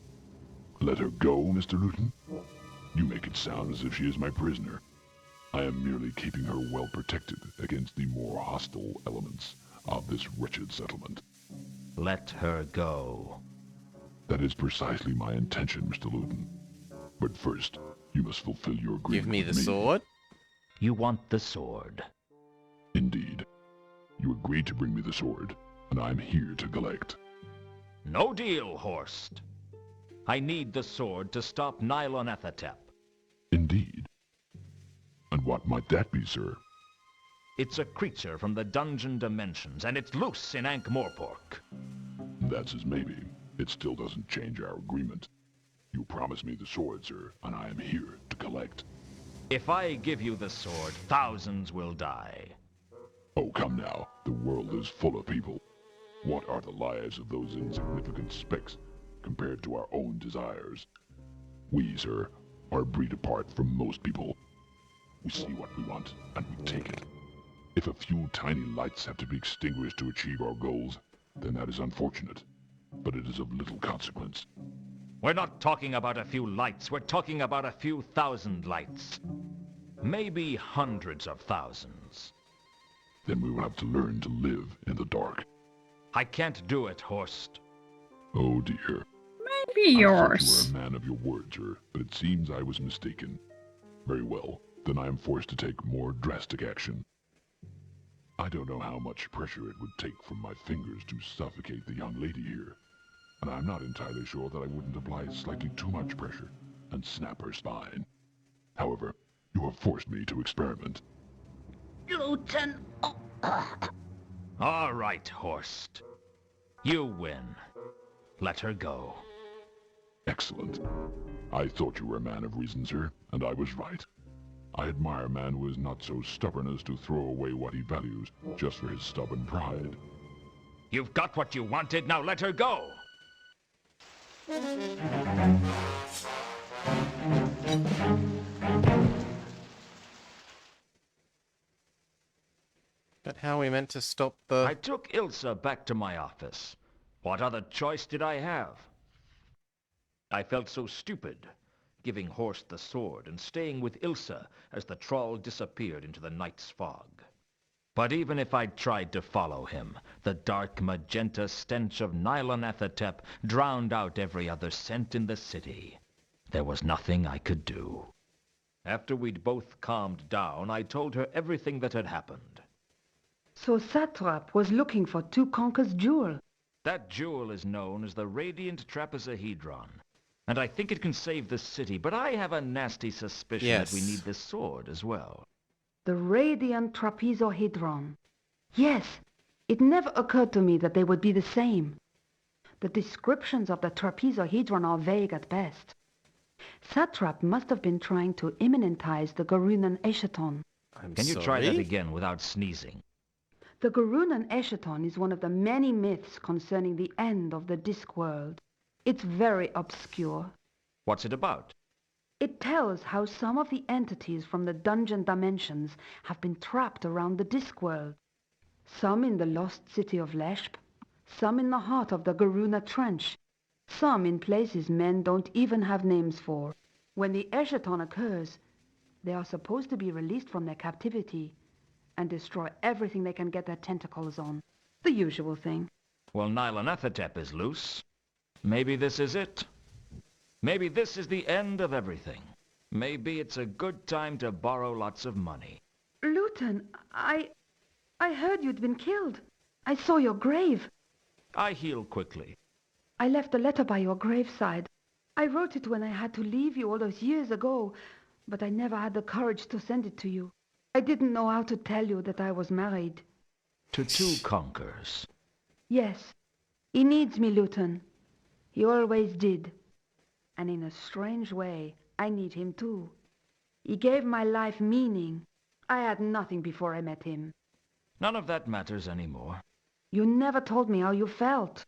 Let her go, Mr. Luton? You make it sound as if she is my prisoner. I am merely keeping her well protected against the more hostile elements of this wretched settlement. Let her go. That is precisely my intention, Mr. Luton. But first, you must fulfill your agreement Give me the with sword? You want the sword. Indeed. You agreed to bring me the sword, and I'm here to collect. No deal, Horst. I need the sword to stop Nylonethotep. Indeed. And what might that be, sir? It's a creature from the dungeon dimensions, and it's loose in Ankh-Morpork. That's as maybe. It still doesn't change our agreement. You promised me the sword, sir, and I am here to collect. If I give you the sword, thousands will die. Oh, come now. The world is full of people. What are the lives of those insignificant specks compared to our own desires? We, sir, are a breed apart from most people. We see what we want, and we take it. If a few tiny lights have to be extinguished to achieve our goals, then that is unfortunate. But it is of little consequence. We're not talking about a few lights. We're talking about a few thousand lights. Maybe hundreds of thousands. Then we will have to learn to live in the dark. I can't do it, Horst. Oh dear. Maybe I thought yours. you were a man of your word, sir, but it seems I was mistaken. Very well, then I am forced to take more drastic action. I don't know how much pressure it would take from my fingers to suffocate the young lady here, and I'm not entirely sure that I wouldn't apply slightly too much pressure and snap her spine. However, you have forced me to experiment. Luton. Oh. All right, Horst. You win. Let her go. Excellent. I thought you were a man of reason, sir, and I was right. I admire a man who is not so stubborn as to throw away what he values just for his stubborn pride. You've got what you wanted, now let her go! But how are we meant to stop the... I took Ilsa back to my office. What other choice did I have? I felt so stupid, giving Horst the sword and staying with Ilsa as the troll disappeared into the night's fog. But even if I tried to follow him, the dark magenta stench of Nylonathotep drowned out every other scent in the city. There was nothing I could do. After we'd both calmed down, I told her everything that had happened. So Satrap was looking for Tukonka's jewel. That jewel is known as the Radiant Trapezohedron. And I think it can save the city, but I have a nasty suspicion that we need this sword as well. The Radiant Trapezohedron. Yes, it never occurred to me that they would be the same. The descriptions of the trapezohedron are vague at best. Satrap must have been trying to immanentize the Garunan Eschaton. Can you try that again without sneezing? The Garunan Eschaton is one of the many myths concerning the end of the Discworld. It's very obscure. What's it about? It tells how some of the entities from the dungeon dimensions have been trapped around the Discworld. Some in the lost city of Leshp, some in the heart of the Garuna Trench, some in places men don't even have names for. When the Eschaton occurs, they are supposed to be released from their captivity and destroy everything they can get their tentacles on. The usual thing. Well, Nylonathotep is loose. Maybe this is it. Maybe this is the end of everything. Maybe it's a good time to borrow lots of money. Luton, I heard you'd been killed. I saw your grave. I heal quickly. I left a letter by your graveside. I wrote it when I had to leave you all those years ago, but I never had the courage to send it to you. I didn't know how to tell you that I was married. To two conquerors. Yes. He needs me, Luton. He always did. And in a strange way, I need him too. He gave my life meaning. I had nothing before I met him. None of that matters anymore. You never told me how you felt.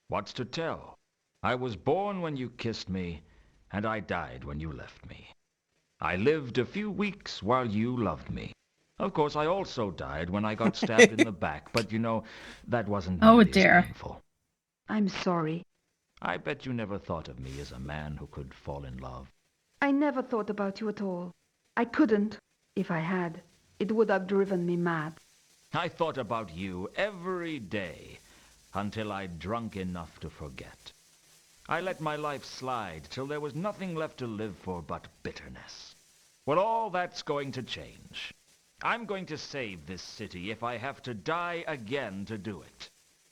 What's to tell? I was born when you kissed me, and I died when you left me. I lived a few weeks while you loved me. Of course, I also died when I got stabbed in the back, but you know, that wasn't nearly as painful. I'm sorry. I bet you never thought of me as a man who could fall in love. I never thought about you at all. I couldn't. If I had, it would have driven me mad. I thought about you every day, until I'd drunk enough to forget. I let my life slide till there was nothing left to live for but bitterness. Well, all that's going to change. I'm going to save this city if I have to die again to do it.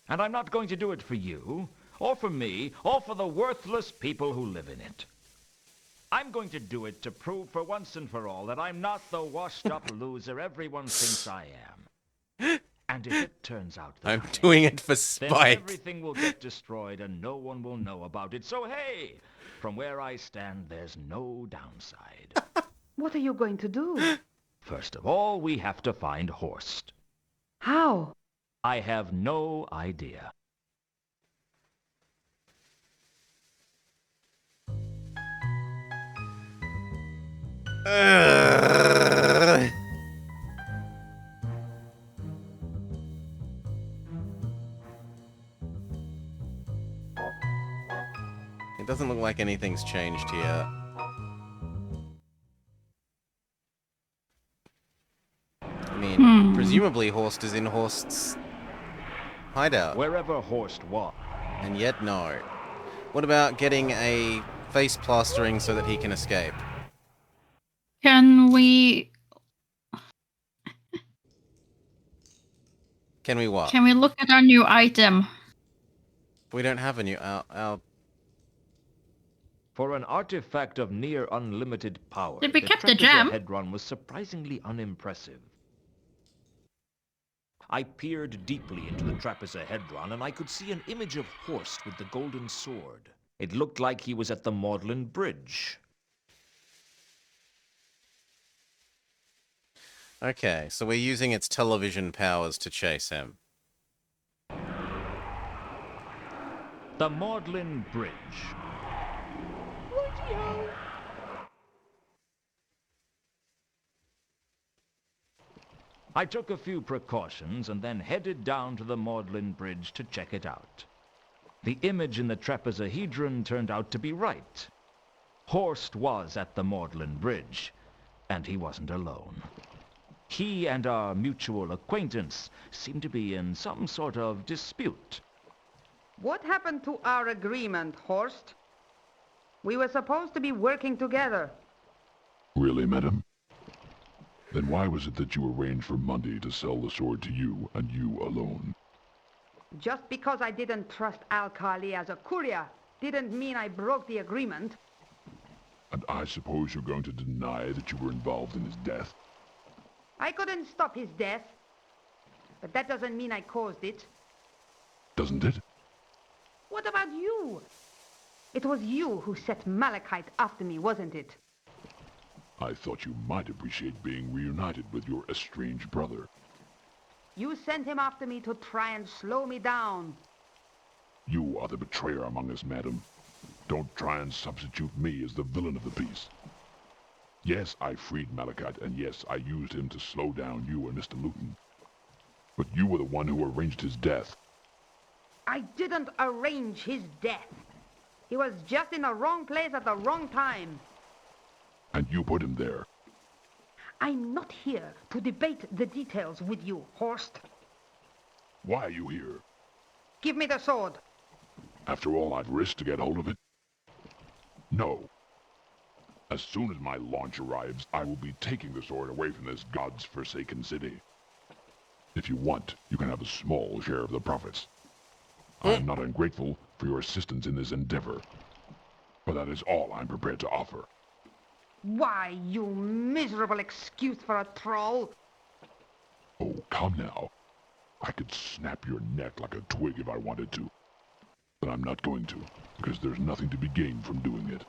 And I'm not going to do it for you, or for me, or for the worthless people who live in it. I'm going to do it to prove for once and for all that I'm not the washed-up loser everyone thinks I am. And if it turns out that I'm doing it for spite. then everything will get destroyed and no one will know about it. So hey, from where I stand, there's no downside. What are you going to do? First of all, we have to find Horst. How? I have no idea. It doesn't look like anything's changed here. I mean, presumably Horst is in Horst's hideout. Wherever Horst was. And yet no. What about getting a face plastering so that he can escape? Can we... Can we what? Can we look at our new item? We don't have a new... Our... For an artifact of near unlimited power, Did we keep the gem? Trapezohedron was surprisingly unimpressive. I peered deeply into the Trapezohedron, and I could see an image of Horst with the golden sword. It looked like he was at the Maudlin Bridge. Okay, so we're using its television powers to chase him. The Maudlin Bridge. I took a few precautions and then headed down to the Maudlin Bridge to check it out. The image in the Trapezohedron turned out to be right. Horst was at the Maudlin Bridge, and he wasn't alone. He and our mutual acquaintance seem to be in some sort of dispute. What happened to our agreement, Horst? We were supposed to be working together. Really, madam? Then why was it that you arranged for Monday to sell the sword to you, and you alone? Just because I didn't trust Al-Khali as a courier didn't mean I broke the agreement. And I suppose you're going to deny that you were involved in his death? I couldn't stop his death, but that doesn't mean I caused it. Doesn't it? What about you? It was you who set Malachite after me, wasn't it? I thought you might appreciate being reunited with your estranged brother. You sent him after me to try and slow me down. You are the betrayer among us, madam. Don't try and substitute me as the villain of the piece. Yes, I freed Malachite, and yes, I used him to slow down you and Mr. Luton. But you were the one who arranged his death. I didn't arrange his death. He was just in the wrong place at the wrong time. And you put him there. I'm not here to debate the details with you, Horst. Why are you here? Give me the sword. After all I've risked to get hold of it? No. As soon as my launch arrives, I will be taking the sword away from this God's forsaken city. If you want, you can have a small share of the profits. I am not ungrateful for your assistance in this endeavor, but that is all I'm prepared to offer. Why, you miserable excuse for a troll. Oh, come now. I could snap your neck like a twig if I wanted to. But I'm not going to, because there's nothing to be gained from doing it.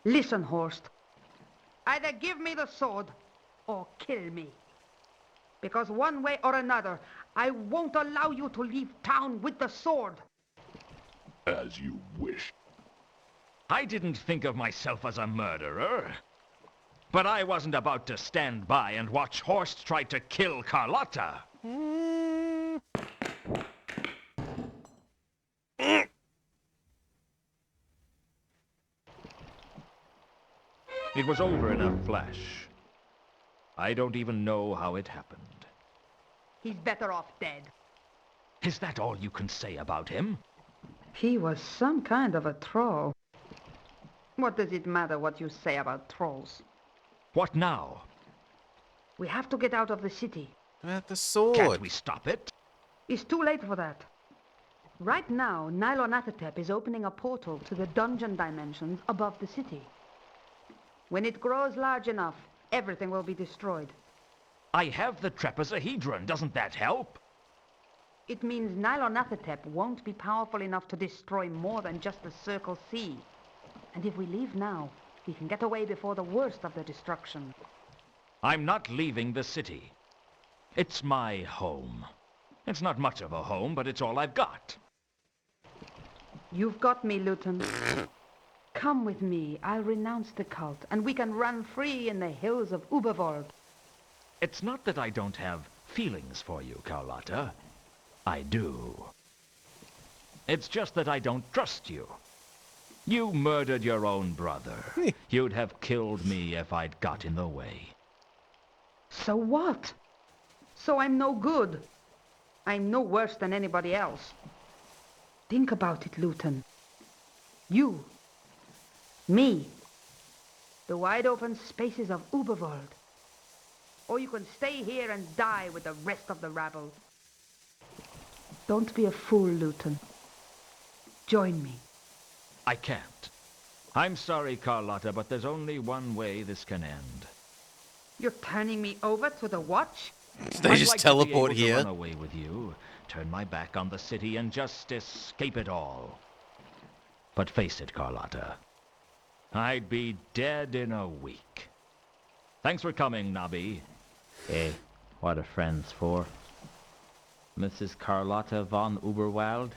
Listen, Horst. Either give me the sword, or kill me. Because one way or another, I won't allow you to leave town with the sword. As you wish. I didn't think of myself as a murderer. But I wasn't about to stand by and watch Horst try to kill Carlotta. It was over in a flash. I don't even know how it happened. He's better off dead. Is that all you can say about him? He was some kind of a troll. What does it matter what you say about trolls? What now? We have to get out of the city. At the sword. Can't we stop it? It's too late for that. Right now, Nylonathotep is opening a portal to the dungeon dimensions above the city. When it grows large enough, everything will be destroyed. I have the trapezohedron. Doesn't that help? It means Nylonathotep won't be powerful enough to destroy more than just the Circle C. And if we leave now, we can get away before the worst of the destruction. I'm not leaving the city. It's my home. It's not much of a home, but it's all I've got. You've got me, Luton. Come with me. I'll renounce the cult, and we can run free in the hills of Ubervold. It's not that I don't have feelings for you, Carlotta. I do. It's just that I don't trust you. You murdered your own brother. You'd have killed me if I'd got in the way. So what? So I'm no good. I'm no worse than anybody else. Think about it, Luton. You. Me. The wide open spaces of Ubervold. Or you can stay here and die with the rest of the rabble. Don't be a fool, Luton. Join me. I can't. I'm sorry, Carlotta, but there's only one way this can end. You're turning me over to the Watch? They just teleport I'd like to be able here. to run away with you, turn my back on the city, and just escape it all. But face it, Carlotta. I'd be dead in a week. Thanks for coming, Nobby. Hey, what are friends for? Mrs. Carlotta von Uberwald?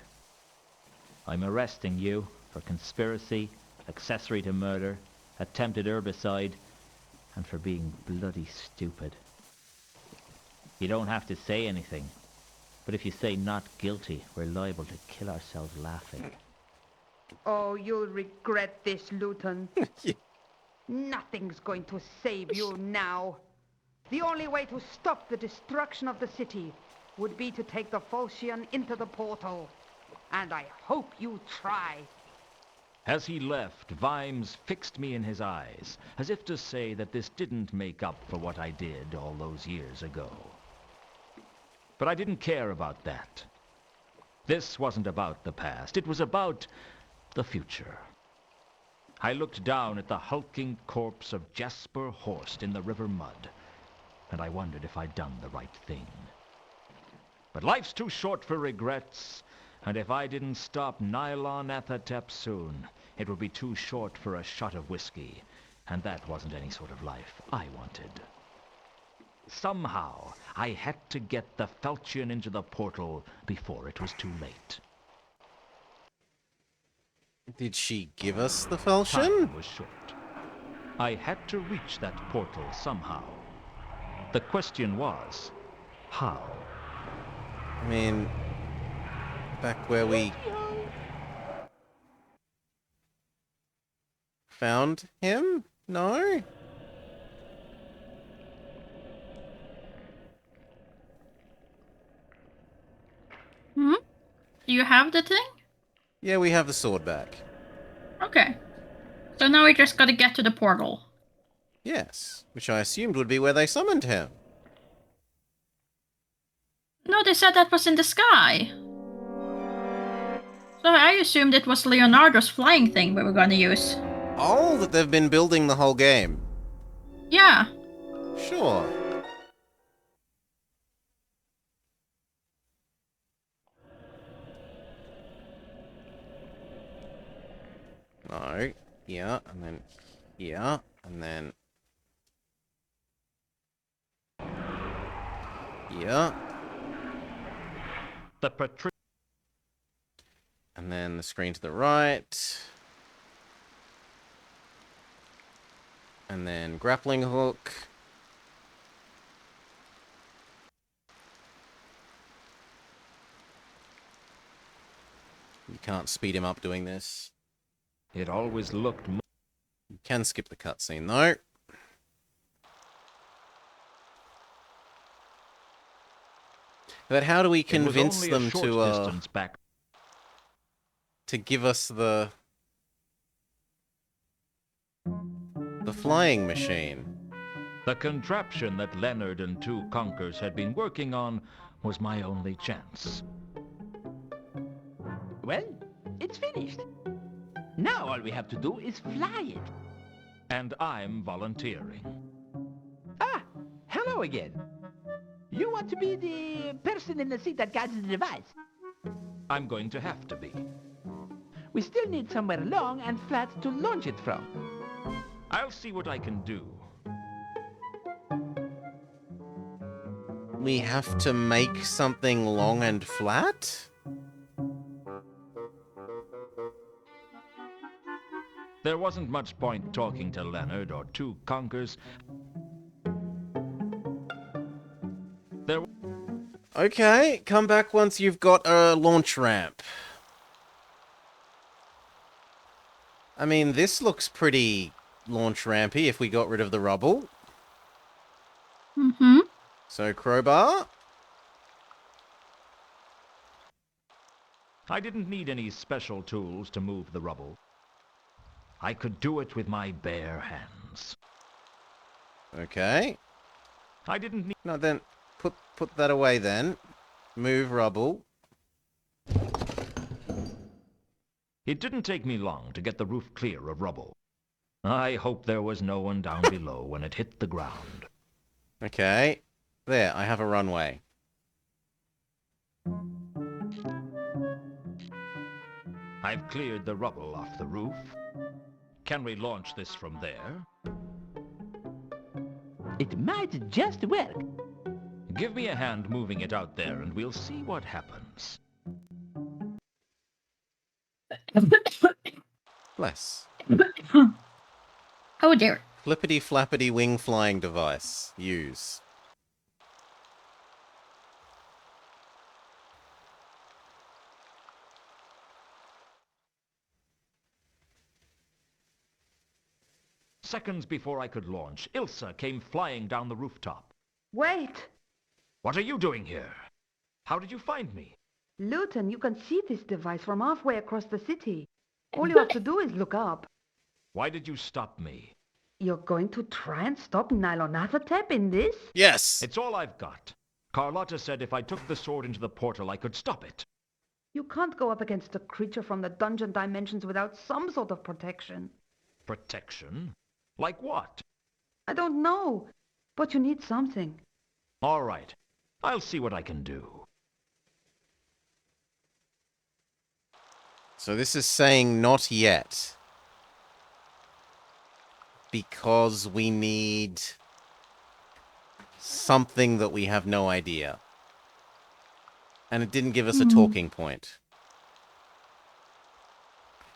I'm arresting you for conspiracy, accessory to murder, attempted herbicide, and for being bloody stupid. You don't have to say anything, but if you say not guilty, we're liable to kill ourselves laughing. Oh, you'll regret this, Luton. Nothing's going to save you now. The only way to stop the destruction of the city would be to take the Falchion into the portal. And I hope you try. As he left, Vimes fixed me in his eyes, as if to say that this didn't make up for what I did all those years ago. But I didn't care about that. This wasn't about the past. It was about the future. I looked down at the hulking corpse of Jasper Horst in the river mud, and I wondered if I'd done the right thing. But life's too short for regrets, and if I didn't stop Nylon Athatep soon, it would be too short for a shot of whiskey, and that wasn't any sort of life I wanted. Somehow, I had to get the Falchion into the portal before it was too late. Did she give us the Falchion? Time was short. I had to reach that portal somehow. The question was, how? I mean, back where we found him? No? Hmm? Do you have the thing? Yeah, we have the sword back. Okay. So now we just gotta get to the portal. Yes, which I assumed would be where they summoned him. No, they said that was in the sky. So I assumed it was Leonardo's flying thing we were gonna use. Oh, that they've been building the whole game. Yeah. Sure. No. Yeah, and then... Yeah, and then... Yeah. The Patri- And then the screen to the right. And then grappling hook. You can't speed him up doing this. It always looked... You can skip the cutscene though. But how do we convince them to give us the flying machine? The contraption that Leonard and two conkers had been working on was my only chance. Well, it's finished. Now all we have to do is fly it. And I'm volunteering. Ah, hello again. You want to be the person in the seat that guides the device? I'm going to have to be. We still need somewhere long and flat to launch it from. I'll see what I can do. We have to make something long and flat? There wasn't much point talking to Leonard or two conkers. Okay, come back once you've got a launch ramp. I mean, this looks pretty launch rampy if we got rid of the rubble. Mm-hmm. So, crowbar. I didn't need any special tools to move the rubble. I could do it with my bare hands. Okay. I didn't need... No, then, put that away then. Move rubble. It didn't take me long to get the roof clear of rubble. I hope there was no one down below when it hit the ground. Okay. There, I have a runway. I've cleared the rubble off the roof. Can we launch this from there? It might just work. Give me a hand moving it out there and we'll see what happens. Bless. Oh dear. Flippity flappity wing flying device. Use. Seconds before I could launch, Ilsa came flying down the rooftop. Wait! What are you doing here? How did you find me? Luton, you can see this device from halfway across the city. All you have to do is look up. Why did you stop me? You're going to try and stop Nylonathotep in this? Yes! It's all I've got. Carlotta said if I took the sword into the portal, I could stop it. You can't go up against a creature from the dungeon dimensions without some sort of protection. Protection? Like what? I don't know, but you need something. All right. I'll see what I can do. So this is saying not yet. Because we need something that we have no idea. And it didn't give us a talking point.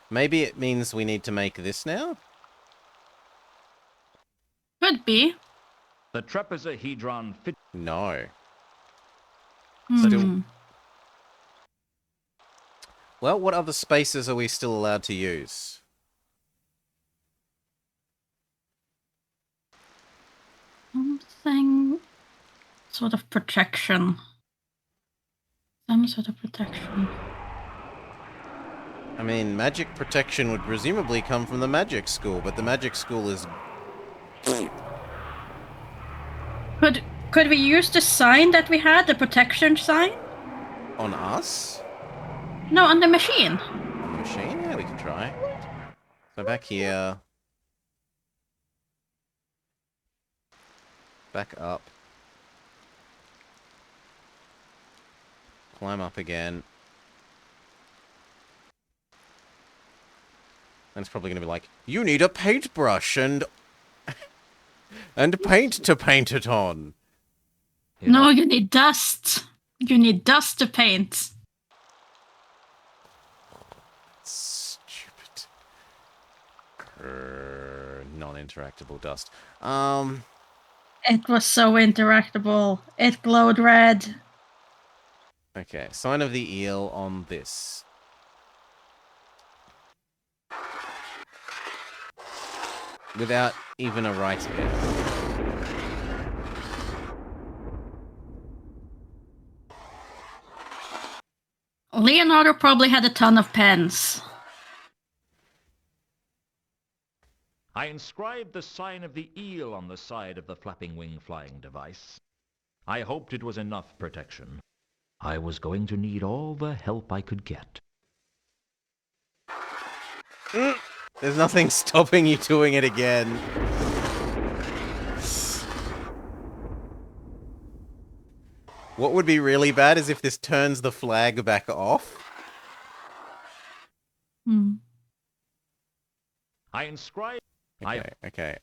Maybe it means we need to make this now? Could be. The trapezohedron fit. No. Hmm. Still. Well, what other spaces are we still allowed to use? Something... sort of protection. Some sort of protection. I mean, magic protection would presumably come from the magic school, but the magic school is... Could we use the sign that we had, the protection sign? On us? No, on the machine. On the machine? Yeah, we can try. So back here. Back up. Climb up again. And it's probably going to be like, you need a paintbrush and... and paint to paint it on. No, you need dust. You need dust to paint. Stupid. Non-interactable dust. It was so interactable. It glowed red. Okay, sign of the eel on this. Without even a right bit. Leonardo probably had a ton of pens. I inscribed the sign of the eel on the side of the flapping wing flying device. I hoped it was enough protection. I was going to need all the help I could get. There's nothing stopping you doing it again. What would be really bad is if this turns the flag back off. I inscribed... Okay.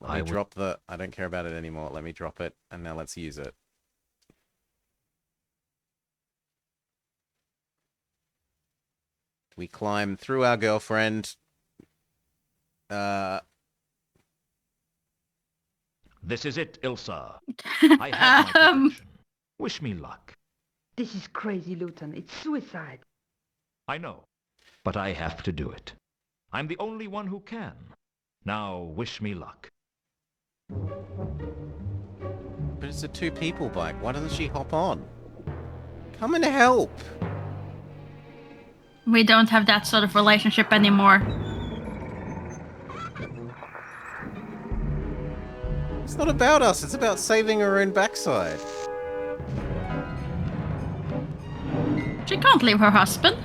Let me drop the... I don't care about it anymore. Let me drop it, and now let's use it. We climb through our girlfriend. This is it, Ilsa. I have my protection. Wish me luck. This is crazy, Luton. It's suicide. I know, but I have to do it. I'm the only one who can. Now, wish me luck. But it's a two-people bike. Why doesn't she hop on? Come and help! We don't have that sort of relationship anymore. It's not about us. It's about saving her own backside. She can't leave her husband.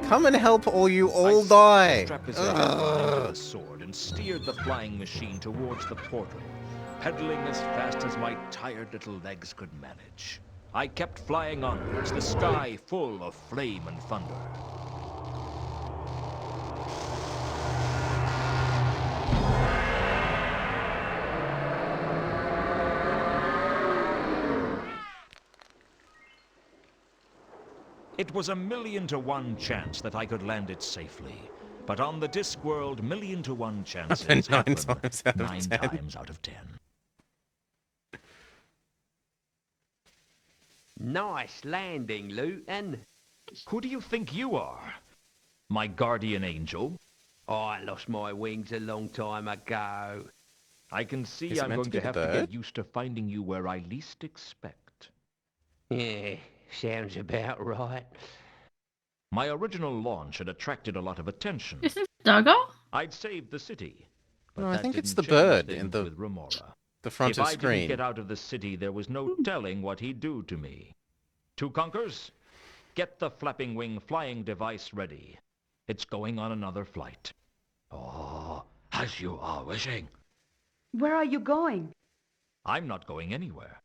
Come and help or you all die. The sword and steered the flying machine towards the portal, pedaling as fast as my tired little legs could manage. I kept flying onwards, the sky full of flame and thunder. It was a 1,000,000 to 1 chance that I could land it safely. But on the Discworld, 1,000,000 to 1 chances happen 9 times out of 10. Nice landing, Luton. Who do you think you are? My guardian angel? I lost my wings a long time ago. I can see Is it I'm meant going to to be have the to bird? get used to finding you where I least expect. Yeah, sounds about right. My original launch had attracted a lot of attention. Is it Doggo? I'd saved the city, but No, I that think it's didn't the change bird in things the with Remora. front If of I didn't screen. get out of the city, there was no telling what he'd do to me. Two Conkers, get the flapping wing flying device ready. It's going on another flight. Oh, as you are wishing. Where are you going? I'm not going anywhere.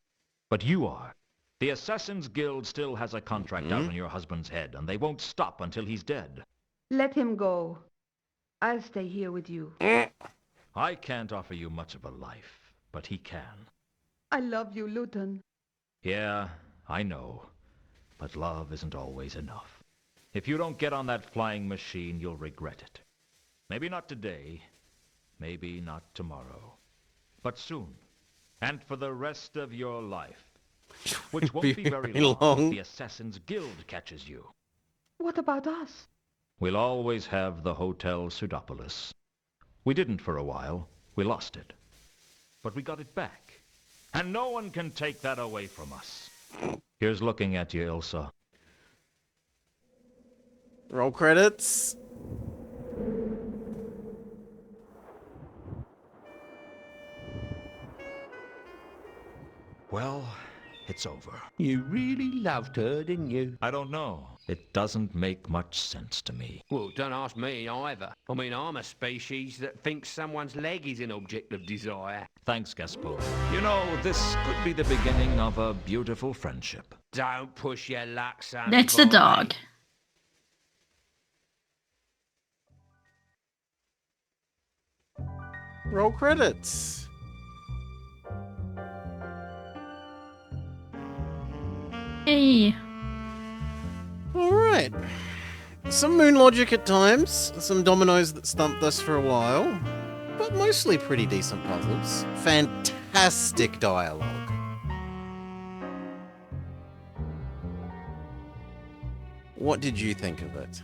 But you are. The Assassin's Guild still has a contract out on your husband's head, and they won't stop until he's dead. Let him go. I'll stay here with you. I can't offer you much of a life, but he can. I love you, Luton. Yeah, I know. But love isn't always enough. If you don't get on that flying machine, you'll regret it. Maybe not today, maybe not tomorrow, but soon, and for the rest of your life. Which won't be very long if the Assassin's Guild catches you. What about us? We'll always have the Hotel Pseudopolis. We didn't for a while. We lost it. But we got it back. And no one can take that away from us. Here's looking at you, Ilsa. Roll credits. Well, it's over. You really loved her, didn't you? I don't know. It doesn't make much sense to me. Well, don't ask me either. I mean, I'm a species that thinks someone's leg is an object of desire. Thanks, Gaspo. You know, this could be the beginning of a beautiful friendship. Don't push your luck, son. That's the dog. Roll credits. Hey. Alright. Some moon logic at times, some dominoes that stumped us for a while, but mostly pretty decent puzzles. Fantastic dialogue. What did you think of it?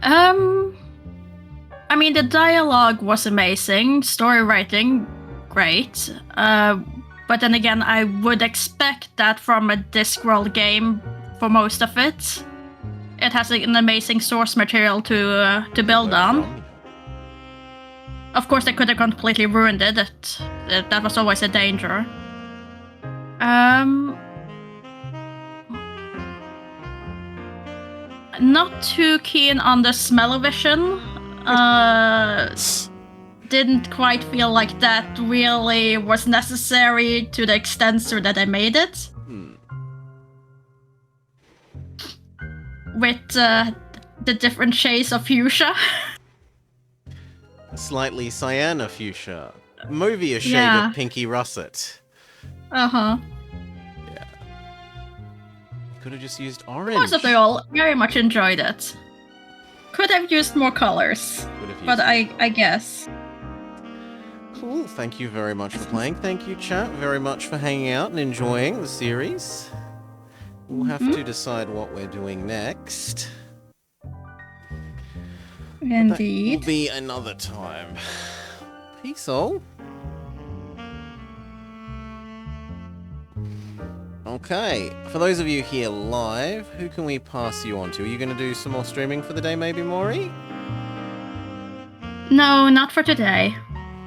I mean, the dialogue was amazing, story writing, great. But then again, I would expect that from a Discworld game for most of it. It has an amazing source material to build on. Of course, they could have completely ruined it. That was always a danger. Not too keen on the smell-o-vision. Didn't quite feel like that really was necessary to the extent so that I made it. With the different shades of fuchsia. Slightly cyana fuchsia. Movie a shade Yeah. of pinky russet. Uh-huh. Yeah. Could have just used orange. Most of they all very much enjoyed it. Could have used more colors, but I guess. Cool, thank you very much for playing. Thank you, chat, very much for hanging out and enjoying the series. We'll have to decide what we're doing next. Indeed. That will be another time. Peace all. Okay, for those of you here live, who can we pass you on to? Are you going to do some more streaming for the day, maybe, Maury? No, not for today.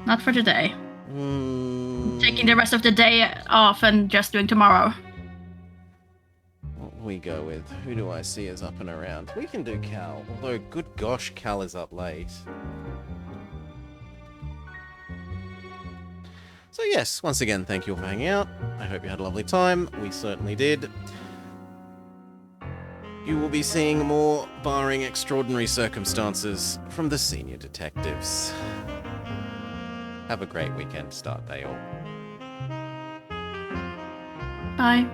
Not for today. Mm, Taking the rest of the day off and just doing tomorrow. what will we go with? Who do I see is up and around? We can do Cal, although, good gosh, Cal is up late. So yes, once again, thank you all for hanging out. I hope you had a lovely time. We certainly did. You will be seeing more, barring extraordinary circumstances, from the senior detectives. Have a great weekend start day all. Bye.